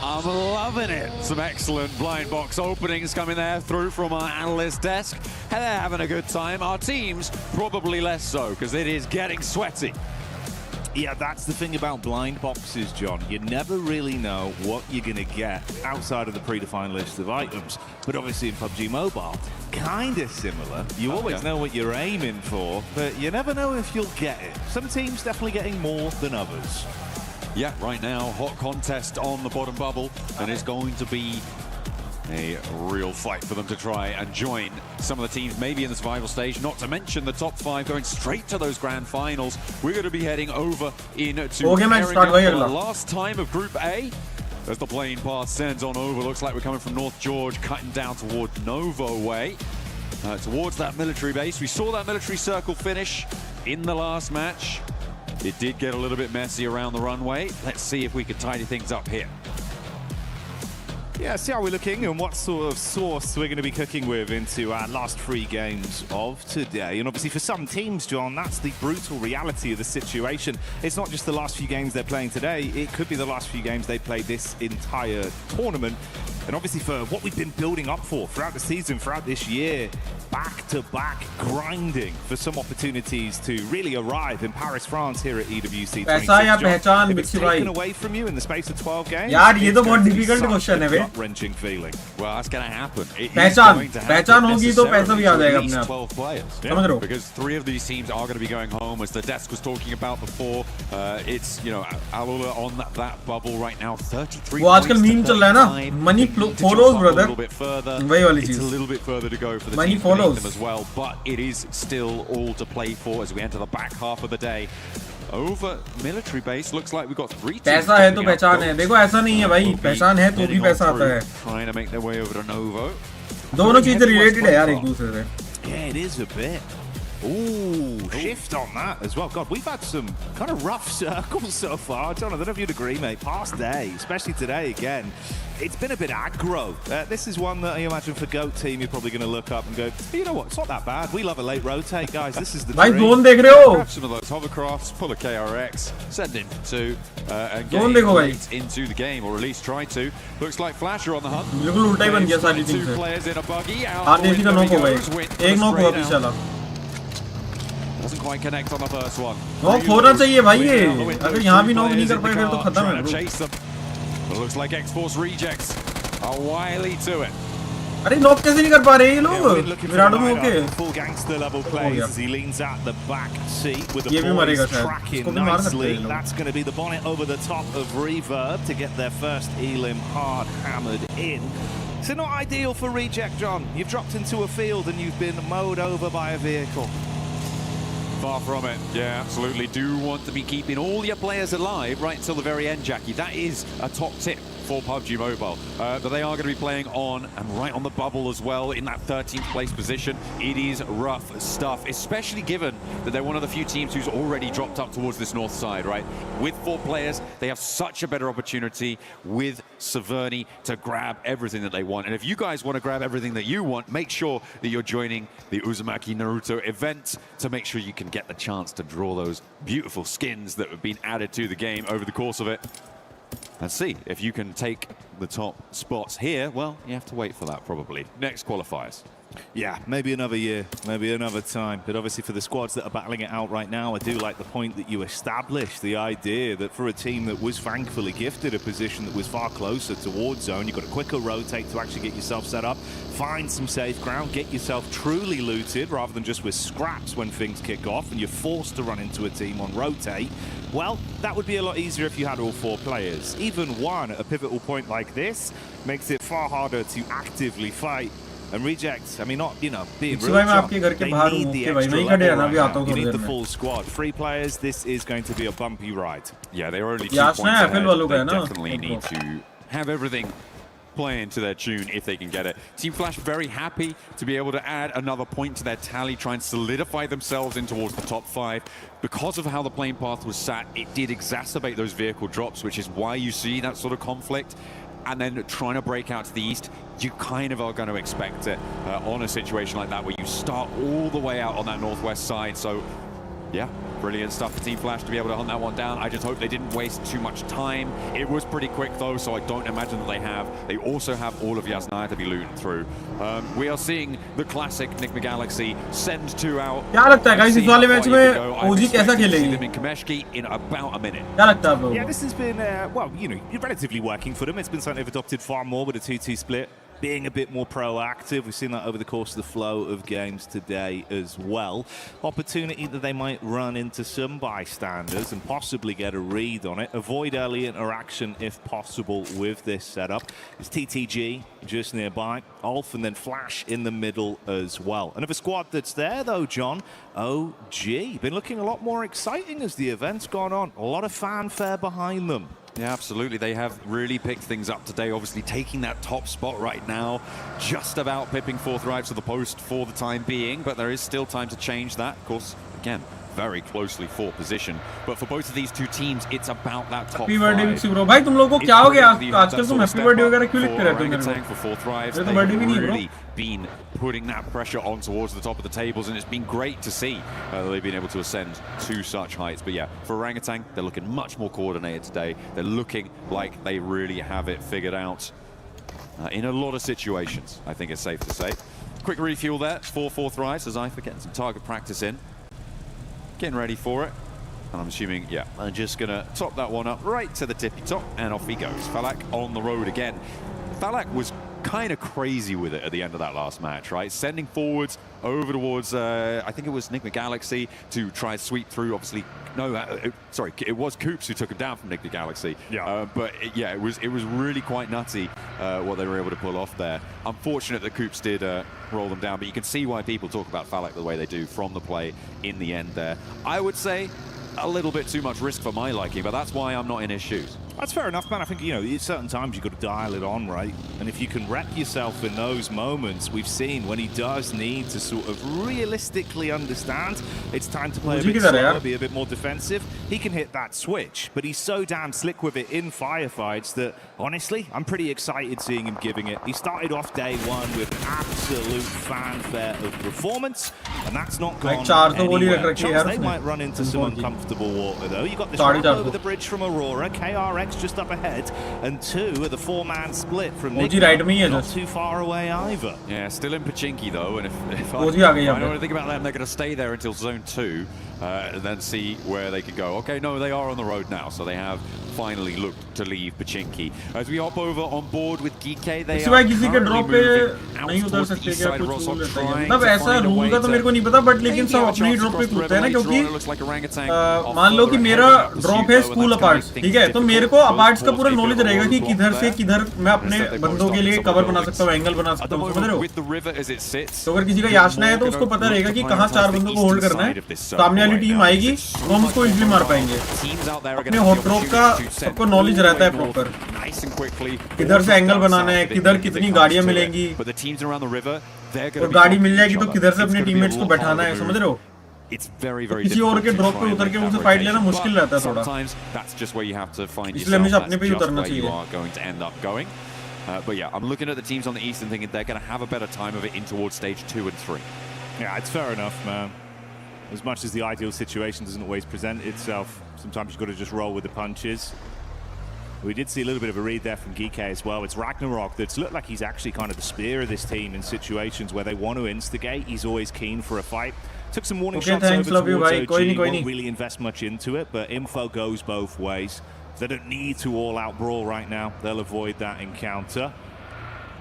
I'm loving it. Some excellent blind box openings coming there through from our analyst desk. And they're having a good time. Our teams probably less so because it is getting sweaty. Yeah, that's the thing about blind boxes, John. You never really know what you're going to get outside of the predefined list of items. But obviously in PUBG Mobile, kind of similar. You always know what you're aiming for, but you never know if you'll get it. Some teams definitely getting more than others. Yeah, right now, hot contest on the bottom bubble, and it's going to be a real fight for them to try and join some of the teams maybe in the survival stage, not to mention the top 5 going straight to those grand finals. We're going to be heading over into the last time of Group A as the plane path sends on over. Looks like we're coming from North George, cutting down toward Novo way, towards that military base. We saw that military circle finish in the last match. It did get a little bit messy around the runway. Let's see if we can tidy things up here. Yeah, see how we're looking and what sort of sauce we're going to be cooking with into our last 3 games of today. And obviously for some teams, John, that's the brutal reality of the situation. It's not just the last few games they're playing today, it could be the last few games they played this entire tournament. And obviously for what we've been building up for throughout the season, throughout this year, back-to-back grinding for some opportunities to really arrive in Paris, France here at EWC 26. If it's taken away from you in the space of 12 games, यार ये तो बहुत difficult question है बे. Gut-wrenching feeling. Well, that's going to happen. पहचान होगी तो पैसा भी आ जाएगा अपने आप. 12 players. समझ रहे हो? Because 3 of these teams are going to be going home, as the desk was talking about before. It's, you know, Alula on that bubble right now, 33 वो आजकल मीम चल रहा है ना, money follows brother. A little bit further. वही वाली चीज. It's a little bit further to go for the Money team follows them as well, but it is still all to play for as we enter the back half of the day. Over military base, looks like we've got 3 teams. पैसा है तो पहचान है. देखो ऐसा नहीं है भाई, पहचान है तो भी पैसा आता है. Trying to make their way over to Novo. दोनों चीजें related है यार एक दूसरे से. Yeah, it is a bit. Ooh, shift on that as well. God, we've had some kind of rough circles so far. John, I don't know if you'd agree, mate. Past day, especially today again, it's been a bit aggro. This is one that I imagine for GOAT team, you're probably going to look up and go, you know what, it's not that bad. We love a late rotate, guys. This is the dream. Drone देख रहे हो? Grab some of those hovercrafts, pull a KRX, send in 2, and get late into the game, or at least try to. Looks like Flasher on the hunt. बिल्कुल उल्टा ही बन गया सारी चीजें. 2 players in a buggy. हाँ देखी तो knock हो गए. एक नॉक हुआ पीछे वाला. Doesn't quite connect on the first one. Knock होना चाहिए भाई ये. अगर यहाँ भी नॉक नहीं कर पाए फिर तो खत्म है. But it looks like X-Force rejects are wily to it. अरे नॉक कैसे नहीं कर पा रहे ये लोग? विराडो में okay. Full gangster level plays as he leans at the back seat with the ये भी मरेगा boys शायद. tracking nicely. That's going to be the bonnet over the top of Reverb to get their first elim hard hammered in. So not ideal for reject, John. You've dropped into a field and you've been mowed over by a vehicle. Far from it. Yeah, absolutely. Do want to be keeping all your players alive right until the very end, Jackie. That is a top tip for PUBG Mobile. But they are going to be playing on and right on the bubble as well in that 13th place position. It is rough stuff, especially given that they're one of the few teams who's already dropped up towards this north side, right? With 4 players, they have such a better opportunity with Severny to grab everything that they want. And if you guys want to grab everything that you want, make sure that you're joining the Uzumaki Naruto event to make sure you can get the chance to draw those beautiful skins that have been added to the game over the course of it. And see if you can take the top spots here. Well, you have to wait for that probably. Next qualifiers. Yeah, maybe another year, maybe another time. But obviously for the squads that are battling it out right now, I do like the point that you established, the idea that for a team that was thankfully gifted a position that was far closer towards zone, you've got a quicker rotate to actually get yourself set up, find some safe ground, get yourself truly looted rather than just with scraps when things kick off and you're forced to run into a team on rotate. Well, that would be a lot easier if you had all 4 players. Even one at a pivotal point like this makes it far harder to actively fight. And rejects, I mean, not, you know, being real strong. They need the extra level right now. You need the full squad. 3 players, this is going to be a bumpy ride. Yeah, they are only 2 points ahead. They definitely need to have everything play into their tune if they can get it. Team Flash very happy to be able to add another point to their tally, try and solidify themselves in towards the top 5. Because of how the playing path was sat, it did exacerbate those vehicle drops, which is why you see that sort of conflict. And then trying to break out to the east, you kind of are going to expect it on a situation like that where you start all the way out on that northwest side. So, yeah, brilliant stuff for Team Flash to be able to hunt that one down. I just hope they didn't waste too much time. It was pretty quick though, so I don't imagine that they have. They also have all of Yasnaya to be looting through. We are seeing the classic Enigma Galaxy send 2 out. क्या लगता है guys इस वाले match में ओजी कैसा खेलेगी? In about a minute. क्या लगता है आपको? Yeah, this has been well, you know, relatively working for them. It's been something they've adopted far more with a 2-2 split. Being a bit more proactive. We've seen that over the course of the flow of games today as well. Opportunity that they might run into some bystanders and possibly get a read on it. Avoid early interaction if possible with this setup. It's TTG just nearby. Ulf and then Flash in the middle as well. Another squad that's there though, John. OG. Been looking a lot more exciting as the event's gone on. A lot of fanfare behind them. Yeah, absolutely. They have really picked things up today, obviously taking that top spot right now, just about pipping 4th right to the post for the time being, but there is still time to change that. Of course, again, very closely for position. But for both of these 2 teams, it's about that top 5. Happy birthday Bixi bro. भाई तुम लोगों को क्या हो गया आजकल तुम happy birthday वगैरह क्यों लिखते रहते हो मेरे को? For 4th drives, ये तो बर्थडे भी नहीं है really been putting that pressure on towards the top of the tables, and it's been great to see that they've been able to ascend to such heights. But yeah, for Orangutan, they're looking much more coordinated today. They're looking like they really have it figured out in a lot of situations, I think it's safe to say. Quick refuel there for 4th rise as I getting some target practice in. Getting ready for it. And I'm assuming, yeah, I'm just going to top that one up right to the tippy top, and off he goes. Falak on the road again. Falak was kind of crazy with it at the end of that last match, right? Sending forwards over towards, I think it was Enigma Galaxy to try and sweep through, obviously. No, sorry, it was Coops who took him down from Enigma Galaxy. Yeah. But yeah, it was really quite nutty what they were able to pull off there. Unfortunate that Coops did roll them down, but you can see why people talk about Falak the way they do from the play in the end there. I would say a little bit too much risk for my liking, but that's why I'm not in his shoes. That's fair enough, man. I think, you know, at certain times you've got to dial it on, right? And if you can rep yourself in those moments, we've seen when he does need to sort of realistically understand it's time to play a bit slower, be a bit more defensive, he can hit that switch. But he's so damn slick with it in firefights that, honestly, I'm pretty excited seeing him giving it. He started off day 1 with an absolute fanfare of performance, and that's not gone anywhere. They might run into some uncomfortable water, though. You got this run over the bridge from Aurora, KRX just up ahead, and 2 at the 4-man split from Nick. Not too far away either. Yeah, still in Pachinki though, and if I know anything about them, they're going to stay there until zone 2 and then see where they can go. Okay, no, they are on the road now, so they have finally looked to leave Pachinki. As we hop over on board with DK, they are किसी के drop पे नहीं उतर सकते क्या कुछ rule रहता है मतलब ऐसा रूल का तो मेरे को नहीं पता बट लेकिन सब अपने ही ड्रॉप पे कूदते हैं ना क्योंकि मान लो कि मेरा ड्रॉप है स्कूल अपार्ट्स ठीक है तो मेरे को अपार्ट्स का पूरा नॉलेज रहेगा कि किधर से किधर मैं अपने बंदों के लिए कवर बना सकता हूँ एंगल बना सकता हूँ समझ रहे हो तो अगर किसी का याचना है तो उसको पता रहेगा कि कहाँ 4 बंदों को होल्ड करना है सामने वाली टीम आएगी तो हम उसको इजीली मार पाएंगे अपने हॉट ड्रॉप का सबको नॉलेज रहता है प्रॉपर किधर से एंगल बनाना है किधर कितनी गाड़ियां मिलेंगी और गाड़ी मिल जाएगी तो किधर से अपने टीममेट्स को बैठाना है समझ रहे हो It's very, very किसी और के ड्रॉप पे उतर के उनसे फाइट लेना मुश्किल रहता है थोड़ा that's just where you have to find इसलिए हमेशा अपने पे ही yourself. उतरना That's just where you चाहिए are going to end up going. But yeah, I'm looking at the teams on the east and thinking they're going to have a better time of it in towards stage 2 and 3. Yeah, it's fair enough, man. As much as the ideal situation doesn't always present itself, sometimes you've got to just roll with the punches. We did see a little bit of a read there from Geek as well. It's Ragnarok that's looked like he's actually kind of the spear of this team in situations where they want to instigate. He's always keen for a fight. Took some warning shots thanks, over towards OG. Koi Won't nahi. really invest much into it, but info goes both ways. They don't need to all-out brawl right now. They'll avoid that encounter.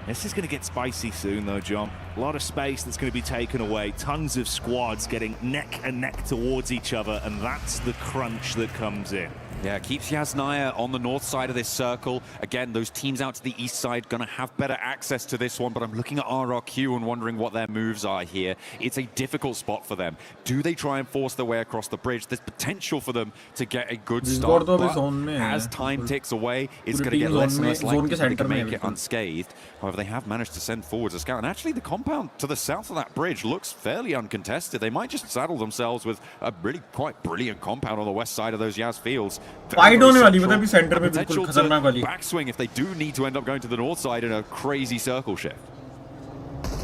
This is going to get spicy soon, though, John. A lot of space that's going to be taken away. Tons of squads getting neck and neck towards each other, and that's the crunch that comes in. Yeah, keeps Yasnaya on the north side of this circle. Again, those teams out to the east side going to have better access to this one, but I'm looking at RRQ and wondering what their moves are here. It's a difficult spot for them. Do they try and force their way across the bridge? There's potential for them to get a good start, but as time ticks away, it's going to get less and less likely that they can make it unscathed. However, they have managed to send forwards a scout, and actually the compound to the south of that bridge looks fairly uncontested. They might just saddle themselves with a really quite brilliant compound on the west side of those Yaz fields. Fight होने वाली मतलब भी centre में बिल्कुल खतरनाक वाली backswing if they do need to end up going to the north side in a crazy circle shift.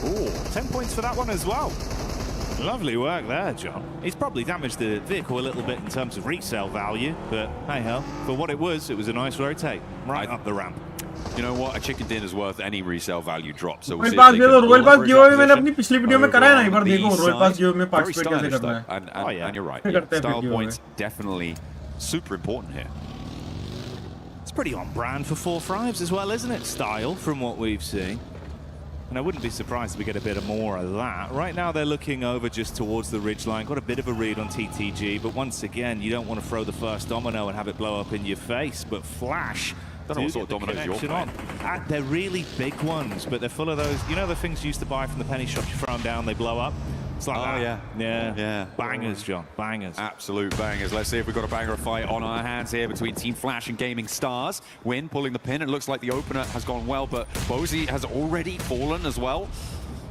Oh, 10 points for that one as well. Lovely work there, John. He's probably damaged the vehicle a little bit in terms of resale value, but hey ho, for what it was a nice rotate right up the ramp. You know what? A chicken dinner's worth any resale value drop. So we'll Royal Pass Royal Pass giveaway मैंने अपनी पिछली video में कराया ना एक बार देखो Royal Pass giveaway में participate कैसे करना है. And you're right. Yeah, style points definitely super important here. It's pretty on brand for 4-5s as well, isn't it? Style from what we've seen. And I wouldn't be surprised if we get a bit more of that. Right now they're looking over just towards the ridgeline. Got a bit of a read on TTG, but once again, you don't want to throw the first domino and have it blow up in your face. But Flash, don't know what sort of dominoes you're playing. They're really big ones, but they're full of those, you know, the things you used to buy from the penny shop, you throw them down, they blow up. It's like that. Yeah. Bangers, John. Bangers. Absolute bangers. Let's see if we've got a banger of fight on our hands here between Team Flash and Gaming Stars. Win pulling the pin. It looks like the opener has gone well, but Bixi has already fallen as well.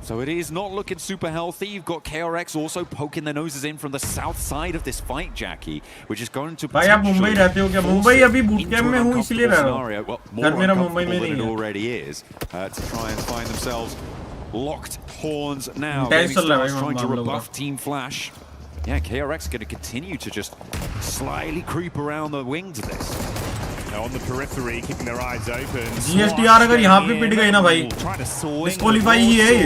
So it is not looking super healthy. You've got KRX also poking their noses in from the south side of this fight, Jackie, which is going to भाई आप मुंबई रहते हो क्या? मुंबई अभी boot camp में हूँ इसलिए रह रहा हूँ. Well, more uncomfortable than it already is to try and find themselves locked horns now. Gaming Stars trying to rebuff Team Flash. Yeah, KRX going to continue to just slyly creep around the wings of this. On the periphery, keeping their eyes open. GSTR अगर यहाँ पे पिट गई ना भाई, disqualify ही है ये.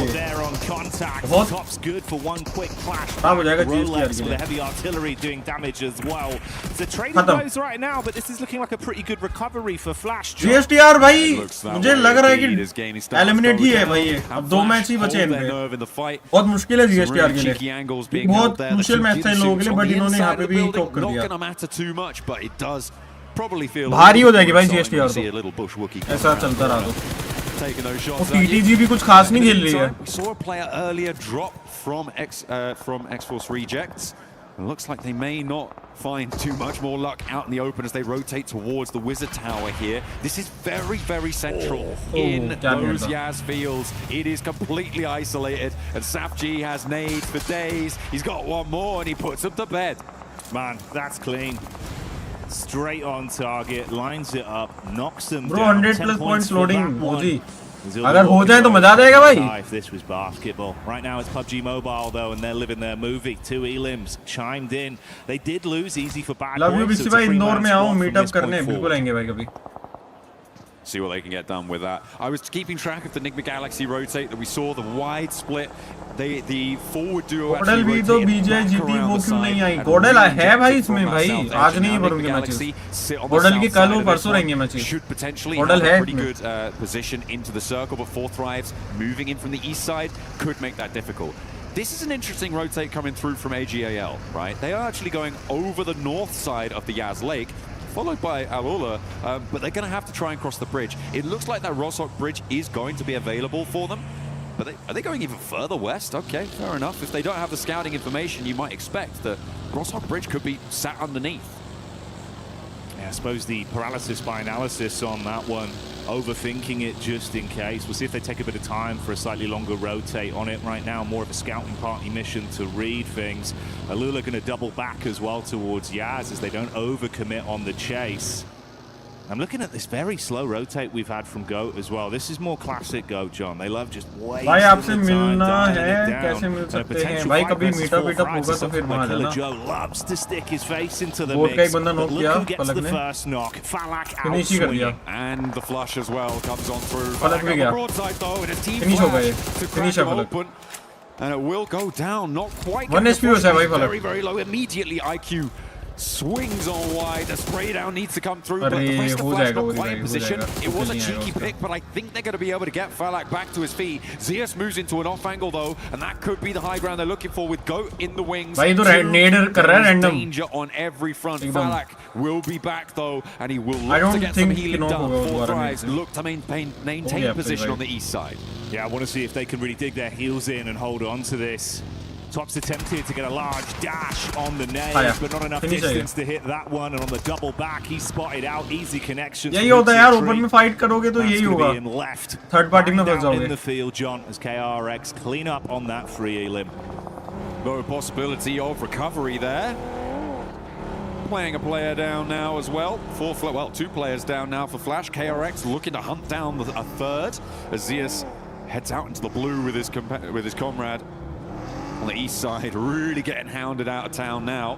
बहुत Top's good for one quick clash. खराब हो जाएगा Rolex GSTR with the heavy artillery doing damage as well. The trading goes right now, but this is looking like a pretty good recovery for Flash. GSTR भाई, मुझे लग रहा है कि eliminate ही है भाई ये. अब 2 मैच ही बचे इनके. बहुत मुश्किल है GSTR के लिए. बहुत मुश्किल मैच था इन लोगों के लिए, but इन्होंने यहाँ पे भी चौक कर दिया. Not going to matter too much, but it does probably feel भारी हो जाएगी भाई GSTR तो. ऐसा चलता रहा तो. और TTG भी कुछ खास नहीं खेल रही है. We saw a player earlier drop from X-Force Rejects. It looks like they may not find too much more luck out in the open as they rotate towards the Wizard Tower here. This is very, very central in those Yaz fields. It is completely isolated, and SafG has nades for days. He's got one more, and he puts them to bed. Man, that's clean. Straight on target, lines it up, knocks them Bro, down. 100+ points loading, Modi. अगर हो जाए तो मजा आ जाएगा भाई. If this was basketball. Right now it's PUBG Mobile though, and they're living their movie. 2 elims chimed in. They did lose easy for bad. Love you Bixi भाई, इंदौर में आओ मीटअप करने, बिल्कुल आएंगे भाई कभी. See what they can get done with that. I was keeping track of the Enigma Galaxy rotate that we saw, the wide split. The forward duo actually भी तो BJ GT वो क्यों नहीं आई? गोडल है भाई इसमें भाई. आज नहीं भरूंगे मैचेस. गोडल की कल वो परसों रहेंगे matches. Should potentially have a pretty good position into the circle, but 4 Thrives moving in from the east side could make that difficult. This is an interesting rotate coming through from AGAL, right? They are actually going over the north side of the Yaz Lake, followed by Alula, but they're going to have to try and cross the bridge. It looks like that Rosok bridge is going to be available for them. But are they going even further west? Okay, fair enough. If they don't have the scouting information, you might expect that Rosok Bridge could be sat underneath. Yeah, I suppose the paralysis by analysis on that one, overthinking it just in case. We'll see if they take a bit of time for a slightly longer rotate on it. Right now, more of a scouting party mission to read things. Alula going to double back as well towards Yaz as they don't overcommit on the chase. I'm looking at this very slow rotate we've had from GOAT as well. This is more classic GOAT, John. They love just waiting. भाई आपसे मिलना है कैसे मिल सकते हैं भाई कभी meetup होगा तो फिर वहां जाना loves to stick his face into the board का एक mix. बंदा नॉक किया पलक ने फिनिश ही कर दिया and the flush as well comes on through. पलक भी गया फिनिश हो गए फिनिश है पलक and it will go down, not quite 1 HP हो जाए भाई पलक very very low immediately. IQ swings on wide. The spray down needs to come through, but the rest of Flash not quite in position. It was a cheeky pick, but I think they're going to be able to get Falak back to his feet. Zeus moves into an off angle though, and that could be the high ground they're looking for with GOAT in the wings. भाई तो Nader कर रहा है random danger on every front. Falak will be back though, and he will look to get some healing done. 4 tries, look to maintain position on the east side. Yeah, I want to see if they can really dig their heels in and hold on to this. Tops attempted to get a large dash on the nails, but not enough distance to hit that one. And on the double back, he spotted out easy connections. यही होता है यार open में fight करोगे तो यही होगा third party में फंस जाओगे in the field, John, as KRX clean up on that free elim. No possibility of recovery there. Playing a player down now as well. 2 players down now for Flash. KRX looking to hunt down a third as Zeus heads out into the blue with his comrade. On the east side, really getting hounded out of town now.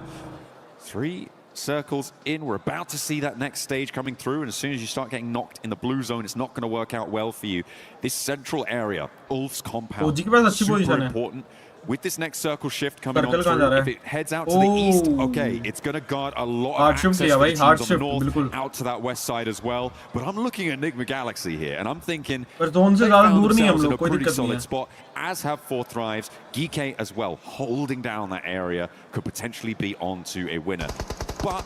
3 circles in. We're about to see that next stage coming through, and as soon as you start getting knocked in the blue zone, it's not going to work out well for you. This central area, Ulf's compound, super important. With this next circle shift coming on through, if it heads out to the east, okay, it's going to guard a lot of access for the teams on the north, out to that west side as well. But I'm looking at Enigma Galaxy here, and I'm thinking they found themselves in a pretty solid spot, as have 4 Thrives. Geek as well, holding down that area, could potentially be on to a winner. But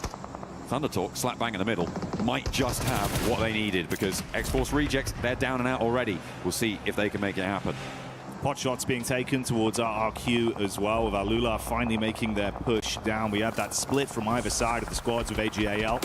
Thundertalk, slap bang in the middle, might just have what they needed, because X-Force rejects, they're down and out already. We'll see if they can make it happen. Pot shots being taken towards RRQ as well, with Alula finally making their push down. We had that split from either side of the squads with AGAL.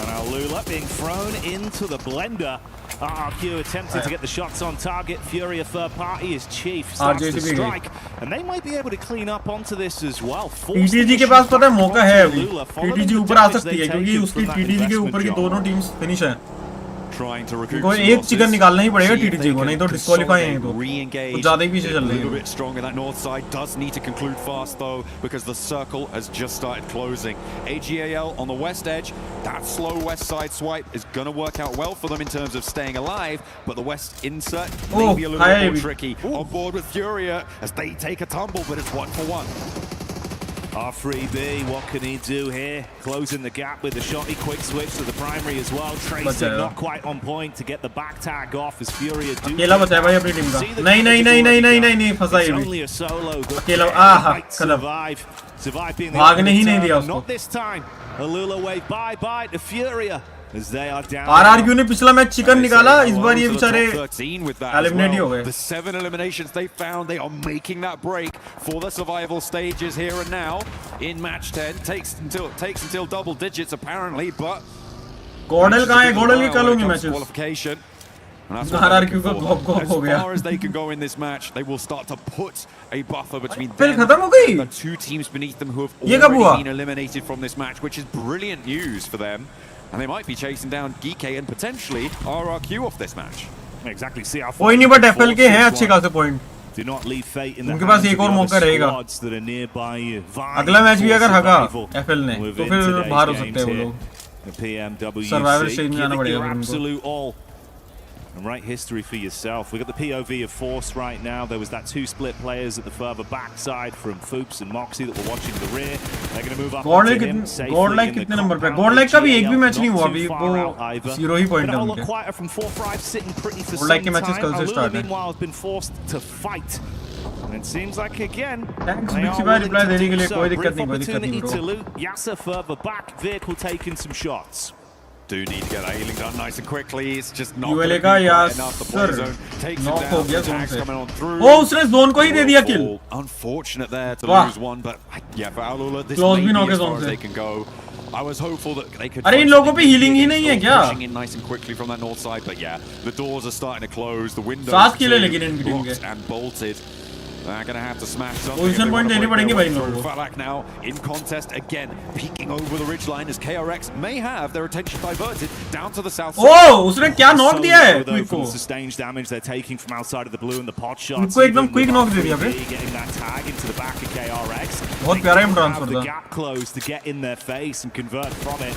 And Alula being thrown into the blender. RRQ attempted to get the shots on target. Furia third party is Chief, starts to strike. And they might be able to clean up onto this as well. TTG के पास पता है मौका है अभी TTG ऊपर आ सकती है क्योंकि उसकी TTG के ऊपर की दोनों टीम्स फिनिश हैं कोई एक चिकन निकालना ही पड़ेगा TTG को नहीं तो डिस्क्वालीफाई हैं तो ज़्यादा ही पीछे चल रही है. A little bit stronger. That north side does need to conclude fast though, because the circle has just started closing. AGAL on the west edge. That slow west side swipe is going to work out well for them in terms of staying alive, but the west insert may be a little bit more tricky. On board with Furia as they take a tumble, but it's 1-for-1. R3B, what can he do here? Closing the gap with the shotty, quick switch to the primary as well. Tracing not quite on point to get the back tag off as Furia do. अकेला बचा है भाई अपनी team का. नहीं फंसा ये भी. Only a solo, but अकेला survive being the भागने ही नहीं दिया उसको. Not this time. Alula wave bye to Furia. As they are down. RRQ ने पिछला मैच चिकन निकाला इस बार ये बेचारे एलिमिनेट ही हो गए. The 7 eliminations they found, they are making that break for the survival stages here and now in match 10. Takes until double digits apparently, but गॉडल कहाँ है? गॉडल के कल होंगे मैचेस. qualification. RRQ का गॉप हो गया. As far as they can go in this match, they will start to put a buffer between them and the 2 teams beneath them who have already been eliminated from this match, which is brilliant news for them. And they might be chasing down Geek and potentially RRQ off this match. Exactly. See how कोई नहीं but FL के हैं अच्छे खासे point. Do not leave fate in the उनके पास एक और मौका रहेगा. अगला मैच भी अगर हगा FL ने तो फिर बाहर हो सकते हैं वो लोग. Survival stage में आना पड़ेगा उनको. And write history for yourself. We've got the POV of Force right now. There was that 2 split players at the further backside from Foops and Moxie that were watching the rear. They're going to move up onto him safely. Godlike कितने number पे? Godlike का भी एक भी match नहीं हुआ अभी वो 0 ही पॉइंट है उनके. Quieter from 4-5 sitting pretty for Godlike के some मैचेस कल time. से स्टार्ट हैं. Meanwhile has been forced to fight. And it seems like again Thanks Bixi भाई रिप्लाई देने के लिए कोई दिक्कत नहीं bro. Yasser further back, vehicle taking some shots. Do need to get that healing done nice and quickly. It's just not ULA going का to be यार enough. The play zone takes him down. The attacks coming on through. ओ उसने zone को ही दे दिया किल. Unfortunate there to lose one, but yeah, for Alula, this may be as far as they can go. I was hopeful that they could. अरे इन लोगों पे healing ही नहीं है क्या? Pushing in nice and quickly from that north side, but yeah, the doors are starting to close. The windows 7 किल है लेकिन इनकी team के. And bolted. They're going to have to smash something. Position point देनी पड़ेंगी भाई इन लोगों को. Falak now in contest again, peeking over the ridgeline as KRX may have their attention diverted down to the south side. Oh, उसने क्या knock दिया है Quick को? Sustained damage they're taking from outside of the blue and the pot shots. Quick को एकदम quick knock दे दिया बे. Getting that tag into the back of KRX. बहुत प्यारा ही transfer The था. gap closed to get in their face and convert from it.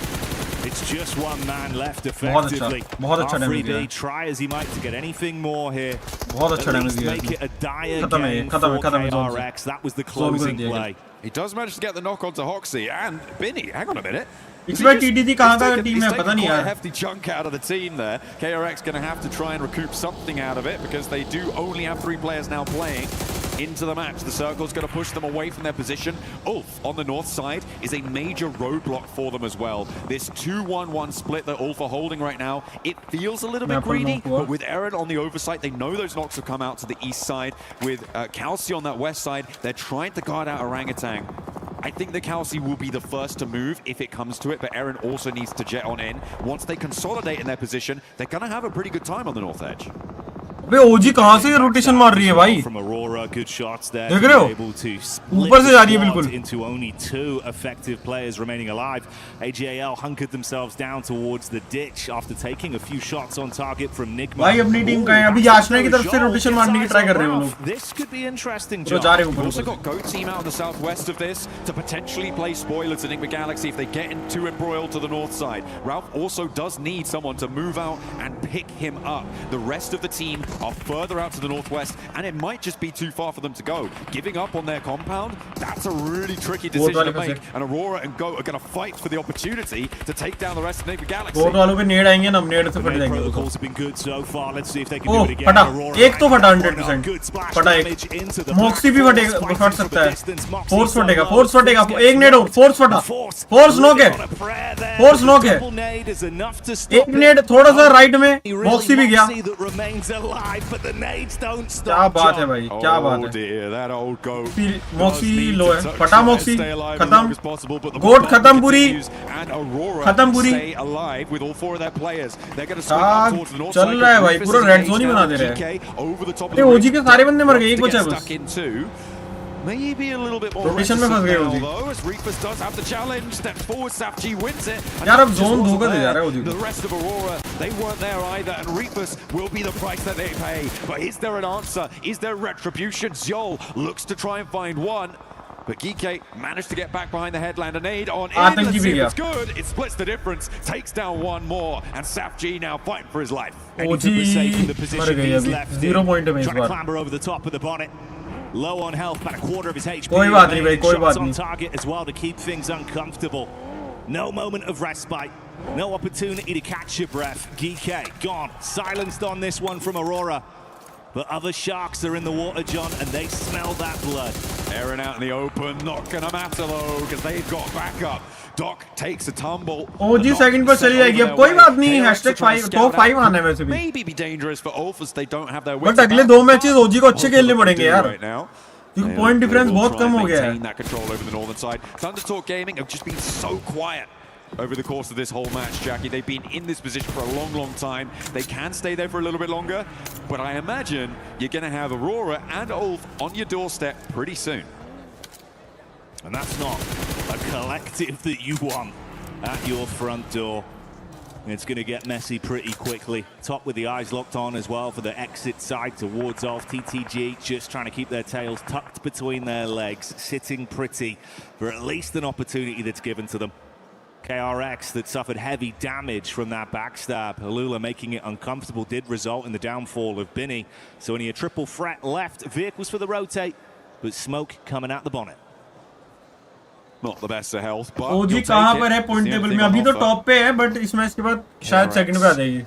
It's just one man left effectively. बहुत अच्छा damage दिया. Try as he might to get anything more here. बहुत अच्छा damage दिया. Make it a dire खत्म है, game खत्म है, for खत्म है. KRX. That was the closing play. He does manage to get the knock onto Hoxie and Binny. Hang on a minute. इसमें TTT कहाँ का team है पता नहीं यार. यार. A hefty chunk out of the team there. KRX going to have to try and recoup something out of it because they do only have 3 players now playing into the match. The circle's going to push them away from their position. Ulf on the north side is a major roadblock for them as well. This 2-1-1 split that Ulf are holding right now, it feels a little bit greedy, but with Eren on the oversight, they know those knocks will come out to the east side. With Kalsi on that west side, they're trying to guard out Orangutan. I think the Kalsi will be the first to move if it comes to it, but Eren also needs to jet on in. Once they consolidate in their position, they're going to have a pretty good time on the north edge. अबे ओजी कहाँ से rotation मार रही है भाई? From Aurora, good shots there. देख रहे हो? ऊपर से जा रही है बिल्कुल. Into only 2 effective players remaining alive. AGAL hunkered themselves down towards the ditch after taking a few shots on target from Nigma. भाई अपनी टीम का है. अभी याचना की तरफ से रोटेशन मारने की ट्राई कर रहे हैं वो लोग. This could be interesting. तो जा रहे हैं ऊपर. Also got Go team out in the southwest of this to potentially play spoilers in Enigma Galaxy if they get into embroiled to the north side. Ralph also does need someone to move out and pick him up. The rest of the team are further out to the northwest, and it might just be too far for them to go. Giving up on their compound, that's a really tricky decision to make. And Aurora and Go are going to fight for the opportunity to take down the rest of Enigma Galaxy. Boat वालों पे नेड आएंगे ना, हम नेड से फट जाएंगे. Protocols have been good so far. Let's see if they can do oh it again. फटा. Aurora एक तो फटा 100%. फटा एक. मॉक्सी भी फटेगा, फट सकता है. फोर्स फटेगा, फोर्स फटेगा. एक नेड और फोर्स फटा. फोर्स नॉक है. फोर्स नॉक है. एक नेड थोड़ा सा राइट में, मॉक्सी भी गया. क्या बात है भाई, क्या बात है. मॉक्सी लो है. फटा मॉक्सी. खत्म. गोट खत्म पूरी. खत्म पूरी. चल रहा है भाई, पूरा रेड जोन ही बना दे रहे हैं. ओजी के सारे बंदे मर गए, एक बचा बस. Maybe a little bit more rotation में फंस गए ओजी. Reefus does have the challenge. Steps forward, Safji wins it. यार अब जोन धोखा दे जा रहा है ओजी. The rest of Aurora, they weren't there either, and Reefus will be the price that they pay. But is there an answer? Is there retribution? Zol looks to try and find one. But Geeke managed to get back behind the headland and aid on in. Let's see if it's good. It splits the difference, takes down one more, and Safji now fighting for his life. OG मर गई अभी. 0 point है इस Trying to bar. clamber over the top of the bonnet. Low on health, about a quarter of his HP. कोई बात नहीं भाई, कोई बात on नहीं. target as well to keep things uncomfortable. No moment of respite. No opportunity to catch your breath. Geeke gone. Silenced on this one from Aurora. But other sharks are in the water, John, and they smell that blood. Eren out in the open, not gonna matter though, because they've got backup. Doc takes a tumble. OG second पर चली जाएगी. अब कोई बात नहीं. #5 top 5 आना है वैसे भी. Maybe be dangerous for Ulf as they don't have their but अगले 2 मैचेस ओजी को अच्छे खेलने पड़ेंगे यार. क्योंकि पॉइंट डिफरेंस बहुत कम हो गया है. That control over the northern side. Thundertalk Gaming have just been so quiet over the course of this whole match, Jackie. They've been in this position for a long, long time. They can stay there for a little bit longer, but I imagine you're going to have Aurora and Ulf on your doorstep pretty soon. And that's not a collective that you want at your front door. It's going to get messy pretty quickly. Top with the eyes locked on as well for the exit side towards Ulf. TTG just trying to keep their tails tucked between their legs, sitting pretty for at least an opportunity that's given to them. KRX that suffered heavy damage from that backstab. Halula making it uncomfortable did result in the downfall of Binny. So only a triple threat left. Vehicles for the rotate, but smoke coming out the bonnet. Not the best of health, but ओजी कहाँ पर है point table में? अभी तो top पे है, but इस match के बाद शायद सेकंड पे आ जाएगी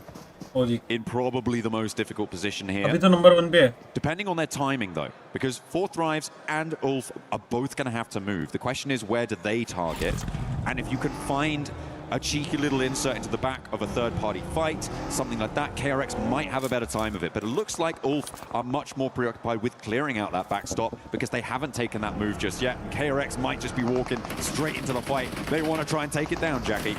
ओजी. In probably the most difficult position here. अभी तो नंबर 1 पे है. Depending on their timing though, because Fourth Thrives and Ulf are both going to have to move. The question is, where do they target? And if you can find a cheeky little insert into the back of a third-party fight, something like that, KRX might have a better time of it. But it looks like Ulf are much more preoccupied with clearing out that backstop because they haven't taken that move just yet. KRX might just be walking straight into the fight. They want to try and take it down, Jackie.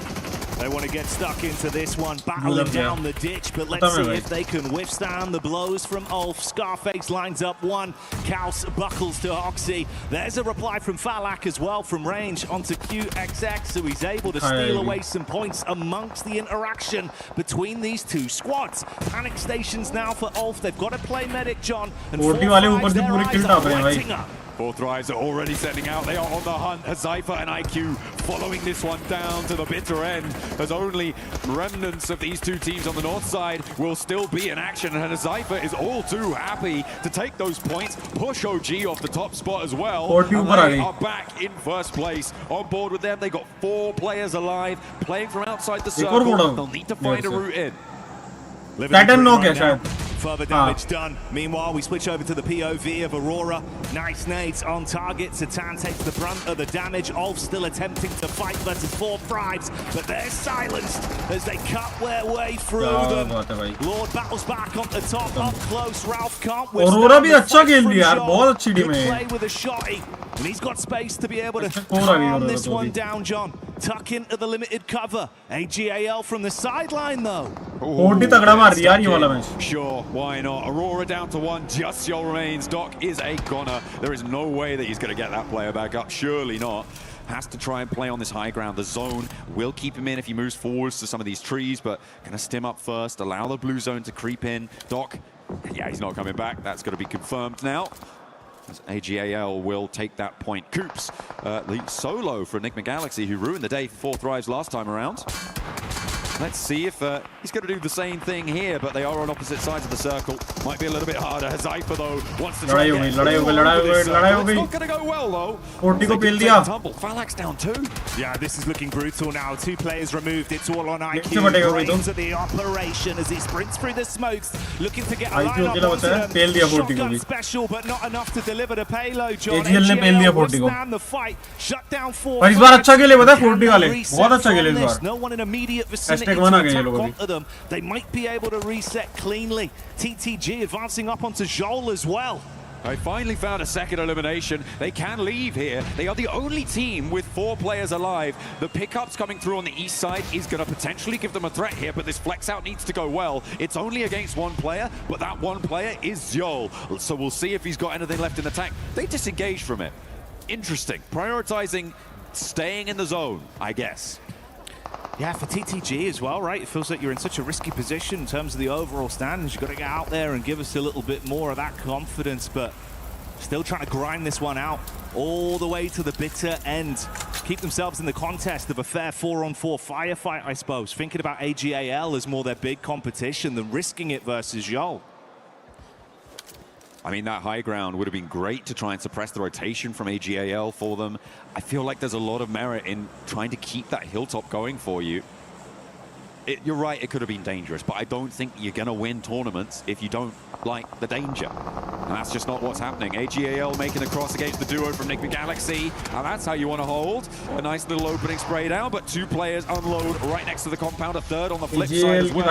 They want to get stuck into this one, battling down the ditch, but let's see if they can withstand the blows from Ulf. Scarface lines up one, Kaus buckles to Oxy. There's a reply from Falak as well from range onto QXX, so he's able to steal away some points amongst the interaction between these two squads. Panic stations now for Ulf. They've got to play medic, John, and Four Thrives, their eyes are lighting up. Four Thrives are already setting out. They are on the hunt. Hazaifa and IQ following this one down to the bitter end, as only remnants of these two teams on the north side will still be in action. And Hazaifa is all too happy to take those points, push OG off the top spot as well. And they are back in first place. On board with them, they got 4 players alive, playing from outside the circle. They'll need to find a route in. Further damage done. Meanwhile, we switch over to the POV of Aurora. Nice nades on target. Satan takes the brunt of the damage. Ulf still attempting to fight versus Four Thrives, but they're silenced as they cut their way through them. Lord battles back on the top, up close. Ralph can't Aurora भी अच्छा खेल रही है यार, बहुत अच्छी team है. Play with a shotty, and he's got space to be able to calm this one down, John. Tuck into the limited cover. AGAL from the sideline though. बहुत तगड़ा मार दिया यार ये वाला match. Sure, why not? Aurora down to 1, just Yol remains. Doc is a goner. There is no way that he's going to get that player back up. Surely not. Has to try and play on this high ground. The zone will keep him in if he moves forwards to some of these trees, but gonna stim up first, allow the blue zone to creep in. Doc, yeah, he's not coming back. That's going to be confirmed now. As AGAL will take that point. Coops, the solo for Enigma Galaxy, who ruined the day for Four Thrives last time around. Let's see if he's going to do the same thing here, but they are on opposite sides of the circle. Might be a little bit harder. Hazaifa, though, wants to try and get It's not going to go well, though. 40 को पेल दिया. Falak's down 2. Yeah, this is looking brutal now. 2 players removed. It's all on IQ. Brains at the operation as he sprints through the smokes, looking to get a line up onto them. Shotgun special, but not enough to deliver the payload. John, AGL withstand the fight. Shut down 4. पर इस बार अच्छा खेले पता है 40 वाले. बहुत अच्छा खेले इस बार. No one in immediate vicinity. Onto them. They might be able to reset cleanly. TTG advancing up onto Joel as well. They finally found a second elimination. They can leave here. They are the only team with 4 players alive. The pickups coming through on the east side is going to potentially give them a threat here, but this flex out needs to go well. It's only against 1 player, but that 1 player is Zol. So we'll see if he's got anything left in the tank. They disengage from it. Interesting. Prioritizing staying in the zone, I guess. Yeah, for TTG as well, right? It feels like you're in such a risky position in terms of the overall standings. You've got to get out there and give us a little bit more of that confidence, but still trying to grind this one out all the way to the bitter end. Keep themselves in the contest of a fair 4-on-4 firefight, I suppose. Thinking about AGAL as more their big competition than risking it versus Yol. I mean, that high ground would have been great to try and suppress the rotation from AGAL for them. I feel like there's a lot of merit in trying to keep that hilltop going for you. You're right, it could have been dangerous, but I don't think you're going to win tournaments if you don't like the danger. And that's just not what's happening. AGAL making the cross against the duo from Enigma Galaxy, and that's how you want to hold. A nice little opening spray down, but 2 players unload right next to the compound, a third on the flip side as well.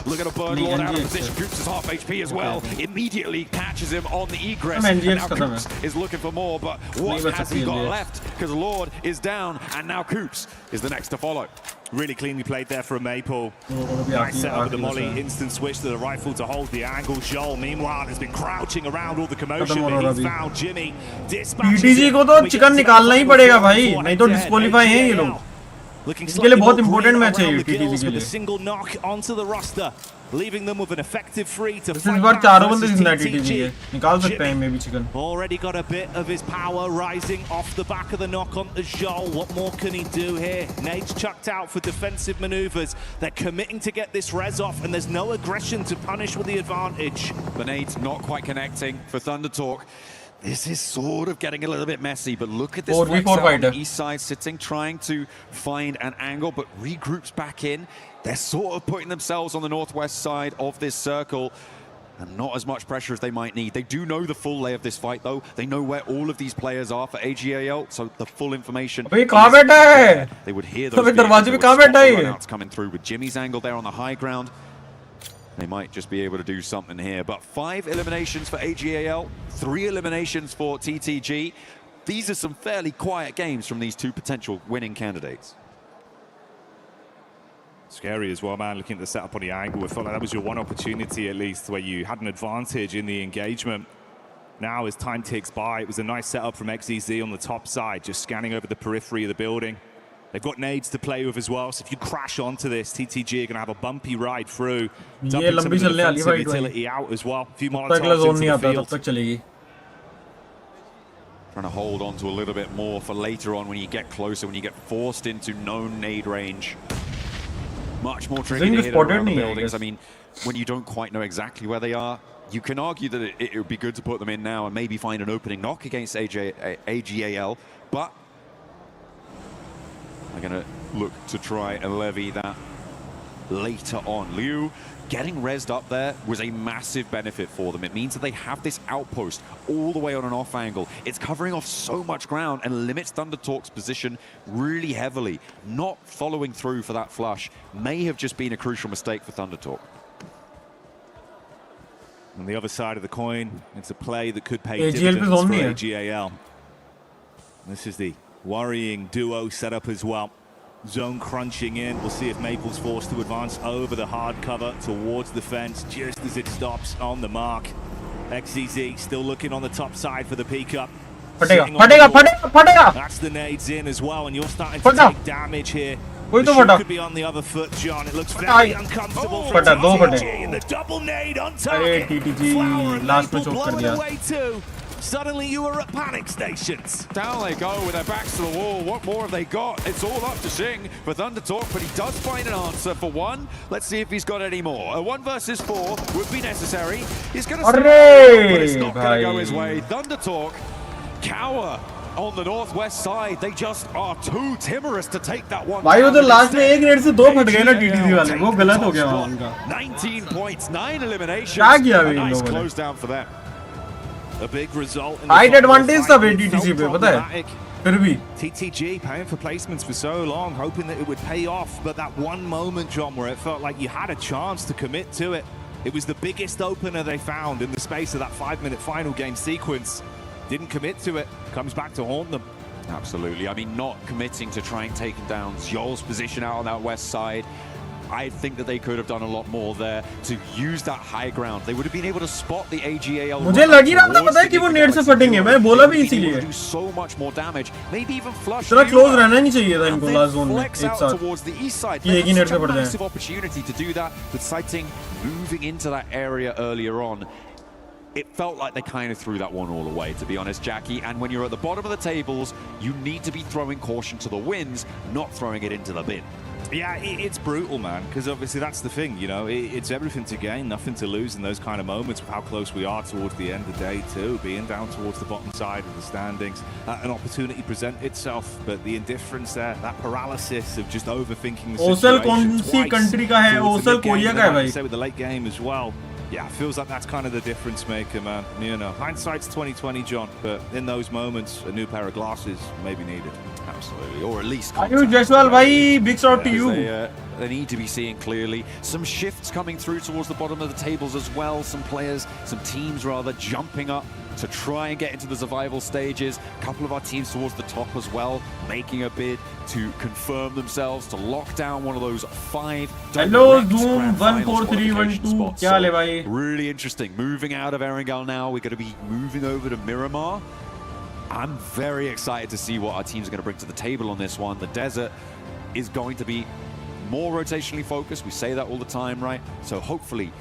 Look at a Bird Lord out of position. Coops is half HP as well. Immediately catches him on the egress. And now Coops is looking for more, but what has he got left? Because Lord is down, and now Coops is the next to follow. Really cleanly played there for a Maple. Nice setup with the molly, instant switch to the rifle to hold the angle. Joel, meanwhile, has been crouching around all the commotion, but he found Jimmy. PTG को तो chicken निकालना ही पड़ेगा भाई, नहीं तो disqualify हैं ये लोग. इसके लिए बहुत इंपॉर्टेंट मैच है ये PTG के लिए. Single knock onto the roster, leaving them with an effective 3 to fight back versus TTG. निकाल सकते हैं मे भी chicken. Already got a bit of his power rising off the back of the knock onto Joel. What more can he do here? Nade's chucked out for defensive maneuvers. They're committing to get this res off, and there's no aggression to punish with the advantage. The nade's not quite connecting for Thunder Talk. This is sort of getting a little bit messy, but look at this flex out on the east side, sitting, trying to find an angle, but regroups back in. They're sort of putting themselves on the northwest side of this circle, and not as much pressure as they might need. They do know the full lay of this fight, though. They know where all of these players are for AGAL, so the full information. They would hear those runouts coming through with Jimmy's angle there on the high ground. They might just be able to do something here. But 5 eliminations for AGAL, 3 eliminations for TTG. These are some fairly quiet games from these 2 potential winning candidates. Scary as well, man, looking at the setup on the angle. I felt like that was your one opportunity, at least, where you had an advantage in the engagement. Now, as time ticks by, it was a nice setup from XEZ on the top side, just scanning over the periphery of the building. They've got nades to play with as well, so if you crash onto this, TTG are going to have a bumpy ride through. Dumping some of the defensive utility out as well. A few Molotovs into the field. Trying to hold on to a little bit more for later on when you get closer, when you get forced into known nade range. Much more tricky to hit around the buildings. I mean, when you don't quite know exactly where they are, you can argue that it would be good to put them in now and maybe find an opening knock against AGAL, but they're going to look to try and levy that later on. Liu getting rezzed up there was a massive benefit for them. It means that they have this outpost all the way on an off angle. It's covering off so much ground and limits ThunderTalk's position really heavily. Not following through for that flush may have just been a crucial mistake for ThunderTalk. On the other side of the coin, it's a play that could pay dividends for AGAL. This is the worrying duo setup as well. Zone crunching in. We'll see if Maple's forced to advance over the hard cover towards the fence just as it stops on the mark. XZZ still looking on the top side for the peek up. That's the nades in as well, and you're starting to take damage here. The shoe could be on the other foot, John. It looks very uncomfortable for TTG, and the double nade on target. Flower and Maple blowing away too. Suddenly you were at panic stations. Down they go with their backs to the wall. What more have they got? It's all up to Sing for ThunderTalk, but he does find an answer for one. Let's see if he's got any more. A 1 versus 4 would be necessary. He's going to start, but it's not going to go his way. ThunderTalk cower on the northwest side. They just are too timorous to take that one. भाई उधर last में एक net से 2 फट गए ना TTC वाले, वो गलत हो गया वहां उनका. 19 points, 9 eliminations. क्या किया वे इन Nice लोगों ने? close down for them. A big result in Height advantage था वे टीटीसी पे, पता है? फिर भी TTG paying for placements for so long, hoping that it would pay off, but that one moment, John, where it felt like you had a chance to commit to it. It was the biggest opener they found in the space of that 5-minute final game sequence. Didn't commit to it, comes back to haunt them. Absolutely. I mean, not committing to trying taking down Zhol's position out on that west side. I think that they could have done a lot more there to use that high ground. They would have been able to spot the AGAL. मुझे लग ही रहा था पता है कि वो net से फटेंगे. मैं बोला भी इसीलिए. Do so much more damage. Maybe even flush. थोड़ा क्लोज रहना नहीं चाहिए था इनको लास्ट जोन में एक साथ. Towards the east side. ये एक ही नेट से फट जाए. Massive opportunity to do that. With Sighting moving into that area earlier on. It felt like they kind of threw that one all away, to be honest, Jackie. And when you're at the bottom of the tables, you need to be throwing caution to the winds, not throwing it into the bin. Yeah, it's brutal, man, because obviously that's the thing, you know, it's everything to gain, nothing to lose in those kind of moments with how close we are towards the end of the day too, being down towards the bottom side of the standings. An opportunity present itself, but the indifference there, that paralysis of just overthinking the situation कौन सी country का है? ओसल Korea का है भाई. Say with the late game as well. Yeah, feels like that's kind of the difference maker, man. You know, hindsight's 20/20, John, but in those moments, a new pair of glasses may be needed. Absolutely, or at least. Are you Jaswal, bhai? Big shout to you. They need to be seeing clearly. Some shifts coming through towards the bottom of the tables as well. Some players, some teams rather, jumping up to try and get into the survival stages. A couple of our teams towards the top as well, making a bid to confirm themselves, to lock down one of those 5 Hello, Zoom 14312. Kya le bhai? Really interesting. Moving out of Erangel now, we're going to be moving over to Miramar. I'm very excited to see what our team's going to bring to the table on this one. The desert is going to be more rotationally focused. We say that all the time, right? So hopefully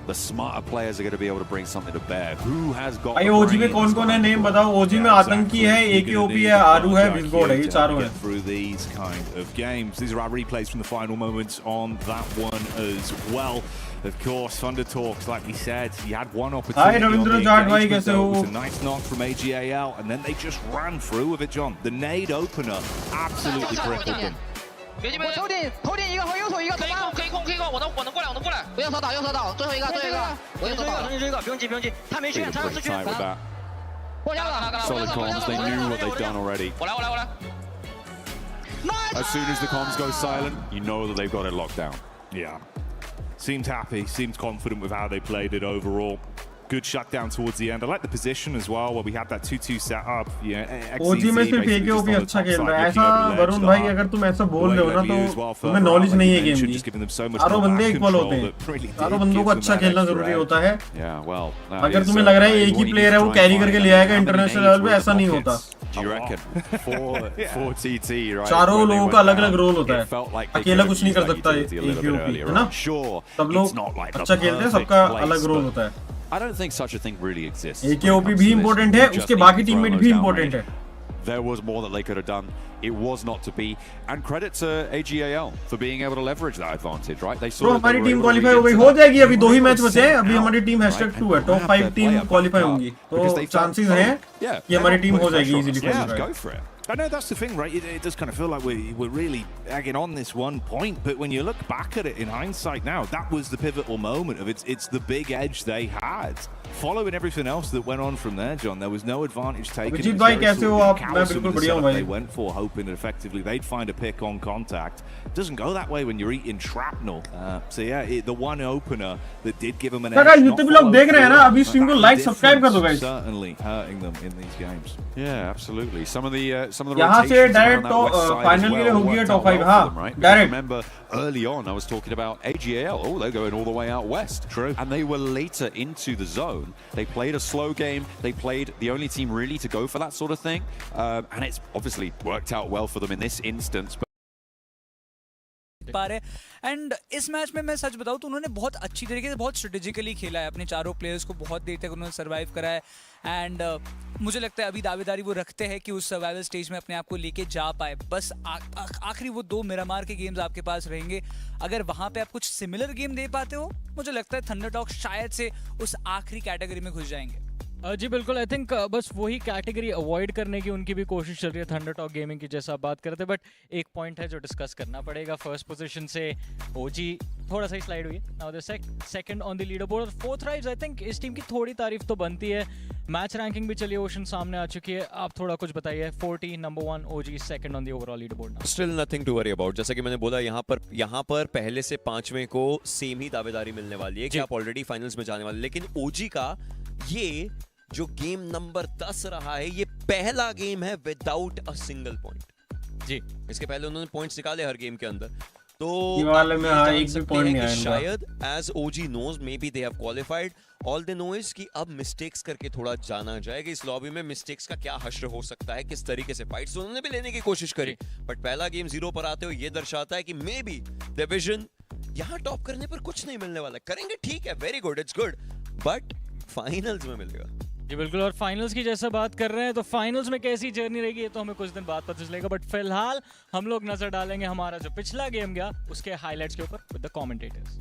the smarter players are going to be able to bring something to bear. Who has got? भाई OG में कौन-कौन है? Name बताओ. OG में आतंकी है, AKOP है, आरू है, Visgod है. ये चारों हैं. Through these kind of games, these are our replays from the final moments on that one as well. Of course, ThunderTalk, like we said, he had one opportunity. Hi, Ravindra Jad, bhai, kaise ho? It was a nice knock from AGAL, and then they just ran through with it, John. The nade opener absolutely crippled them. 我头顶一个和右手一个，可以控，我能过来。不要手倒，最后一个，我右手倒，重新追一个，不用急，他没血，他有4血。 Solid comms, they knew what they'd done already. 我来。 As soon as the comms go silent, you know that they've got it locked down. Yeah. Seemed happy, seemed confident with how they played it overall. good shutdown towards the end. I like the position as well, where we had that 2-2 set up. ओजी में सिर्फ एक OP अच्छा खेल रहा है। ऐसा वरुण भाई अगर तुम ऐसा बोल रहे हो ना तो तुम्हें नॉलेज नहीं है गेम की। चारों बंदे इक्वल होते हैं, चारों बंदों को अच्छा खेलना जरूरी होता है। अगर तुम्हें लग रहा है एक ही प्लेयर है वो कैरी करके ले आएगा इंटरनेशनल लेवल पे, ऐसा नहीं होता। चारों लोगों का अलग अलग रोल होता है, अकेला कुछ नहीं कर सकता एक ओपी, है ना? सब लोग अच्छा खेलते हैं, सबका अलग रोल होता है। I don't think such a thing really exists. AKOP भी इम्पोर्टेंट है, उसके बाकी टीममेट भी इम्पोर्टेंट है। There was more that they could have done. It was not to be. And credit to AGAL for being able to leverage that advantage, right? They saw हमारी team qualify हो गई, हो जाएगी। अभी 2 ही match बचे हैं, अभी हमारी टीम #2 है, टॉप 5 टीम क्वालीफाई होंगी, तो चांसेस हैं कि हमारी टीम हो जाएगी easily qualify. I know that's the thing, right? It does kind of feel like we're really egging on this one point, but when you look back at it in hindsight now, that was the pivotal moment of it's the big edge they had. Following everything else that went on from there, John, there was no advantage taken. Abhijeet भाई कैसे हो आप? मैं बिल्कुल बढ़िया हूं भाई। They went for hoping that effectively they'd find a pick on contact. It doesn't go that way when you're eating shrapnel. So yeah, the one opener that did give them an edge. YouTube लोग देख रहे हैं ना, अभी stream को like subscribe कर दो guys. Certainly hurting them in these games. Yeah, absolutely. Some of the यहाँ से डायरेक्ट फाइनल के लिए हो गया टॉप 5, हाँ direct. Remember early on I was talking about AGAL. Oh, they're going all the way out west. True. And they were later into the zone. They played a slow game. They played the only team really to go for that sort of thing. And it's obviously worked out well for them in this instance. पा रहे and इस match में मैं सच बताऊं तो उन्होंने बहुत अच्छी तरीके से बहुत स्ट्रेटेजिकली खेला है, अपने चारों प्लेयर्स को बहुत देर तक उन्होंने सर्वाइव करा है एंड मुझे लगता है अभी दावेदारी वो रखते हैं कि उस सर्वाइवल स्टेज में अपने आप को लेके जा पाए। बस आखिरी वो 2 मिरामार के गेम्स आपके पास रहेंगे, अगर वहां पे आप कुछ सिमिलर गेम दे पाते हो मुझे लगता है थंडरडॉग शायद से उस आखिरी कैटेगरी में घुस जाएंगे। जी बिल्कुल, आई थिंक बस वही कैटेगरी अवॉइड करने की उनकी भी कोशिश चल रही है थंडरटॉक गेमिंग की, जैसा आप बात कर रहे थे। बट एक पॉइंट है जो डिस्कस करना पड़ेगा, फर्स्ट पोजीशन से ओजी थोड़ा सा ही स्लाइड हुई, now the second on the leader board और 4th राइज। आई थिंक इस टीम की थोड़ी तारीफ तो बनती है, मैच रैंकिंग भी चलिए ओशन सामने आ चुकी है, आप थोड़ा कुछ बताइए। 40 number 1 OG, second on the overall leader board. Still nothing to worry about, जैसा कि मैंने बोला यहाँ पर पहले से 5वें को सेम ही दावेदारी मिलने वाली है कि आप ऑलरेडी फाइनल्स में जाने वाले, लेकिन ओजी का ये जो गेम नंबर 10 रहा है ये पहला गेम है विदाउट अ सिंगल पॉइंट। जी इसके पहले उन्होंने पॉइंट्स निकाले हर गेम के अंदर, तो वाले में एक भी पॉइंट नहीं आया। शायद as OG knows may be they have qualified, all they know is कि अब मिस्टेक्स करके थोड़ा जाना जाएगा। इस लॉबी में मिस्टेक्स का क्या हश्र हो सकता है, किस तरीके से फाइट्स उन्होंने भी लेने की कोशिश करी, बट पहला गेम 0 पर आते हो ये दर्शाता है कि मे बी डिवीजन यहाँ टॉप करने पर कुछ नहीं मिलने वाला। करेंगे ठीक है, very good, it's good, but finals में मिलेगा। जी बिल्कुल, और फाइनल्स की जैसा बात कर रहे हैं तो फाइनल्स में कैसी जर्नी रहेगी ये तो हमें कुछ दिन बाद पता चलेगा, बट फिलहाल हम लोग नजर डालेंगे हमारा जो पिछला गेम गया उसके हाइलाइट्स के ऊपर विद द कमेंटेटर्स।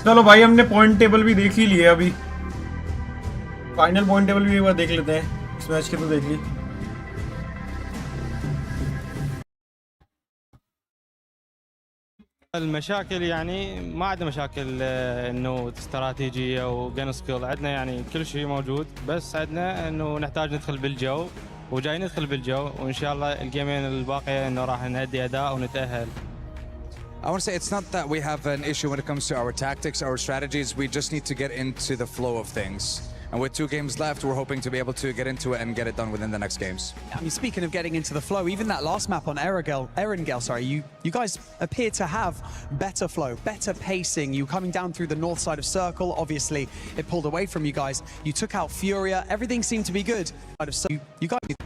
चलो भाई, हमने पॉइंट टेबल भी देख ही लिया, अभी फाइनल पॉइंट टेबल भी एक बार देख लेते हैं। इस मैच के तो देख ली। المشاكل يعني ما عندنا مشاكل انه استراتيجيه وجن سكيل، عندنا يعني كل شيء موجود، بس عندنا انه نحتاج ندخل بالجو وجاي ندخل بالجو، وان شاء الله الجيمين الباقيه انه راح نهدي اداء ونتاهل. I want to say it's not that we have an issue when it comes to our tactics, our strategies. We just need to get into the flow of things. And with 2 games left, we're hoping to be able to get into it and get it done within the next games. I mean, speaking of getting into the flow, even that last map on Erangel, sorry, you guys appear to have better flow, better pacing. You coming down through the north side of Circle, obviously it pulled away from you guys. You took out Furia, everything seemed to be good. You guys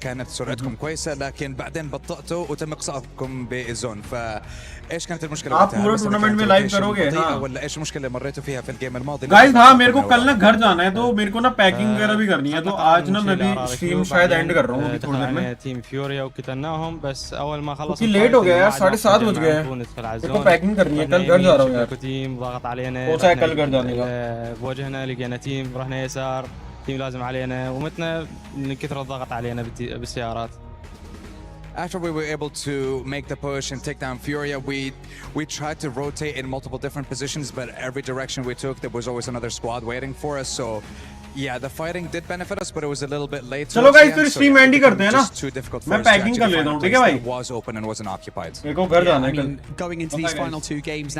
كانت سرعتكم كويسه لكن بعدين بطأتوا وتم اقصائكم بالزون، فايش كانت المشكله؟ आप पूरा tournament में live करोगे हाँ? वلا ايش المشكله اللي مريتوا فيها في الجيم الماضي؟ Guys हाँ, मेरे को कल ना घर जाना है तो मेरे को ना पैकिंग वगैरह भी करनी है, तो आज ना मैं भी स्ट्रीम शायद एंड कर रहा हूँ अभी थोड़ी देर में। टीम फ्यूरिया وقتلناهم बस اول ما خلص क्योंकि लेट हो गया यार, 7:30 बज गए हैं, मेरे को पैकिंग करनी है, कल घर जा रहा हूँ यार। تيم ضغط علينا، सोचा है कल घर जाने का। واجهنا لقينا تيم رحنا يسار، تيم لازم علينا ومتنا من كثر الضغط علينا بالسيارات. After we were able to make the push and take down Furia, we tried to rotate in multiple different positions, but every direction we took, there was always another squad waiting for us. So, Yeah, the fighting did benefit us, but it was a little bit late. चलो guys फिर stream end ही करते हैं ना. Too difficult for मैं us to packing कर actually लेता find हूँ, a ठीक है place भाई? that was open and wasn't occupied. मेरे को घर जाना है कल. Going into these final two games